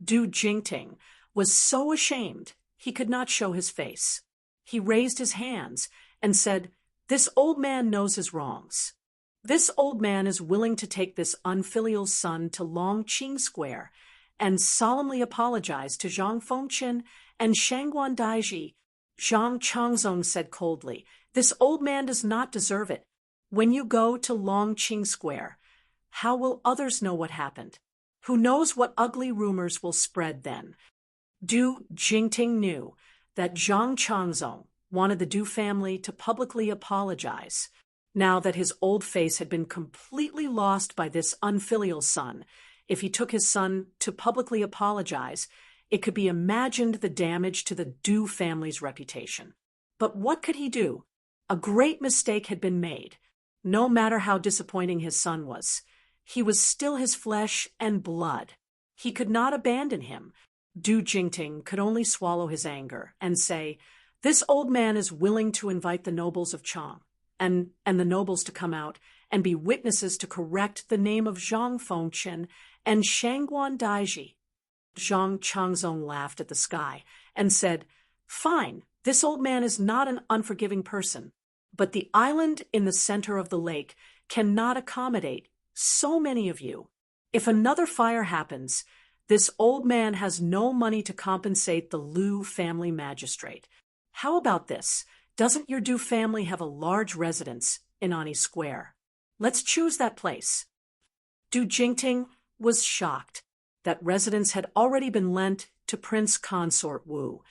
Du Jingting was so ashamed he could not show his face. He raised his hands and said, "This old man knows his wrongs. This old man is willing to take this unfilial son to Longqing Square and solemnly apologized to Zhang Fengqian and Shangguan Daiji. Zhang Changzong said coldly, "This old man does not deserve it. When you go to Longqing Square, how will others know what happened? Who knows what ugly rumors will spread then?" Du Jingting knew that Zhang Changzong wanted the Du family to publicly apologize. Now that his old face had been completely lost by this unfilial son, if he took his son to publicly apologize, it could be imagined the damage to the Du family's reputation. But what could he do? A great mistake had been made. No matter how disappointing his son was, he was still his flesh and blood. He could not abandon him. Du Jingting could only swallow his anger and say, "This old man is willing to invite the nobles of Chang and the nobles to come out and be witnesses to correct the name of Zhang Fengqian and Shangguan Daiji." Zhang Changzong laughed at the sky and said, "Fine, this old man is not an unforgiving person, but the island in the center of the lake cannot accommodate so many of you. If another fire happens, this old man has no money to compensate the Liu family magistrate. How about this? Doesn't your Du family have a large residence in Ani Square? Let's choose that place." Du Jingting was shocked. That residence had already been lent to Prince Consort Wu,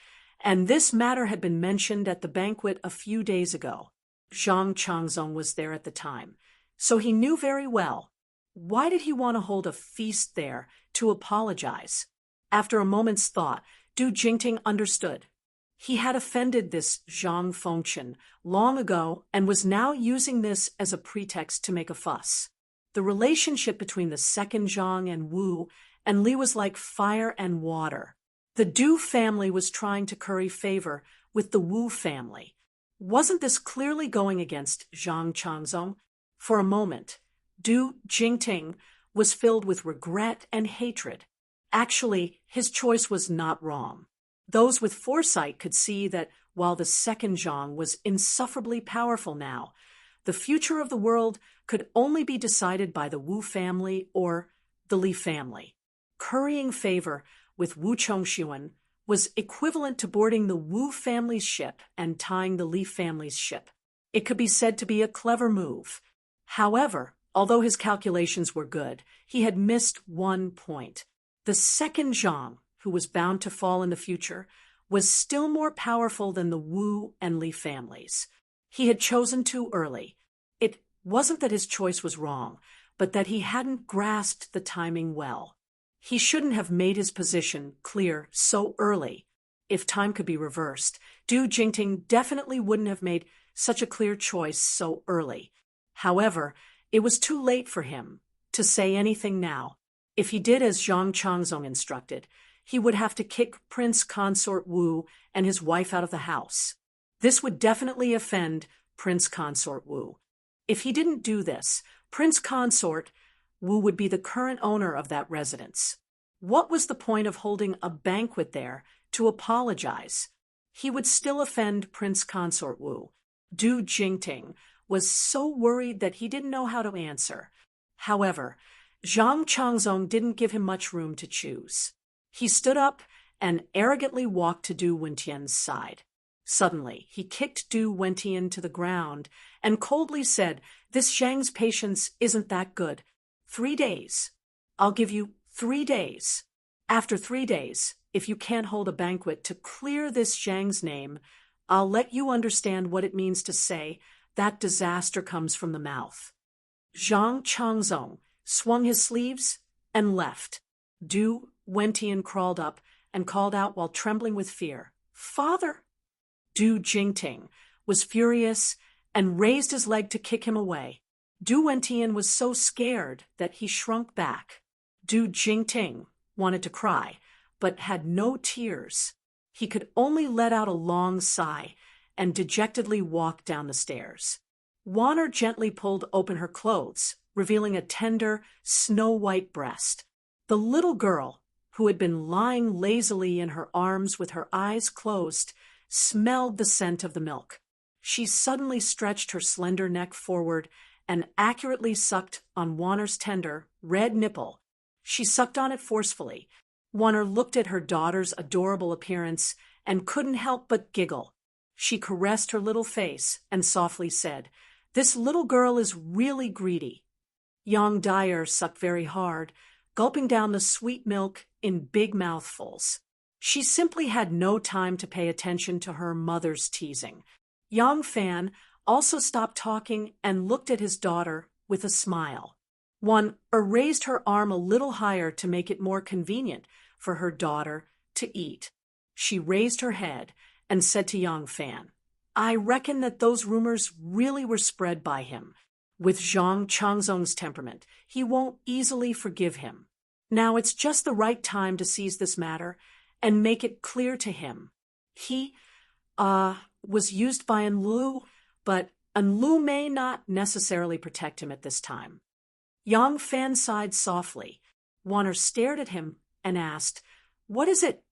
and this matter had been mentioned at the banquet a few days ago. Zhang Changzong was there at the time, so he knew very well. Why did he want to hold a feast there to apologize? After a moment's thought, Du Jingting understood. He had offended this Zhang Fengqian long ago and was now using this as a pretext to make a fuss. The relationship between the second Zhang and Wu and Li was like fire and water. The Du family was trying to curry favor with the Wu family. Wasn't this clearly going against Zhang Changzong? For a moment, Du Jingting was filled with regret and hatred. Actually, his choice was not wrong. Those with foresight could see that while the second Zhang was insufferably powerful now, the future of the world could only be decided by the Wu family or the Li family. Currying favor with Wu Chongxuan was equivalent to boarding the Wu family's ship and tying the Li family's ship. It could be said to be a clever move. However, although his calculations were good, he had missed one point. The second Zhang, who was bound to fall in the future, was still more powerful than the Wu and Li families. He had chosen too early. It wasn't that his choice was wrong, but that he hadn't grasped the timing well. He shouldn't have made his position clear so early. If time could be reversed, Du Jingting definitely wouldn't have made such a clear choice so early. However, it was too late for him to say anything now. If he did as Zhang Changzong instructed, he would have to kick Prince Consort Wu and his wife out of the house. This would definitely offend Prince Consort Wu. If he didn't do this, Prince Consort Wu would be the current owner of that residence. What was the point of holding a banquet there to apologize? He would still offend Prince Consort Wu. Du Jingting was so worried that he didn't know how to answer. However, Zhang Changzong didn't give him much room to choose. He stood up and arrogantly walked to Du Wentian's side. Suddenly, he kicked Du Wentian to the ground and coldly said, "This Zhang's patience isn't that good. 3 days. I'll give you 3 days. After 3 days, if you can't hold a banquet to clear this Zhang's name, I'll let you understand what it means to say that disaster comes from the mouth." Zhang Changzong swung his sleeves and left. Du Wentian crawled up and called out while trembling with fear, "Father!" Du Jingting was furious and raised his leg to kick him away. Du Wentian was so scared that he shrunk back. Du Jingting wanted to cry, but had no tears. He could only let out a long sigh and dejectedly walk down the stairs. Wanner gently pulled open her clothes, revealing a tender, snow-white breast. The little girl, who had been lying lazily in her arms with her eyes closed, smelled the scent of the milk. She suddenly stretched her slender neck forward and accurately sucked on Wanner's tender, red nipple. She sucked on it forcefully, Warner looked at her daughter's adorable appearance and couldn't help but giggle. She caressed her little face and softly said, "This little girl is really greedy." Young Dyer sucked very hard, gulping down the sweet milk in big mouthfuls. She simply had no time to pay attention to her mother's teasing. Young Fan also stopped talking and looked at his daughter with a smile. One raised her arm a little higher to make it more convenient for her daughter to eat. She raised her head and said to Young Fan, "I reckon that those rumors really were spread by him. With Zhang Changzong's temperament, he won't easily forgive him. Now it's just the right time to seize this matter and make it clear to him. He, was used by Enlu, but Enlu may not necessarily protect him at this time." Yang Fan sighed softly. Warner stared at him and asked, "What is it?"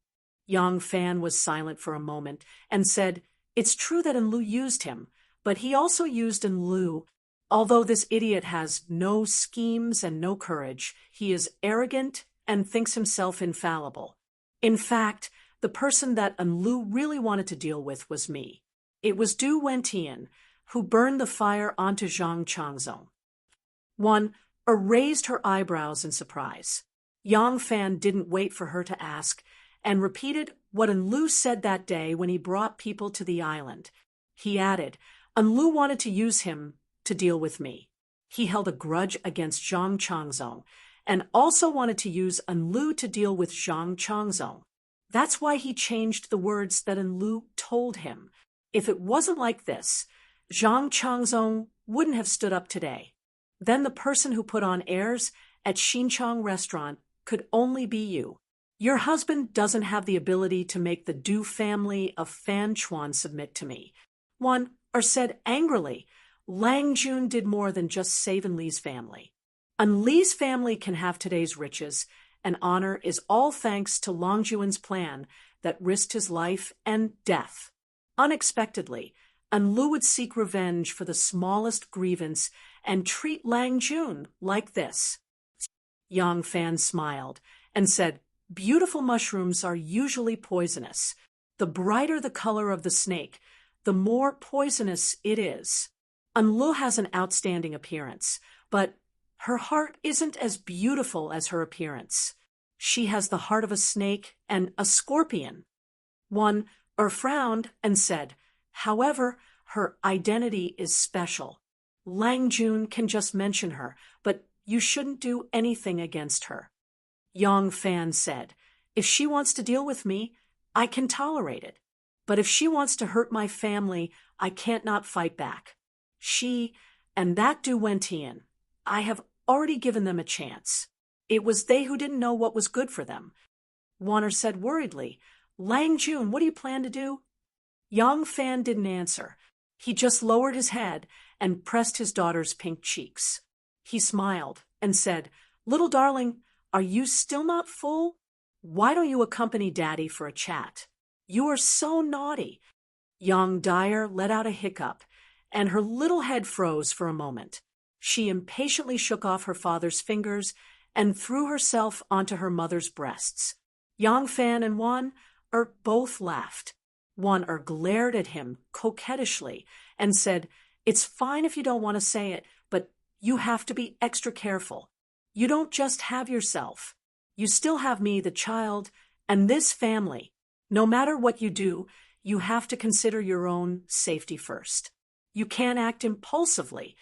Yang Fan was silent for a moment and said, "It's true that Enlu used him, but he also used Enlu. Although this idiot has no schemes and no courage, he is arrogant and thinks himself infallible. In fact, the person that Enlu really wanted to deal with was me. It was Du Wentian who burned the fire onto Zhang Changzong." One raised her eyebrows in surprise. Yang Fan didn't wait for her to ask and repeated what Enlu said that day when he brought people to the island. He added, "Enlu wanted to use him to deal with me. He held a grudge against Zhang Changzong and also wanted to use Enlu to deal with Zhang Changzong. That's why he changed the words that Enlu told him. If it wasn't like this, Zhang Changzong wouldn't have stood up today. Then the person who put on airs at Xinchang restaurant could only be you. Your husband doesn't have the ability to make the Du family of Fan Chuan submit to me." One said angrily, "Lang Jun did more than just save Enli's family. Enli's family can have today's riches, and honor is all thanks to Lang Jun's plan that risked his life and death. Unexpectedly, Enlu would seek revenge for the smallest grievance and treat Lang Jun like this." Yang Fan smiled and said, "Beautiful mushrooms are usually poisonous. The brighter the color of the snake, the more poisonous it is. Enlu has an outstanding appearance, but her heart isn't as beautiful as her appearance. She has the heart of a snake and a scorpion." One frowned and said, "However, her identity is special. Lang Jun can just mention her, but you shouldn't do anything against her." Yang Fan said, "If she wants to deal with me, I can tolerate it. But if she wants to hurt my family, I can't not fight back. She and that Du Wentian, I have already given them a chance. It was they who didn't know what was good for them." Warner said worriedly, "Lang Jun, what do you plan to do?" Yang Fan didn't answer. He just lowered his head and pressed his daughter's pink cheeks. He smiled and said, "Little darling, are you still not full? Why don't you accompany Daddy for a chat? You are so naughty." Young Dyer let out a hiccup, and her little head froze for a moment. She impatiently shook off her father's fingers and threw herself onto her mother's breasts. Yang Fan and Wan both laughed. Wan glared at him coquettishly and said, "It's fine if you don't want to say it, but you have to be extra careful. You don't just have yourself. You still have me, the child, and this family. No matter what you do, you have to consider your own safety first. You can't act impulsively."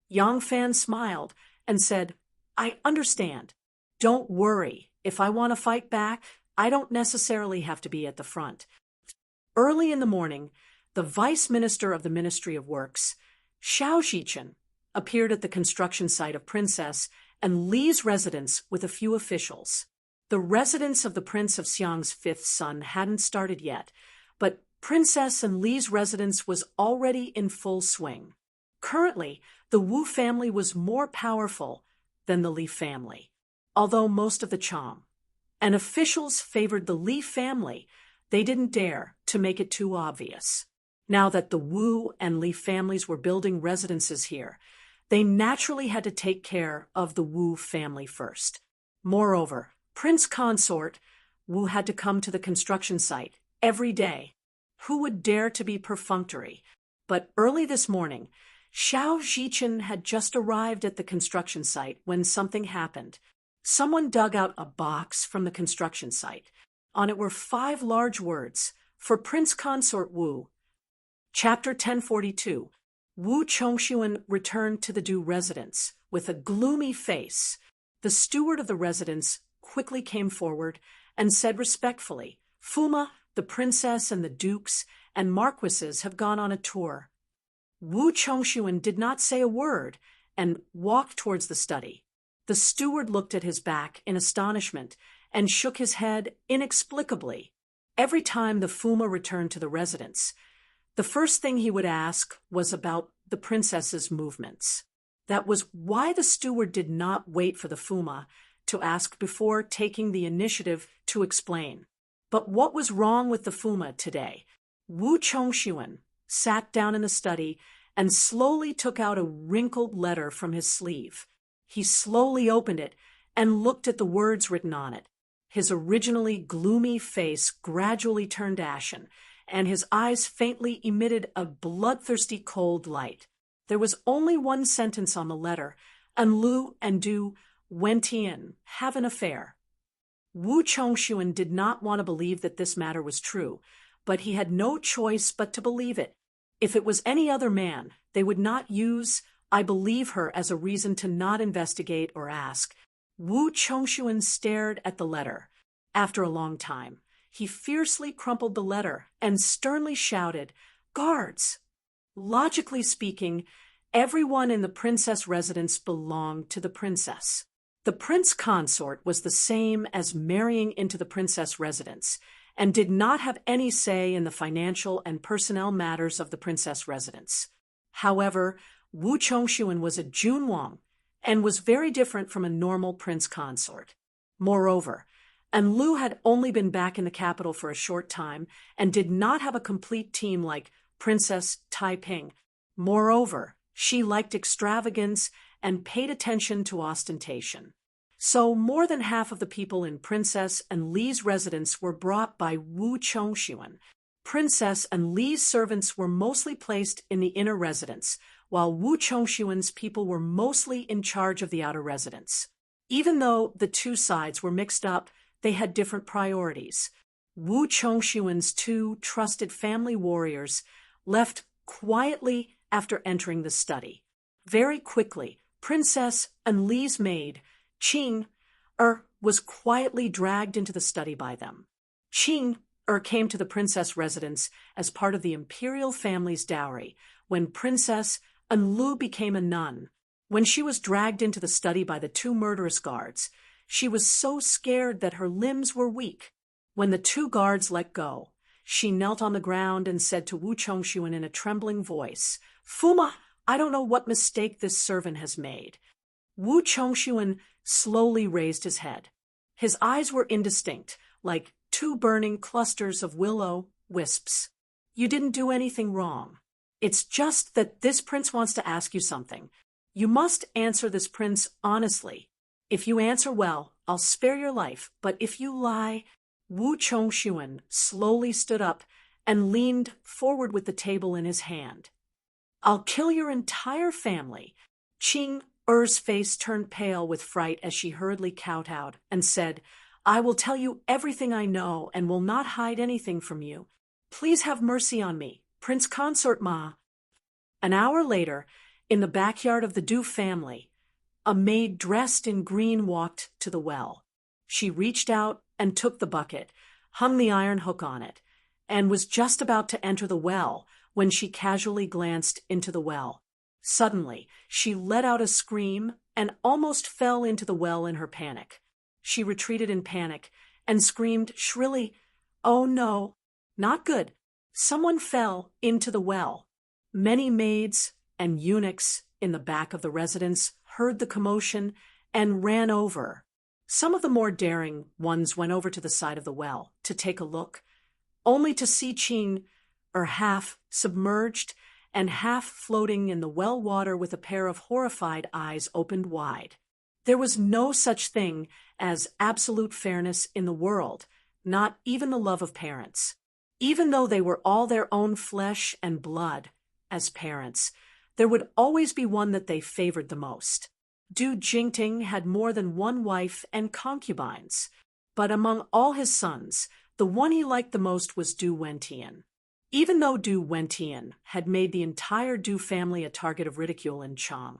Yang Fan smiled and said, "I understand. Don't worry. If I want to fight back, I don't necessarily have to be at the front." Early in the morning, the Vice Minister of the Ministry of Works, Xiao Zhichen, appeared at the construction site of Princess and Li's residence with a few officials. The residence of the Prince of Xiang's fifth son hadn't started yet, but Princess and Li's residence was already in full swing. Currently, the Wu family was more powerful than the Li family, although most of the Cham and officials favored the Li family. They didn't dare to make it too obvious. Now that the Wu and Li families were building residences here, they naturally had to take care of the Wu family first. Moreover, Prince Consort Wu had to come to the construction site every day. Who would dare to be perfunctory? But early this morning, Xiao Zhichen had just arrived at the construction site when something happened. Someone dug out a box from the construction site. On it were 5 large words, "For Prince Consort Wu." Chapter 1042. Wu Chongxuan returned to the Du residence with a gloomy face. The steward of the residence quickly came forward and said respectfully, "Fuma, the princess and the dukes and marquises have gone on a tour." Wu Chongxuan did not say a word and walked towards the study. The steward looked at his back in astonishment and shook his head inexplicably. Every time the Fuma returned to the residence, the first thing he would ask was about the princess's movements. That was why the steward did not wait for the Fuma to ask before taking the initiative to explain. But what was wrong with the Fuma today? Wu Chongxuan sat down in the study and slowly took out a wrinkled letter from his sleeve. He slowly opened it and looked at the words written on it. His originally gloomy face gradually turned ashen, and his eyes faintly emitted a bloodthirsty cold light. There was only one sentence on the letter, and Lu and Du Wentian have an affair. Wu Chongxuan did not want to believe that this matter was true, but he had no choice but to believe it. If it was any other man, they would not use "I believe her" as a reason to not investigate or ask. Wu Chongxuan stared at the letter. After a long time, he fiercely crumpled the letter and sternly shouted, "Guards!" Logically speaking, everyone in the princess residence belonged to the princess. The prince consort was the same as marrying into the princess residence, and did not have any say in the financial and personnel matters of the princess residence. However, Wu Chongxuan was a Junwang and was very different from a normal prince consort. Moreover, and Lu had only been back in the capital for a short time and did not have a complete team like Princess Taiping. Moreover, she liked extravagance and paid attention to ostentation. So more than half of the people in Princess and Li's residence were brought by Wu Chongxuan. Princess and Li's servants were mostly placed in the inner residence, while Wu Chongxuan's people were mostly in charge of the outer residence. Even though the two sides were mixed up, they had different priorities. Wu Chongxuan's 2 trusted family warriors left quietly after entering the study. Very quickly, Princess and Li's maid, Qing was quietly dragged into the study by them. Qing came to the princess residence as part of the imperial family's dowry when Princess and Lu became a nun. When she was dragged into the study by the 2 murderous guards, she was so scared that her limbs were weak. When the 2 guards let go, she knelt on the ground and said to Wu Chongxuan in a trembling voice, "Fuma, I don't know what mistake this servant has made." Wu Chongxuan slowly raised his head. His eyes were indistinct, like 2 burning clusters of willow wisps. "You didn't do anything wrong. It's just that this prince wants to ask you something. You must answer this prince honestly. If you answer well, I'll spare your life, but if you lie—" Wu Chongxuan slowly stood up and leaned forward with the table in his hand. "I'll kill your entire family." Qing Er's face turned pale with fright as she hurriedly kowtowed and said, "I will tell you everything I know and will not hide anything from you. Please have mercy on me, Prince Consort Ma." An hour later, in the backyard of the Du family, a maid dressed in green walked to the well. She reached out and took the bucket, hung the iron hook on it, and was just about to enter the well when she casually glanced into the well. Suddenly, she let out a scream and almost fell into the well in her panic. She retreated in panic and screamed shrilly, "Oh no, not good. Someone fell into the well." Many maids and eunuchs in the back of the residence heard the commotion and ran over. Some of the more daring ones went over to the side of the well to take a look, only to see Qing half submerged and half floating in the well water with a pair of horrified eyes opened wide. There was no such thing as absolute fairness in the world, not even the love of parents. Even though they were all their own flesh and blood as parents, there would always be one that they favored the most. Du Jingting had more than one wife and concubines, but among all his sons, the one he liked the most was Du Wentian. Even though Du Wentian had made the entire Du family a target of ridicule in Chang,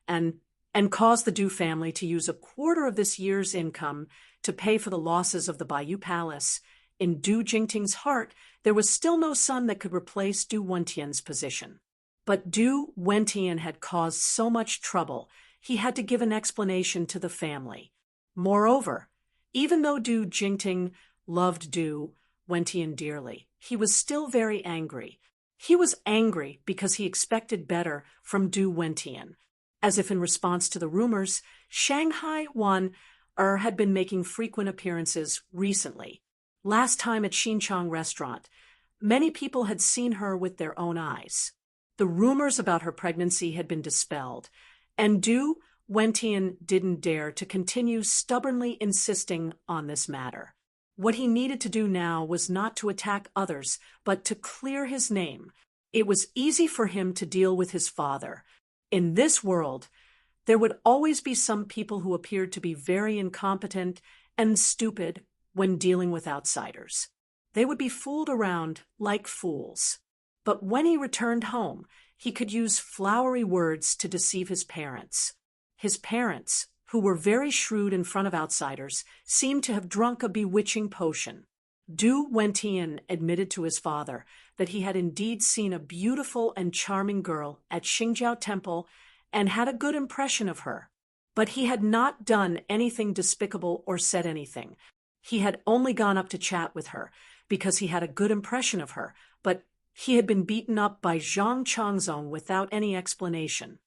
and caused the Du family to use a quarter of this year's income to pay for the losses of the Bayou Palace, in Du Jingting's heart there was still no son that could replace Du Wentian's position. But Du Wentian had caused so much trouble, he had to give an explanation to the family. Moreover, even though Du Jingting loved Du Wentian dearly, he was still very angry. He was angry because he expected better from Du Wentian. As if in response to the rumors, Shanghai Wan had been making frequent appearances recently. Last time at Xinchang restaurant, many people had seen her with their own eyes. The rumors about her pregnancy had been dispelled, and Du Wentian didn't dare to continue stubbornly insisting on this matter. What he needed to do now was not to attack others, but to clear his name. It was easy for him to deal with his father. In this world, there would always be some people who appeared to be very incompetent and stupid when dealing with outsiders. They would be fooled around like fools. But when he returned home, he could use flowery words to deceive his parents. His parents, who were very shrewd in front of outsiders, seemed to have drunk a bewitching potion. Du Wentian admitted to his father that he had indeed seen a beautiful and charming girl at Xingjiao Temple and had a good impression of her. But he had not done anything despicable or said anything. He had only gone up to chat with her because he had a good impression of her, but he had been beaten up by Zhang Changzong without any explanation.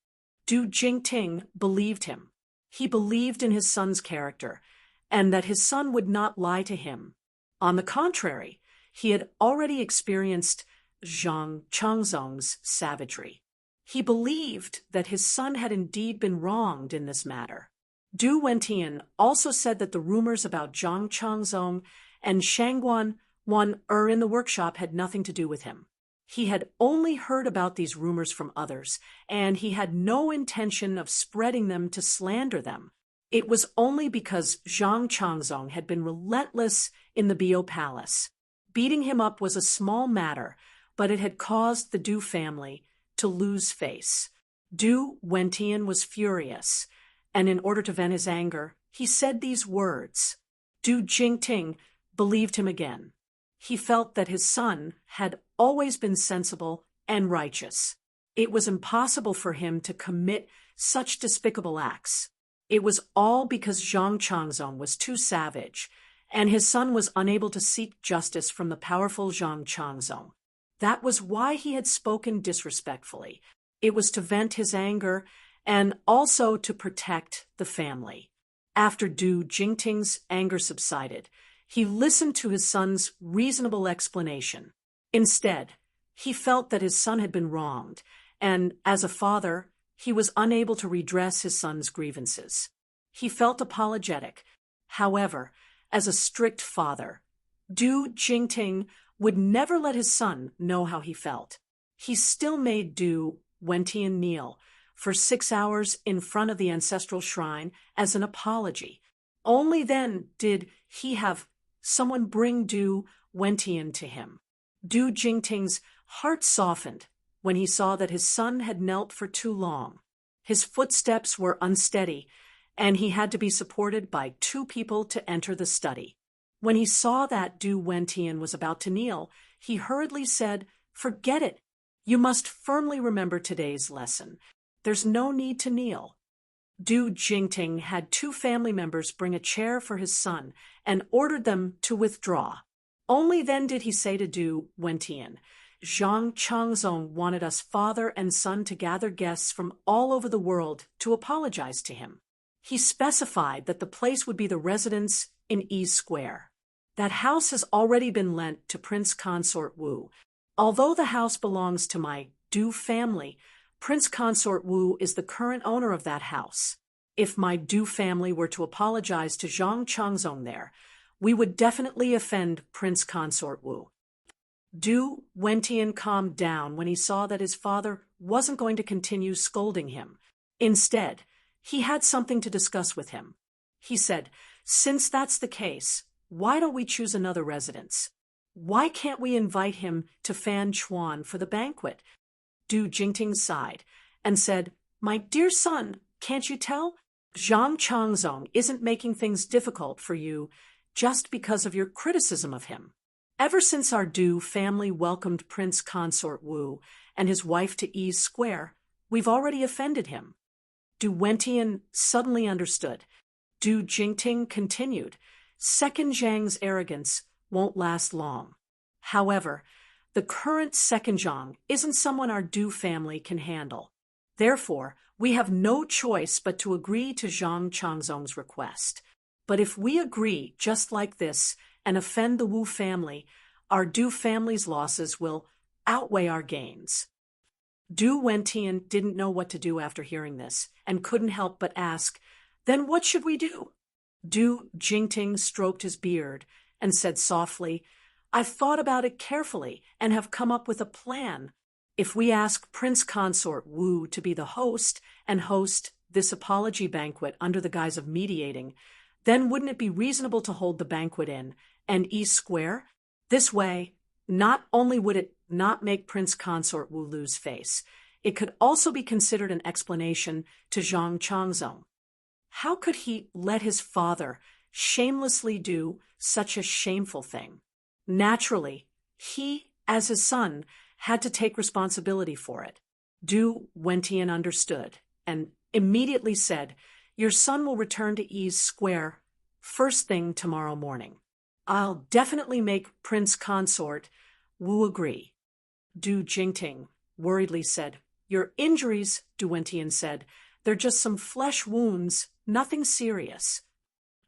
Du Jingting believed him. He believed in his son's character, and that his son would not lie to him. On the contrary, he had already experienced Zhang Changzong's savagery. He believed that his son had indeed been wronged in this matter. Du Wentian also said that the rumors about Zhang Changzong and Shangguan Wan in the workshop had nothing to do with him. He had only heard about these rumors from others, and he had no intention of spreading them to slander them. It was only because Zhang Changzong had been relentless in the Bio Palace. Beating him up was a small matter, but it had caused the Du family to lose face. Du Wentian was furious, and in order to vent his anger, he said these words. Du Jingting believed him again. He felt that his son had always been sensible and righteous. It was impossible for him to commit such despicable acts. It was all because Zhang Changzong was too savage, and his son was unable to seek justice from the powerful Zhang Changzong. That was why he had spoken disrespectfully. It was to vent his anger and also to protect the family. After Du Jingting's anger subsided, he listened to his son's reasonable explanation. Instead, he felt that his son had been wronged, and as a father, he was unable to redress his son's grievances. He felt apologetic. However, as a strict father, Du Jingting would never let his son know how he felt. He still made Du Wentian kneel for 6 hours in front of the ancestral shrine as an apology. Only then did he have someone bring Du Wentian to him. Du Jingting's heart softened when he saw that his son had knelt for too long. His footsteps were unsteady, and he had to be supported by 2 people to enter the study. When he saw that Du Wentian was about to kneel, he hurriedly said, "Forget it. You must firmly remember today's lesson. There's no need to kneel." Du Jingting had 2 family members bring a chair for his son and ordered them to withdraw. Only then did he say to Du Wentian, "Zhang Changzong wanted us father and son to gather guests from all over the world to apologize to him. He specified that the place would be the residence in E Square. That house has already been lent to Prince Consort Wu. Although the house belongs to my Du family, Prince Consort Wu is the current owner of that house. If my Du family were to apologize to Zhang Changzong there, we would definitely offend Prince Consort Wu. Du Wentian calmed down when he saw that his father wasn't going to continue scolding him. Instead, he had something to discuss with him. He said, "Since that's the case, why don't we choose another residence? Why can't we invite him to Fan Chuan for the banquet?" Du Jingting sighed and said, "My dear son, can't you tell? Zhang Changzong isn't making things difficult for you just because of your criticism of him. Ever since our Du family welcomed Prince Consort Wu and his wife to Yi Square, we've already offended him." Du Wentian suddenly understood. Du Jingting continued, "Second Zhang's arrogance won't last long. However, the current Second Zhang isn't someone our Du family can handle. Therefore, we have no choice but to agree to Zhang Changzong's request. But if we agree just like this and offend the Wu family, our Du family's losses will outweigh our gains." Du Wentian didn't know what to do after hearing this and couldn't help but ask, "Then what should we do?" Du Jingting stroked his beard and said softly, "I've thought about it carefully and have come up with a plan. If we ask Prince Consort Wu to be the host and host this apology banquet under the guise of mediating, then wouldn't it be reasonable to hold the banquet in East Square? This way, not only would it not make Prince Consort Wu lose face, it could also be considered an explanation to Zhang Changzong. How could he let his father shamelessly do such a shameful thing? Naturally, he, as his son, had to take responsibility for it." Du Wentian understood and immediately said, "Your son will return to Yi Square first thing tomorrow morning. I'll definitely make Prince Consort Wu agree." Du Jingting worriedly said, "Your injuries," Du Wentian said, "they're just some flesh wounds, nothing serious."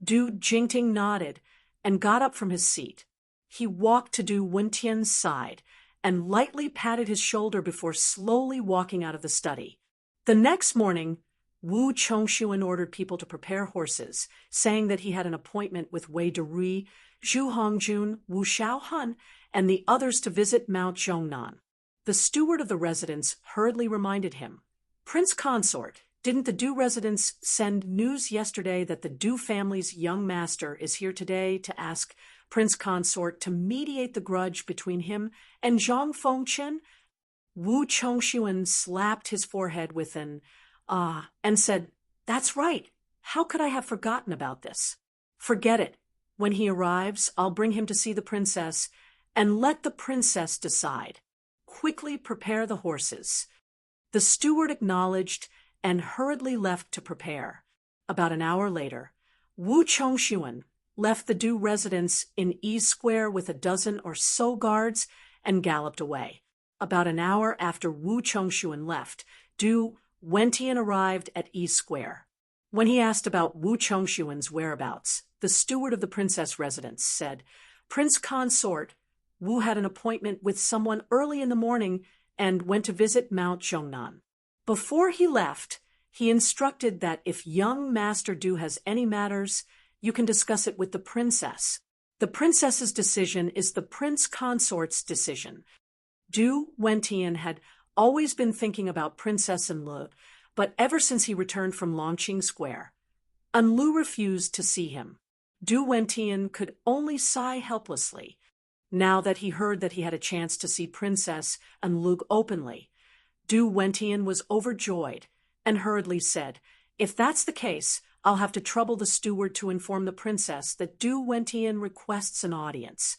Du Jingting nodded and got up from his seat. He walked to Du Wentian's side and lightly patted his shoulder before slowly walking out of the study. The next morning, Wu Chongshuan ordered people to prepare horses, saying that he had an appointment with Wei Derui, Zhu Hongjun, Wu Xiaohun, and the others to visit Mount Zhongnan. The steward of the residence hurriedly reminded him, "Prince Consort, didn't the Du residence send news yesterday that the Du family's young master is here today to ask Prince Consort to mediate the grudge between him and Zhang Fengchen?" Wu Chongshuan slapped his forehead with an and said, "That's right. How could I have forgotten about this? Forget it. When he arrives, I'll bring him to see the princess and let the princess decide. Quickly prepare the horses." The steward acknowledged and hurriedly left to prepare. About an hour later, Wu Chongshuan left the Du residence in Yi Square with a dozen or so guards and galloped away. About an hour after Wu Chongshuan left, Du Wentian arrived at Yi Square. When he asked about Wu Chongshuan's whereabouts, the steward of the princess residence said, "Prince Consort Wu had an appointment with someone early in the morning and went to visit Mount Zhongnan. Before he left, he instructed that if young Master Du has any matters, you can discuss it with the princess. The princess's decision is the prince consort's decision." Du Wentian had always been thinking about Princess Enlu, but ever since he returned from Longqing Square, Enlu refused to see him. Du Wentian could only sigh helplessly. Now that he heard that he had a chance to see Princess Enlu openly, Du Wentian was overjoyed and hurriedly said, "If that's the case, I'll have to trouble the steward to inform the princess that Du Wentian requests an audience."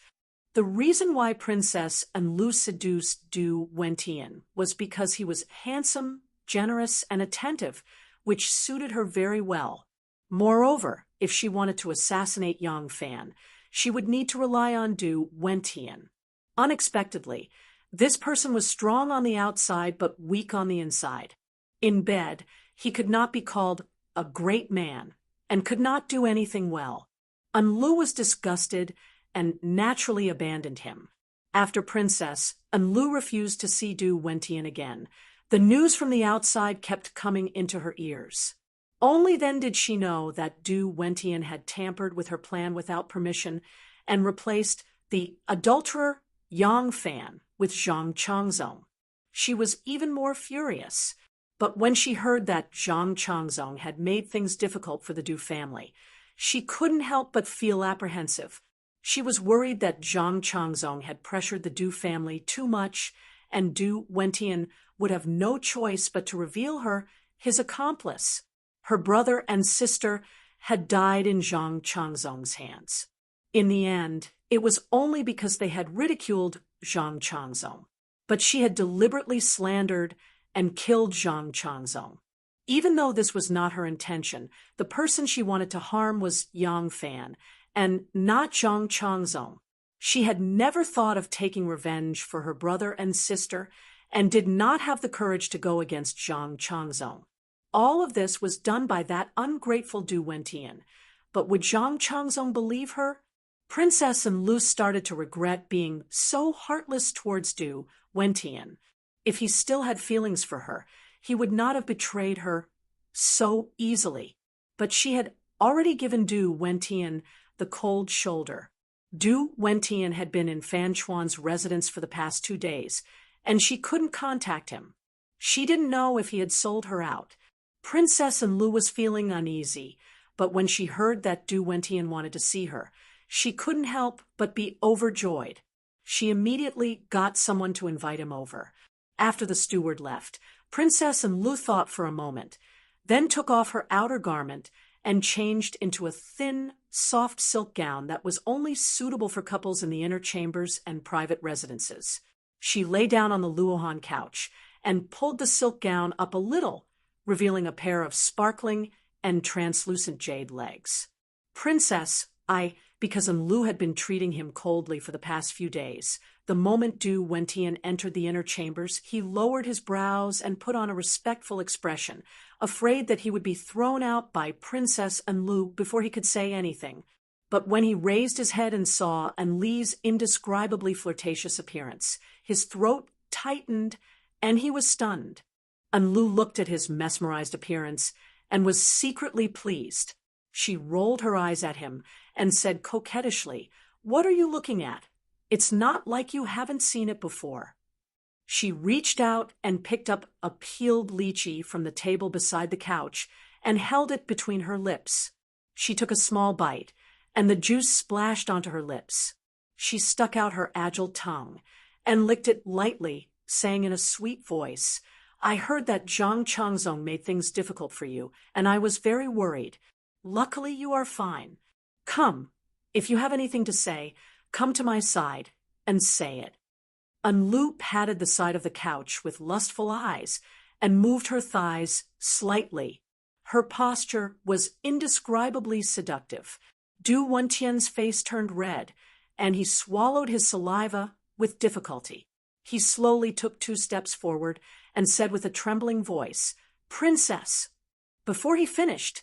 The reason why Princess Enlu seduced Du Wentian was because he was handsome, generous, and attentive, which suited her very well. Moreover, if she wanted to assassinate Yang Fan, she would need to rely on Du Wentian. Unexpectedly, this person was strong on the outside but weak on the inside. In bed, he could not be called a great man and could not do anything well. Enlu was disgusted and naturally abandoned him. After Princess, Enlu refused to see Du Wentian again. The news from the outside kept coming into her ears. Only then did she know that Du Wentian had tampered with her plan without permission and replaced the adulterer Yang Fan with Zhang Changzong. She was even more furious. But when she heard that Zhang Changzong had made things difficult for the Du family, she couldn't help but feel apprehensive. She was worried that Zhang Changzong had pressured the Du family too much, and Du Wentian would have no choice but to reveal her his accomplice. Her brother and sister had died in Zhang Changzong's hands. In the end, it was only because they had ridiculed Zhang Changzong, but she had deliberately slandered and killed Zhang Changzong. Even though this was not her intention, the person she wanted to harm was Yang Fan, and not Zhang Changzong. She had never thought of taking revenge for her brother and sister, and did not have the courage to go against Zhang Changzong. All of this was done by that ungrateful Du Wentian. But would Zhang Changzong believe her? Princess Enlu started to regret being so heartless towards Du Wentian. If he still had feelings for her, he would not have betrayed her so easily. But she had already given Du Wentian the cold shoulder. Du Wentian had been in Fan Chuan's residence for the past 2 days, and she couldn't contact him. She didn't know if he had sold her out. Princess Enlu was feeling uneasy, but when she heard that Du Wentian wanted to see her, she couldn't help but be overjoyed. She immediately got someone to invite him over. After the steward left, Princess Enlu thought for a moment, then took off her outer garment and changed into a thin, soft silk gown that was only suitable for couples in the inner chambers and private residences. She lay down on the Luohan couch and pulled the silk gown up a little, revealing a pair of sparkling and translucent jade legs. Because Enlu had been treating him coldly for the past few days. The moment Du Wentian entered the inner chambers, he lowered his brows and put on a respectful expression, afraid that he would be thrown out by Princess Enlu before he could say anything. But when he raised his head and saw Enli's indescribably flirtatious appearance, his throat tightened and he was stunned. Enlu looked at his mesmerized appearance and was secretly pleased. She rolled her eyes at him and said coquettishly, "What are you looking at? It's not like you haven't seen it before." She reached out and picked up a peeled lychee from the table beside the couch and held it between her lips. She took a small bite, and the juice splashed onto her lips. She stuck out her agile tongue and licked it lightly, saying in a sweet voice, "I heard that Zhang Changzong made things difficult for you, and I was very worried. Luckily, you are fine. Come, if you have anything to say, come to my side and say it." Enlu patted the side of the couch with lustful eyes and moved her thighs slightly. Her posture was indescribably seductive. Du Wentian's face turned red, and he swallowed his saliva with difficulty. He slowly took 2 steps forward and said with a trembling voice, "Princess." Before he finished,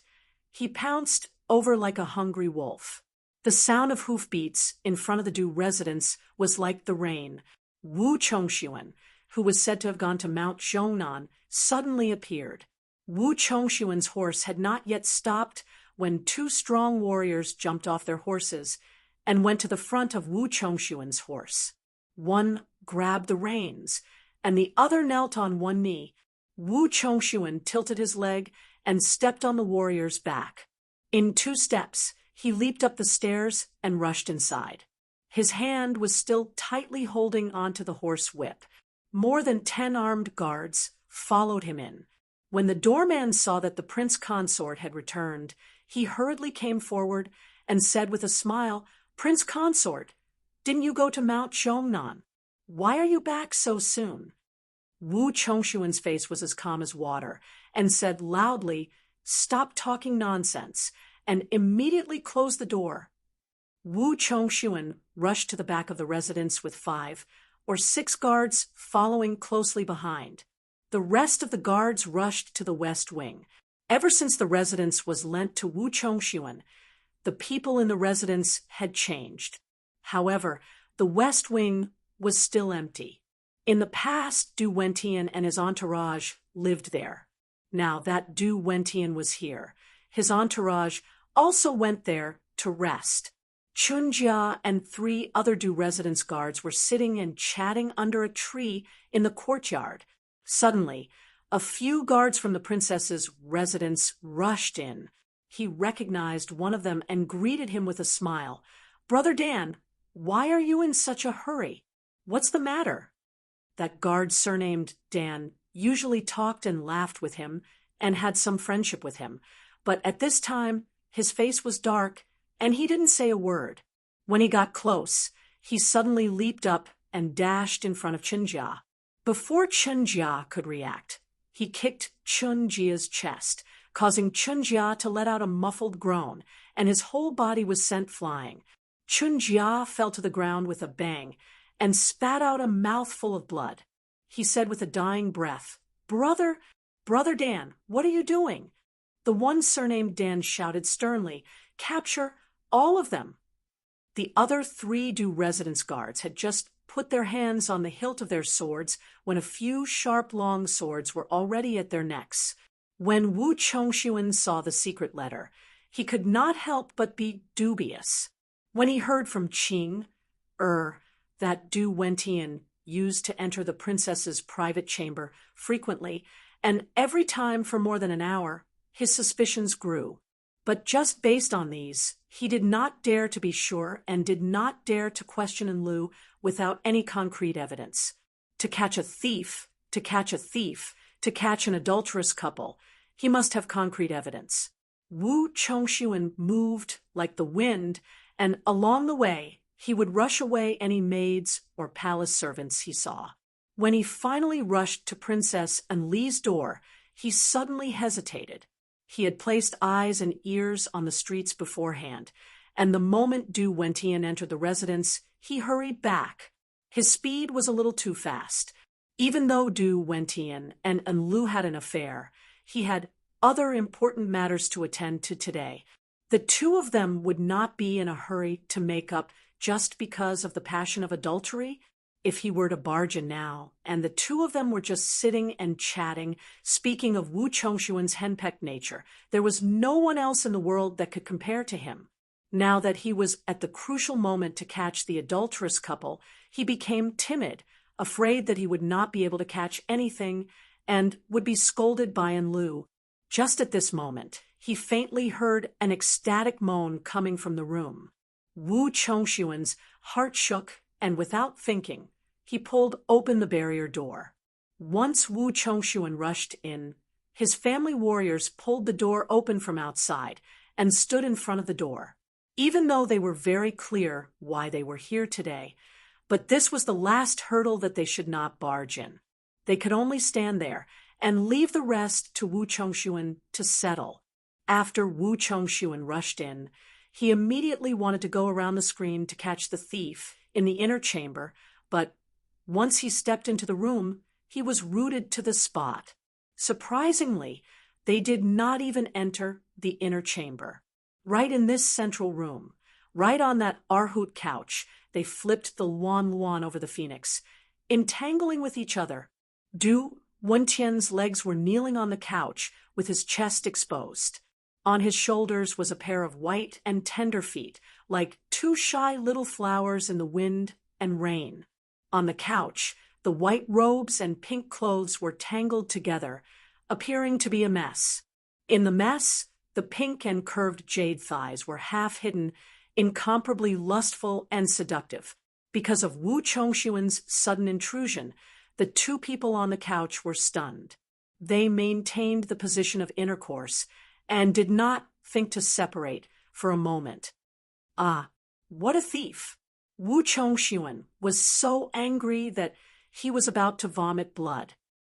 he pounced over like a hungry wolf. The sound of hoofbeats in front of the Du residence was like the rain. Wu Chongxuan, who was said to have gone to Mount Zhongnan, suddenly appeared. Wu Chongxuan's horse had not yet stopped when 2 strong warriors jumped off their horses and went to the front of Wu Chongxuan's horse. One grabbed the reins, and the other knelt on one knee. Wu Chongxuan tilted his leg and stepped on the warrior's back. In 2 steps, he leaped up the stairs and rushed inside. His hand was still tightly holding onto the horse whip. More than 10 armed guards followed him in. When the doorman saw that the prince consort had returned, he hurriedly came forward and said with a smile, "Prince consort, didn't you go to Mount Zhongnan? Why are you back so soon?" Wu Chongxuan's face was as calm as water and said loudly, "Stop talking nonsense," and immediately closed the door. Wu Chongxuan rushed to the back of the residence with 5 or 6 guards following closely behind. The rest of the guards rushed to the west wing. Ever since the residence was lent to Wu Chongxuan, the people in the residence had changed. However, the west wing was still empty. In the past, Du Wentian and his entourage lived there. now that Du Wentian was here. His entourage also went there to rest. Chunjia and 3 other Du residence guards were sitting and chatting under a tree in the courtyard. Suddenly, a few guards from the princess's residence rushed in. He recognized one of them and greeted him with a smile. "Brother Dan, why are you in such a hurry? What's the matter?" That guard surnamed Dan usually talked and laughed with him and had some friendship with him, but at this time his face was dark and he didn't say a word. When he got close, he suddenly leaped up and dashed in front of Chunjia. Before Chunjia could react, he kicked Chunjia's chest, causing Chunjia to let out a muffled groan, and his whole body was sent flying. Chunjia fell to the ground with a bang and spat out a mouthful of blood. He said with a dying breath, Brother Dan, what are you doing?" The one surnamed Dan shouted sternly, "Capture all of them." The other 3 Du residence guards had just put their hands on the hilt of their swords when a few sharp long swords were already at their necks. When Wu Chongxuan saw the secret letter, he could not help but be dubious. When he heard from Qing, that Du Wentian used to enter the princess's private chamber frequently, and every time for more than an hour, his suspicions grew. But just based on these, he did not dare to be sure and did not dare to question Enlu without any concrete evidence. To catch a thief, to catch an adulterous couple, he must have concrete evidence. Wu Chongxuan moved like the wind, and along the way, he would rush away any maids or palace servants he saw. When he finally rushed to Princess Enli's door, he suddenly hesitated. He had placed eyes and ears on the streets beforehand, and the moment Du Wentian entered the residence, he hurried back. His speed was a little too fast. Even though Du Wentian and Enlu had an affair, he had other important matters to attend to today. The 2 of them would not be in a hurry to make up just because of the passion of adultery if he were to barge in now, and the 2 of them were just sitting and chatting, speaking of Wu Chongxuan's henpecked nature. There was no one else in the world that could compare to him. Now that he was at the crucial moment to catch the adulterous couple, he became timid, afraid that he would not be able to catch anything and would be scolded by Enlu. Just at this moment, he faintly heard an ecstatic moan coming from the room. Wu Chongxuan's heart shook, and without thinking, he pulled open the barrier door. Once Wu Chongxuan rushed in, his family warriors pulled the door open from outside and stood in front of the door. Even though they were very clear why they were here today, but this was the last hurdle that they should not barge in. They could only stand there and leave the rest to Wu Chongxuan to settle. After Wu Chongxuan rushed in, he immediately wanted to go around the screen to catch the thief in the inner chamber, but once he stepped into the room, he was rooted to the spot. Surprisingly, they did not even enter the inner chamber. Right in this central room, right on that Arhut couch, they flipped the Luan Luan over the phoenix, entangling with each other. Du Wentian's legs were kneeling on the couch with his chest exposed. On his shoulders was a pair of white and tender feet, like 2 shy little flowers in the wind and rain. On the couch, the white robes and pink clothes were tangled together, appearing to be a mess. In the mess, the pink and curved jade thighs were half hidden, incomparably lustful and seductive. Because of Wu Chongxuan's sudden intrusion, the 2 people on the couch were stunned. They maintained the position of intercourse and did not think to separate for a moment. Ah, what a thief! Wu Chongxuan was so angry that he was about to vomit blood.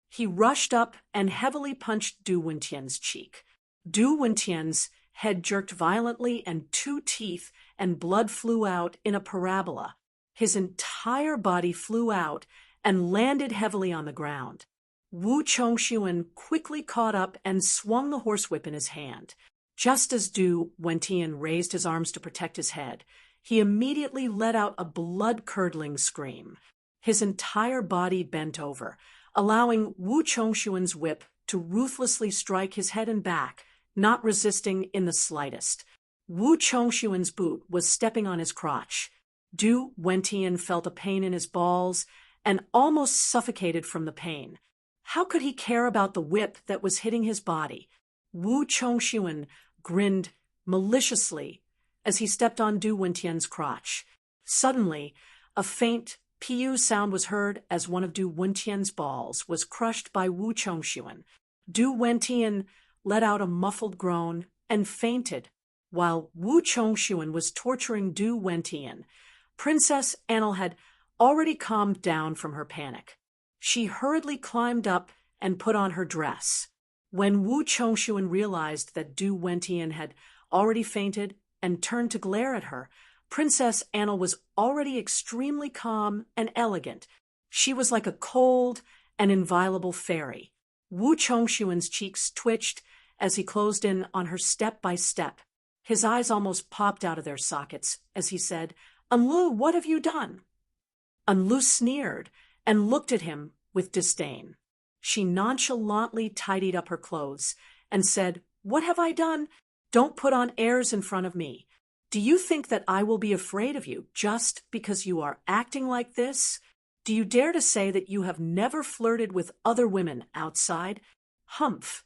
He rushed up and heavily punched Du Wentian's cheek. Du Wentian's head jerked violently and 2 teeth and blood flew out in a parabola. His entire body flew out and landed heavily on the ground. Wu Chongxuan quickly caught up and swung the horsewhip in his hand. Just as Du Wentian raised his arms to protect his head, he immediately let out a blood-curdling scream. His entire body bent over, allowing Wu Chongxuan's whip to ruthlessly strike his head and back, not resisting in the slightest. Wu Chongshuan's boot was stepping on his crotch. Du Wentian felt a pain in his balls and almost suffocated from the pain. How could he care about the whip that was hitting his body? Wu Chongshuan grinned maliciously as he stepped on Du Wentian's crotch. Suddenly, a faint pu sound was heard as one of Du Wentian's balls was crushed by Wu Chongshuan. Du Wentian let out a muffled groan and fainted, while Wu Chongshuan was torturing Du Wentian. Princess Anil had already calmed down from her panic. She hurriedly climbed up and put on her dress. When Wu Chongshuan realized that Du Wentian had already fainted and turned to glare at her, Princess Anil was already extremely calm and elegant. She was like a cold and inviolable fairy. Wu Chongshuan's cheeks twitched as he closed in on her step by step. His eyes almost popped out of their sockets as he said, "Anlu, what have you done?" Anlu sneered and looked at him with disdain. She nonchalantly tidied up her clothes and said, "What have I done? Don't put on airs in front of me. Do you think that I will be afraid of you just because you are acting like this? Do you dare to say that you have never flirted with other women outside? Humph!"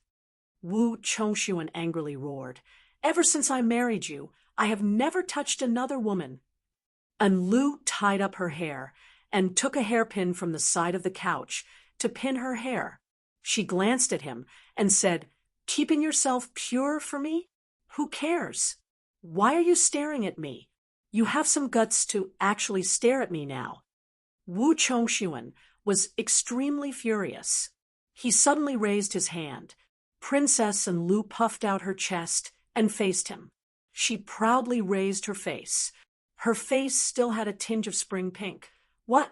Wu Chongshuan angrily roared. "Ever since I married you, I have never touched another woman." Anlu tied up her hair and took a hairpin from the side of the couch to pin her hair. She glanced at him and said, "Keeping yourself pure for me? Who cares? Why are you staring at me? You have some guts to actually stare at me now." Wu Chongshuan was extremely furious. He suddenly raised his hand. Princess Anlu puffed out her chest and faced him. She proudly raised her face. Her face still had a tinge of spring pink. "What?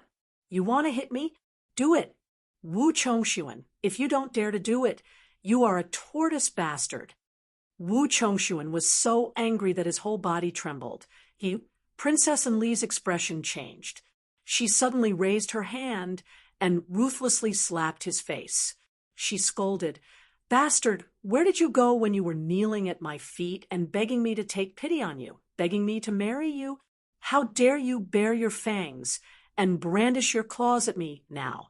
You want to hit me? Do it. Wu Chongshuan, if you don't dare to do it, you are a tortoise bastard." Wu Chongshuan was so angry that his whole body trembled. Princess Anli's expression changed. She suddenly raised her hand and ruthlessly slapped his face. She scolded, "Bastard, where did you go when you were kneeling at my feet and begging me to take pity on you, begging me to marry you? How dare you bare your fangs and brandish your claws at me now?"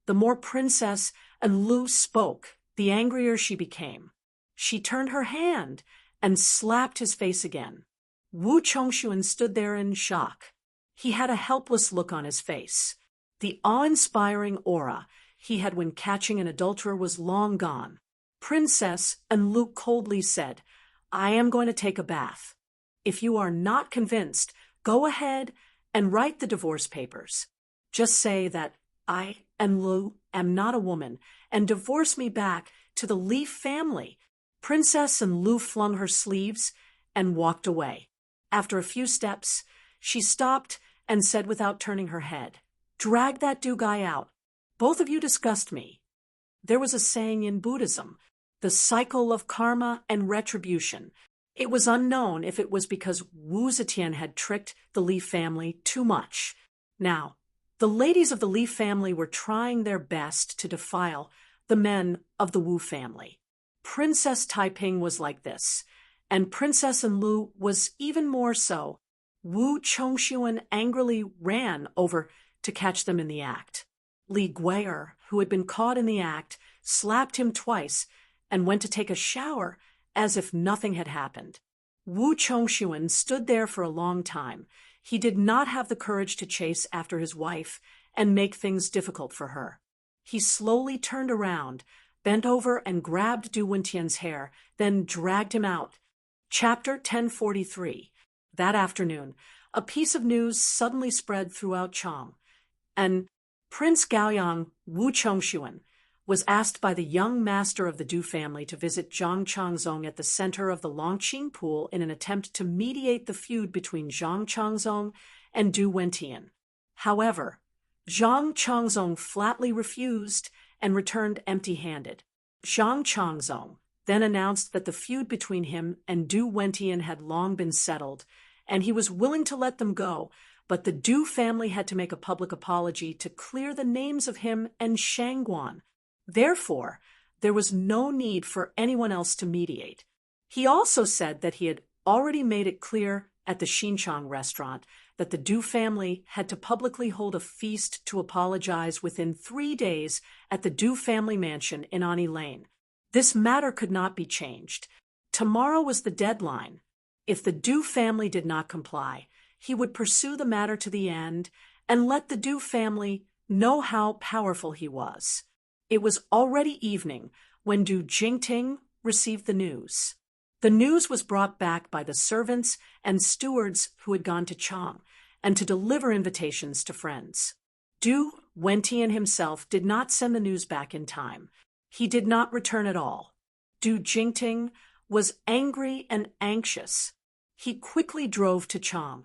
The more Princess Anlu spoke, the angrier she became. She turned her hand and slapped his face again. Wu Chongshuan stood there in shock. He had a helpless look on his face. The awe-inspiring aura he had when catching an adulterer was long gone. Princess Anlu coldly said, "I am going to take a bath. If you are not convinced, go ahead and write the divorce papers. Just say that I, Anlu, am not a woman, and divorce me back to the Li family." Princess Anlu flung her sleeves and walked away. After a few steps, she stopped and said without turning her head, "Drag that Du guy out. Both of you disgust me." There was a saying in Buddhism, the cycle of karma and retribution. It was unknown if it was because Wu Zetian had tricked the Li family too much. Now, the ladies of the Li family were trying their best to defile the men of the Wu family. Princess Taiping was like this, and Princess Anlu was even more so. Wu Chongshuan angrily ran over to catch them in the act. Li Gui'er, who had been caught in the act, slapped him twice and went to take a shower as if nothing had happened. Wu Chongshuan stood there for a long time. He did not have the courage to chase after his wife and make things difficult for her. He slowly turned around, bent over and grabbed Du Wentian's hair, then dragged him out. Chapter 1043. That afternoon, a piece of news suddenly spread throughout Chang, and Prince Gaoyang Wu Chongshuan was asked by the young master of the Du family to visit Zhang Changzong at the center of the Longqing pool in an attempt to mediate the feud between Zhang Changzong and Du Wentian. However, Zhang Changzong flatly refused and returned empty-handed. Zhang Changzong then announced that the feud between him and Du Wentian had long been settled, and he was willing to let them go, but the Du family had to make a public apology to clear the names of him and Shangguan. Therefore, there was no need for anyone else to mediate. He also said that he had already made it clear at the Xinjiang restaurant that the Du family had to publicly hold a feast to apologize within 3 days at the Du family mansion in Ani Lane. This matter could not be changed. Tomorrow was the deadline. If the Du family did not comply, he would pursue the matter to the end and let the Du family know how powerful he was. It was already evening when Du Jingting received the news. The news was brought back by the servants and stewards who had gone to Chang and to deliver invitations to friends. Du Wentian himself did not send the news back in time. He did not return at all. Du Jingting was angry and anxious. He quickly drove to Chang,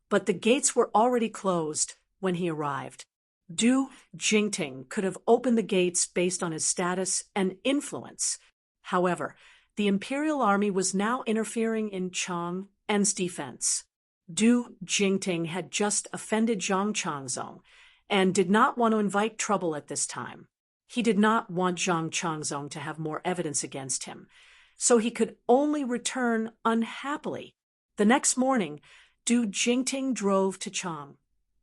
but the gates were already closed when he arrived. Du Jingting could have opened the gates based on his status and influence. However, the imperial army was now interfering in Chang's defense. Du Jingting had just offended Zhang Changzong and did not want to invite trouble at this time. He did not want Zhang Changzong to have more evidence against him, so he could only return unhappily. The next morning, Du Jingting drove to Chang.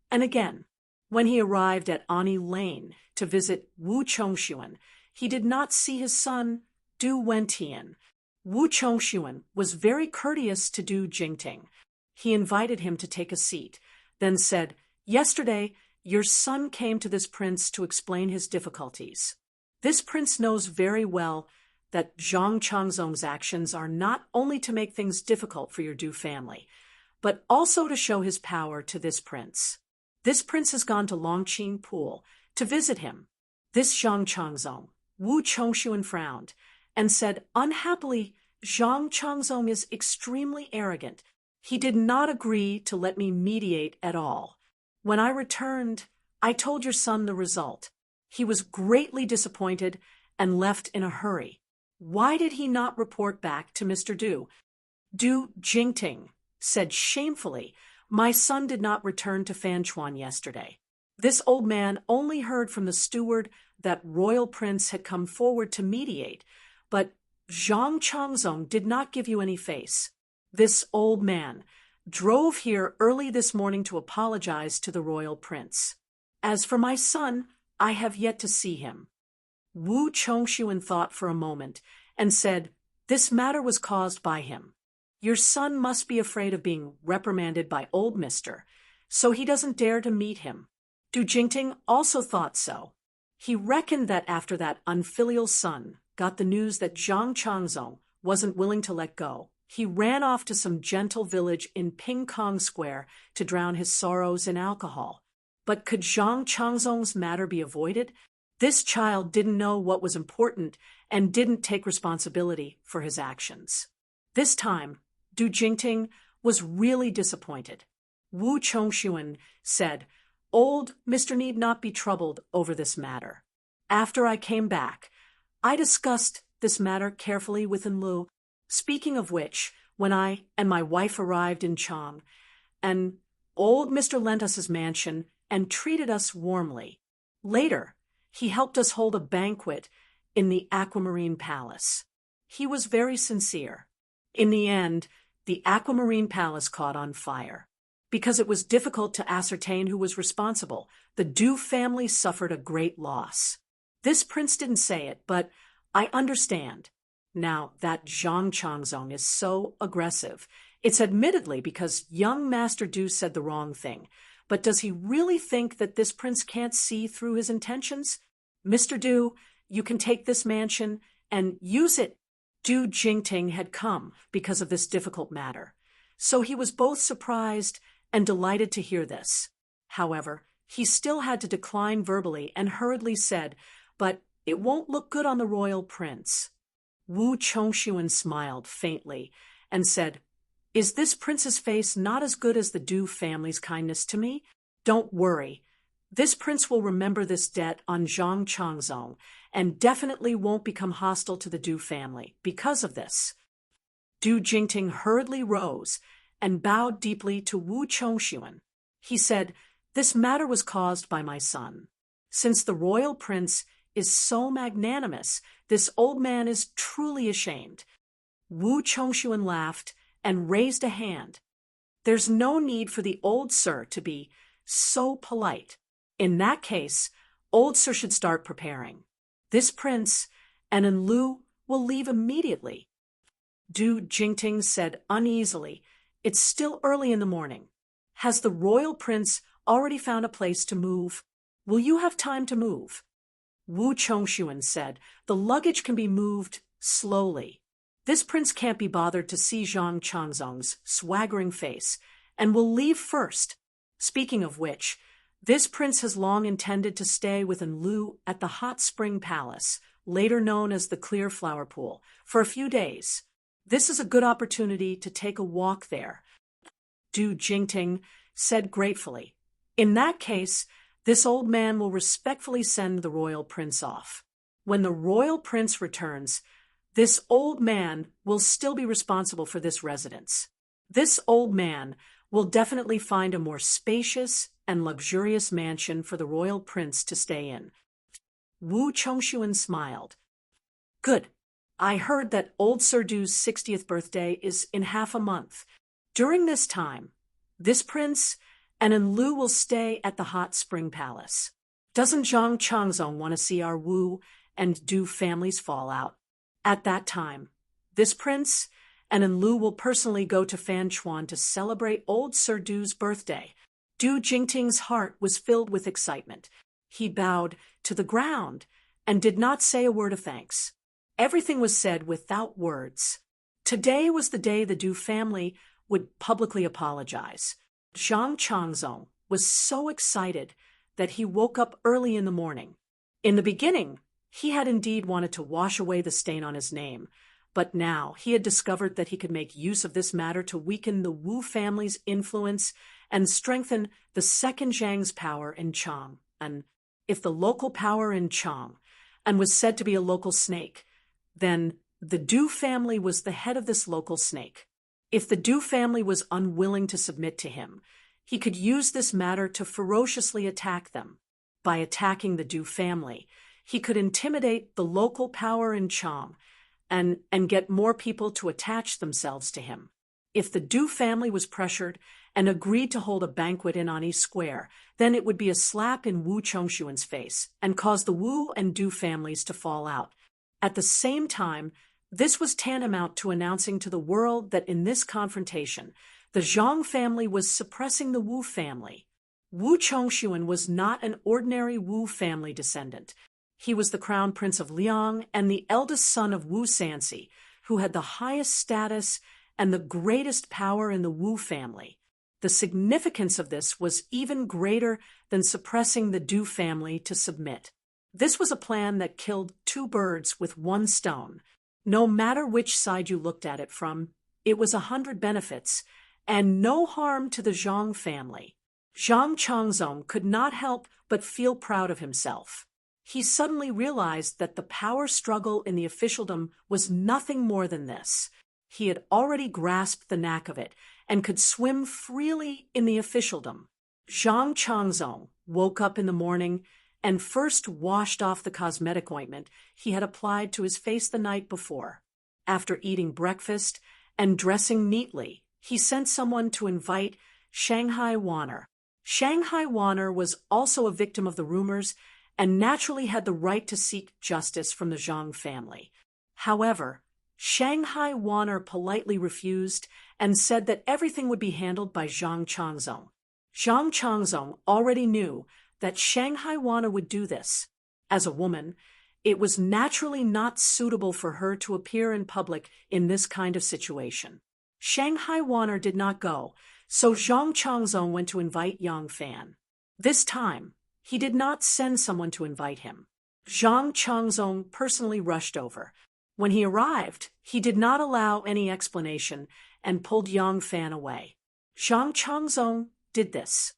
And again, when he arrived at Ani Lane to visit Wu Chongxuan, he did not see his son, Du Wentian. Wu Chongxuan was very courteous to Du Jingting. He invited him to take a seat, then said, "Yesterday, your son came to this prince to explain his difficulties. This prince knows very well that Zhang Changzong's actions are not only to make things difficult for your Du family, but also to show his power to this prince. This prince has gone to Longqing Pool to visit him. This Zhang Changzong." Wu Chongxuan frowned and said, "Unhappily, Zhang Changzong is extremely arrogant. He did not agree to let me mediate at all. When I returned, I told your son the result. He was greatly disappointed and left in a hurry. Why did he not report back to Mr. Du?" Du Jingting said shamefully, "My son did not return to Fanchuan yesterday." This old man only heard from the steward that royal prince had come forward to mediate, but Zhang Changzong did not give you any face. This old man drove here early this morning to apologize to the royal prince. As for my son, I have yet to see him." Wu Chongxuan thought for a moment and said, "This matter was caused by him. Your son must be afraid of being reprimanded by old mister, so he doesn't dare to meet him." Du Jingting also thought so. He reckoned that after that unfilial son got the news that Zhang Changzong wasn't willing to let go, he ran off to some gentle village in Ping Kong Square to drown his sorrows in alcohol. But could Zhang Changzong's matter be avoided? This child didn't know what was important and didn't take responsibility for his actions. This time, Du Jingting was really disappointed. Wu Chongxuan said, "Old Mr. need not be troubled over this matter. After I came back, I discussed this matter carefully with Enlu. Speaking of which, when I and my wife arrived in Chang, and old Mr. lent us his mansion and treated us warmly. Later, he helped us hold a banquet in the Aquamarine Palace. He was very sincere. In the end, the Aquamarine Palace caught on fire. Because it was difficult to ascertain who was responsible, the Du family suffered a great loss. This prince didn't say it, but I understand. Now, that Zhang Changzong is so aggressive. It's admittedly because young Master Du said the wrong thing. But does he really think that this prince can't see through his intentions? Mr. Du, you can take this mansion and use it." Du Jingting had come because of this difficult matter, so he was both surprised and delighted to hear this. However, he still had to decline verbally and hurriedly said, "But it won't look good on the royal prince." Wu Chongxuan smiled faintly and said, "Is this prince's face not as good as the Du family's kindness to me? Don't worry. This prince will remember this debt on Zhang Changzong and definitely won't become hostile to the Du family because of this." Du Jingting hurriedly rose and bowed deeply to Wu Chongxuan. He said, "This matter was caused by my son. Since the royal prince is so magnanimous. This old man is truly ashamed. Wu Chongshuan laughed and raised a hand. There's no need for the old sir to be so polite. In that case, old sir should start preparing. This prince and Enlu will leave immediately. Du Jingting said uneasily, It's still early in the morning. Has the royal prince already found a place to move? Will you have time to move? Wu Chongshuan said, The luggage can be moved slowly. This prince can't be bothered to see Zhang Changzong's swaggering face, and will leave first. Speaking of which, this prince has long intended to stay with Enlu at the Hot Spring Palace, later known as the Clear Flower Pool, for a few days. This is a good opportunity to take a walk there. Du Jingting said gratefully, In that case, this old man will respectfully send the royal prince off. When the royal prince returns, this old man will still be responsible for this residence. This old man will definitely find a more spacious and luxurious mansion for the royal prince to stay in. Wu Chongshuan smiled. Good. I heard that old Sir Du's 60th birthday is in half a month. During this time, this prince and Enlu will stay at the Hot Spring Palace. Doesn't Zhang Changzong want to see our Wu and Du families fall out? At that time, this prince and Enlu will personally go to Fanchuan to celebrate old Sir Du's birthday. Du Jingting's heart was filled with excitement. He bowed to the ground and did not say a word of thanks. Everything was said without words. Today was the day the Du family would publicly apologize. Zhang Changzong was so excited that he woke up early in the morning. In the beginning, he had indeed wanted to wash away the stain on his name, but now he had discovered that he could make use of this matter to weaken the Wu family's influence and strengthen the second Zhang's power in Chang. And if the local power in Chang and was said to be a local snake, then the Du family was the head of this local snake. If the Du family was unwilling to submit to him, he could use this matter to ferociously attack them. By attacking the Du family, he could intimidate the local power in Chang and get more people to attach themselves to him. If the Du family was pressured and agreed to hold a banquet in Ani Square, then it would be a slap in Wu Chongshuan's face and cause the Wu and Du families to fall out. At the same time, this was tantamount to announcing to the world that in this confrontation, the Zhang family was suppressing the Wu family. Wu Chongshuan was not an ordinary Wu family descendant. He was the crown prince of Liang and the eldest son of Wu Sanxi, who had the highest status and the greatest power in the Wu family. The significance of this was even greater than suppressing the Du family to submit. This was a plan that killed two birds with one stone. No matter which side you looked at it from, it was 100 benefits and no harm to the Zhang family. Zhang Changzong could not help but feel proud of himself. He suddenly realized that the power struggle in the officialdom was nothing more than this. He had already grasped the knack of it and could swim freely in the officialdom. Zhang Changzong woke up in the morning and first washed off the cosmetic ointment he had applied to his face the night before. After eating breakfast and dressing neatly, he sent someone to invite Shanghai Wanner. Shanghai Wanner was also a victim of the rumors and naturally had the right to seek justice from the Zhang family. However, Shanghai Wanner politely refused and said that everything would be handled by Zhang Changzong. Zhang Changzong already knew that Shanghai Wanner would do this. As a woman, it was naturally not suitable for her to appear in public in this kind of situation. Shanghai Wanner did not go, so Zhang Changzong went to invite Yang Fan. This time, he did not send someone to invite him. Zhang Changzong personally rushed over. When he arrived, he did not allow any explanation and pulled Yang Fan away. Zhang Changzong did this.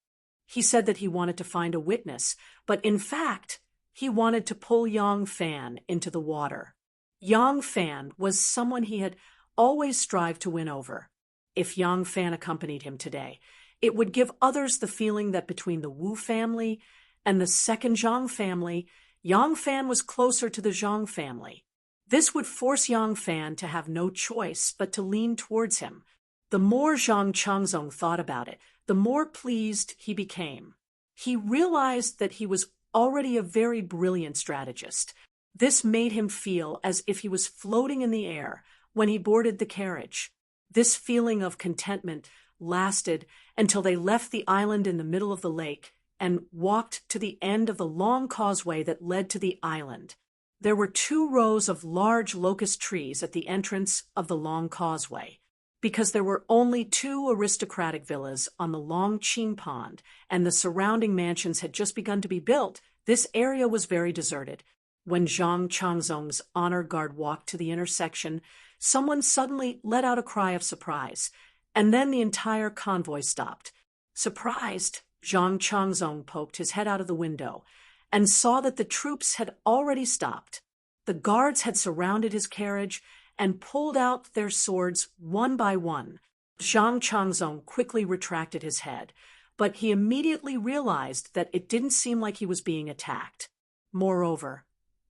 He said that he wanted to find a witness, but in fact, he wanted to pull Yang Fan into the water. Yang Fan was someone he had always strived to win over. If Yang Fan accompanied him today, it would give others the feeling that between the Wu family and the second Zhang family, Yang Fan was closer to the Zhang family. This would force Yang Fan to have no choice but to lean towards him. The more Zhang Changzong thought about it, the more pleased he became. He realized that he was already a very brilliant strategist. This made him feel as if he was floating in the air when he boarded the carriage. This feeling of contentment lasted until they left the island in the middle of the lake and walked to the end of the long causeway that led to the island. There were 2 rows of large locust trees at the entrance of the long causeway. Because there were only 2 aristocratic villas on the long Qing Pond and the surrounding mansions had just begun to be built, this area was very deserted. When Zhang Changzong's honor guard walked to the intersection, someone suddenly let out a cry of surprise, and then the entire convoy stopped. Surprised, Zhang Changzong poked his head out of the window and saw that the troops had already stopped. The guards had surrounded his carriage and pulled out their swords one by one. Zhang Changzong quickly retracted his head, but he immediately realized that it didn't seem like he was being attacked. Moreover,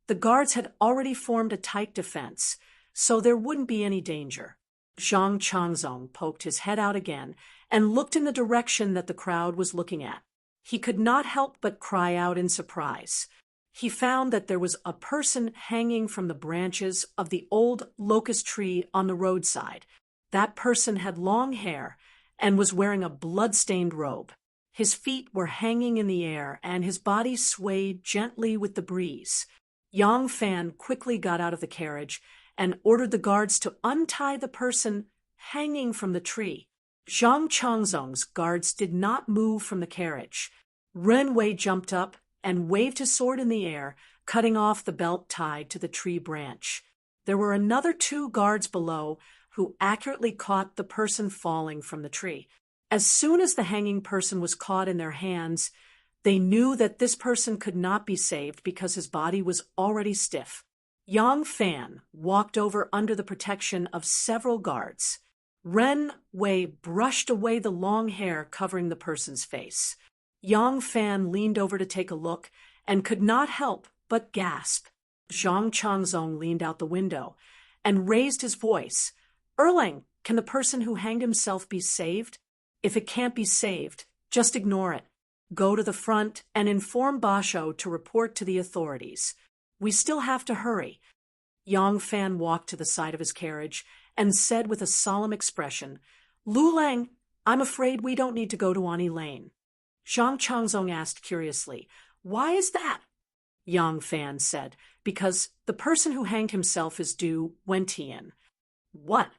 the guards had already formed a tight defense, so there wouldn't be any danger. Zhang Changzong poked his head out again and looked in the direction that the crowd was looking at. He could not help but cry out in surprise. He found that there was a person hanging from the branches of the old locust tree on the roadside. That person had long hair and was wearing a blood-stained robe. His feet were hanging in the air and his body swayed gently with the breeze. Yang Fan quickly got out of the carriage and ordered the guards to untie the person hanging from the tree. Zhang Changzong's guards did not move from the carriage. Ren Wei jumped up and waved his sword in the air, cutting off the belt tied to the tree branch. There were another 2 guards below who accurately caught the person falling from the tree. As soon as the hanging person was caught in their hands, they knew that this person could not be saved because his body was already stiff. Yang Fan walked over under the protection of several guards. Ren Wei brushed away the long hair covering the person's face. Yang Fan leaned over to take a look and could not help but gasp. Zhang Changzong leaned out the window and raised his voice. "Erlang, can the person who hanged himself be saved? If it can't be saved, just ignore it. Go to the front and inform Basho to report to the authorities. We still have to hurry." Yang Fan walked to the side of his carriage and said with a solemn expression, "Lu Lang, I'm afraid we don't need to go to Ani Lane." Zhang Changzong asked curiously, "Why is that?" Yang Fan said, "Because the person who hanged himself is due Wentian." "What?"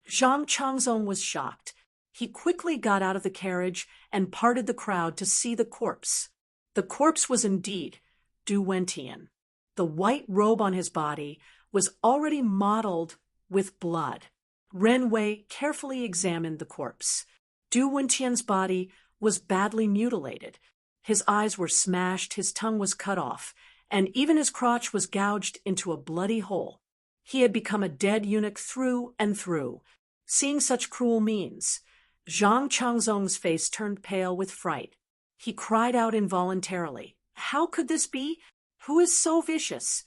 Zhang Changzong was shocked. He quickly got out of the carriage and parted the crowd to see the corpse. The corpse was indeed Du Wentian. The white robe on his body was already mottled with blood. Ren Wei carefully examined the corpse. Du Wentian's body was badly mutilated. His eyes were smashed, his tongue was cut off, and even his crotch was gouged into a bloody hole. He had become a dead eunuch through and through. Seeing such cruel means, Zhang Changzong's face turned pale with fright. He cried out involuntarily, "How could this be? Who is so vicious?"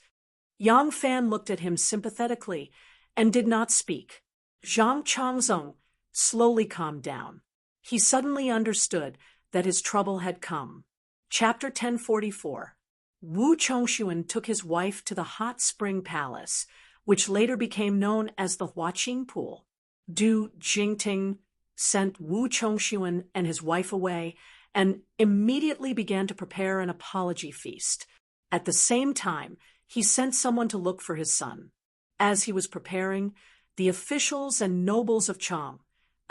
Yang Fan looked at him sympathetically and did not speak. Zhang Changzong slowly calmed down. He suddenly understood that his trouble had come. Chapter 1044. Wu Chongxuan took his wife to the hot spring palace, which later became known as the Huaqing Pool. Du Jingting sent Wu Chongxuan and his wife away and immediately began to prepare an apology feast. At the same time, he sent someone to look for his son. As he was preparing, the officials and nobles of Chang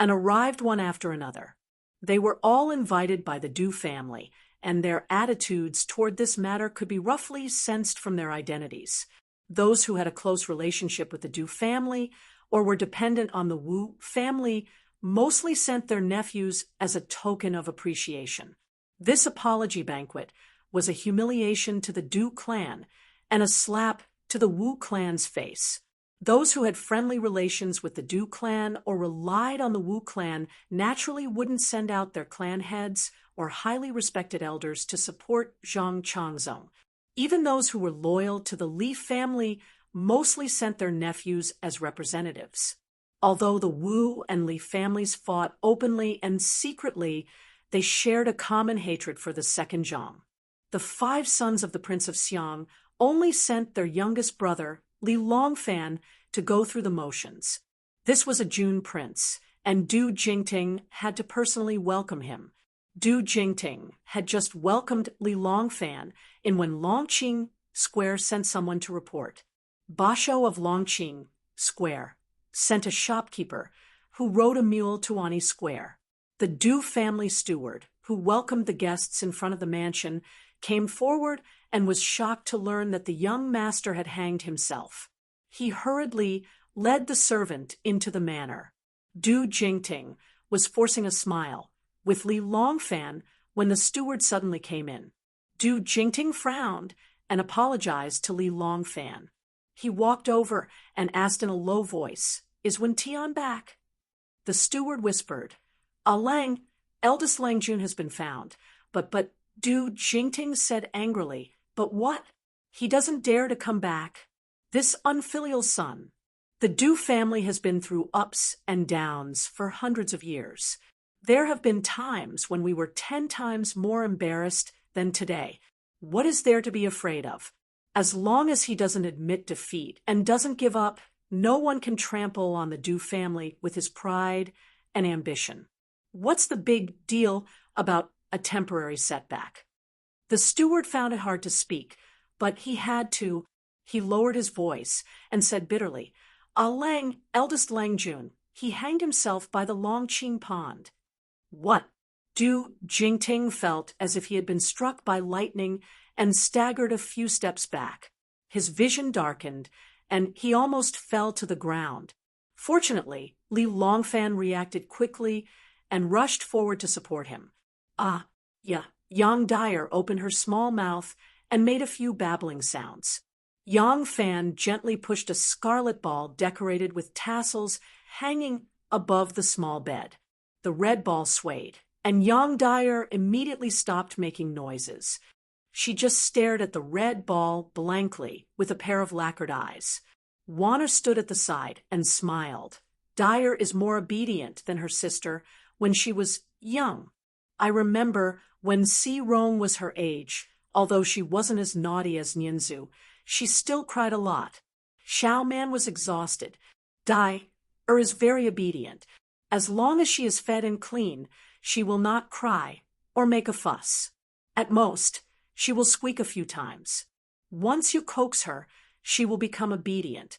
arrived one after another. They were all invited by the Du family, and their attitudes toward this matter could be roughly sensed from their identities. Those who had a close relationship with the Du family or were dependent on the Wu family mostly sent their nephews as a token of appreciation. This apology banquet was a humiliation to the Du clan and a slap to the Wu clan's face. Those who had friendly relations with the Du clan or relied on the Wu clan naturally wouldn't send out their clan heads or highly respected elders to support Zhang Changzong. Even those who were loyal to the Li family mostly sent their nephews as representatives. Although the Wu and Li families fought openly and secretly, they shared a common hatred for the second Zhang. The 5 sons of the Prince of Xiang only sent their youngest brother, Li Longfan, to go through the motions. This was a Jun prince, and Du Jingting had to personally welcome him. Du Jingting had just welcomed Li Longfan when Longqing Square sent someone to report. Basho of Longqing Square sent a shopkeeper who rode a mule to Wani Square. The Du family steward, who welcomed the guests in front of the mansion, came forward and was shocked to learn that the young master had hanged himself. He hurriedly led the servant into the manor. Du Jingting was forcing a smile with Li Longfan when the steward suddenly came in. Du Jingting frowned and apologized to Li Longfan. He walked over and asked in a low voice, "Is Wen Tian back?" The steward whispered, Lang, eldest Lang Jun has been found, but Du Jingting said angrily, "But what? He doesn't dare to come back. This unfilial son." The Du family has been through ups and downs for hundreds of years. There have been times when we were 10 times more embarrassed than today. What is there to be afraid of? As long as he doesn't admit defeat and doesn't give up, no one can trample on the Du family with his pride and ambition. What's the big deal about a temporary setback? The steward found it hard to speak, but he had to. He lowered his voice and said bitterly, Lang, eldest Lang Jun, he hanged himself by the Longqing Pond." What? Du Jingting felt as if he had been struck by lightning and staggered a few steps back. His vision darkened, and he almost fell to the ground. Fortunately, Li Longfan reacted quickly and rushed forward to support him. Yeah. Yang Dyer opened her small mouth and made a few babbling sounds. Yang Fan gently pushed a scarlet ball decorated with tassels hanging above the small bed. The red ball swayed, and Yang Dyer immediately stopped making noises. She just stared at the red ball blankly with a pair of lacquered eyes. Wana stood at the side and smiled. Dyer is more obedient than her sister when she was young. I remember when Si Rong was her age, although she wasn't as naughty as Nianzu, she still cried a lot. Xiao Man was exhausted. Dai is very obedient. As long as she is fed and clean, she will not cry or make a fuss. At most, she will squeak a few times. Once you coax her, she will become obedient.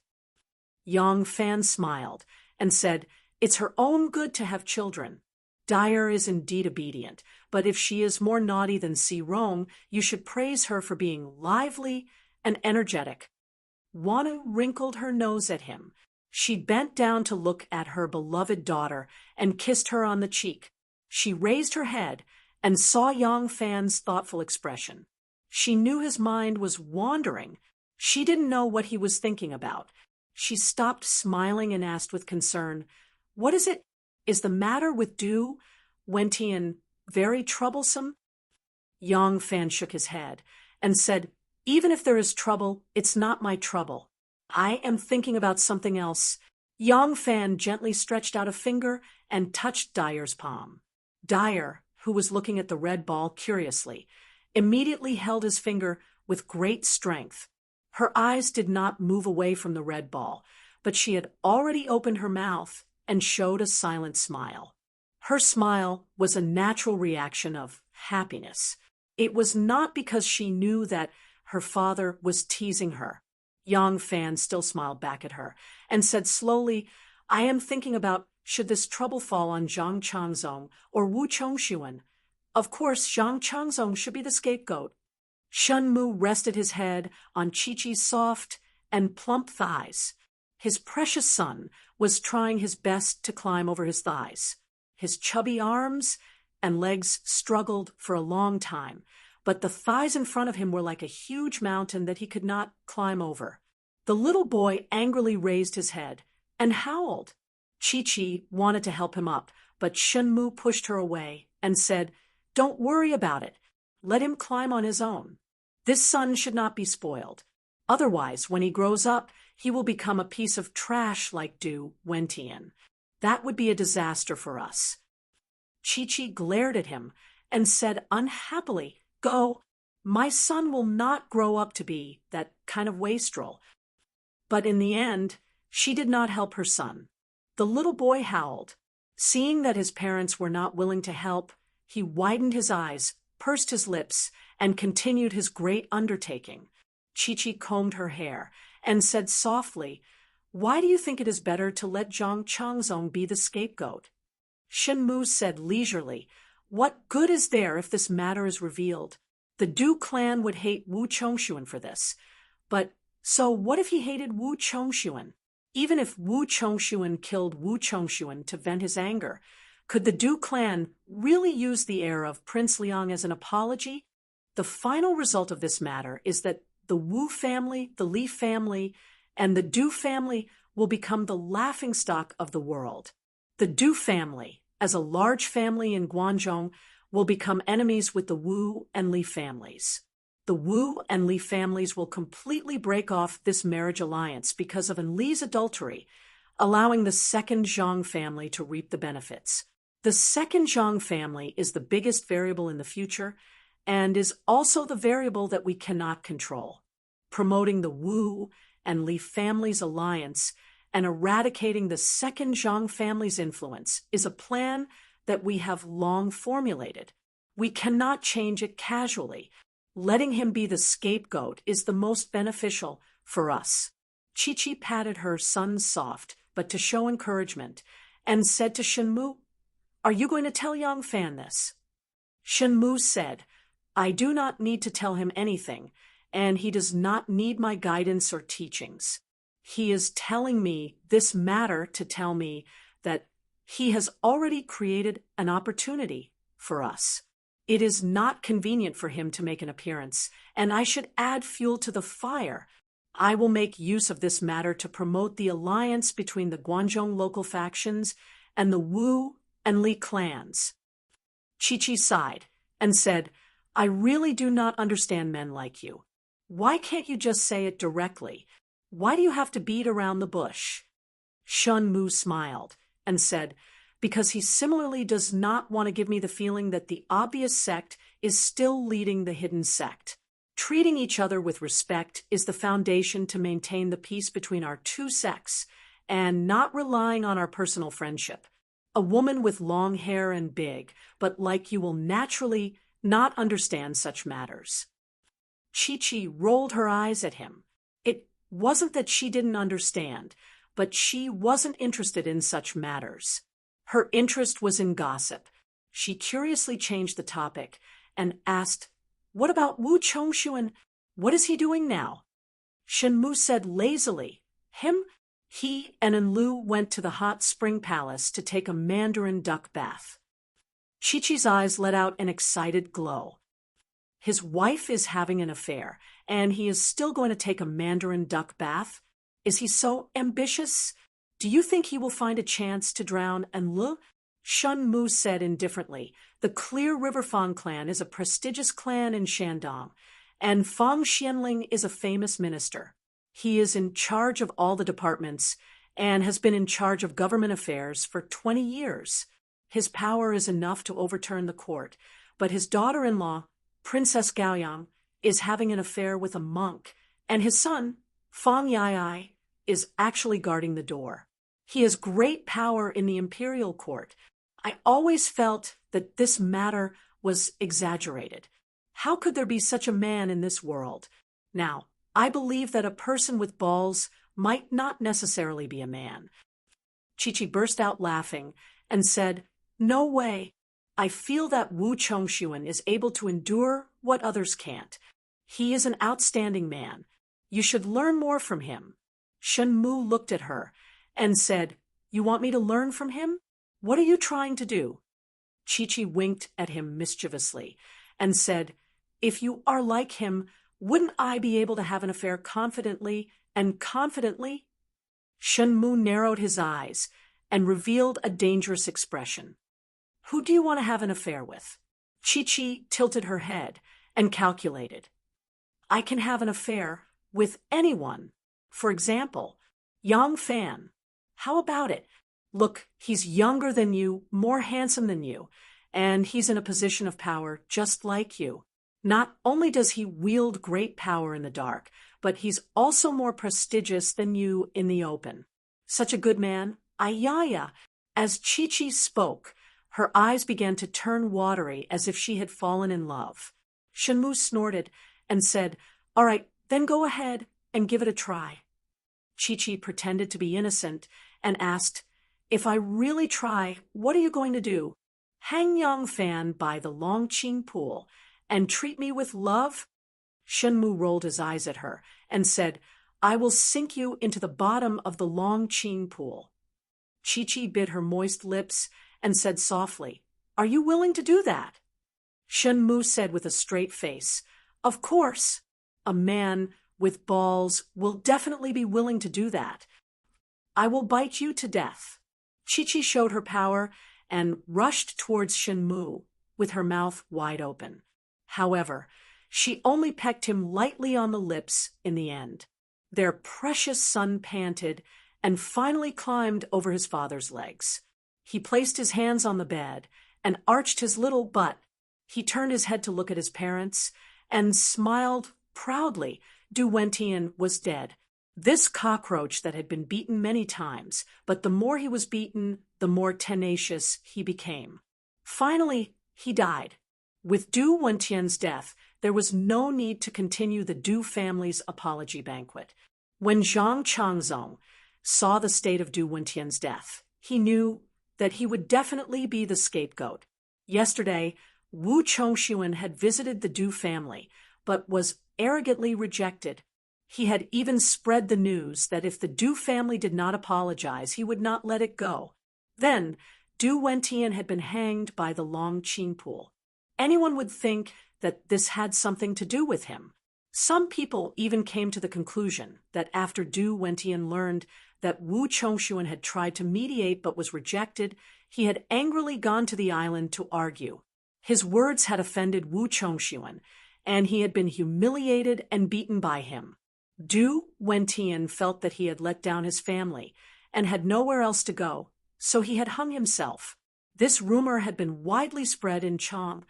Yang Fan smiled and said, "It's her own good to have children. Dyer is indeed obedient, but if she is more naughty than Si Rong, you should praise her for being lively and energetic." Wana wrinkled her nose at him. She bent down to look at her beloved daughter and kissed her on the cheek. She raised her head and saw Yang Fan's thoughtful expression. She knew his mind was wandering. She didn't know what he was thinking about. She stopped smiling and asked with concern, "What is it? Is the matter with Du Wentian very troublesome?" Yang Fan shook his head and said, "Even if there is trouble, it's not my trouble. I am thinking about something else." Yang Fan gently stretched out a finger and touched Dyer's palm. Dyer, who was looking at the red ball curiously, immediately held his finger with great strength. Her eyes did not move away from the red ball, but she had already opened her mouth and showed a silent smile. Her smile was a natural reaction of happiness. It was not because she knew that her father was teasing her. Yang Fan still smiled back at her and said slowly, "I am thinking about should this trouble fall on Zhang Changzong or Wu Chongshuan. Of course, Zhang Changzong should be the scapegoat." Shun Mu rested his head on Chi-Chi's soft and plump thighs. His precious son was trying his best to climb over his thighs. His chubby arms and legs struggled for a long time, but the thighs in front of him were like a huge mountain that he could not climb over. The little boy angrily raised his head and howled. Chi-Chi wanted to help him up, but Shun Mu pushed her away and said, "Don't worry about it. Let him climb on his own." This son should not be spoiled. Otherwise, when he grows up, he will become a piece of trash like Du Wentian. That would be a disaster for us. Chi-Chi glared at him and said unhappily, "Go. My son will not grow up to be that kind of wastrel." But in the end, she did not help her son. The little boy howled. Seeing that his parents were not willing to help, he widened his eyes, pursed his lips, and continued his great undertaking. Chi-Chi combed her hair and said softly, "Why do you think it is better to let Zhang Changzong be the scapegoat?" Shen Mu said leisurely, "What good is there if this matter is revealed? The Du clan would hate Wu Chongshuan for this. But so what if he hated Wu Chongshuan? Even if Wu Chongshuan killed Wu Chongshuan to vent his anger, could the Du clan really use the heir of Prince Liang as an apology? The final result of this matter is that the Wu family, the Li family, and the Du family will become the laughingstock of the world. The Du family, as a large family in Guangzhou, will become enemies with the Wu and Li families. The Wu and Li families will completely break off this marriage alliance because of Li's adultery, allowing the second Zhang family to reap the benefits. The second Zhang family is the biggest variable in the future and is also the variable that we cannot control. Promoting the Wu and Li families' alliance and eradicating the second Zhang family's influence is a plan that we have long formulated. We cannot change it casually. Letting him be the scapegoat is the most beneficial for us. Chi-Chi patted her son soft, but to show encouragement, and said to Shen Mu, "Are you going to tell Yang Fan this?" Shen Mu said, "I do not need to tell him anything, and he does not need my guidance or teachings. He is telling me this matter to tell me that he has already created an opportunity for us. It is not convenient for him to make an appearance, and I should add fuel to the fire. I will make use of this matter to promote the alliance between the Guangzhou local factions and the Wu and Li clans." Chi-Chi sighed and said, "I really do not understand men like you. Why can't you just say it directly? Why do you have to beat around the bush?" Shen Mu smiled and said, "Because he similarly does not want to give me the feeling that the obvious sect is still leading the hidden sect. Treating each other with respect is the foundation to maintain the peace between our two sects, and not relying on our personal friendship. A woman with long hair and big, but like you will naturally not understand such matters." Chi-Chi rolled her eyes at him. It wasn't that she didn't understand, but she wasn't interested in such matters. Her interest was in gossip. She curiously changed the topic and asked, "What about Wu Chongshuan? What is he doing now?" Shen Mu said lazily, He and Enlu went to the hot spring palace to take a mandarin duck bath." Chi-Chi's eyes let out an excited glow. His wife is having an affair, and he is still going to take a mandarin duck bath? Is he so ambitious? Do you think he will find a chance to drown Enlu? Shen Mu said indifferently, "The Clear River Fang clan is a prestigious clan in Shandong, and Fang Xianling is a famous minister. He is in charge of all the departments and has been in charge of government affairs for 20 years. His power is enough to overturn the court, but his daughter-in-law, Princess Gaoyang, is having an affair with a monk, and his son, Fang Yai, is actually guarding the door. He has great power in the imperial court. I always felt that this matter was exaggerated. How could there be such a man in this world? Now, I believe that a person with balls might not necessarily be a man." Chi-Chi burst out laughing and said, "No way. I feel that Wu Chongshuan is able to endure what others can't. He is an outstanding man. You should learn more from him." Shen Mu looked at her and said, "You want me to learn from him? What are you trying to do?" Chi-Chi winked at him mischievously and said, "If you are like him, wouldn't I be able to have an affair confidently and confidently?" Shen Mu narrowed his eyes and revealed a dangerous expression. "Who do you want to have an affair with?" Chi-Chi tilted her head and calculated. I can have an affair with anyone. For example, Yang Fan. How about it? Look, he's younger than you, more handsome than you, and he's in a position of power just like you. Not only does he wield great power in the dark, but he's also more prestigious than you in the open. Such a good man. Ayaya. As Chi-Chi spoke, her eyes began to turn watery as if she had fallen in love. Shenmu snorted and said, "All right, then go ahead and give it a try." Chi-Chi pretended to be innocent and asked, "If I really try, what are you going to do? Hang Yang Fan by the Longqing pool and treat me with love?" Shenmu rolled his eyes at her and said, "I will sink you into the bottom of the Longqing pool." Chi-Chi bit her moist lips and said softly, "Are you willing to do that?" Shenmu said with a straight face, "Of course. A man with balls will definitely be willing to do that. I will bite you to death." Chi-Chi showed her power and rushed towards Shenmu with her mouth wide open. However, she only pecked him lightly on the lips in the end. Their precious son panted and finally climbed over his father's legs. He placed his hands on the bed and arched his little butt. He turned his head to look at his parents and smiled proudly. Du Wentian was dead. This cockroach that had been beaten many times, but the more he was beaten, the more tenacious he became. Finally, he died. With Du Wentian's death, there was no need to continue the Du family's apology banquet. When Zhang Changzong saw the state of Du Wentian's death, he knew that he would definitely be the scapegoat. Yesterday, Wu Chongxuan had visited the Du family, but was arrogantly rejected. He had even spread the news that if the Du family did not apologize, he would not let it go. Then, Du Wentian had been hanged by the Longqing pool. Anyone would think that this had something to do with him. Some people even came to the conclusion that after Du Wentian learned that Wu Chongxuan had tried to mediate but was rejected, he had angrily gone to the island to argue. His words had offended Wu Chongxuan, and he had been humiliated and beaten by him. Du Wentian felt that he had let down his family and had nowhere else to go, so he had hung himself. This rumor had been widely spread in Chang,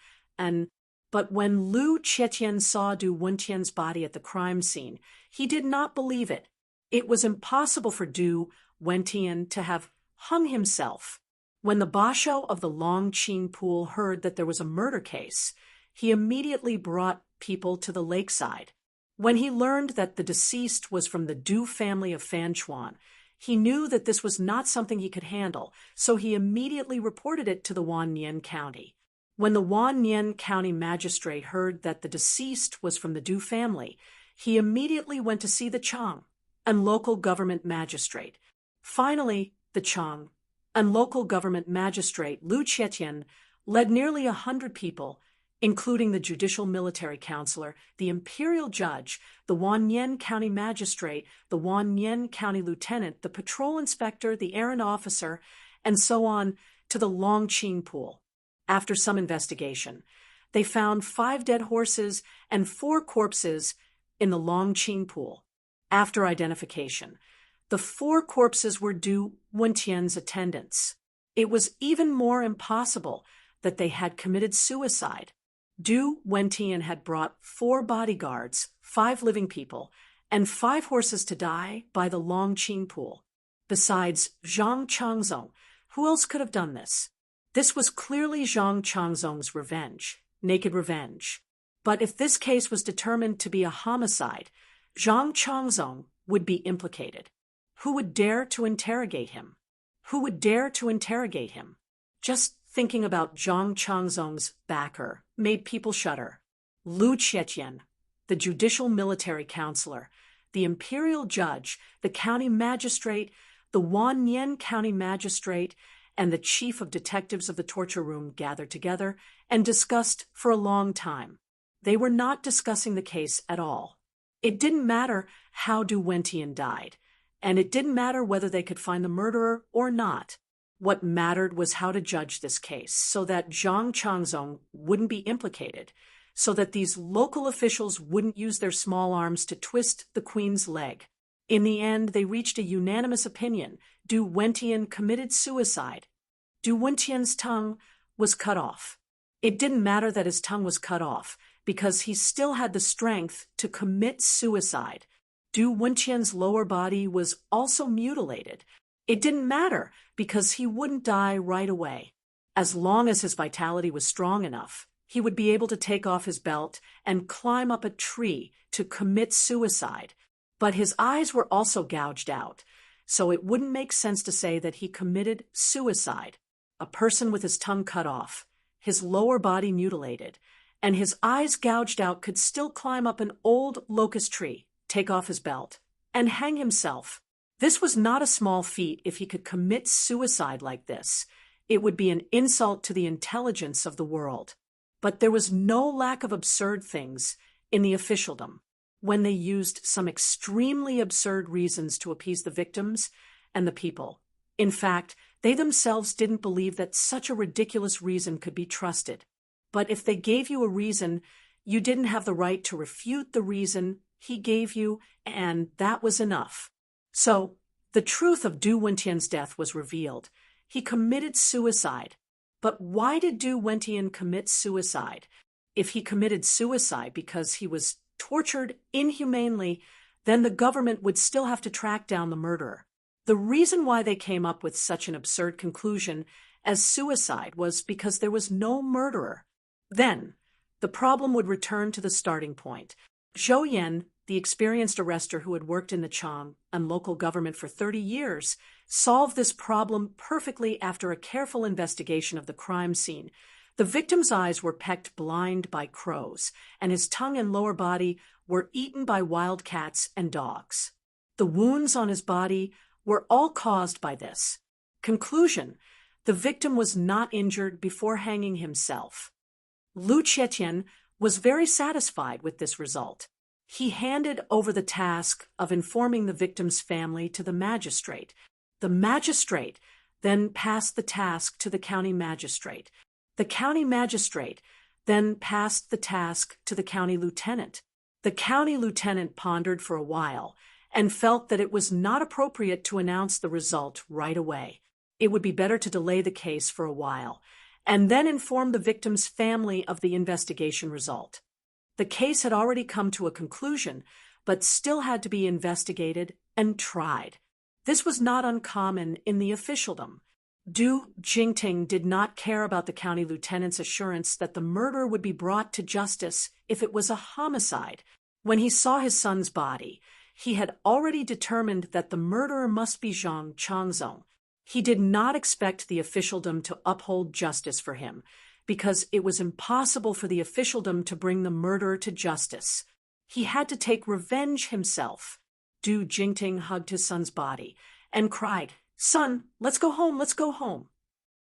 but when Lu Qietian saw Du Wentian's body at the crime scene, he did not believe it. It was impossible for Du Wentian to have hung himself. When the basho of the Longqing pool heard that there was a murder case, he immediately brought people to the lakeside. When he learned that the deceased was from the Du family of Fanchuan, he knew that this was not something he could handle, so he immediately reported it to the Wannian County. When the Wannian County magistrate heard that the deceased was from the Du family, he immediately went to see the Chang and local government magistrate. Finally, the Chang and local government magistrate Lu Qietian led nearly 100 people, including the judicial military counselor, the imperial judge, the Wannian County magistrate, the Wannian County lieutenant, the patrol inspector, the errand officer, and so on, to the Longqing pool. After some investigation, they found 5 dead horses and 4 corpses in the Longqing pool. After identification, the 4 corpses were Du Wentian's attendants. It was even more impossible that they had committed suicide. Du Wentian had brought 4 bodyguards, 5 living people, and 5 horses to die by the Longqing pool. Besides Zhang Changzong, who else could have done this? This was clearly Zhang Changzong's revenge, naked revenge. But if this case was determined to be a homicide, Zhang Changzong would be implicated. Who would dare to interrogate him? Who would dare to interrogate him? Just thinking about Zhang Changzong's backer made people shudder. Lu Qietian, the judicial military counselor, the imperial judge, the county magistrate, the Wannian County magistrate, and the chief of detectives of the torture room gathered together and discussed for a long time. They were not discussing the case at all. It didn't matter how Du Wentian died, and it didn't matter whether they could find the murderer or not. What mattered was how to judge this case so that Zhang Changzong wouldn't be implicated, so that these local officials wouldn't use their small arms to twist the queen's leg. In the end, they reached a unanimous opinion. Du Wentian committed suicide. Du Wentian's tongue was cut off. It didn't matter that his tongue was cut off, because he still had the strength to commit suicide. Du Wentian's lower body was also mutilated. It didn't matter, because he wouldn't die right away. As long as his vitality was strong enough, he would be able to take off his belt and climb up a tree to commit suicide. But his eyes were also gouged out, so it wouldn't make sense to say that he committed suicide. A person with his tongue cut off, his lower body mutilated, and his eyes gouged out could still climb up an old locust tree, take off his belt, and hang himself. This was not a small feat if he could commit suicide like this. It would be an insult to the intelligence of the world. But there was no lack of absurd things in the officialdom when they used some extremely absurd reasons to appease the victims and the people. In fact, they themselves didn't believe that such a ridiculous reason could be trusted. But if they gave you a reason, you didn't have the right to refute the reason he gave you, and that was enough. So, the truth of Du Wentian's death was revealed. He committed suicide. But why did Du Wentian commit suicide? If he committed suicide because he was tortured inhumanely, then the government would still have to track down the murderer. The reason why they came up with such an absurd conclusion as suicide was because there was no murderer. Then, the problem would return to the starting point. Zhou Yan, the experienced arrester who had worked in the Chang and local government for 30 years, solved this problem perfectly after a careful investigation of the crime scene. The victim's eyes were pecked blind by crows, and his tongue and lower body were eaten by wild cats and dogs. The wounds on his body were all caused by this. Conclusion: the victim was not injured before hanging himself. Lu Chietian was very satisfied with this result. He handed over the task of informing the victim's family to the magistrate. The magistrate then passed the task to the county magistrate. The county magistrate then passed the task to the county lieutenant. The county lieutenant pondered for a while and felt that it was not appropriate to announce the result right away. It would be better to delay the case for a while and then inform the victim's family of the investigation result. The case had already come to a conclusion, but still had to be investigated and tried. This was not uncommon in the officialdom. Du Jingting did not care about the county lieutenant's assurance that the murderer would be brought to justice if it was a homicide. When he saw his son's body, he had already determined that the murderer must be Zhang Changzong. He did not expect the officialdom to uphold justice for him, because it was impossible for the officialdom to bring the murderer to justice. He had to take revenge himself. Du Jingting hugged his son's body and cried, "Son, let's go home, let's go home."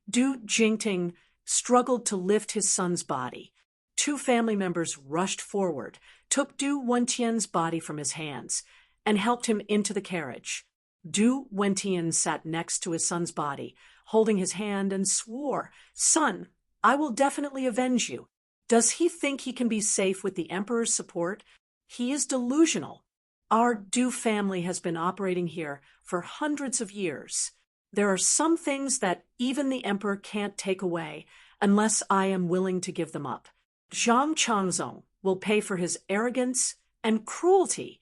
Du Jingting struggled to lift his son's body. Two family members rushed forward, took Du Wentian's body from his hands, and helped him into the carriage. Du Wentian sat next to his son's body, holding his hand, and swore, "Son, I will definitely avenge you." Does he think he can be safe with the emperor's support? He is delusional. Our Du family has been operating here for hundreds of years. There are some things that even the emperor can't take away unless I am willing to give them up. Zhang Changzong will pay for his arrogance and cruelty.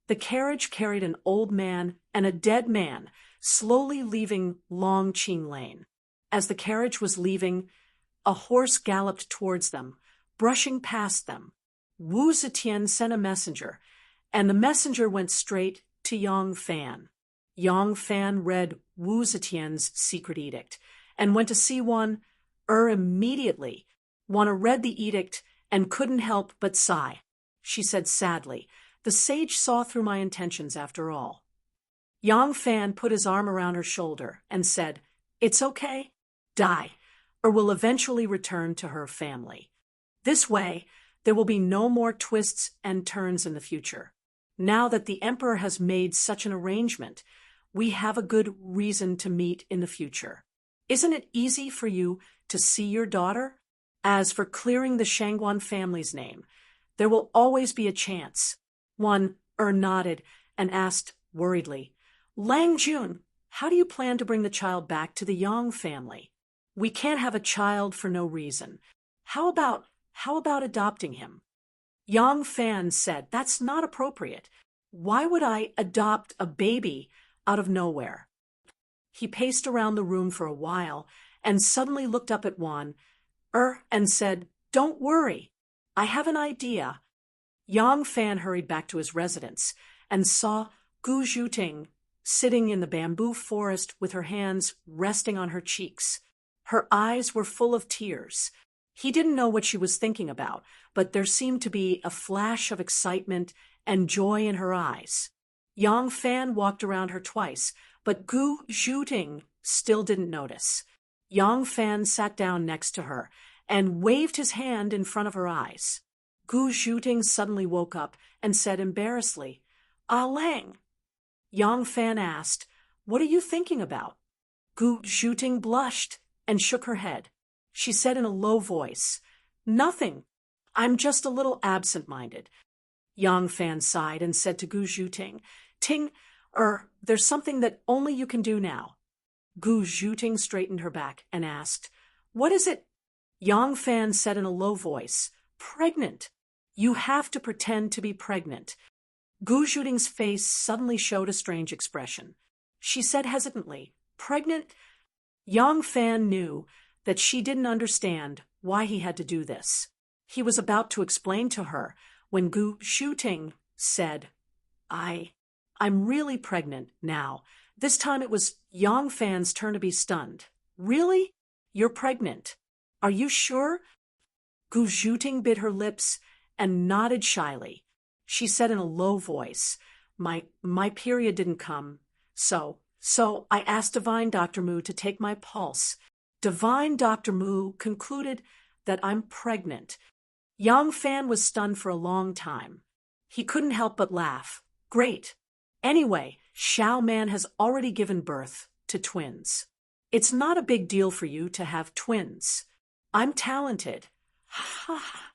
The carriage carried an old man and a dead man, slowly leaving Longqing Lane. As the carriage was leaving, a horse galloped towards them, brushing past them. Wu Zetian sent a messenger, and the messenger went straight to Yang Fan. Yang Fan read Wu Zetian's secret edict and went to see Wan immediately. Wan read the edict and couldn't help but sigh. She said sadly, "The sage saw through my intentions after all." Yang Fan put his arm around her shoulder and said, "It's okay. Die, or will eventually return to her family. This way, there will be no more twists and turns in the future. Now that the emperor has made such an arrangement, we have a good reason to meet in the future. Isn't it easy for you to see your daughter?" As for clearing the Shangguan family's name, there will always be a chance. One nodded and asked worriedly, Lang Jun, how do you plan to bring the child back to the Yang family? We can't have a child for no reason. How about adopting him? Yang Fan said, that's not appropriate. Why would I adopt a baby out of nowhere? He paced around the room for a while and suddenly looked up at Wan, and said, don't worry, I have an idea. Yang Fan hurried back to his residence and saw Gu Zhuting sitting in the bamboo forest with her hands resting on her cheeks. Her eyes were full of tears. He didn't know what she was thinking about, but there seemed to be a flash of excitement and joy in her eyes. Yang Fan walked around her twice, but Gu Zhuting still didn't notice. Yang Fan sat down next to her and waved his hand in front of her eyes. Gu Zhuting suddenly woke up and said embarrassedly, Ah Lang. Yang Fan asked, what are you thinking about? Gu Zhuting blushed and shook her head. She said in a low voice, nothing. I'm just a little absent-minded. Yang Fan sighed and said to Gu Zhuting, there's something that only you can do now. Gu Zhuting straightened her back and asked, what is it? Yang Fan said in a low voice, pregnant. You have to pretend to be pregnant. Gu Zhuting's face suddenly showed a strange expression. She said hesitantly, pregnant? Yang Fan knew that she didn't understand why he had to do this. He was about to explain to her when Gu Zhuting said, I'm really pregnant now. This time it was Yang Fan's turn to be stunned. Really? You're pregnant? Are you sure? Gu Zhuting bit her lips and nodded shyly. She said in a low voice, My period didn't come, so I asked Divine Dr. Mu to take my pulse. Divine Dr. Mu concluded that I'm pregnant. Yang Fan was stunned for a long time. He couldn't help but laugh. Great. Anyway, Xiao Man has already given birth to twins. It's not a big deal for you to have twins. I'm talented. Ha ha.